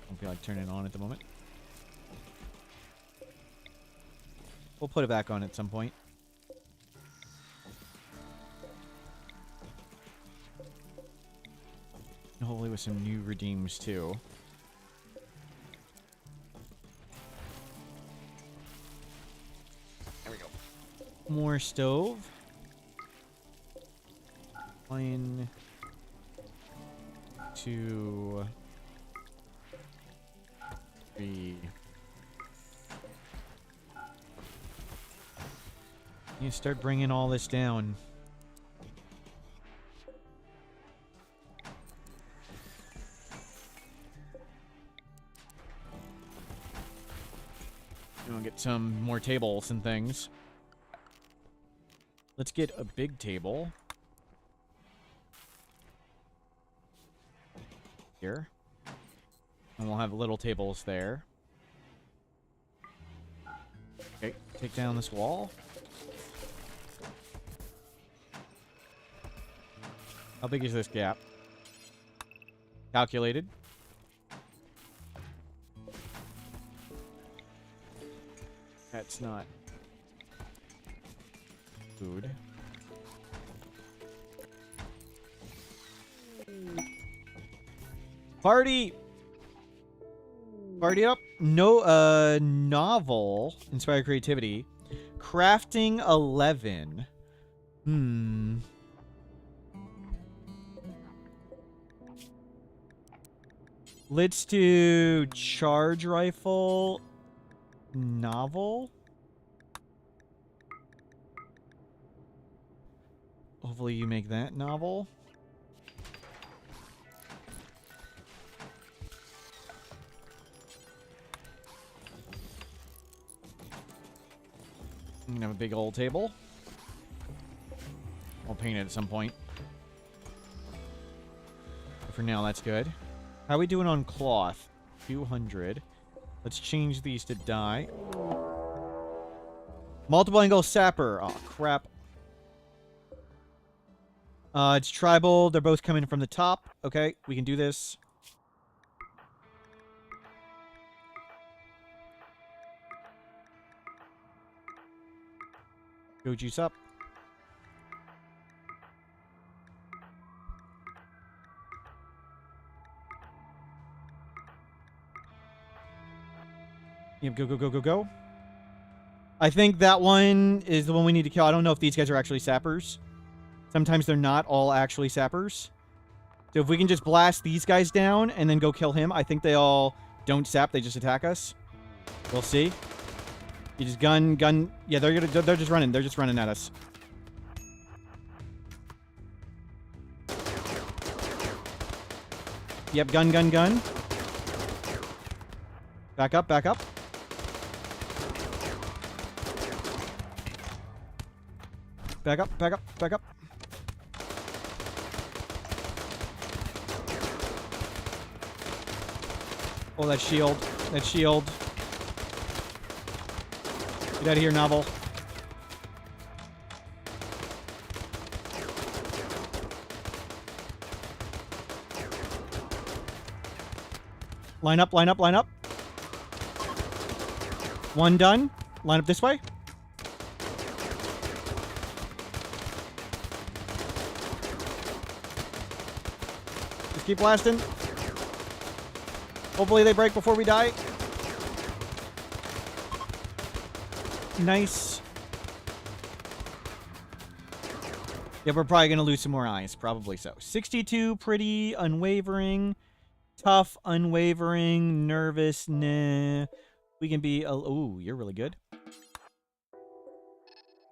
Don't feel like turning it on at the moment. We'll put it back on at some point. Hopefully with some new redeems, too. There we go. More stove. 1, 2, 3. You start bringing all this down. You want to get some more tables and things. Let's get a big table. Here. And we'll have little tables there. Okay, take down this wall. How big is this gap? Calculated. That's not food. Party! Party up. No, novel. Inspire creativity. Crafting 11. Let's do charge rifle novel. Hopefully you make that novel. I'm gonna have a big old table. I'll paint it at some point. But for now, that's good. How are we doing on cloth? 200. Let's change these to dye. Multiple angle sapper. Oh, crap. It's tribal. They're both coming from the top. Okay, we can do this. Go juice up. Yep, go, go, go, go, go. I think that one is the one we need to kill. I don't know if these guys are actually sappers. Sometimes they're not all actually sappers. So if we can just blast these guys down and then go kill him, I think they all don't sap. They just attack us. We'll see. You just gun. Yeah, they're just running. They're just running at us. Yep, gun. Back up, back up. Back up, back up, back up. Oh, that shield. That shield. Get out of here, novel. Line up, line up, line up. One done. Line up this way. Just keep blasting. Hopefully they break before we die. Nice. Yeah, we're probably going to lose some more eyes. Probably so. 62, pretty, unwavering, tough, unwavering, nervous, nah. We can be... Oh, you're really good.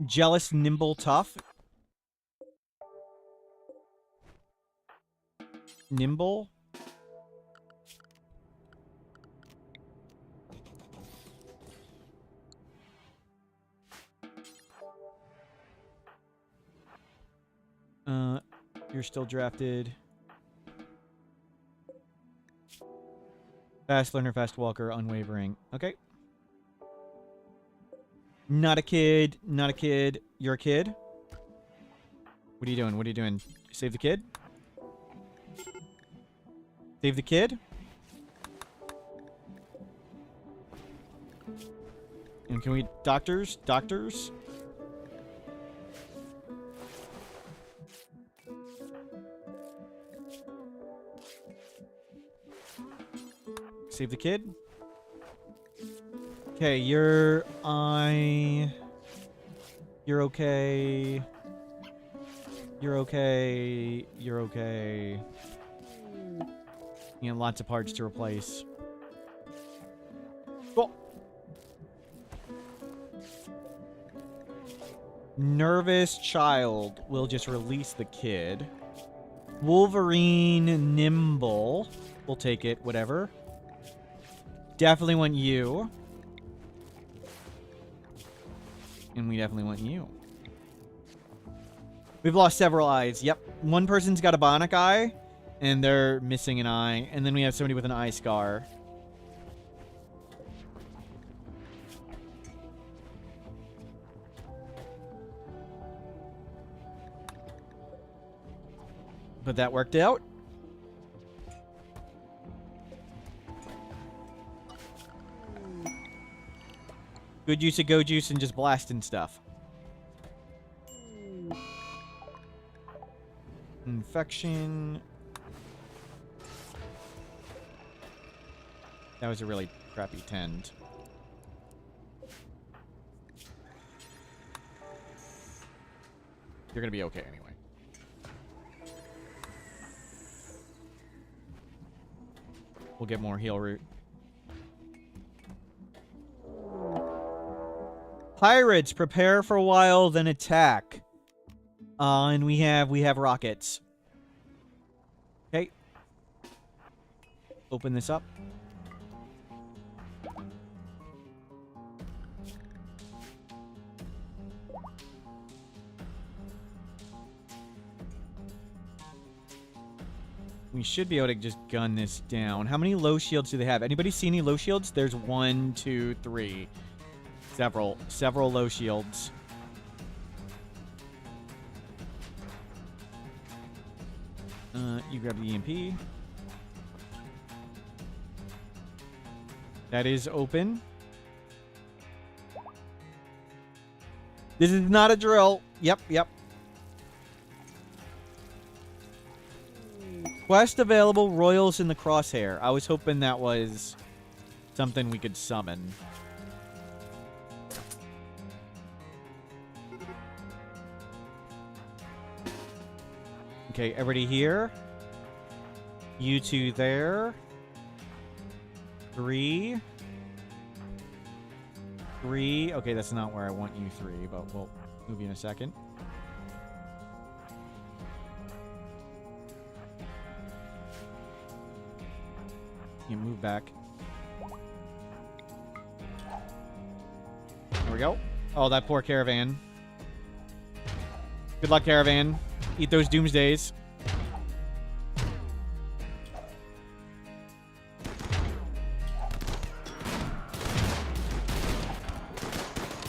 Jealous, nimble, tough. Nimble. You're still drafted. Fast learner, fast walker, unwavering. Okay. Not a kid. Not a kid. You're a kid. What are you doing? What are you doing? Save the kid? Save the kid? And can we... Doctors? Doctors? Save the kid. Okay, you're okay. You're okay. You're okay. You know, lots of parts to replace. Cool. Nervous child. We'll just release the kid. Wolverine nimble. We'll take it, whatever. Definitely want you. And we definitely want you. We've lost several eyes. Yep. One person's got a bionic eye, and they're missing an eye. And then we have somebody with an eye scar. But that worked out. Good use of go juice and just blasting stuff. Infection. That was a really crappy tend. You're gonna be okay anyway. We'll get more heal root. Pirates, prepare for a while, then attack. And we have rockets. Okay. Open this up. We should be able to just gun this down. How many low shields do they have? Anybody see any low shields? There's 1, 2, 3. Several low shields. You grab the EMP. That is open. This is not a drill. Yep. Quest available, Royals in the Crosshair. I was hoping that was something we could summon. Okay, everybody here. You two there. 3. 3. Okay, that's not where I want you 3, but we'll move you in a second. You move back. There we go. Oh, that poor caravan. Good luck, caravan. Eat those doomsdays.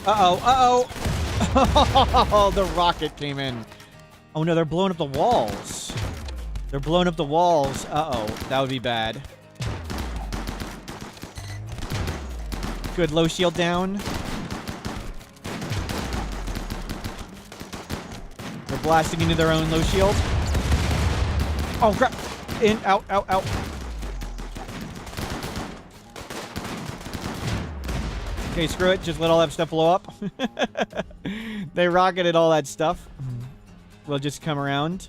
Uh-oh. Oh, the rocket came in. Oh, no, they're blowing up the walls. They're blowing up the walls. Uh-oh, that would be bad. Good, low shield down. They're blasting into their own low shield. Oh, crap. In, out, out, out. Okay, screw it. Just let all that stuff blow up. They rocketed all that stuff. We'll just come around.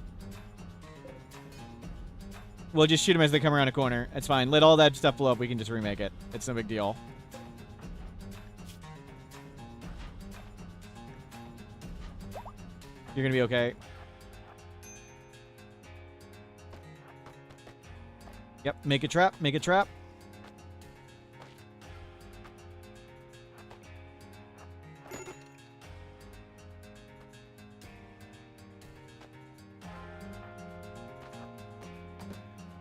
We'll just shoot them as they come around a corner. It's fine. Let all that stuff blow up. We can just remake it. It's no big deal. You're gonna be okay. Yep, make a trap, make a trap.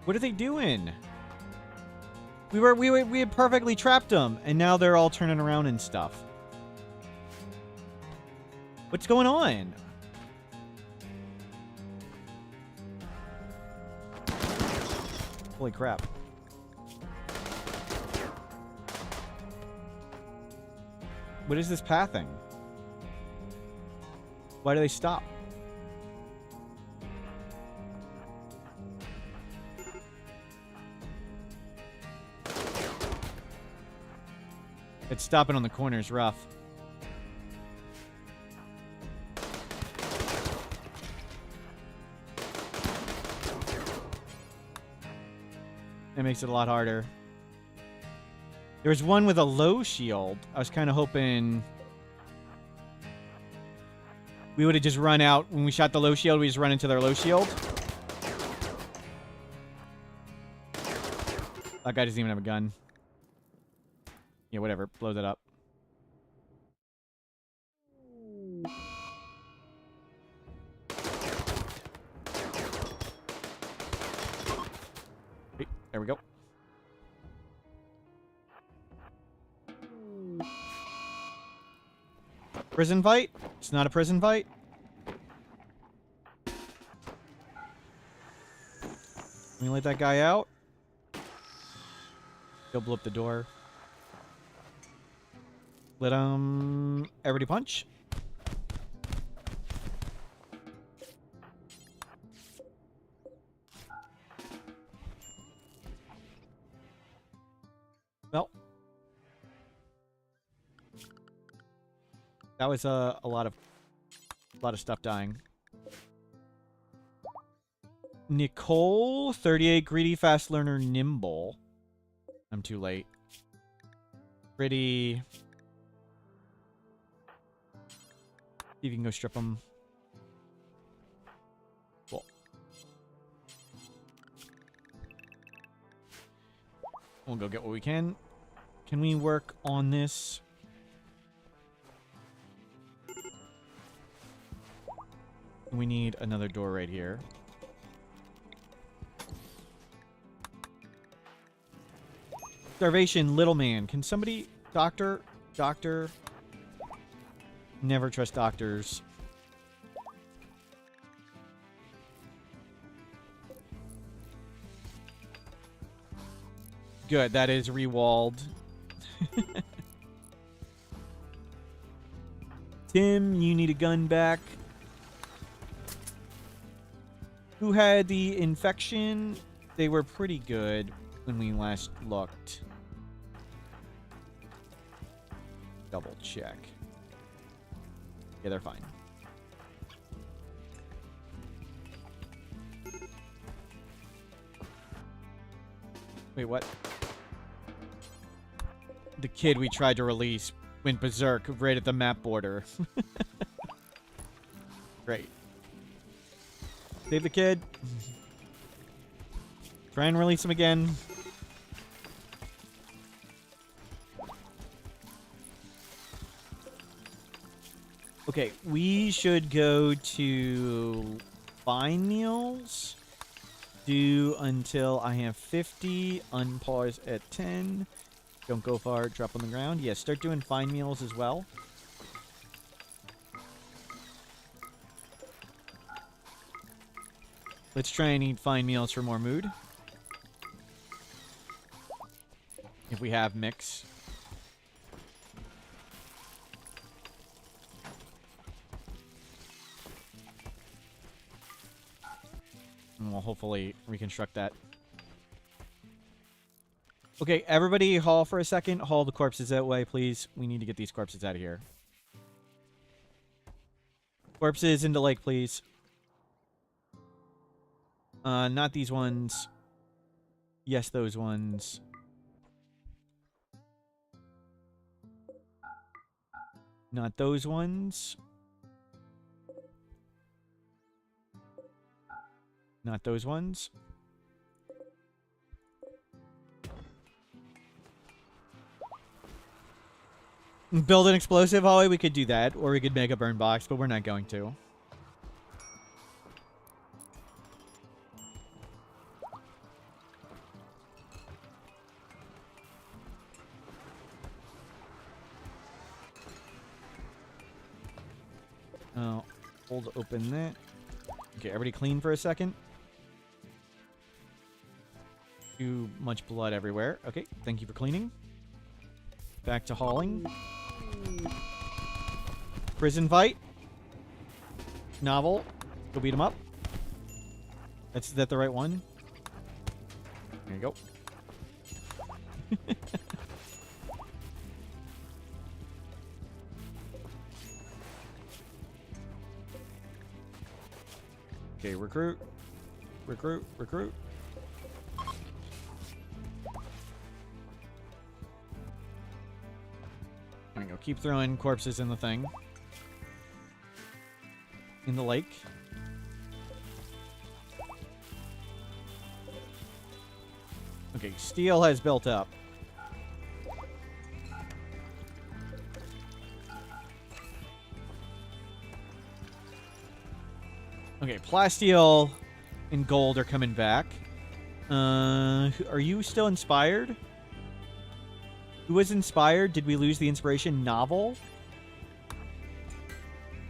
What are they doing? We had perfectly trapped them, and now they're all turning around and stuff. What's going on? Holy crap. What is this pathing? Why do they stop? It's stopping on the corners rough. It makes it a lot harder. There was one with a low shield. I was kind of hoping we would have just run out. When we shot the low shield, we just run into their low shield. That guy doesn't even have a gun. Yeah, whatever. Blows it up. Hey, there we go. Prison fight? It's not a prison fight. Let me let that guy out. He'll blow up the door. Let everybody punch. Well, that was a lot of stuff dying. Nicole, 38, greedy, fast learner, nimble. I'm too late. Pretty. See if you can go strip them. Cool. We'll go get what we can. Can we work on this? We need another door right here. Starvation, little man. Can somebody... Doctor? Never trust doctors. Good, that is rewalled. Tim, you need a gun back. Who had the infection? They were pretty good when we last looked. Double check. Yeah, they're fine. Wait, what? The kid we tried to release went berserk right at the map border. Great. Save the kid. Try and release him again. Okay, we should go to fine meals. Do until I have 50. Unpause at 10. Don't go far. Drop on the ground. Yeah, start doing fine meals as well. Let's try and eat fine meals for more mood. If we have mix. And we'll hopefully reconstruct that. Okay, everybody haul for a second. Haul the corpses that way, please. We need to get these corpses out of here. Corpses into lake, please. Not these ones. Yes, those ones. Not those ones. Not those ones. Build an explosive, Holly? We could do that. Or we could make a burn box, but we're not going to. Hold open that. Okay, everybody clean for a second. Too much blood everywhere. Okay, thank you for cleaning. Back to hauling. Prison fight. Novel. Go beat him up. Is that the right one? There you go. Okay, recruit. Recruit. Recruit. There we go. Keep throwing corpses in the thing. In the lake. Okay, steel has built up. Okay, plasteel and gold are coming back. Are you still inspired? Who was inspired? Did we lose the inspiration? Novel?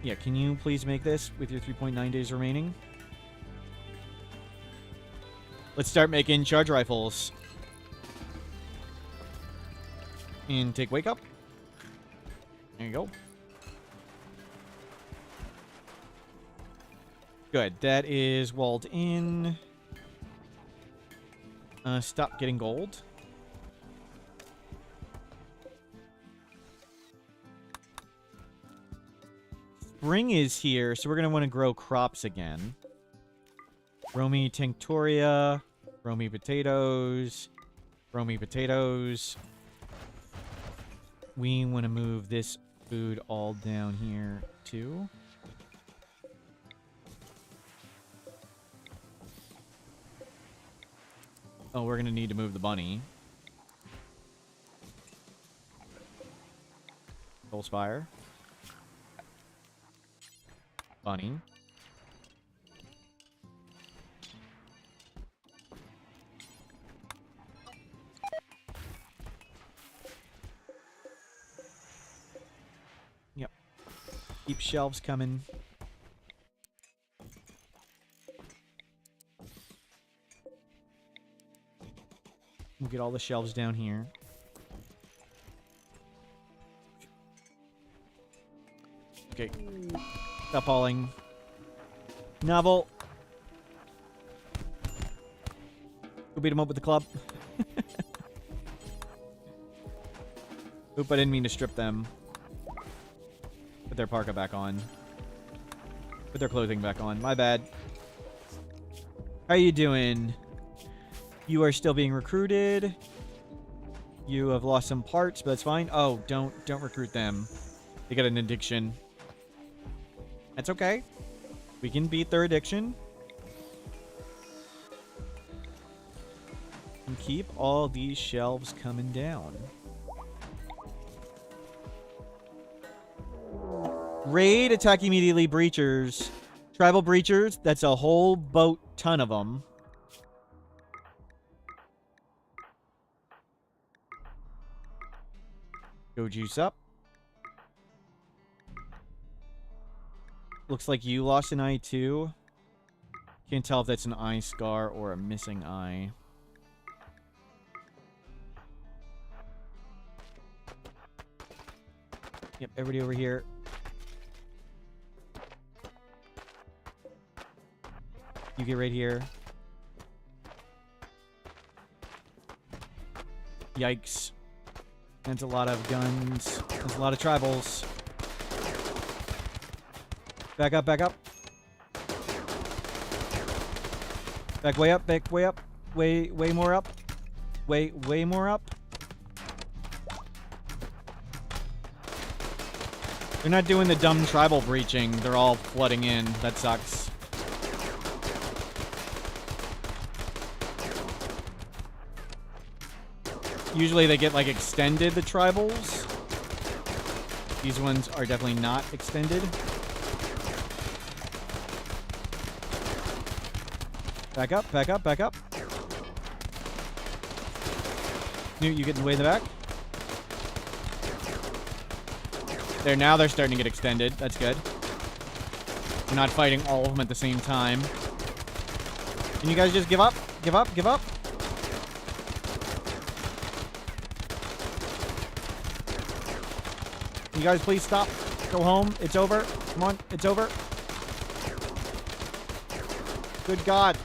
Yeah, can you please make this with your 3.9 days remaining? Let's start making charge rifles. And take wake up. There you go. Good. That is walled in. Stop getting gold. Spring is here, so we're going to want to grow crops again. Romy tinctoria. Romy potatoes. Romy potatoes. We want to move this food all down here, too. Oh, we're going to need to move the bunny. Soul Spire. Bunny. Yep. Keep shelves coming. We'll get all the shelves down here. Okay. Stop hauling. Novel. Go beat him up with the club. Oop, I didn't mean to strip them. Put their parka back on. Put their clothing back on. My bad. How you doing? You are still being recruited. You have lost some parts, but that's fine. Oh, don't recruit them. They got an addiction. That's okay. We can beat their addiction. And keep all these shelves coming down. Raid, attack immediately, breachers. Tribal breachers, that's a whole boat ton of them. Go juice up. Looks like you lost an eye too. Can't tell if that's an eye scar or a missing eye. Yep, everybody over here. You get right here. Yikes. That's a lot of guns. That's a lot of tribals. Back up, back up. Back way up, back way up. Way more up. Way more up. They're not doing the dumb tribal breaching. They're all flooding in. That sucks. Usually they get, like, extended, the tribals. These ones are definitely not extended. Back up, back up, back up. Newt, you get in the way in the back. There, now they're starting to get extended. That's good. We're not fighting all of them at the same time. Can you guys just give up? Give up, give up. Can you guys please stop? Go home. It's over. Come on, it's over. Good God.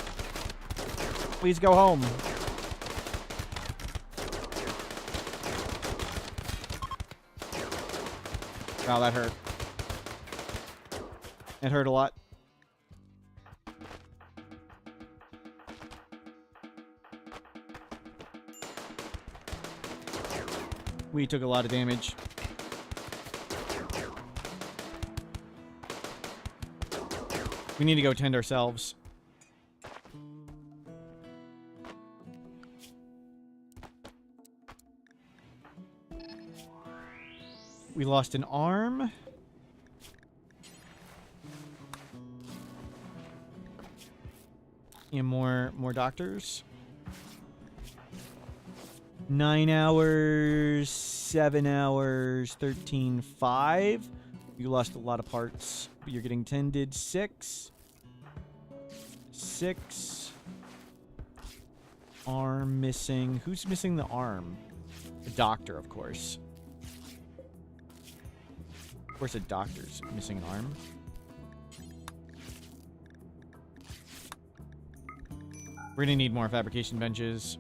Please go home. Wow, that hurt. It hurt a lot. We took a lot of damage. We need to go tend ourselves. We lost an arm. And more doctors. 9 hours, 7 hours, 13, 5. You lost a lot of parts. You're getting tended. 6. 6. Arm missing. Who's missing the arm? The doctor, of course. Of course, a doctor's missing an arm. We're gonna need more fabrication benches.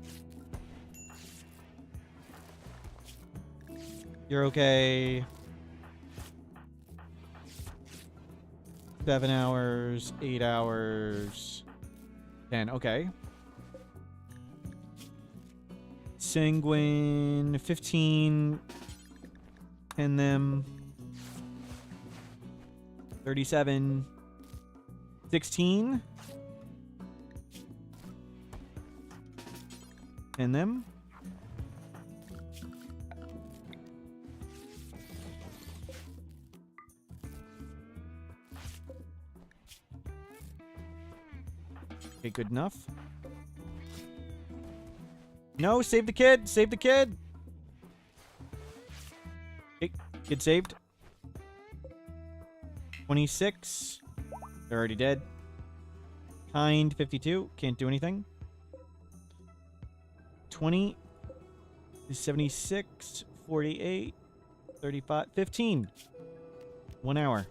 You're okay. 7 hours, 8 hours, 10. Okay. Sanguine, 15. And them. 37. 16. And them. Okay, good enough. No, save the kid! Save the kid! Okay, kid saved. 26. They're already dead. Kind, 52. Can't do anything. 20. 76. 48. 35. 15. 1 hour.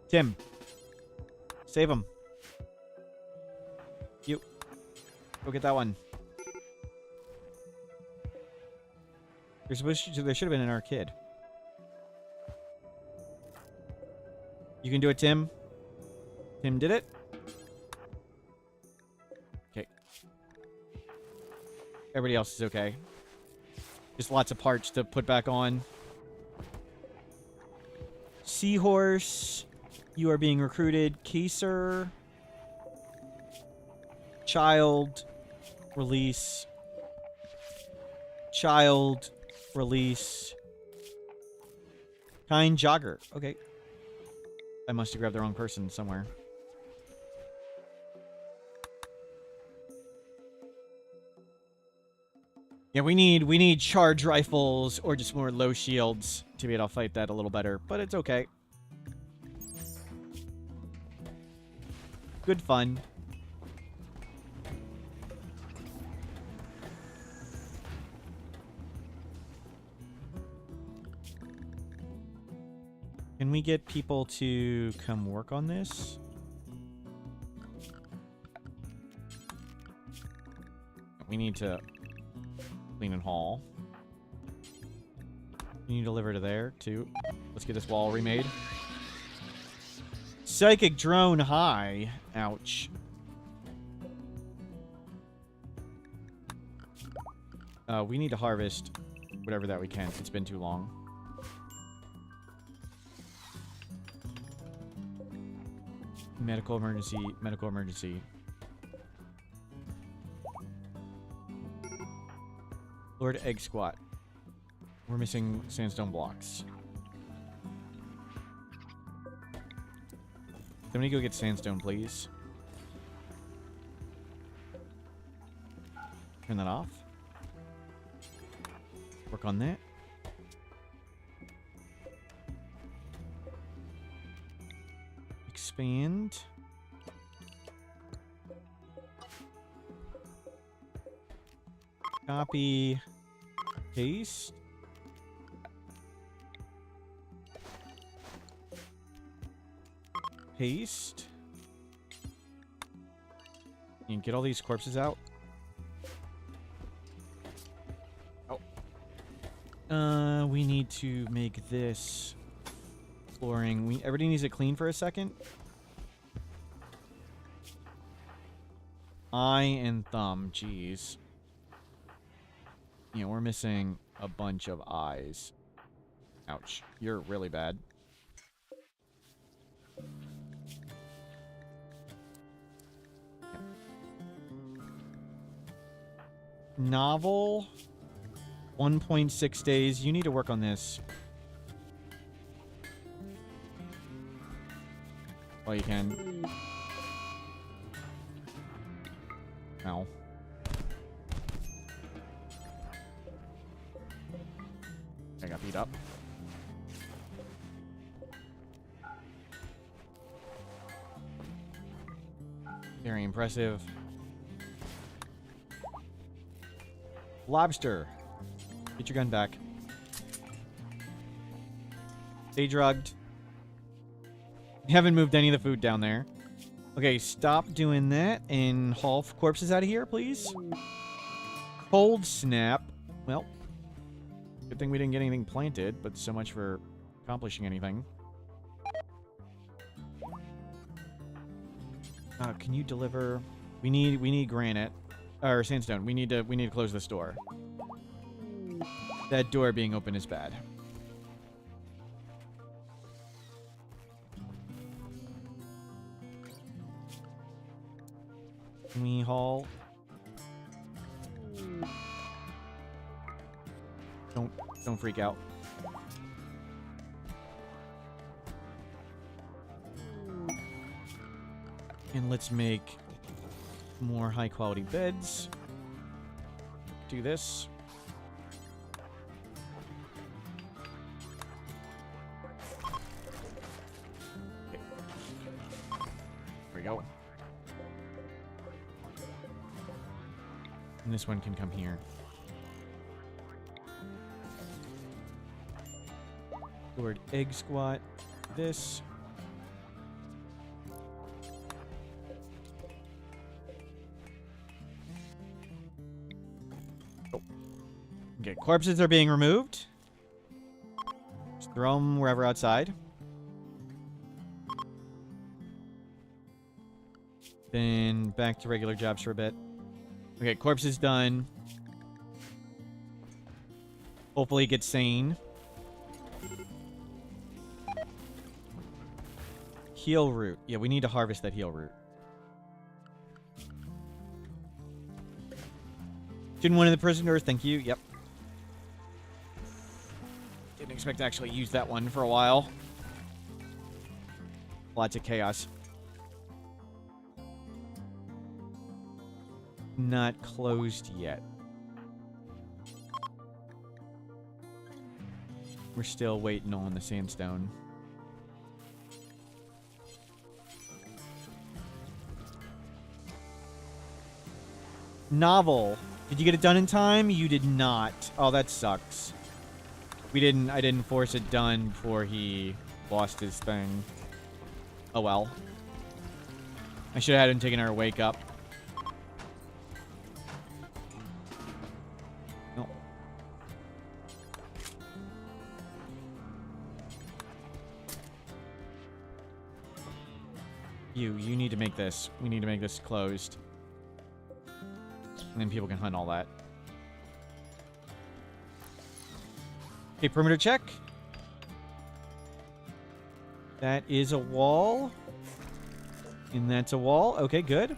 Tim. Save him. You. Go get that one. There should have been an kid. You can do it, Tim. Tim did it. Okay. Everybody else is okay. Just lots of parts to put back on. Seahorse. You are being recruited. Caesar. Child. Release. Child. Release. Kind jogger. Okay. I must have grabbed the wrong person somewhere. Yeah, we need charge rifles or just more low shields to be able to fight that a little better, but it's okay. Good fun. Can we get people to come work on this? We need to Clean and haul. Can you deliver to there, too? Let's get this wall remade. Psychic drone high. Ouch. We need to harvest whatever that we can. It's been too long. Medical emergency, medical emergency. Lord Egg Squat. We're missing sandstone blocks. Somebody go get sandstone, please. Turn that off. Work on that. Expand. Copy. Paste. Paste. And get all these corpses out. Oh. We need to make this flooring. Everybody needs it clean for a second. Eye and thumb. Jeez. You know, we're missing a bunch of eyes. Ouch. You're really bad. Novel. 1.6 days. You need to work on this. Well, you can. Ow. I got beat up. Very impressive. Lobster. Get your gun back. Stay drugged. You haven't moved any of the food down there. Okay, stop doing that and haul corpses out of here, please. Cold snap. Well, good thing we didn't get anything planted, but so much for accomplishing anything. Can you deliver? We need granite or sandstone. We need to close this door. That door being open is bad. Can we haul? Don't freak out. And let's make more high quality beds. Do this. Okay. There we go. And this one can come here. Lord Egg Squat. This. Oh. Okay, corpses are being removed. Just throw them wherever outside. Then back to regular jobs for a bit. Okay, corpse is done. Hopefully it gets sane. Heal root. Yeah, we need to harvest that heal root. Didn't one of the prisoners. Thank you. Yep. Didn't expect to actually use that one for a while. Lots of chaos. Not closed yet. We're still waiting on the sandstone. Novel. Did you get it done in time? You did not. Oh, that sucks. I didn't force it done before he lost his thing. Oh well. I should have had him taking our wake up. No. You need to make this. We need to make this closed. And then people can hunt all that. Okay, perimeter check. That is a wall. And that's a wall. Okay, good.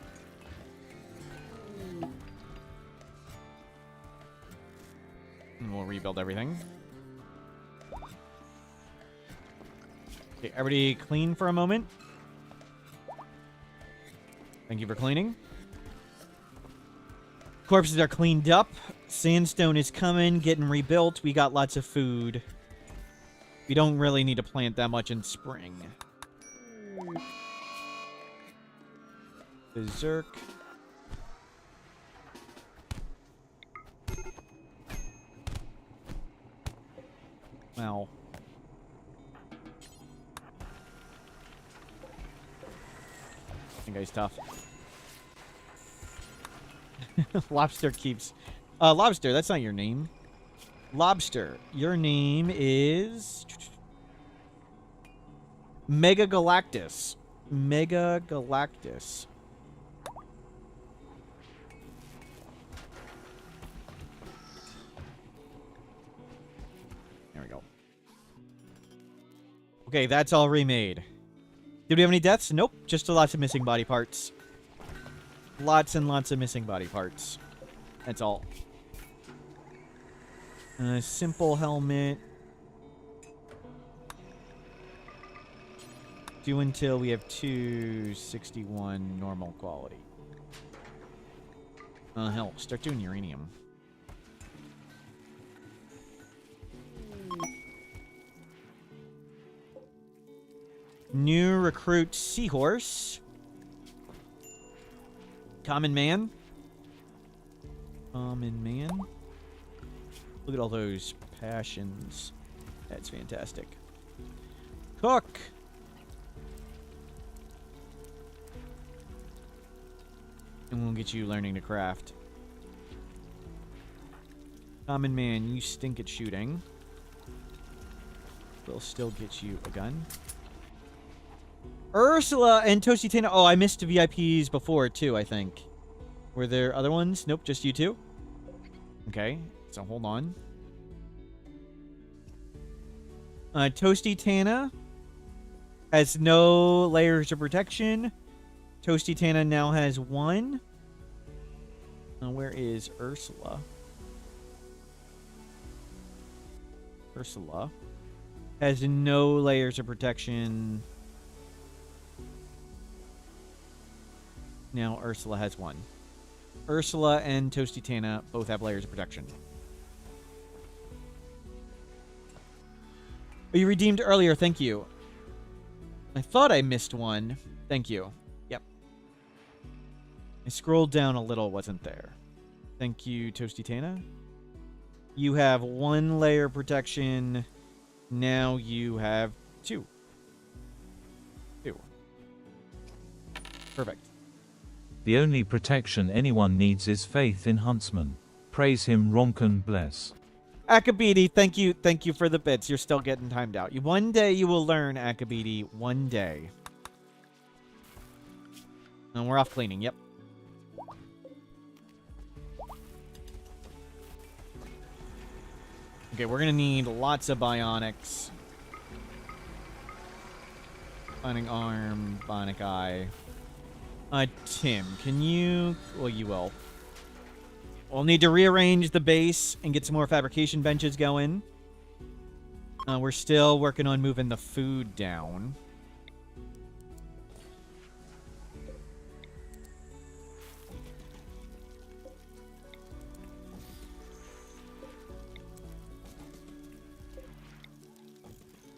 And we'll rebuild everything. Okay, everybody clean for a moment. Thank you for cleaning. Corpses are cleaned up. Sandstone is coming, getting rebuilt. We got lots of food. We don't really need to plant that much in spring. Berserk. Wow. That guy's tough. Lobster keeps... Lobster, that's not your name. Lobster, your name is... Mega Galactus. Mega Galactus. There we go. Okay, that's all remade. Did we have any deaths? Nope. Just lots of missing body parts. Lots and lots of missing body parts. That's all. Simple helmet. Do until we have 261 normal quality. Hell, start doing uranium. New recruit Seahorse. Common man. Common man. Look at all those passions. That's fantastic. Cook. And we'll get you learning to craft. Common man, you stink at shooting. We'll still get you a gun. Ursula and Toasty Tina. Oh, I missed VIPs before, too, I think. Were there other ones? Nope, just you two. Okay, so hold on. Toasty Tana has no layers of protection. Toasty Tana now has one. Where is Ursula? Ursula has no layers of protection. Now Ursula has one. Ursula and Toasty Tana both have layers of protection. Oh, you redeemed earlier. Thank you. I thought I missed one. Thank you. Yep. I scrolled down a little. Wasn't there. Thank you, Toasty Tana. You have one layer protection. Now you have two. Two. Perfect. The only protection anyone needs is faith in Huntsman. Praise him, Ronkan bless. Akabidi, thank you for the bits. You're still getting timed out. One day you will learn, Akabidi. One day. And we're off cleaning, yep. Okay, we're gonna need lots of bionics. Bionic arm, bionic eye. Tim, can you... Well, you will. We'll need to rearrange the base and get some more fabrication benches going. We're still working on moving the food down.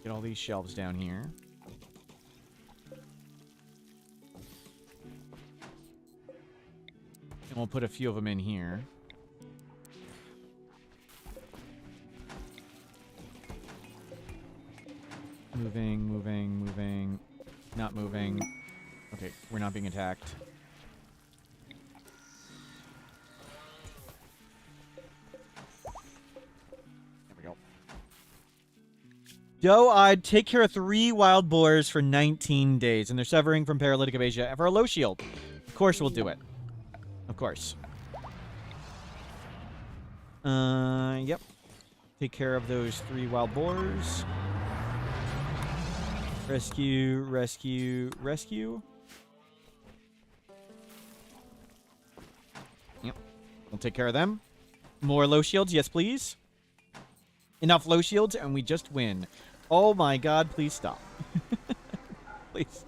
Get all these shelves down here. And we'll put a few of them in here. Moving, moving, moving. Not moving. Okay, we're not being attacked. There we go. Doe-eyed, take care of 3 wild boars for 19 days, and they're suffering from paralytic aphasia for a low shield. Of course we'll do it. Of course. Yep. Take care of those 3 wild boars. Rescue, rescue, rescue. Yep. We'll take care of them. More low shields, yes please. Enough low shields, and we just win. Oh my god, please stop. Please.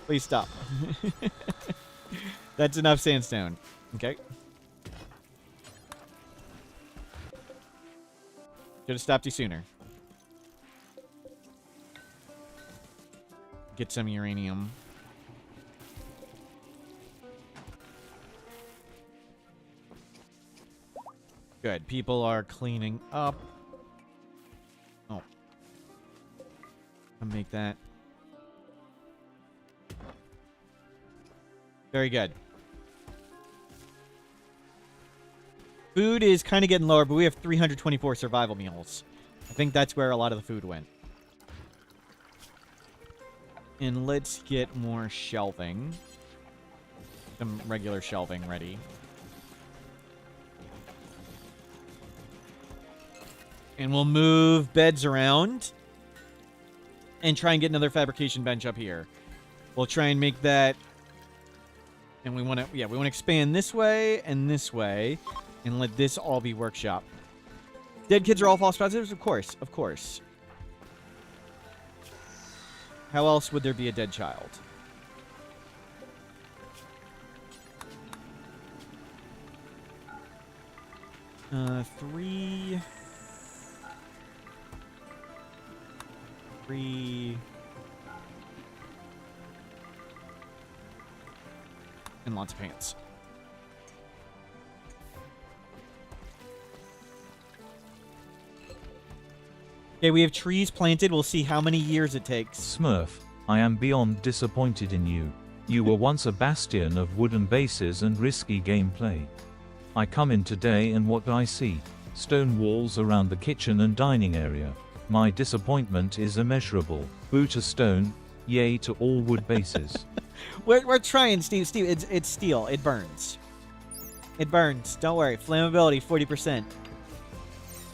Please stop. That's enough sandstone. Okay. Should have stopped you sooner. Get some uranium. Good. People are cleaning up. Oh. I'll make that. Very good. Food is kind of getting lower, but we have 324 survival meals. I think that's where a lot of the food went. And let's get more shelving. Some regular shelving ready. And we'll move beds around. And try and get another fabrication bench up here. We'll try and make that... And we want to... Yeah, we want to expand this way and this way. And let this all be workshop. Dead kids are all false positives? Of course. Of course. How else would there be a dead child? Three... And lots of pants. Okay, we have trees planted. We'll see how many years it takes. Smurf, I am beyond disappointed in you. You were once a bastion of wooden bases and risky gameplay. I come in today and what do I see? Stone walls around the kitchen and dining area. My disappointment is immeasurable. Boo to stone, yay to all wood bases. We're trying, Steve. Steve, it's steel. It burns. It burns. Don't worry. Flammability 40%.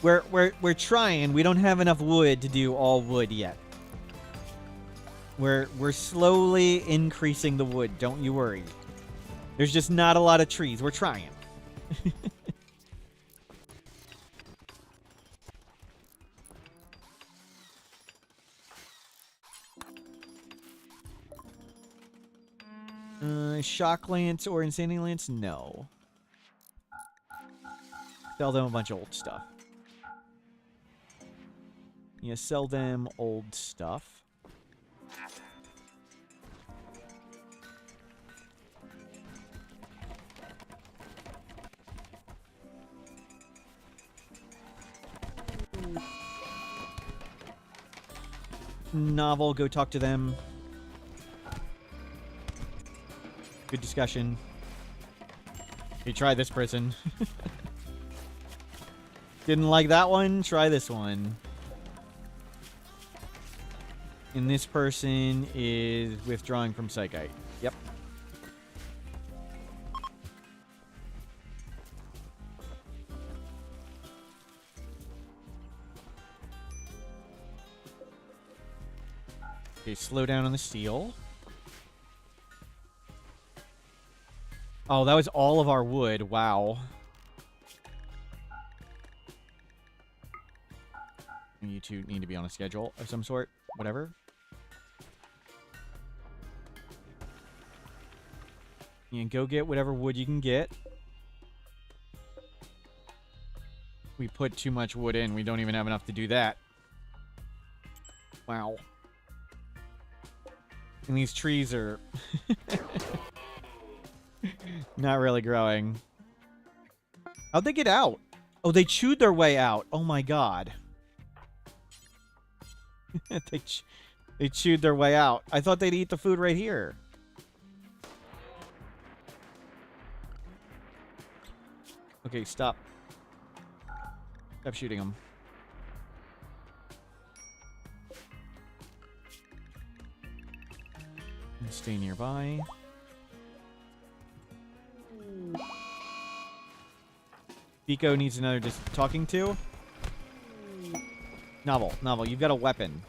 We're trying. We don't have enough wood to do all wood yet. We're slowly increasing the wood. Don't you worry. There's just not a lot of trees. We're trying. Shock lance or insanity lance? No. Sell them a bunch of old stuff. Yeah, sell them old stuff. Novel, go talk to them. Good discussion. You try this person. Didn't like that one? Try this one. And this person is withdrawing from Psychite. Yep. Okay, slow down on the steel. Oh, that was all of our wood. Wow. You two need to be on a schedule of some sort. Whatever. And go get whatever wood you can get. We put too much wood in. We don't even have enough to do that. Wow. And these trees are... not really growing. How'd they get out? Oh, they chewed their way out. Oh my god. They chewed their way out. I thought they'd eat the food right here. Okay, stop. Stop shooting them. And stay nearby. Pico needs another just talking to. Novel, you've got a weapon.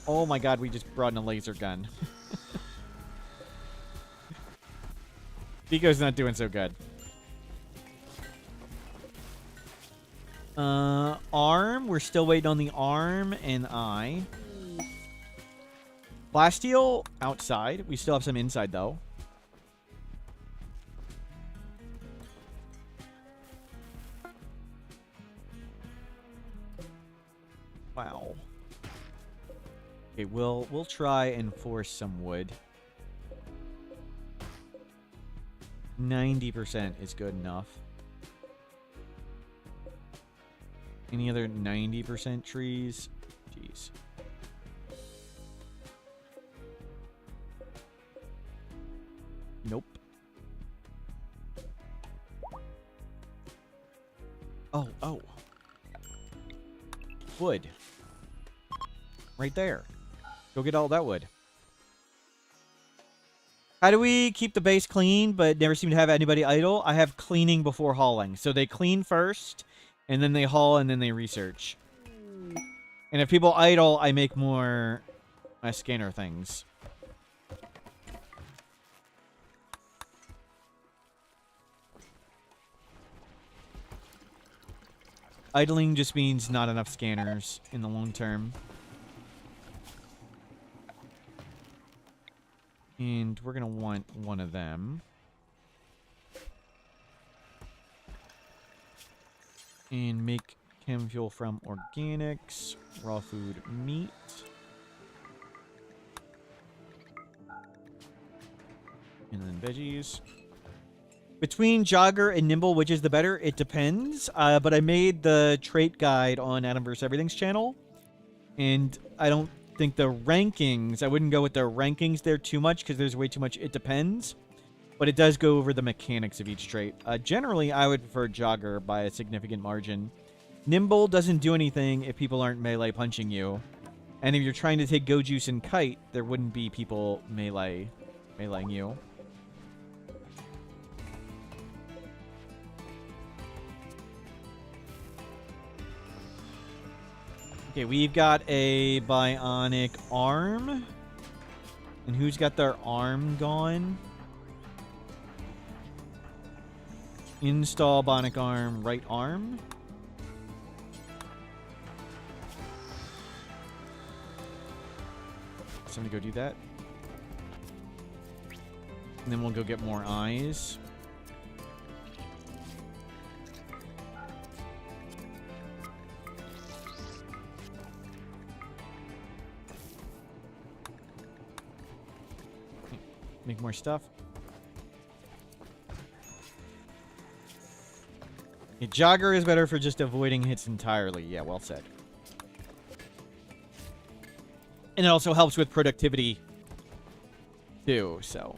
Oh my god, we just brought in a laser gun. Pico's not doing so good. Arm. We're still waiting on the arm and eye. Plasteel outside. We still have some inside though. Wow. Okay, we'll try and force some wood. 90% is good enough. Any other 90% trees? Jeez. Nope. Oh. Wood. Right there. Go get all that wood. How do we keep the base clean but never seem to have anybody idle? I have cleaning before hauling. So they clean first, and then they haul, and then they research. And if people idle, I make more scanner things. Idling just means not enough scanners in the long term. And we're going to want one of them. And make chem fuel from organics, raw food, meat. And then veggies. Between Jogger and Nimble, which is the better? It depends. But I made the trait guide on Adam vs. Everything's channel. And I don't think the rankings, I wouldn't go with the rankings there too much because there's way too much it depends. But it does go over the mechanics of each trait. Generally, I would prefer Jogger by a significant margin. Nimble doesn't do anything if people aren't melee punching you. And if you're trying to take Go Juice and Kite, there wouldn't be people meleeing you. Okay, we've got a bionic arm. And who's got their arm gone? Install bionic arm, right arm. Somebody go do that. And then we'll go get more eyes. Make more stuff. A Jogger is better for just avoiding hits entirely. Yeah, well said. And it also helps with productivity, too, so.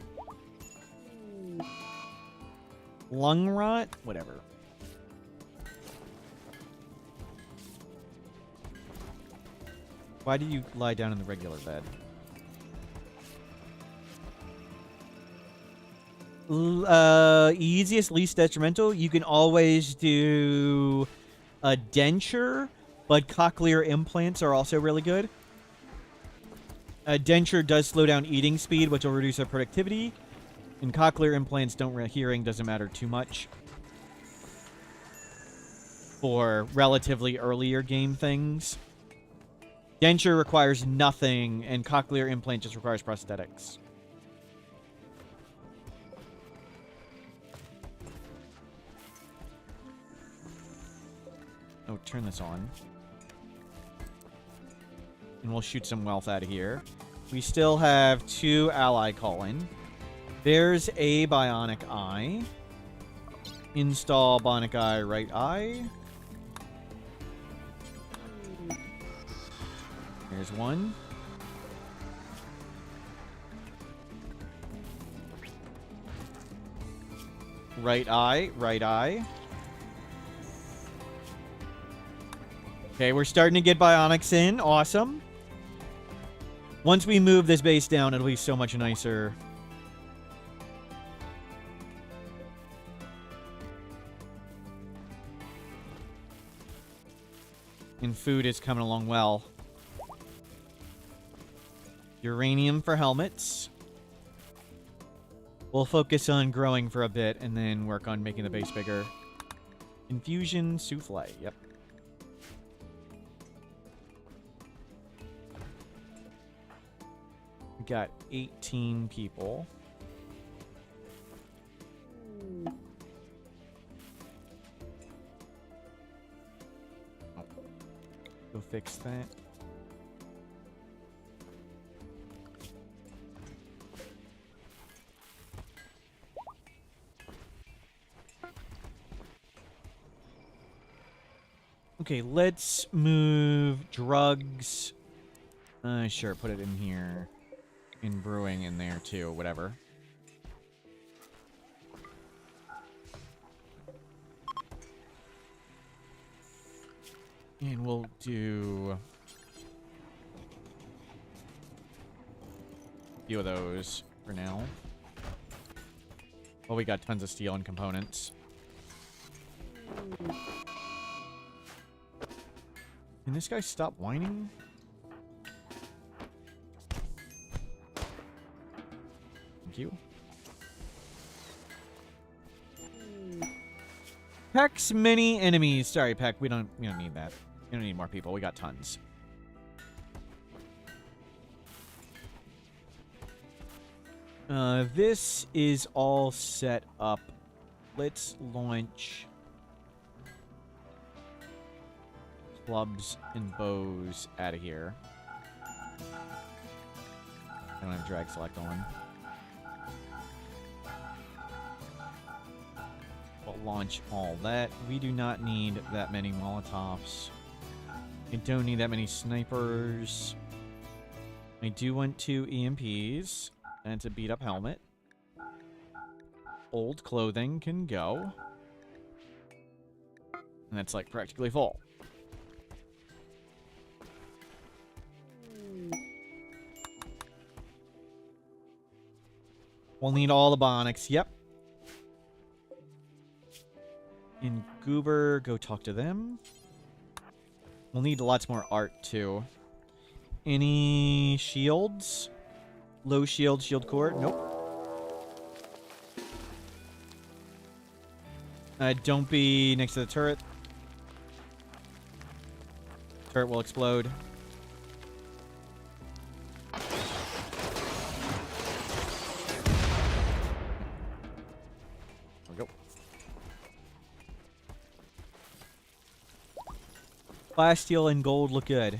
Lung rot? Whatever. Why do you lie down in the regular bed? Easiest, least detrimental. You can always do a denture, but cochlear implants are also really good. A denture does slow down eating speed, which will reduce our productivity. And cochlear implants hearing doesn't matter too much for relatively earlier game things. Denture requires nothing, and cochlear implant just requires prosthetics. Oh, turn this on. And we'll shoot some wealth out of here. We still have 2 ally calling. There's a bionic eye. Install bionic eye, right eye. There's one. Right eye, right eye. Okay, we're starting to get bionics in. Awesome. Once we move this base down, it'll be so much nicer. And food is coming along well. Uranium for helmets. We'll focus on growing for a bit and then work on making the base bigger. Infusion souffle. Yep. We got 18 people. Go fix that. Okay, let's move drugs. Sure, put it in here. In brewing in there too, whatever. And we'll do a few of those for now. Well, we got tons of steel and components. Can this guy stop whining? Thank you. Peck's many enemies. Sorry, Peck. We don't need that. We don't need more people. We got tons. This is all set up. Let's launch clubs and bows out of here. I don't have drag select on. We'll launch all that. We do not need that many Molotovs. I don't need that many snipers. I do want 2 EMPs. And a beat up helmet. Old clothing can go. And that's like practically full. We'll need all the bionics. Yep. In Goober, go talk to them. We'll need lots more art too. Any shields? Low shield, shield core? Nope. Don't be next to the turret. Turret will explode. There we go. Plasteel and gold look good.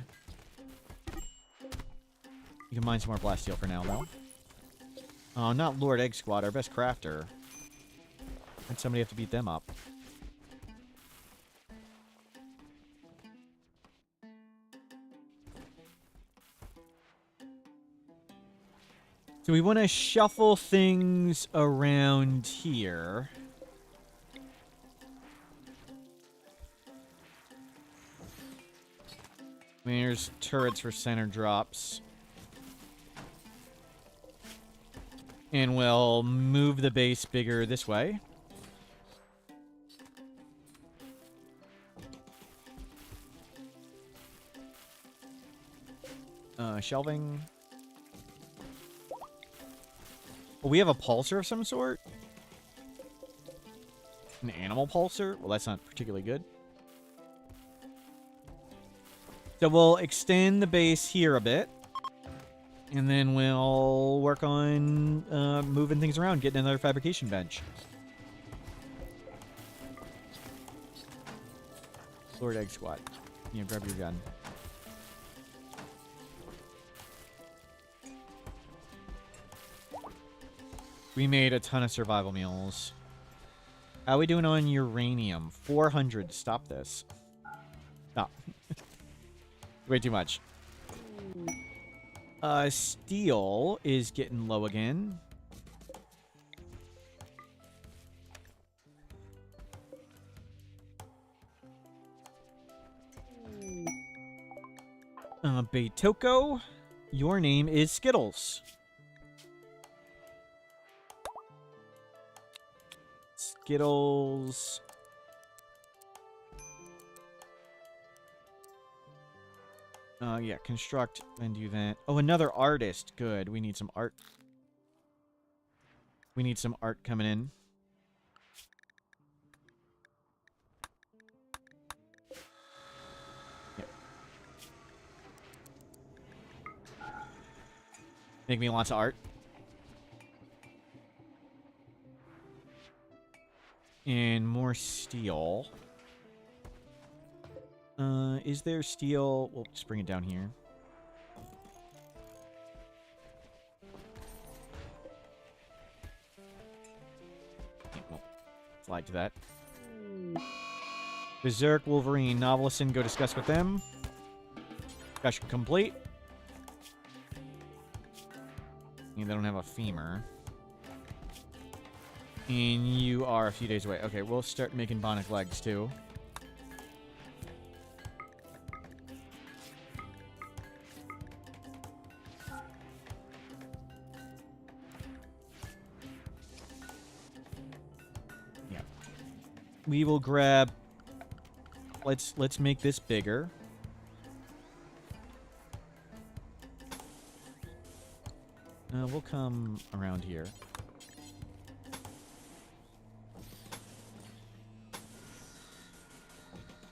You can mine some more plasteel for now, though. Oh, not Lord Egg Squad, our best crafter. And somebody have to beat them up. So we want to shuffle things around here. There's turrets for center drops. And we'll move the base bigger this way. Shelving. Oh, we have a pulsar of some sort? An animal pulsar? Well, that's not particularly good. So we'll extend the base here a bit. And then we'll work on moving things around, getting another fabrication bench. Lord Egg Squad. Yeah, grab your gun. We made a ton of survival meals. How are we doing on uranium? 400. Stop this. No. Way too much. Steel is getting low again. Beitoko. Your name is Skittles. Skittles. Yeah, construct and do that. Oh, another artist. Good. We need some art. We need some art coming in. Yep. Make me lots of art. And more steel. Is there steel? We'll just bring it down here. Okay, we'll slide to that. Berserk, Wolverine, Novelist, go discuss with them. Discussion complete. And they don't have a femur. And you are a few days away. Okay, we'll start making bionic legs, too. Yeah. We will grab... Let's make this bigger. We'll come around here.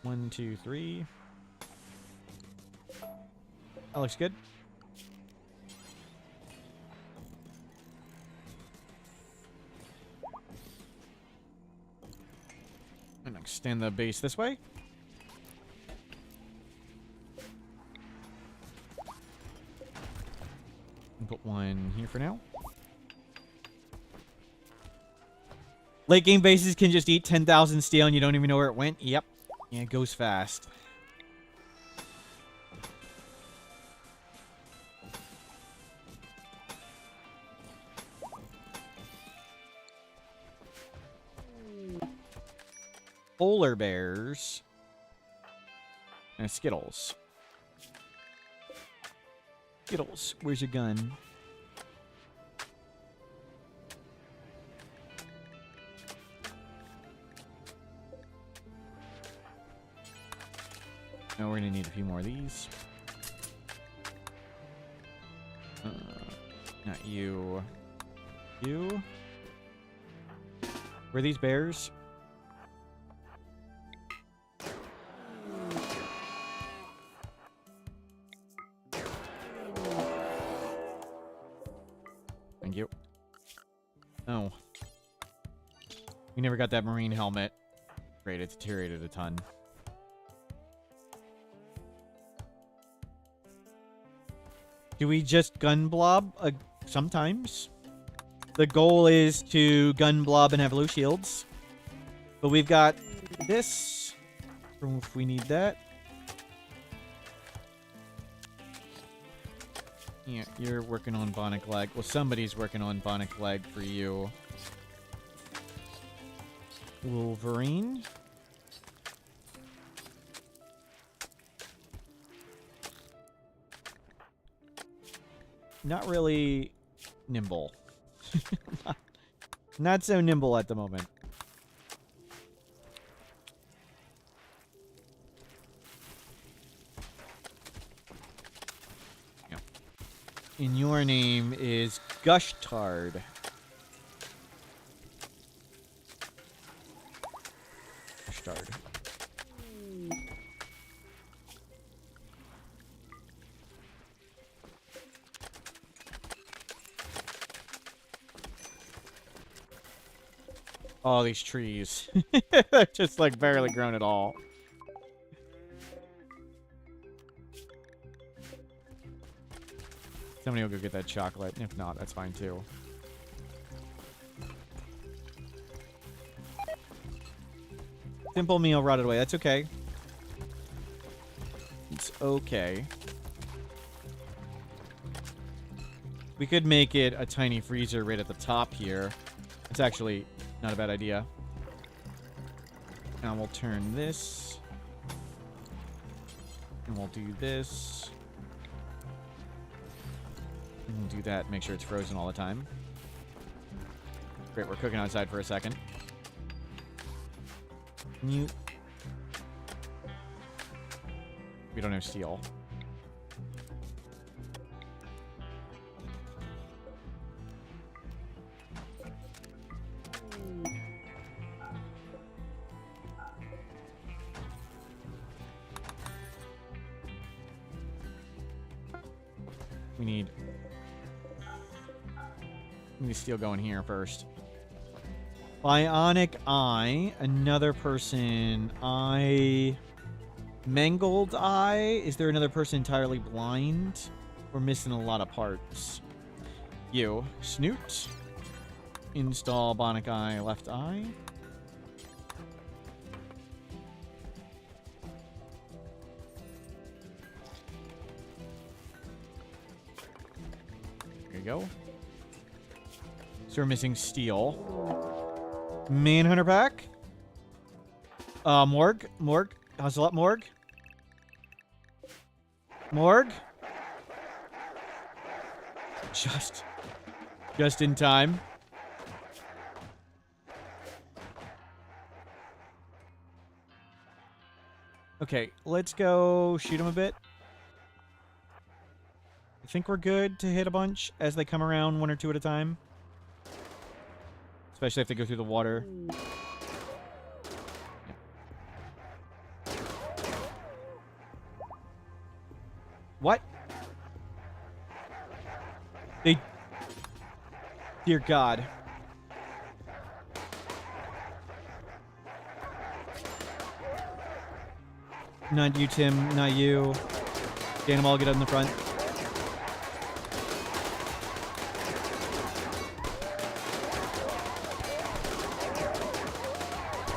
One, two, three. That looks good. And extend the base this way. And put one here for now. Late game bases can just eat 10,000 steel and you don't even know where it went. Yep. Yeah, it goes fast. Polar bears. And Skittles. Skittles, where's your gun? Now we're gonna need a few more of these. Not you. You. Were these bears? Thank you. Oh. We never got that marine helmet. Great, it's deteriorated a ton. Do we just gun blob sometimes? The goal is to gun blob and have low shields. But we've got this. If we need that. Yeah, you're working on bionic leg. Well, somebody's working on bionic leg for you. Wolverine. Not really nimble. Not so nimble at the moment. Yeah. And your name is Gushtard. Gushtard. Oh, these trees. They're just, like, barely grown at all. Somebody will go get that chocolate. If not, that's fine, too. Simple meal rotted away. That's okay. It's okay. We could make it a tiny freezer right at the top here. It's actually... not a bad idea. And we'll turn this. And we'll do this. And do that, make sure it's frozen all the time. Great, we're cooking outside for a second. We don't have steel. We need steel going here first. Bionic eye. Another person. Eye. Mangled eye. Is there another person entirely blind? We're missing a lot of parts. You. Snoot. Install bionic eye. Left eye. There you go. So we're missing steel. Manhunter pack. Morgue. Morgue. Hustle up, Morgue. Morgue. Just in time. Okay, let's go shoot him a bit. I think we're good to hit a bunch as they come around, one or two at a time. Especially if they go through the water. What? They... Dear God. Not you, Tim. Not you. Get them all, get up in the front.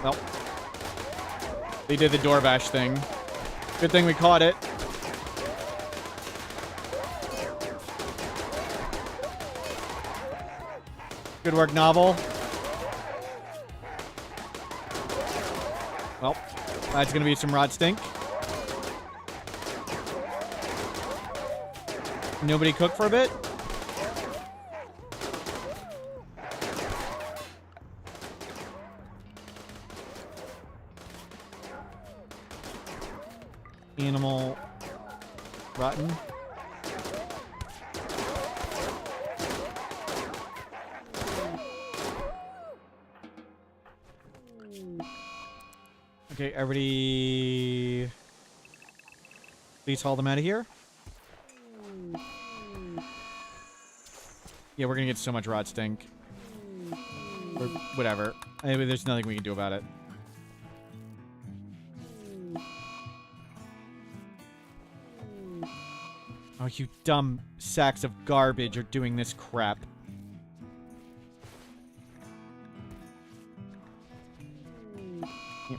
Well. They did the door bash thing. Good thing we caught it. Good work, Novel. Well, that's going to be some rot stink. Nobody cook for a bit? Animal rotten. Okay, everybody... Please haul them out of here. Yeah, we're gonna get so much rot stink. Or whatever. Anyway, there's nothing we can do about it. Oh, you dumb sacks of garbage are doing this crap.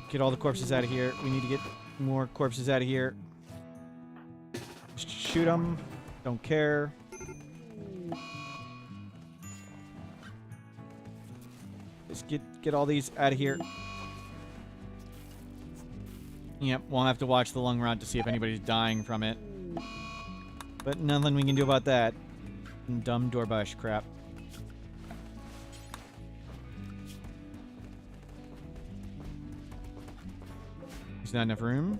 Get all the corpses out of here. We need to get more corpses out of here. Just shoot them. Don't care. Just get all these out of here. Yep, we'll have to watch the lung rot to see if anybody's dying from it. But nothing we can do about that. Dumb doorbush crap. There's not enough room.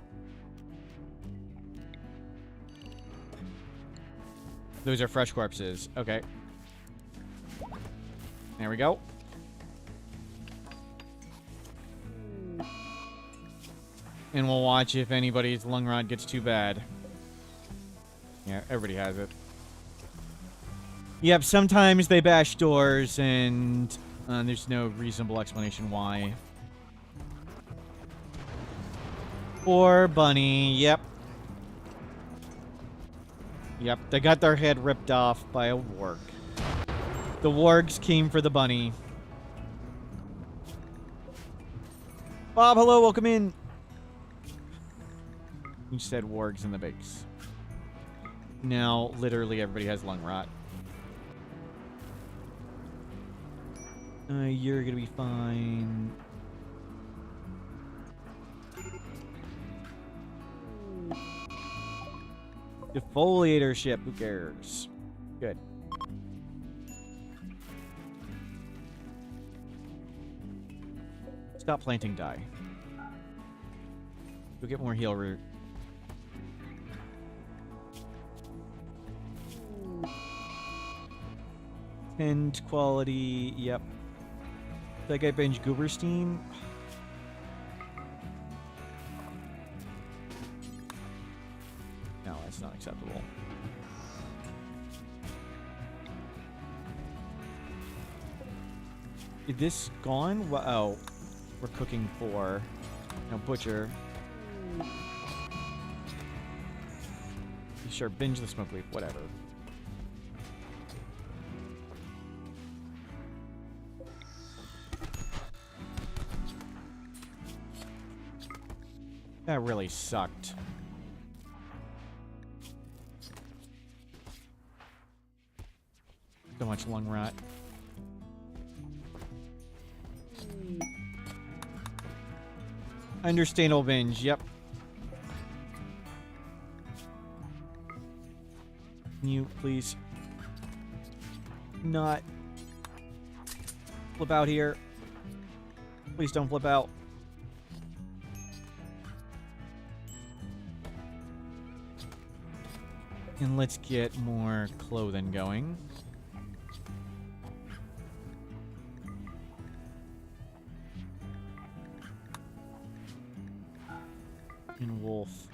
Those are fresh corpses. Okay. There we go. And we'll watch if anybody's lung rot gets too bad. Yeah, everybody has it. Yep, sometimes they bash doors and there's no reasonable explanation why. Poor bunny, yep. Yep, they got their head ripped off by a warg. The wargs came for the bunny. Bob, hello, welcome in. You said wargs in the base. Now, literally everybody has lung rot. You're gonna be fine. Defoliator ship, who cares? Good. Stop planting dye. Go get more heal root. Tend quality, yep. That guy Benj Gooberstein. No, that's not acceptable. Is this gone? Oh, we're cooking for... No, butcher. Sure, binge the smoke leaf, whatever. That really sucked. So much lung rot. Understandable binge, yep. Can you please not flip out here? Please don't flip out. And let's get more clothing going. And wolf.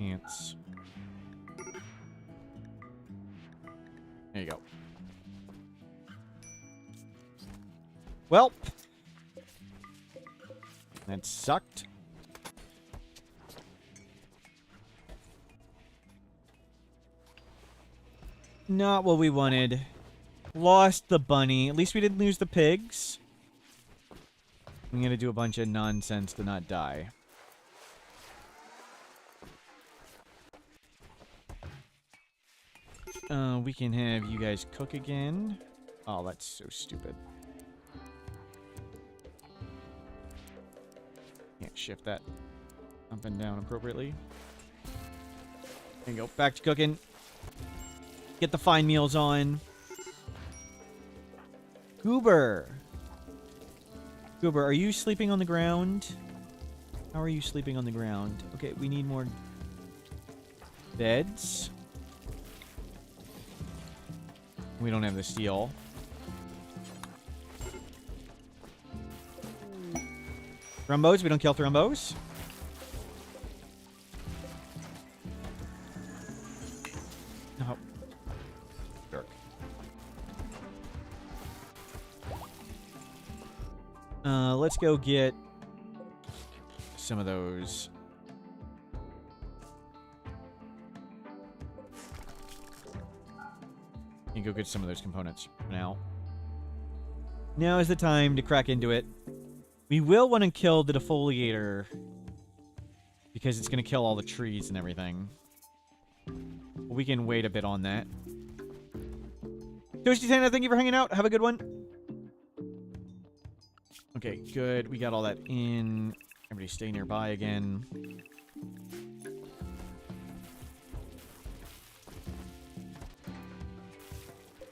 Pants. There you go. Well. That sucked. Not what we wanted. Lost the bunny. At least we didn't lose the pigs. I'm gonna do a bunch of nonsense to not die. We can have you guys cook again. Oh, that's so stupid. Can't shift that up and down appropriately. There you go. Back to cooking. Get the fine meals on. Goober. Goober, are you sleeping on the ground? How are you sleeping on the ground? Okay, we need more beds. We don't have the steel. Thrumbos, we don't kill thrumbos. No. Jerk. Let's go get some of those. You go get some of those components now. Now is the time to crack into it. We will want to kill the defoliator because it's going to kill all the trees and everything. We can wait a bit on that. Toasty Santa, thank you for hanging out. Have a good one. Okay, good. We got all that in. Everybody stay nearby again.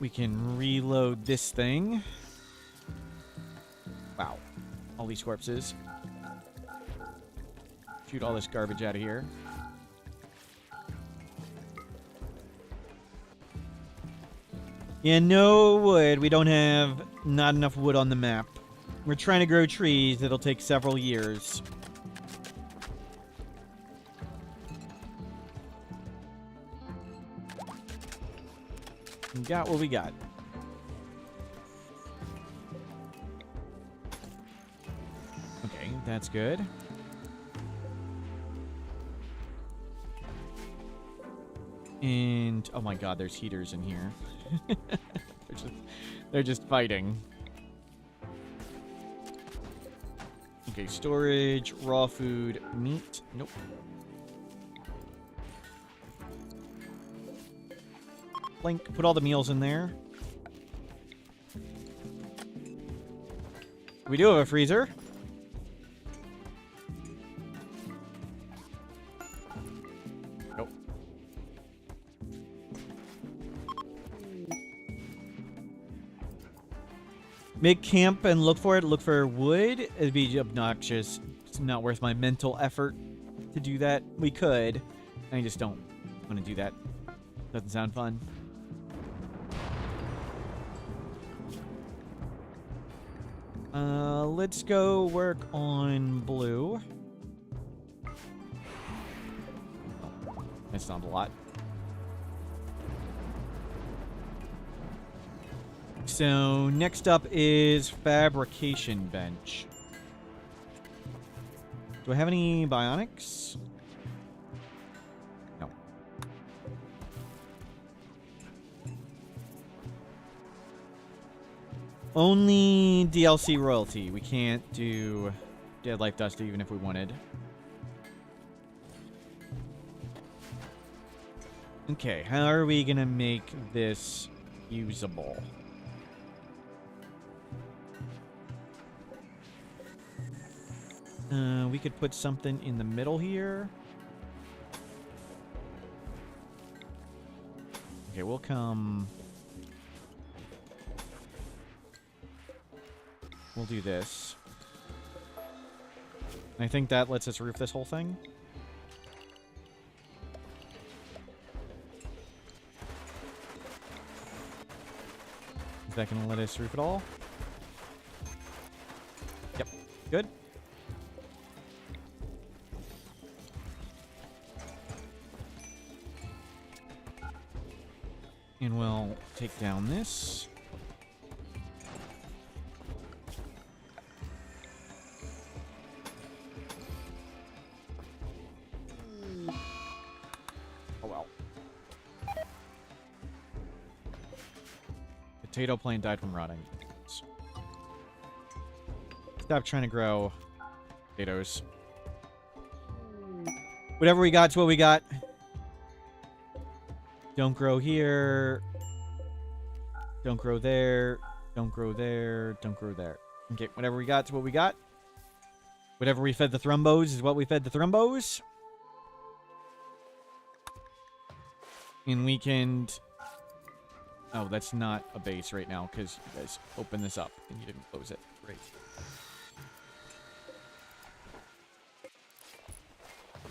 We can reload this thing. Wow. All these corpses. Shoot all this garbage out of here. Yeah, no wood. We don't have not enough wood on the map. We're trying to grow trees. It'll take several years. We got what we got. Okay, that's good. And oh my god, there's heaters in here. they're just fighting. Okay, storage, raw food, meat. Nope. Blink, put all the meals in there. We do have a freezer. Nope. Make camp and look for it. Look for wood. It'd be obnoxious. It's not worth my mental effort to do that. We could. I just don't want to do that. Doesn't sound fun. Let's go work on blue. That's not a lot. So next up is fabrication bench. Do I have any bionics? No. Only DLC royalty. We can't do Dead Life Dust even if we wanted. Okay, how are we gonna make this usable? We could put something in the middle here. Okay, we'll come... We'll do this. I think that lets us roof this whole thing. Is that going to let us roof it all? Yep. Good. And we'll take down this. Oh well. Potato plant died from rotting. Stop trying to grow potatoes. Whatever we got's what we got. Don't grow here. Don't grow there. Don't grow there. Don't grow there. Okay, whatever we got's what we got. Whatever we fed the thrumbos is what we fed the thrumbos. And we can... Oh, that's not a base right now because you guys opened this up and you didn't close it. Great.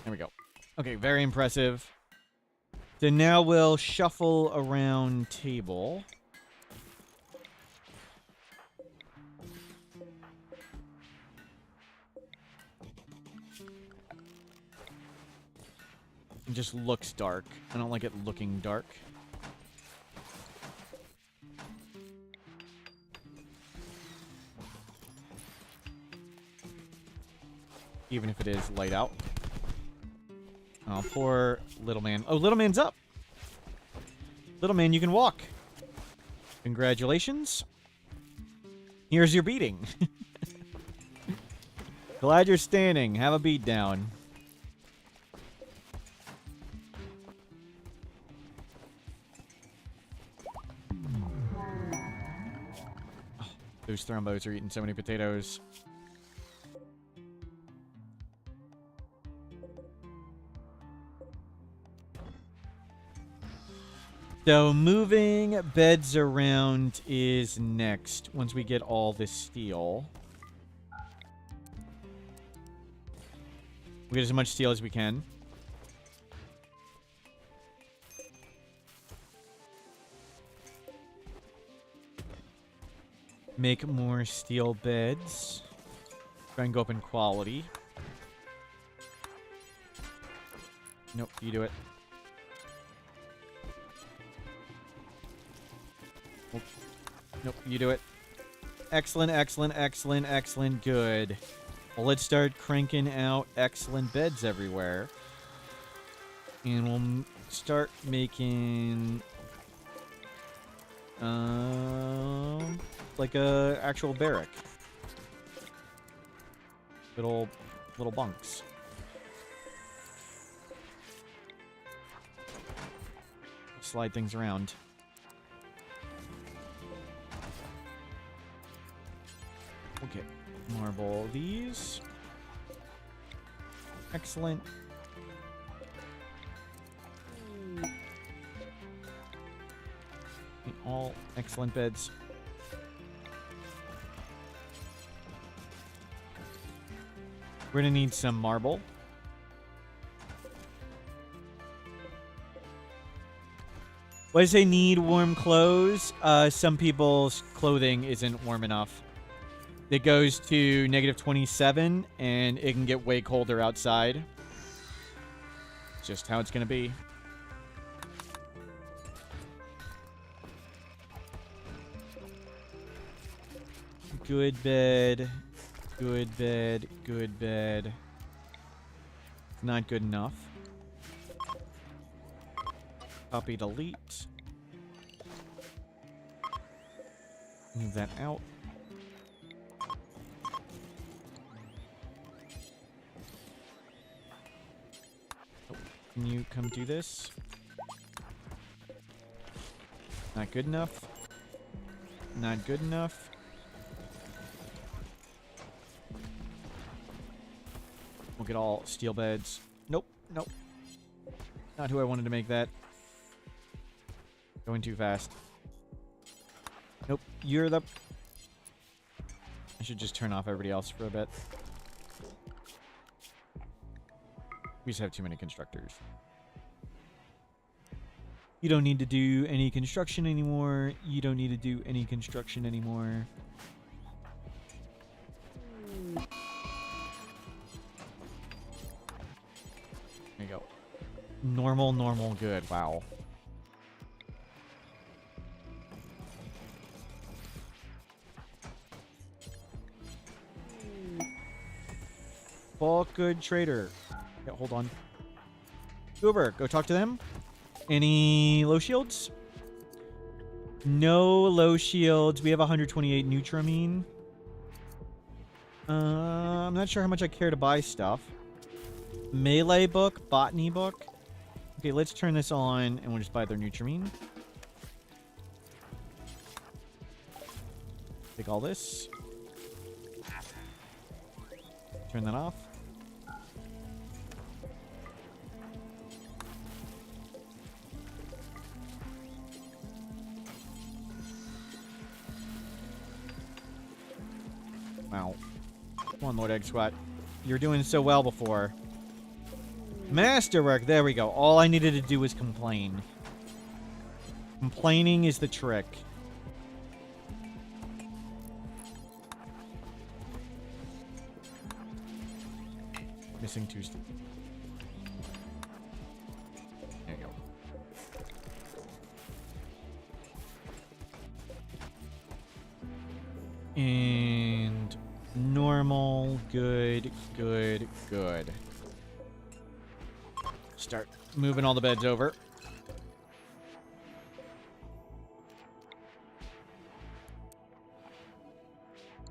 There we go. Okay, very impressive. So now we'll shuffle around table. It just looks dark. I don't like it looking dark. Even if it is light out. Oh, poor little man. Oh, little man's up. Little man, you can walk. Congratulations. Here's your beating. Glad you're standing. Have a beat down. Oh, those thrombos are eating so many potatoes. So moving beds around is next once we get all this steel. We get as much steel as we can. Make more steel beds. Try and go up in quality. Nope, you do it. Nope, you do it. Excellent, excellent, excellent, excellent, good. Well, let's start cranking out excellent beds everywhere. And we'll start making... like a actual barrack. Little bunks. Slide things around. Okay, marble these. Excellent. All excellent beds. We're gonna need some marble. Why does they need warm clothes? Some people's clothing isn't warm enough. It goes to -27, and it can get way colder outside. Just how it's gonna be. Good bed. Good bed. Good bed. Not good enough. Copy, delete. Move that out. Oh, can you come do this? Not good enough. Not good enough. We'll get all steel beds. Nope, nope. Not who I wanted to make that. Going too fast. Nope, you're the... I should just turn off everybody else for a bit. We just have too many constructors. You don't need to do any construction anymore. You don't need to do any construction anymore. There you go. Normal, normal, good. Wow. Bulk good trader. Yeah, hold on. Uber, go talk to them. Any low shields? No low shields. We have 128 Nutramine. I'm not sure how much I care to buy stuff. Melee book, botany book. Okay, let's turn this on and we'll just buy their Nutramine. Take all this. Turn that off. Wow. Come on, Lord Egg Squat. You're doing so well before. Masterwork. There we go. All I needed to do was complain. Complaining is the trick. Missing two. There you go. And normal, good, good, good. Start moving all the beds over.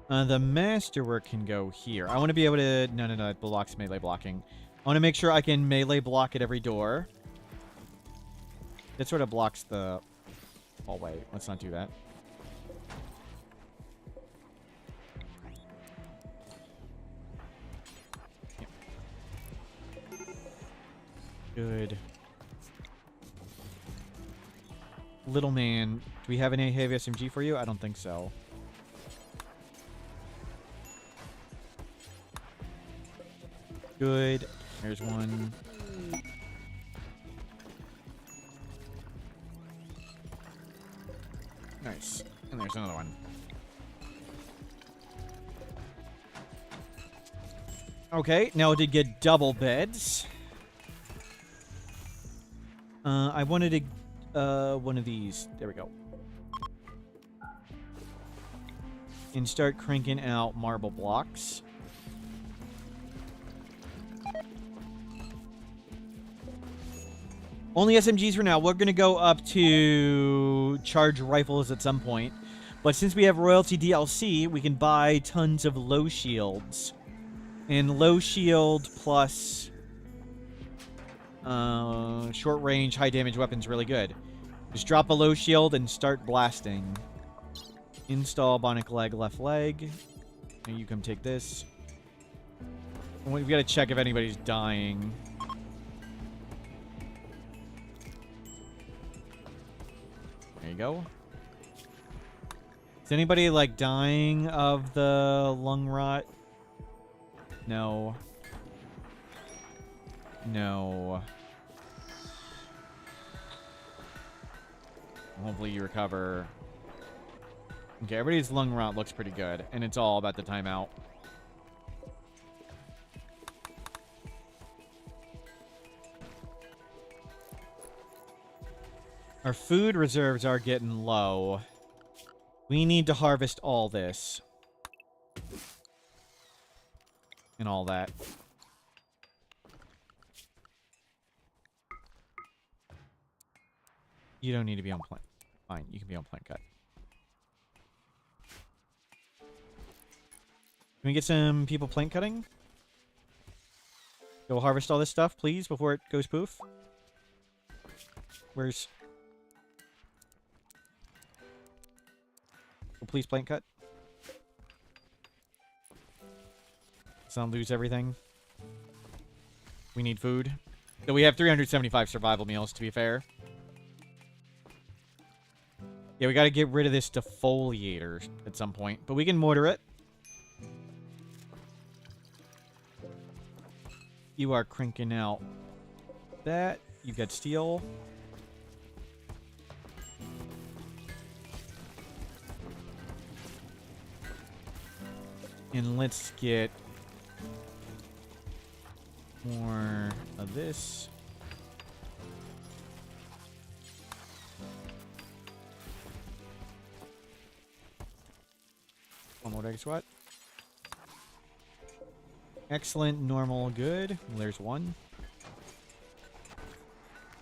The masterwork can go here. I want to be able to... No, it blocks melee blocking. I want to make sure I can melee block at every door. That sort of blocks the hallway. Let's not do that. Yep. Good. Little man. Do we have any heavy SMG for you? I don't think so. Good. There's one. Nice. And there's another one. Okay, now it did get double beds. I wanted one of these. There we go. And start cranking out marble blocks. Only SMGs for now. We're going to go up to charge rifles at some point. But since we have royalty DLC, we can buy tons of low shields. And low shield plus short range, high damage weapons really good. Just drop a low shield and start blasting. Install bionic leg, left leg. And you come take this. And we've got to check if anybody's dying. There you go. Is anybody, like, dying of the lung rot? No. No. Hopefully you recover. Okay, everybody's lung rot looks pretty good, and it's all about the timeout. Our food reserves are getting low. We need to harvest all this. And all that. You don't need to be on plant. Fine, you can be on plant cut. Can we get some people plant cutting? Go harvest all this stuff, please, before it goes poof. Where's... Well, please plant cut. Let's not lose everything. We need food. So we have 375 survival meals, to be fair. Yeah, we gotta get rid of this defoliator at some point. But we can mortar it. You are cranking out that. You've got steel. And let's get more of this. One more egg squat. Excellent, normal, good. Well, there's one.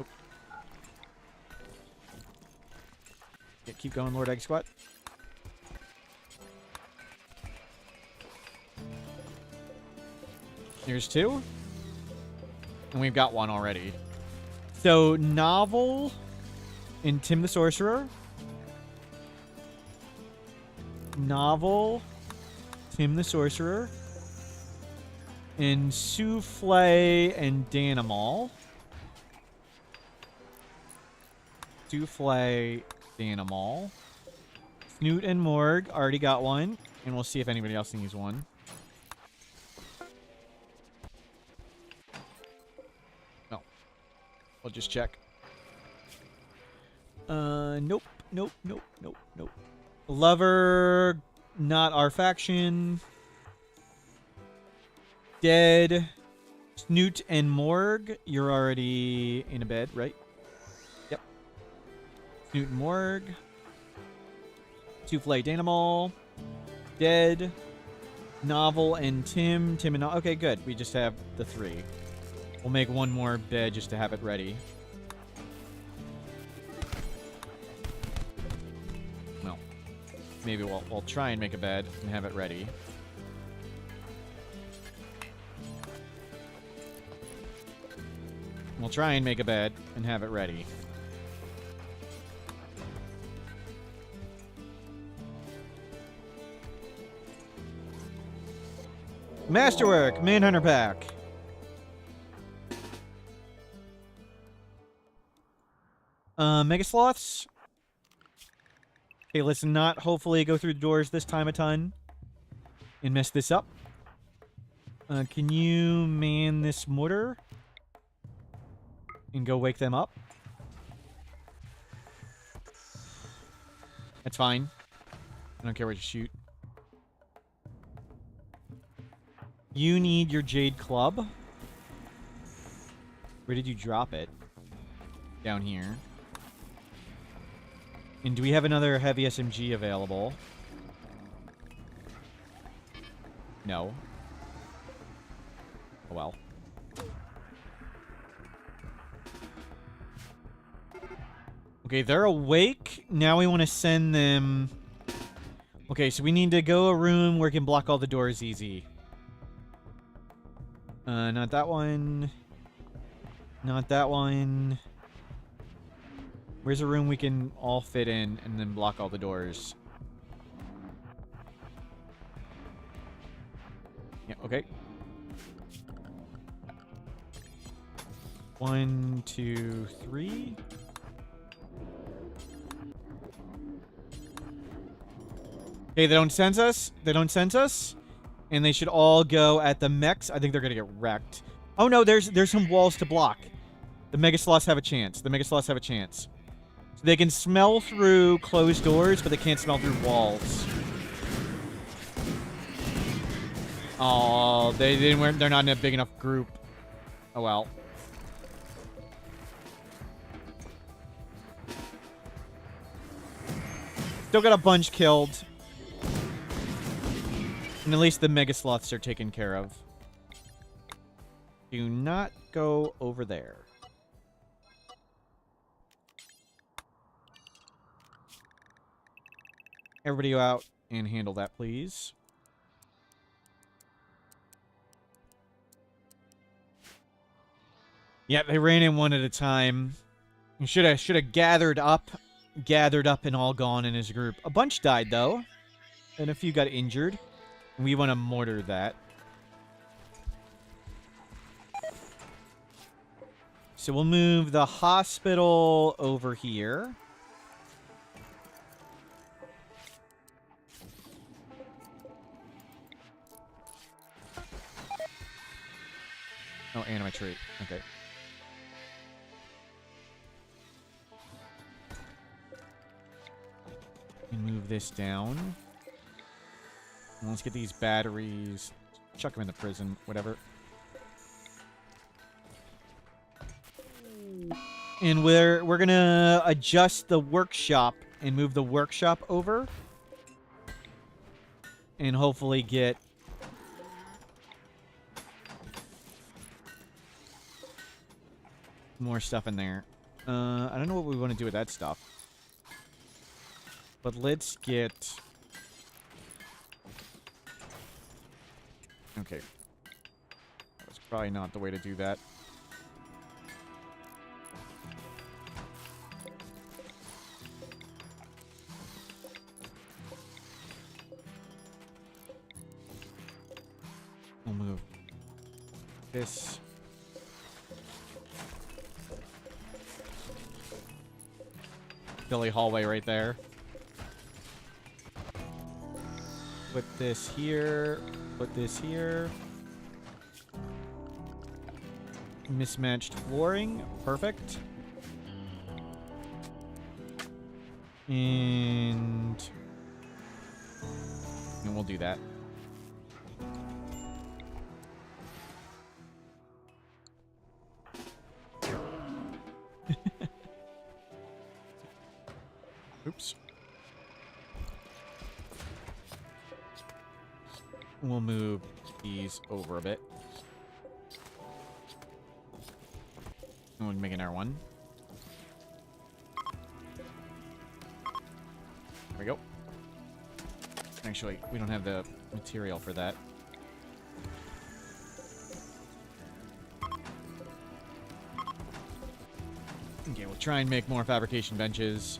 Oh. Yeah, keep going, Lord Egg Squat. Here's two. And we've got one already. So, Novel and Tim the Sorcerer. Novel, Tim the Sorcerer. And Souffle and Danimal. Souffle, Danimal. Snoot and Morg already got one. And we'll see if anybody else needs one. No. We'll just check. Nope. Nope, nope, nope, nope. Lover, not our faction. Dead. Snoot and Morg, you're already in a bed, right? Yep. Snoot and Morg. Souffle Danimal. Dead. Novel and Tim. Tim and... Okay, good. We just have the three. We'll make one more bed just to have it ready. Well, maybe we'll try and make a bed and have it ready. We'll try and make a bed and have it ready. Masterwork, Manhunter Pack. Mega Sloths. Okay, let's not hopefully go through the doors this time a ton and mess this up. Can you man this mortar? And go wake them up. That's fine. I don't care where to shoot. You need your Jade Club. Where did you drop it? Down here. And do we have another heavy SMG available? No. Oh well. Okay, they're awake. Now we want to send them... Okay, so we need to go a room where we can block all the doors easy. Not that one. Not that one. Where's a room we can all fit in and then block all the doors? Yeah, okay. 1, 2, 3. Okay, they don't sense us. They don't sense us. And they should all go at the mechs. I think they're going to get wrecked. Oh no, there's some walls to block. The Megasloths have a chance. The Megasloths have a chance. So they can smell through closed doors, but they can't smell through walls. Oh, they're not in a big enough group. Oh well. Still got a bunch killed. And at least the Megasloths are taken care of. Do not go over there. Everybody go out and handle that, please. Yeah, they ran in one at a time. Should have gathered up and all gone in his group. A bunch died though, and a few got injured. We want to mortar that. So we'll move the hospital over here. Oh, animatree. Okay. And move this down. And let's get these batteries. Chuck them in the prison. Whatever. And we're gonna adjust the workshop and move the workshop over. And hopefully get more stuff in there. I don't know what we want to do with that stuff. But let's get... Okay. That was probably not the way to do that. We'll move this. Silly hallway right there. Put this here. Put this here. Mismatched flooring. Perfect. And we'll do that. Oops. We'll move these over a bit. And we'll make another one. There we go. Actually, we don't have the material for that. Okay, we'll try and make more fabrication benches.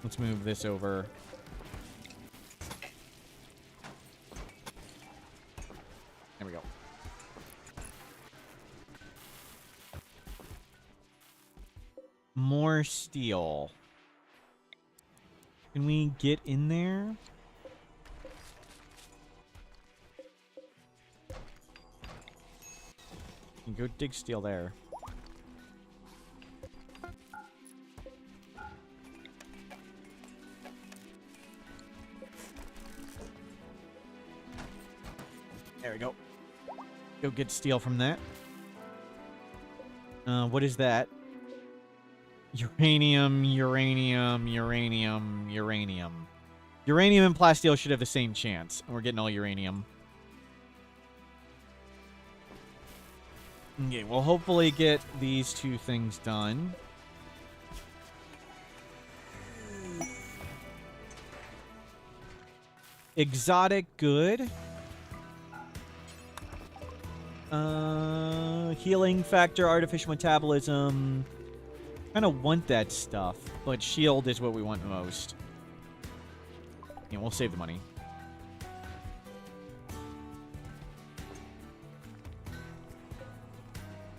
Let's move this over. There we go. More steel. Can we get in there? You can go dig steel there. There we go. Go get steel from that. What is that? Uranium, uranium, uranium, uranium. Uranium and plasteel should have the same chance. And we're getting all uranium. Okay, we'll hopefully get these two things done. Exotic, good. Healing factor, artificial metabolism. Kind of want that stuff, but shield is what we want the most. Yeah, we'll save the money.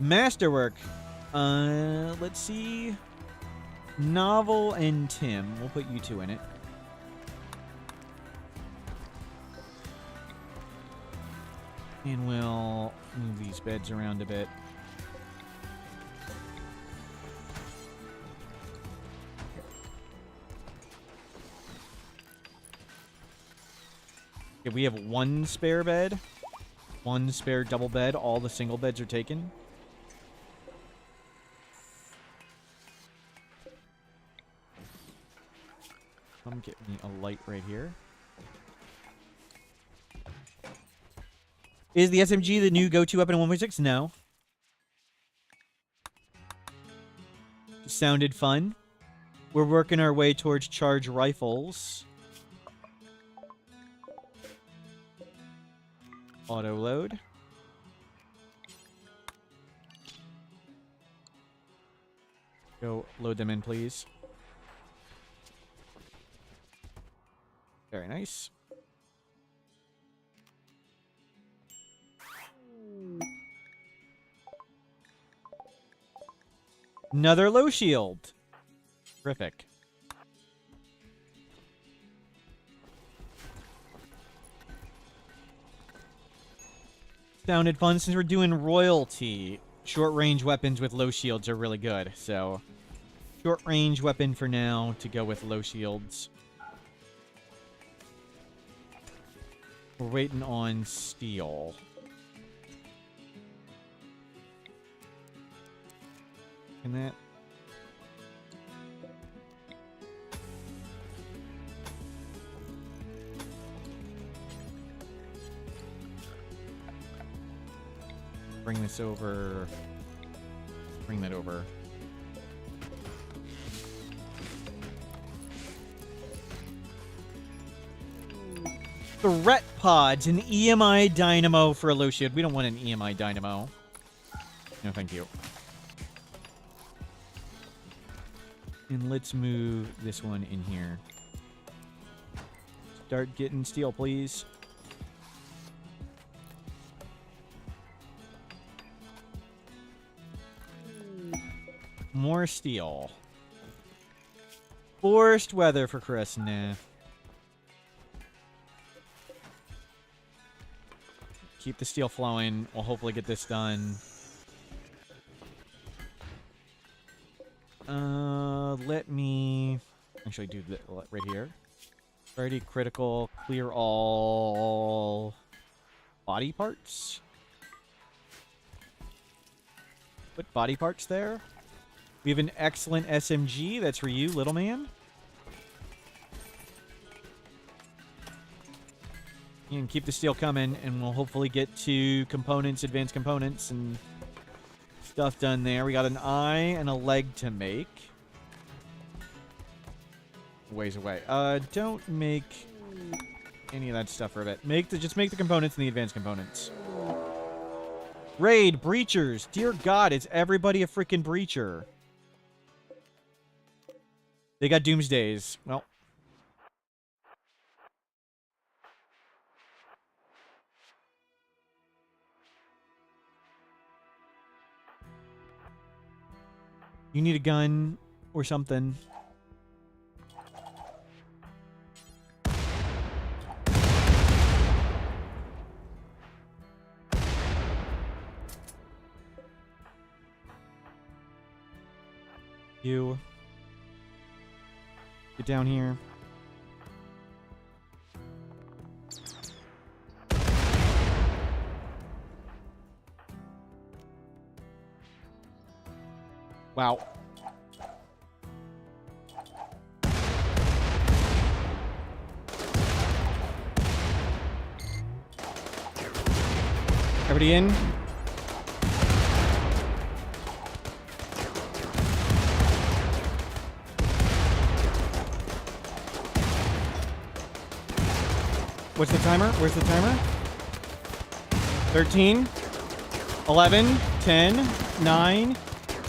Masterwork. Let's see. Novel and Tim. We'll put you two in it. And we'll move these beds around a bit. Okay, we have one spare bed. One spare double bed. All the single beds are taken. Come get me a light right here. Is the SMG the new go-to weapon in 1.6? No. Sounded fun. We're working our way towards charge rifles. Auto load. Go load them in, please. Very nice. Another low shield. Terrific. Sounded fun. Since we're doing royalty, short-range weapons with low shields are really good. So, short-range weapon for now to go with low shields. We're waiting on steel. Can that... Bring this over. Bring that over. Threat pods, an EMI dynamo for a low shield. We don't want an EMI dynamo. No, thank you. And let's move this one in here. Start getting steel, please. More steel. Forced weather for Chris. Nah. Keep the steel flowing. We'll hopefully get this done. Let me actually do that right here. Already critical. Clear all body parts. Put body parts there. We have an excellent SMG. That's for you, little man. You can keep the steel coming, and we'll hopefully get to components, advanced components, and stuff done there. We got an eye and a leg to make. Ways away. Don't make any of that stuff for a bit. Just make the components and the advanced components. Raid, breachers. Dear God, is everybody a freaking breacher? They got doomsdays. Well. You need a gun or something. You. Get down here. Wow. Everybody in? What's the timer? Where's the timer? 13, 11, 10, 9,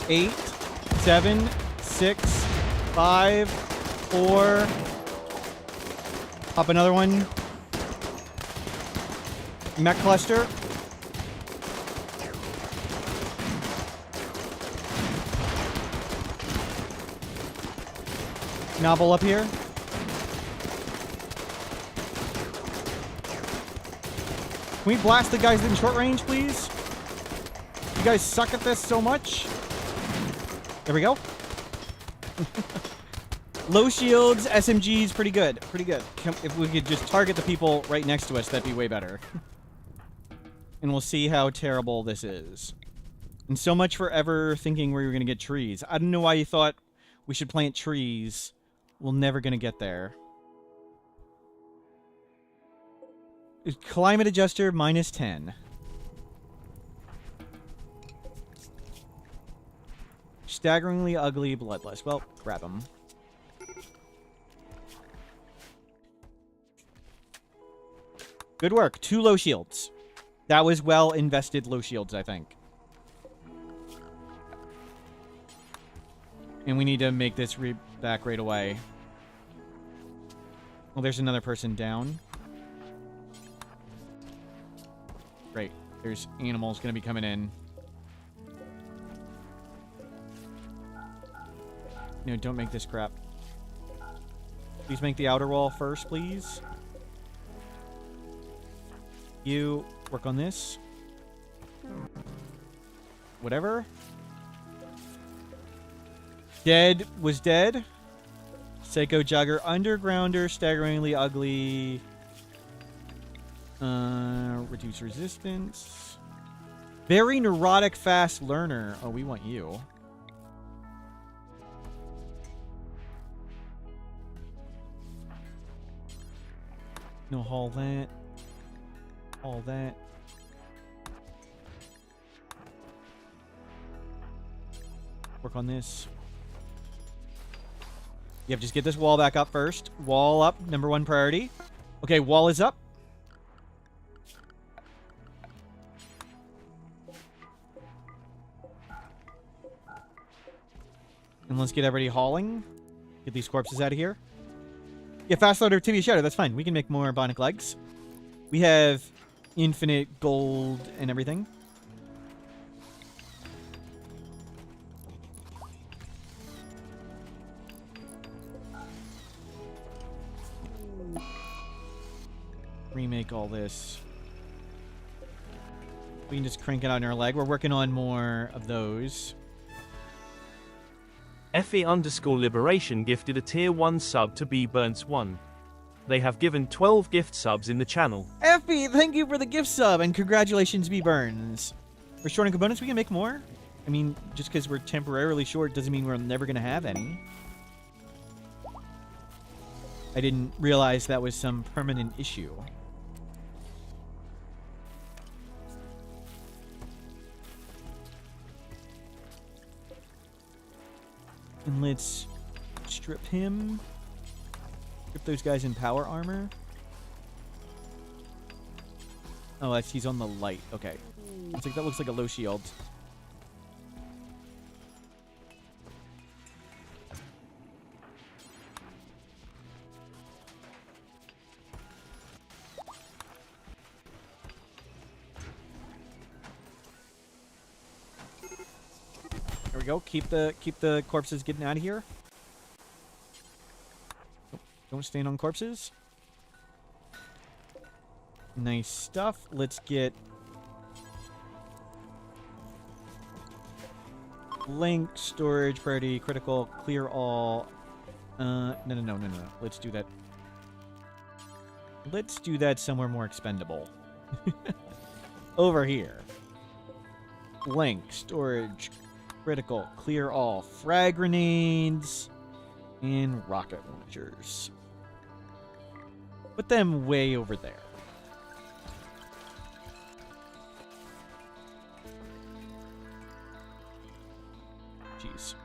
8, 7, 6, 5, 4. Pop another one. Mech cluster. Novel up here. Can we blast the guys in short range, please? You guys suck at this so much. There we go. Low shields, SMGs, pretty good. Pretty good. If we could just target the people right next to us, that'd be way better. And we'll see how terrible this is. And so much for ever thinking we were going to get trees. I don't know why you thought we should plant trees. We're never going to get there. Climate adjuster -10. Staggeringly ugly, bloodless. Well, grab them. Good work. 2 low shields. That was well invested low shields, I think. And we need to make this back right away. Well, there's another person down. Great. There's animals going to be coming in. No, don't make this crap. Please make the outer wall first, please. You work on this. Whatever. Dead was dead. Psycho Jogger, Undergrounder, Staggeringly Ugly. Reduce resistance. Very neurotic fast learner. Oh, we want you. No, haul that. All that. Work on this. Yep, just get this wall back up first. Wall up, #1 priority. Okay, wall is up. And let's get everybody hauling. Get these corpses out of here. Yeah, fast loader, tibia shadow, that's fine. We can make more bionic legs. We have infinite gold and everything. Remake all this. We can just crank it out in our leg. We're working on more of those. FE_Liberation gifted a tier 1 sub to B-Burns1. They have given 12 gift subs in the channel. Effie, thank you for the gift sub, and congratulations, B Burns. Restoring components, we can make more. I mean, just because we're temporarily short doesn't mean we're never going to have any. I didn't realize that was some permanent issue. And let's strip him. Strip those guys in power armor. Oh, he's on the light. Okay. That looks like a low shield. There we go. Keep the corpses getting out of here. Don't stand on corpses. Nice stuff. Let's get link, storage, priority, critical, clear all. No. Let's do that. Let's do that somewhere more expendable. Over here. Link, storage, critical, clear all, frag grenades, and rocket launchers. Put them way over there. Jeez.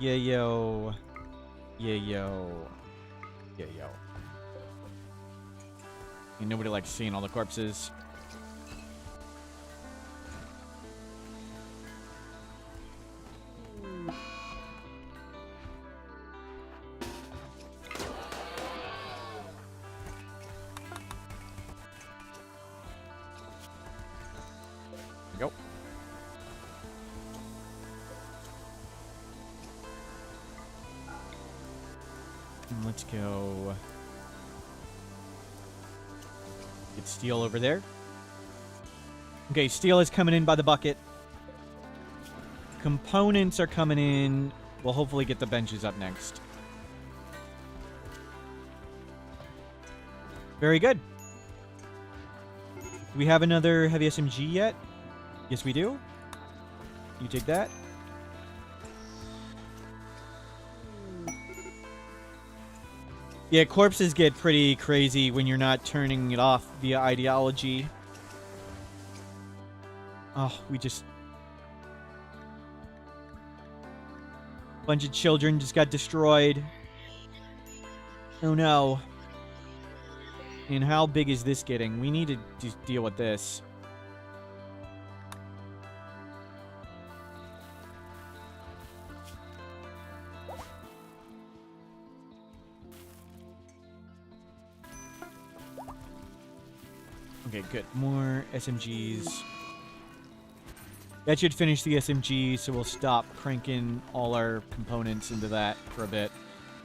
Yeah, yo. Yeah, yo. Yeah, yo. And nobody likes seeing all the corpses. Go. And let's go. Get steel over there. Okay, steel is coming in by the bucket. Components are coming in. We'll hopefully get the benches up next. Very good. Do we have another heavy SMG yet? Yes, we do. You take that. Yeah, corpses get pretty crazy when you're not turning it off via ideology. Oh, we just... Bunch of children just got destroyed. Oh no. And how big is this getting? We need to just deal with this. Okay, good. More SMGs. That should finish the SMG, so we'll stop cranking all our components into that for a bit.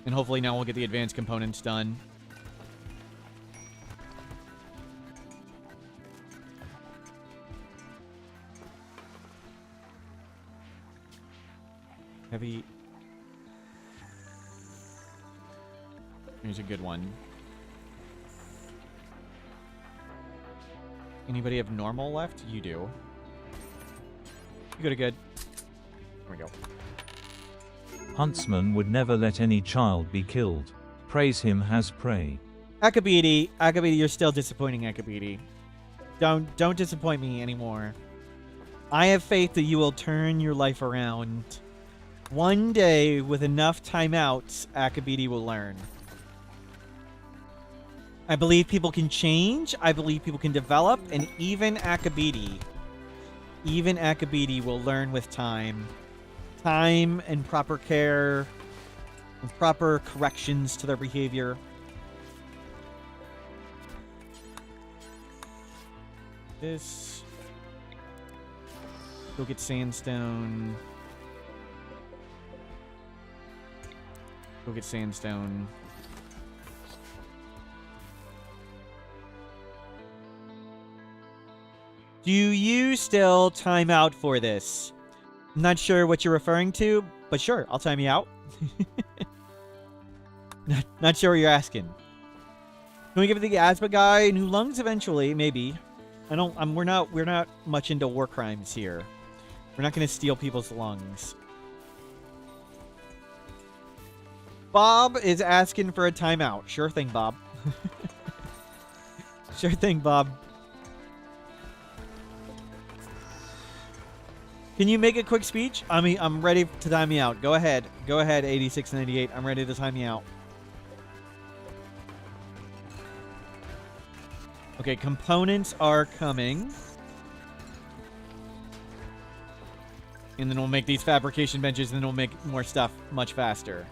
And hopefully now we'll get the advanced components done. Heavy. Here's a good one. Anybody have normal left? You do. You go to good. There we go. Huntsman would never let any child be killed. Praise him has prey. Akabidi, you're still disappointing, Akabidi. Don't disappoint me anymore. I have faith that you will turn your life around. One day, with enough timeouts, Akabidi will learn. I believe people can change. I believe people can develop. And even Akabidi will learn with time. Time and proper care. And proper corrections to their behavior. This. Go get sandstone. Go get sandstone. Do you still time out for this? I'm not sure what you're referring to, but sure, I'll time you out. not sure what you're asking. Can we give it the asthma guy new lungs eventually? Maybe. We're not much into war crimes here. We're not going to steal people's lungs. Bob is asking for a timeout. Sure thing, Bob. Sure thing, Bob. Can you make a quick speech? I mean, I'm ready to time you out. Go ahead. Go ahead, 8698. I'm ready to time you out. Okay, components are coming. And then we'll make these fabrication benches, and then we'll make more stuff much faster.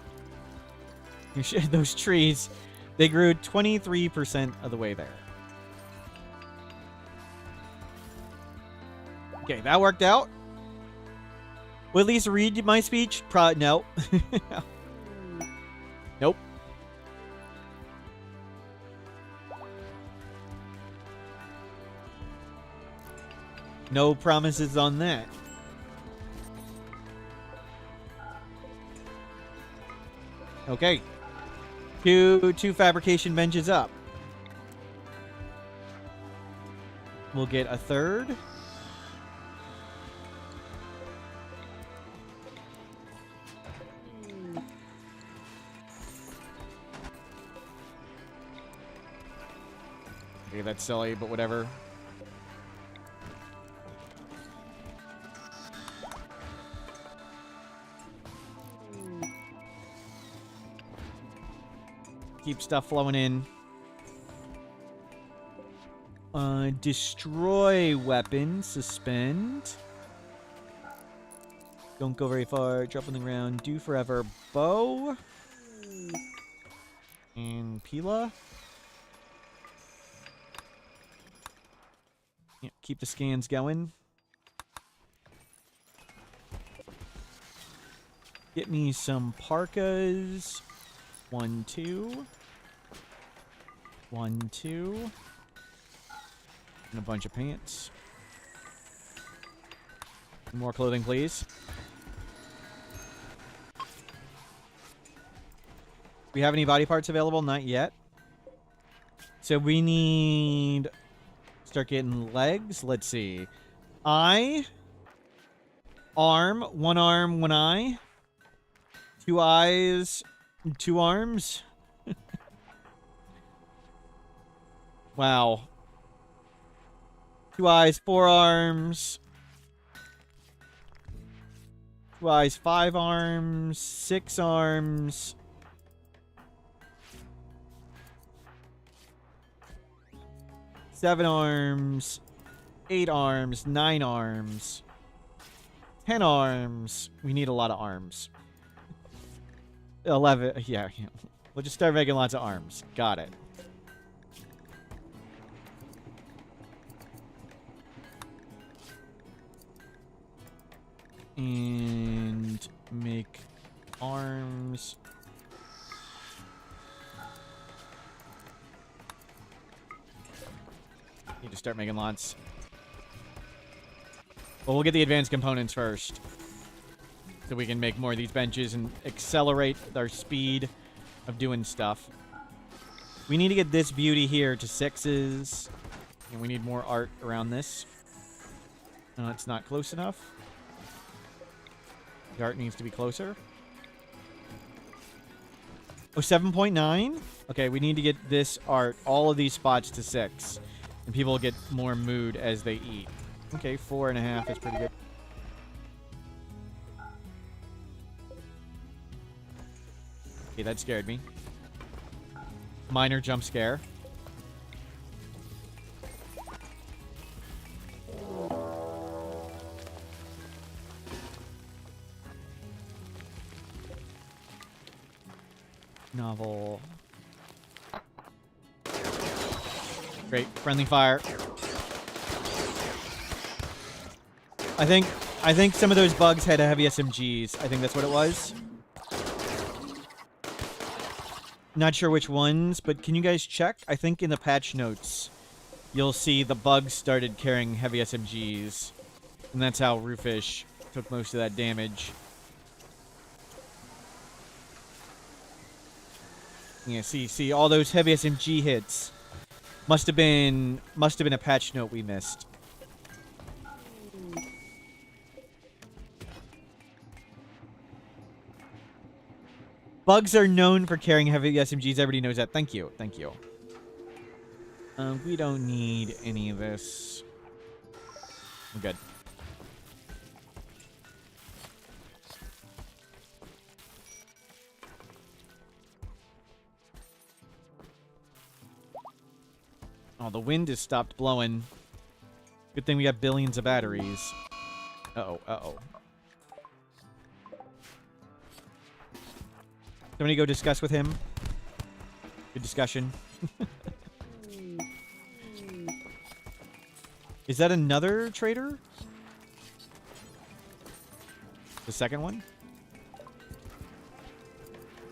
Those trees, they grew 23% of the way there. Okay, that worked out. Will at least read my speech? No. Nope. No promises on that. Okay. Two fabrication benches up. We'll get a third. Okay, that's silly, but whatever. Keep stuff flowing in. Destroy weapon. Suspend. Don't go very far. Drop on the ground. Do forever. Bow. And Pila. Yeah, keep the scans going. Get me some parkas. 1, 2. 1, 2. And a bunch of pants. More clothing, please. We have any body parts available? Not yet. So we need... Start getting legs. Let's see. Eye. Arm. One arm, one eye. Two eyes, two arms. Wow. Two eyes, four arms. Two eyes, five arms. Six arms. Seven arms. 8 arms. 9 arms. 10 arms. We need a lot of arms. 11. Yeah. We'll just start making lots of arms. Got it. And make arms. Need to start making lots. Well, we'll get the advanced components first. So we can make more of these benches and accelerate our speed of doing stuff. We need to get this beauty here to 6s. And we need more art around this. No, it's not close enough. The art needs to be closer. Oh, 7.9? Okay, we need to get this art, all of these spots to 6. And people get more mood as they eat. Okay, 4.5 is pretty good. Okay, that scared me. Minor jump scare. Novel. Great. Friendly fire. I think some of those bugs had heavy SMGs. I think that's what it was. Not sure which ones, but can you guys check? I think in the patch notes, you'll see the bugs started carrying heavy SMGs. And that's how Roofish took most of that damage. Yeah, see, all those heavy SMG hits. Must have been a patch note we missed. Bugs are known for carrying heavy SMGs. Everybody knows that. Thank you. Thank you. We don't need any of this. We're good. Oh, the wind has stopped blowing. Good thing we have billions of batteries. Uh-oh, uh-oh. Somebody go discuss with him. Good discussion. Is that another trader? The second one?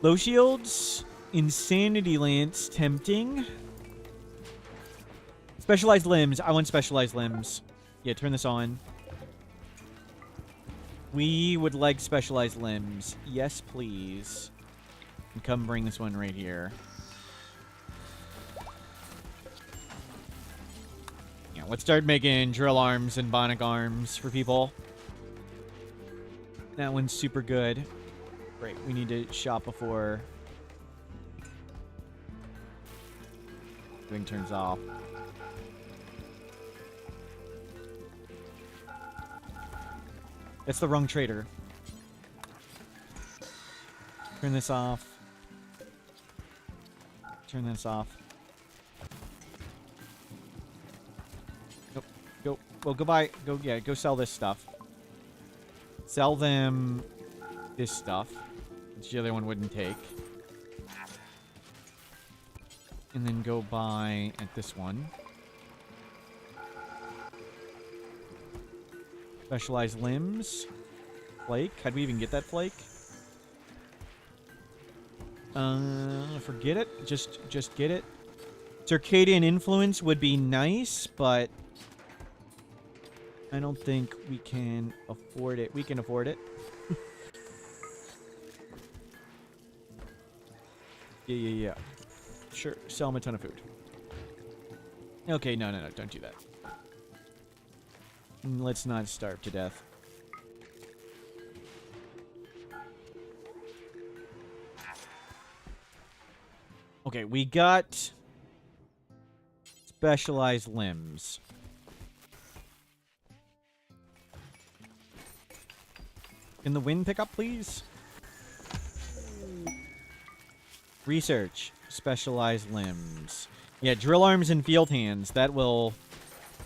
Low shields. Insanity lance. Tempting. Specialized limbs. I want specialized limbs. Yeah, turn this on. We would like specialized limbs. Yes, please. And come bring this one right here. Yeah, let's start making drill arms and bionic arms for people. That one's super good. Great, we need to shop before everything turns off. That's the wrong trader. Turn this off. Turn this off. Nope. Go. Well, goodbye. Go. Yeah. Go sell this stuff. Sell them this stuff, which the other one wouldn't take. And then go buy at this one. Specialized limbs. Flake. How'd we even get that flake? Forget it. Just get it. Circadian influence would be nice, but I don't think we can afford it. We can afford it. Yeah. Sure, sell him a ton of food. Okay, no, don't do that. Let's not starve to death. Okay, we got specialized limbs. Can the wind pick up, please? Research. Specialized limbs. Yeah, drill arms and field hands. That will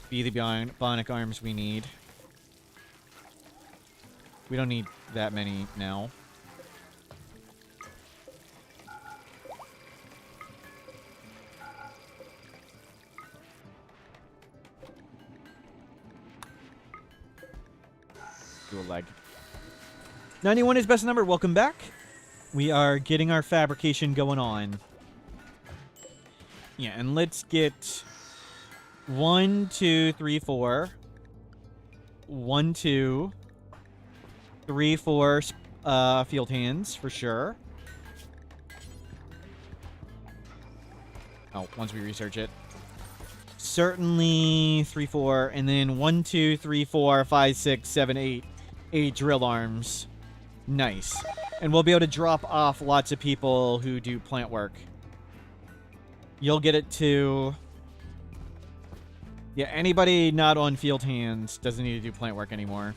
be the bionic arms we need. We don't need that many now. Do a leg. 91 is best number. Welcome back. We are getting our fabrication going on. Yeah, and let's get 1, 2, 3, 4. 1, 2, 3, 4 field hands for sure. Oh, once we research it. Certainly 3, 4, and then 1, 2, 3, 4, 5, 6, 7, 8. 8 drill arms. Nice. And we'll be able to drop off lots of people who do plant work. You'll get it to... Yeah, anybody not on field hands doesn't need to do plant work anymore.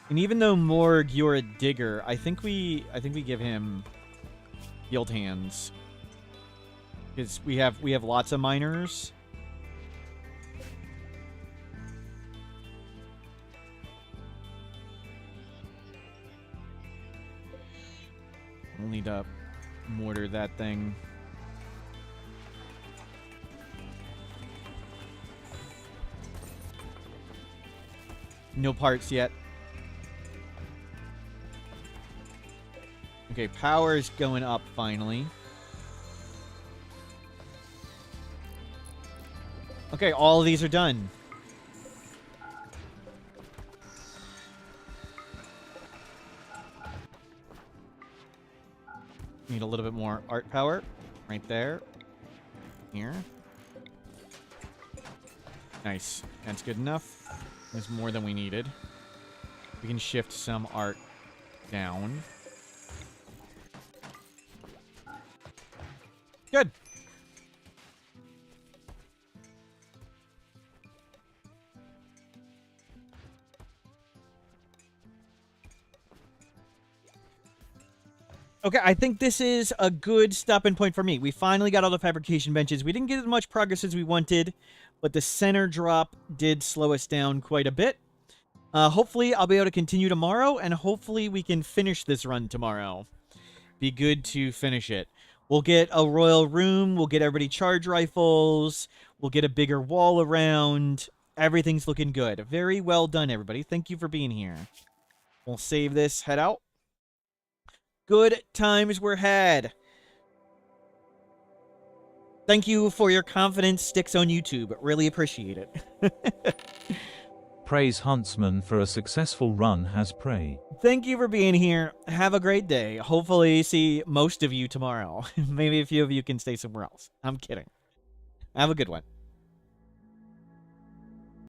And even though Morg, you're a digger, I think we give him field hands. Because we have lots of miners. We'll need to mortar that thing. No parts yet. Okay, power's going up finally. Okay, all of these are done. Need a little bit more art power. Right there. Here. Nice. That's good enough. That's more than we needed. We can shift some art down. Good. Okay, I think this is a good stopping point for me. We finally got all the fabrication benches. We didn't get as much progress as we wanted, but the center drop did slow us down quite a bit. Hopefully, I'll be able to continue tomorrow, and hopefully we can finish this run tomorrow. Be good to finish it. We'll get a royal room. We'll get everybody charge rifles. We'll get a bigger wall around. Everything's looking good. Very well done, everybody. Thank you for being here. We'll save this, head out. Good times were had. Thank you for your confidence, Sticks on YouTube. Really appreciate it. Praise Huntsman for a successful run has prey. Thank you for being here. Have a great day. Hopefully see most of you tomorrow. Maybe a few of you can stay somewhere else. I'm kidding. Have a good one.